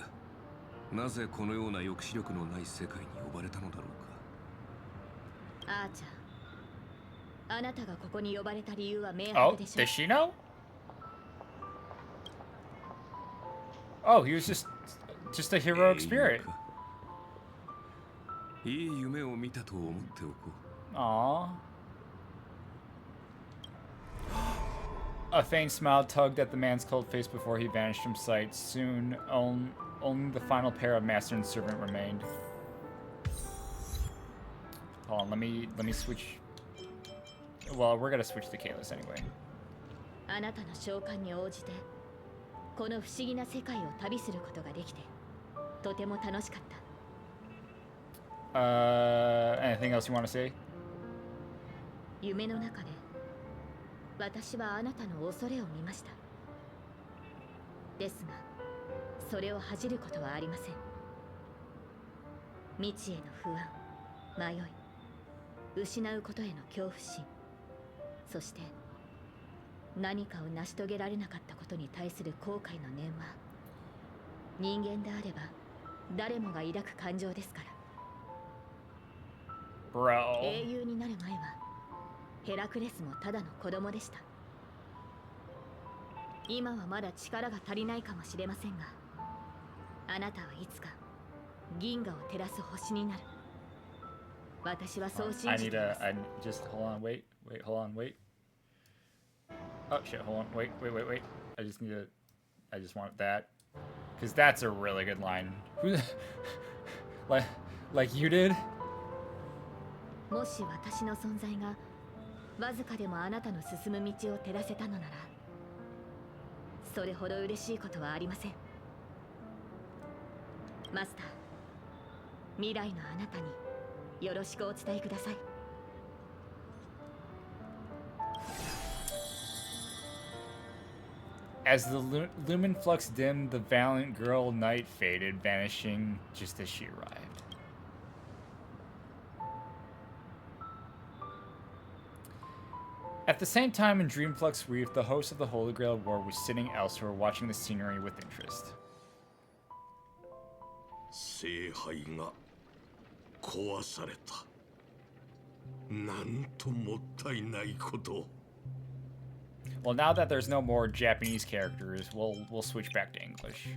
なぜこのような抑止力のない世界に呼ばれたのだろうか。アーチャー、あなたがここに呼ばれた理由は明白でしょう。Does she know? Oh, he was just a heroic spirit. いい夢を見たと思っておこう。Aww. A faint smile tugged at the man's cold face before he vanished from sight. Soon, only the final pair of master and servant remained. Hold on, let me switch. Well, we're gonna switch to Kalis anyway. あなたの召喚に応じてこの不思議な世界を旅することができてとても楽しかった。Anything else you want to say? 夢の中で私はあなたの恐れを見ました。ですがそれを恥じることはありません。未知への不安、迷い、失うことへの恐怖心、そして何かを成し遂げられなかったことに対する後悔の念は人間であれば誰もが抱く感情ですから。英雄になる前はヘラクレスもただの子供でした。今はまだ力が足りないかもしれませんが、あなたはいつか銀河を照らす星になる。I just hold on, wait, hold on, wait. Oh shit, hold on, wait. I just want that. Cause that's a really good line. like you did? もし私の存在がわずかでもあなたの進む道を照らせたのなら、それほど嬉しいことはありません。マスター、未来のあなたによろしくお伝えください。As the lumen flux dimmed, the valiant girl night faded, vanishing just as she arrived. At the same time in Dreamflux Reef, the host of the Holy Grail War was sitting elsewhere watching the scenery with interest. 聖杯が壊された。なんともったいないこと。 Well, now that there's no more Japanese characters, we'll switch back to English.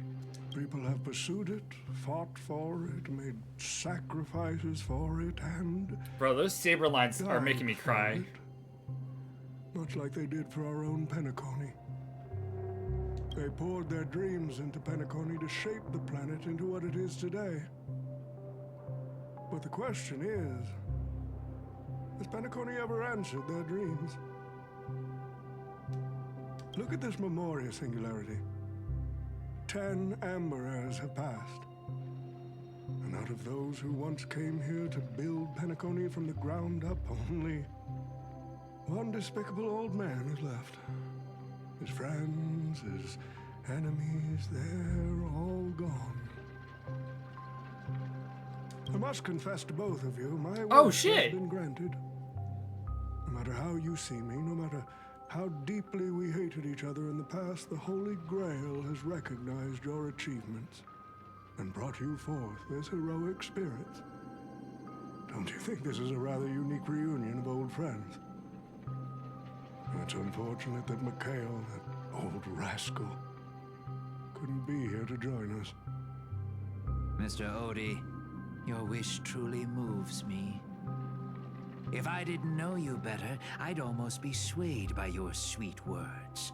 People have pursued it, fought for it, made sacrifices for it, and... Bro, those saber lines are making me cry. Much like they did for our own Penacony. They poured their dreams into Penacony to shape the planet into what it is today. But the question is, has Penacony ever answered their dreams? Look at this Memoria singularity. 10 Amber Heirs have passed. And out of those who once came here to build Penacony from the ground up, only one despicable old man is left. His friends, his enemies, they're all gone. I must confess to both of you, my wish has been granted. No matter how you see me, no matter how deeply we hated each other in the past, the Holy Grail has recognized your achievements and brought you forth as heroic spirits. Don't you think this is a rather unique reunion of old friends? It's unfortunate that Mikhail, that old rascal, couldn't be here to join us. Mr. Odie, your wish truly moves me. If I didn't know you better, I'd almost be swayed by your sweet words.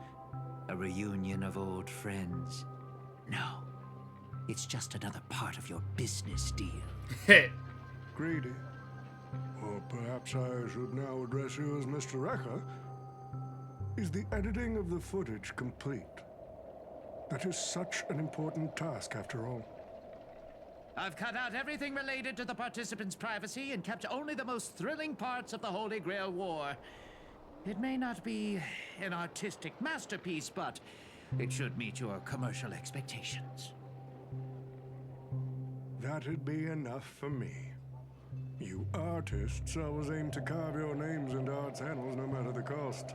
A reunion of old friends. No, it's just another part of your business deal. Greedy. Or perhaps I should now address you as Mr. Rekha. Is the editing of the footage complete? That is such an important task, after all. I've cut out everything related to the participants' privacy and kept only the most thrilling parts of the Holy Grail War. It may not be an artistic masterpiece, but it should meet your commercial expectations. That'd be enough for me. You artists always aim to carve your names into art's annals no matter the cost.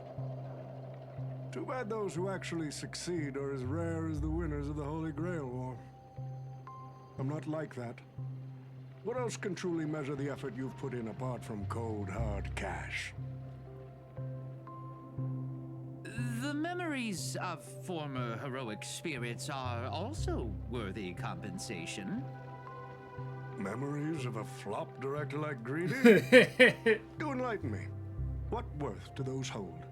Too bad those who actually succeed are as rare as the winners of the Holy Grail War. I'm not like that. What else can truly measure the effort you've put in apart from cold, hard cash? The memories of former heroic spirits are also worthy compensation. Memories of a flop director like Greedy? Do enlighten me. What worth do those hold?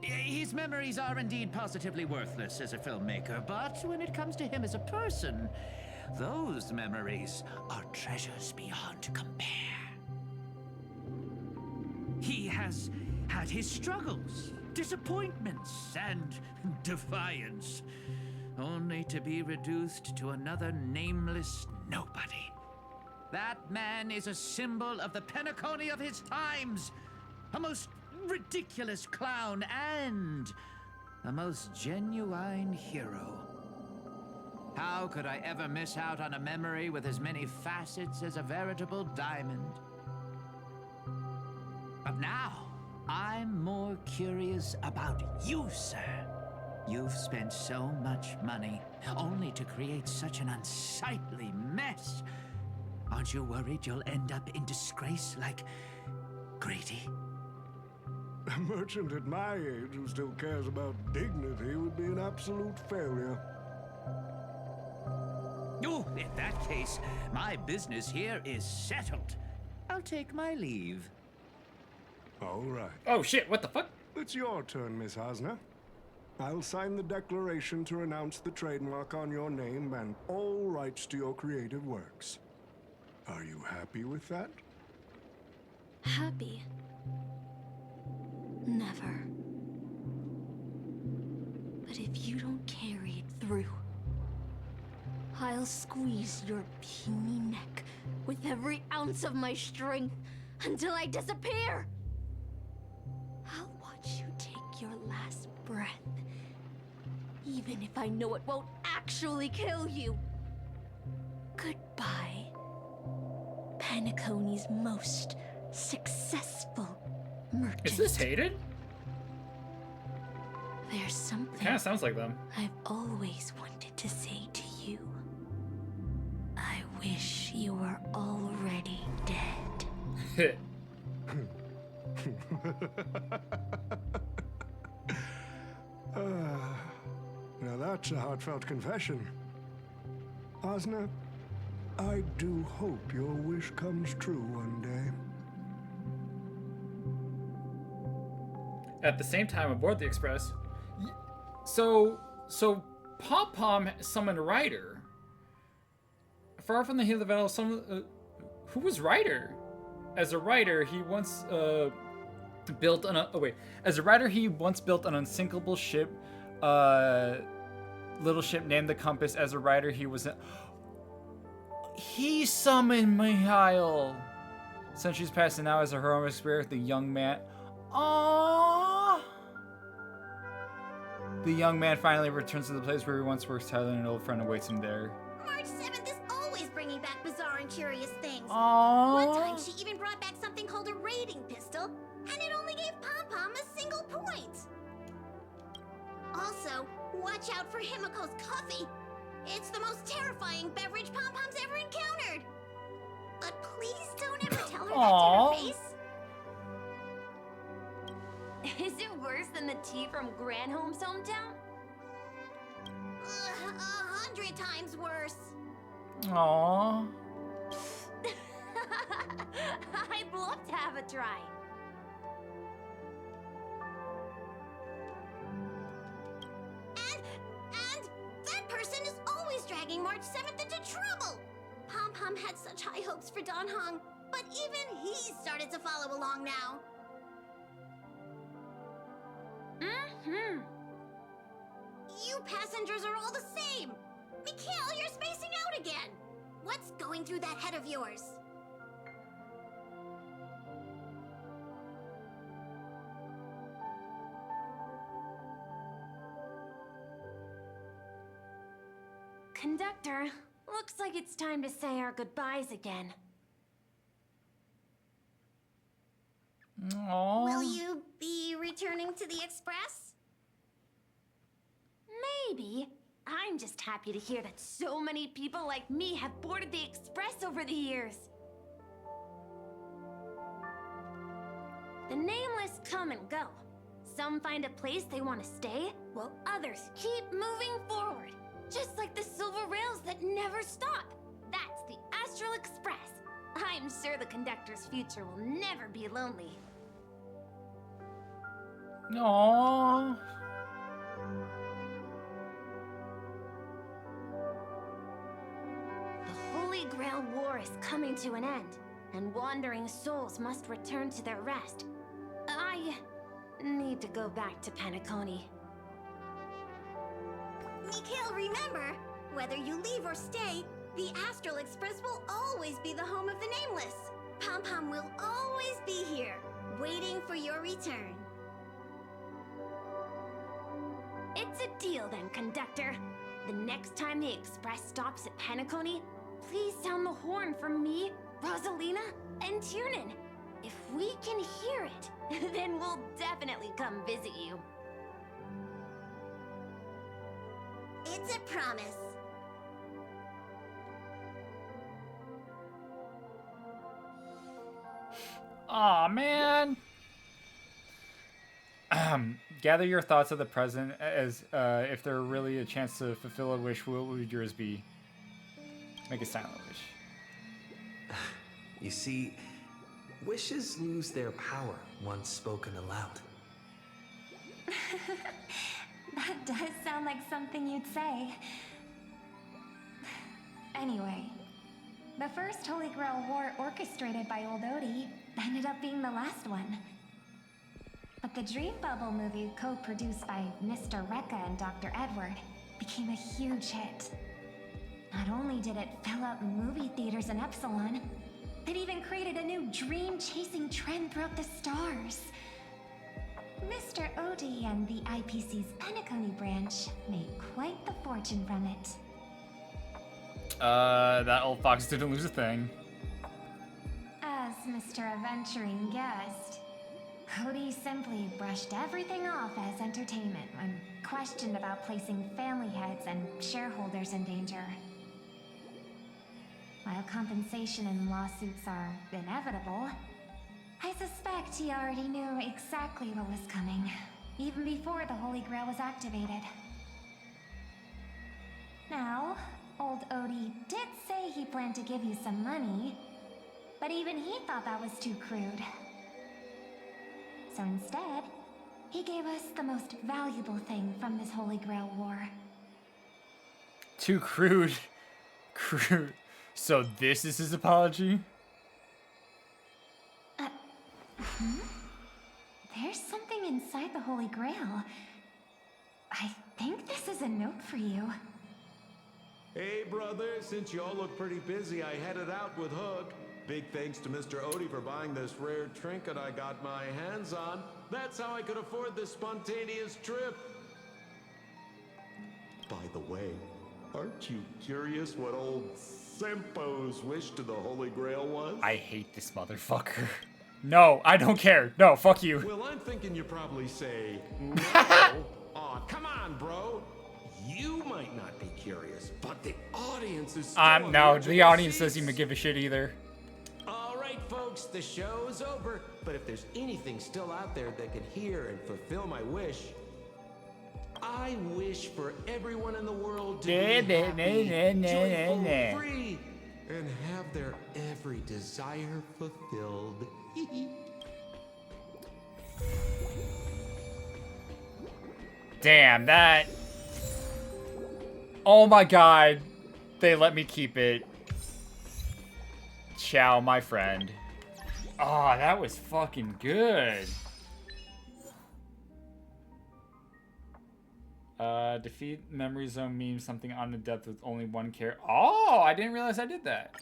His memories are indeed positively worthless as a filmmaker, but when it comes to him as a person, those memories are treasures beyond compare. He has had his struggles, disappointments, and defiance, only to be reduced to another nameless nobody. That man is a symbol of the Penacony of his times, a most ridiculous clown and a most genuine hero. How could I ever miss out on a memory with as many facets as a veritable diamond? But now, I'm more curious about you, sir. You've spent so much money only to create such an unsightly mess. Aren't you worried you'll end up in disgrace like Grady? A merchant at my age who still cares about dignity would be an absolute failure. Oh, in that case, my business here is settled. I'll take my leave. All right. Oh shit, what the fuck? It's your turn, Miss Hasna. I'll sign the declaration to renounce the trademark on your name and all rights to your creative works. Are you happy with that? Happy? Never. But if you don't carry it through, I'll squeeze your puny neck with every ounce of my strength until I disappear. I'll watch you take your last breath, even if I know it won't actually kill you. Goodbye, Penacony's most successful merchant. Is this hated? There's something It kind of sounds like them. I've always wanted to say to you. I wish you were already dead. Now that's a heartfelt confession. Hasna, I do hope your wish comes true one day. At the same time, aboard the Express. So Pom Pom summoned Ryder. Far from the heat of the battle, who was Ryder? As a writer, he once built an unsinkable ship, little ship named the Compass. As a writer, he summoned Mikhail. Centuries passed, and now as a heroic spirit, the young man. Aww. The young man finally returns to the place where he once worked. Tyler and an old friend awaits him there. March 7th is always bringing back bizarre and curious things. Aww. One time she even brought back something called a raiding pistol, and it only gave Pom Pom a single point. Also, watch out for Himiko's coffee. It's the most terrifying beverage Pom Pom's ever encountered. But please don't ever tell her that to her face. Is it worse than the tea from Granholm's hometown? 100 times worse. Aww. I'd love to have a try. And that person is always dragging March 7th into trouble. Pom Pom had such high hopes for Don Hong, but even he started to follow along now. Mm-hmm. You passengers are all the same. Mikhail, you're spacing out again. What's going through that head of yours? Conductor, looks like it's time to say our goodbyes again. Aww. Will you be returning to the Express? Maybe. I'm just happy to hear that so many people like me have boarded the Express over the years. The nameless come and go. Some find a place they want to stay, while others keep moving forward. Just like the silver rails that never stop. That's the Astral Express. I'm sure the conductor's future will never be lonely. Aww. The Holy Grail War is coming to an end, and wandering souls must return to their rest. I need to go back to Penacony. Mikhail, remember, whether you leave or stay, the Astral Express will always be the home of the Nameless. Pom Pom will always be here, waiting for your return. It's a deal then, conductor. The next time the Express stops at Penacony, please sound the horn for me, Rosalina, and Tiernan. If we can hear it, then we'll definitely come visit you. It's a promise. Aw, man. Gather your thoughts of the present as if there were really a chance to fulfill a wish, what would yours be? Make a silent wish. You see, wishes lose their power once spoken aloud. That does sound like something you'd say. Anyway, the first Holy Grail War orchestrated by Old Odie ended up being the last one. But the Dream Bubble movie, co-produced by Mr. Rekka and Dr. Edward, became a huge hit. Not only did it fill up movie theaters in Epsilon, it even created a new dream-chasing trend throughout the stars. Mr. Odie and the IPC's Penacony branch made quite the fortune from it. That old fox didn't lose a thing. As Mr. Adventuring guessed, Odie simply brushed everything off as entertainment when questioned about placing family heads and shareholders in danger. While compensation and lawsuits are inevitable, I suspect he already knew exactly what was coming, even before the Holy Grail was activated. Now, old Odie did say he planned to give you some money, but even he thought that was too crude. So instead, he gave us the most valuable thing from this Holy Grail War. Too crude. Crude. So this is his apology? There's something inside the Holy Grail. I think this is a note for you. Hey, brother, since you all look pretty busy, I headed out with Hook. Big thanks to Mr. Odie for buying this rare trinket I got my hands on. That's how I could afford this spontaneous trip. By the way, aren't you curious what old Sempo's wish to the Holy Grail was? I hate this motherfucker. No, I don't care. No, fuck you. Well, I'm thinking you probably say, no. Aw, come on, bro. You might not be curious, but the audience is still no, the audience doesn't even give a shit either. All right, folks, the show's over. But if there's anything still out there that can hear and fulfill my wish, I wish for everyone in the world to be happy, joyful, free, and have their every desire fulfilled. Damn, that... Oh my god. They let me keep it. Ciao, my friend. Oh, that was fucking good. Defeat memory zone means something on the depth with only one character. Oh, I didn't realize I did that.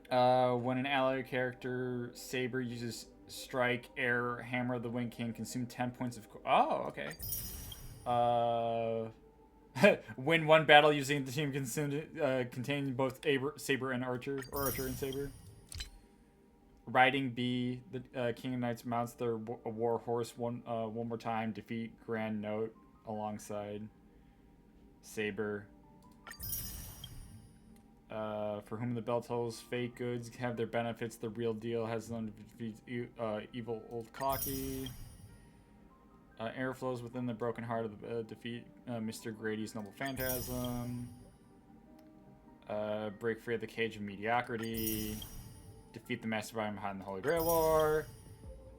When an ally character Saber uses strike, air, hammer of the wind can consume 10 points of... Oh, okay. Win one battle using the team containing both Saber and Archer, or Archer and Saber. Riding B, the King of Knights mounts their war horse one more time. Defeat Grand Note alongside Saber. For whom the bell tolls, fake goods have their benefits. The real deal has them defeat evil old cocky. Air flows within the broken heart of the defeat Mr. Grady's noble phantasm. Break free of the cage of mediocrity. Defeat the mastermind behind the Holy Grail War.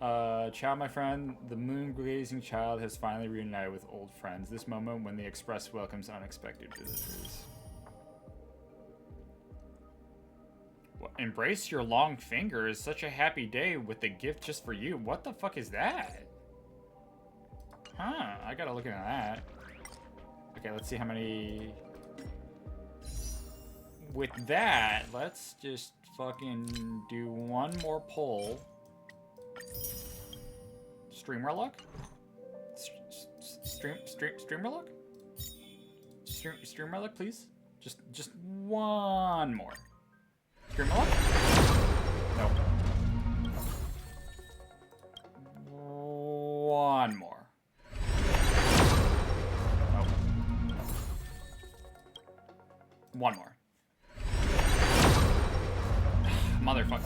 Child, my friend, the moon-gazing child has finally reunited with old friends. This moment when the Express welcomes unexpected visitors. What, embrace your long fingers. Such a happy day with a gift just for you. What the fuck is that? Huh, I gotta look into that. Okay, let's see how many... With that, let's just fucking do one more poll. Streamer luck? Streamer luck? Streamer luck, please? Just one more. Streamer luck? Nope. One more. Oh. One more. Motherfucker.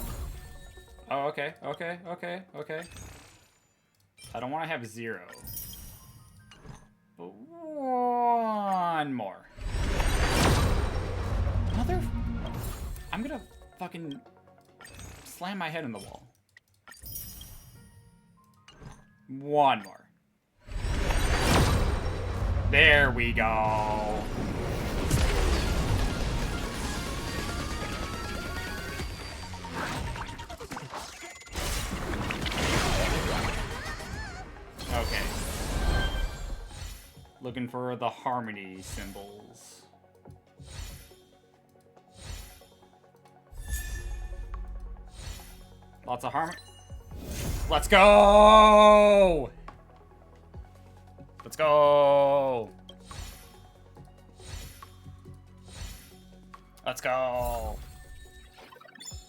Oh, okay. I don't want to have 0. But one more. I'm gonna fucking slam my head in the wall. One more. There we go. Okay. Looking for the harmony symbols. Lots of harmony. Let's go! Let's go! Let's go!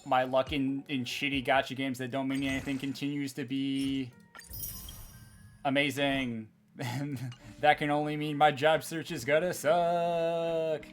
My luck in shitty gacha games that don't mean anything continues to be amazing. And that can only mean my job search is gonna suck.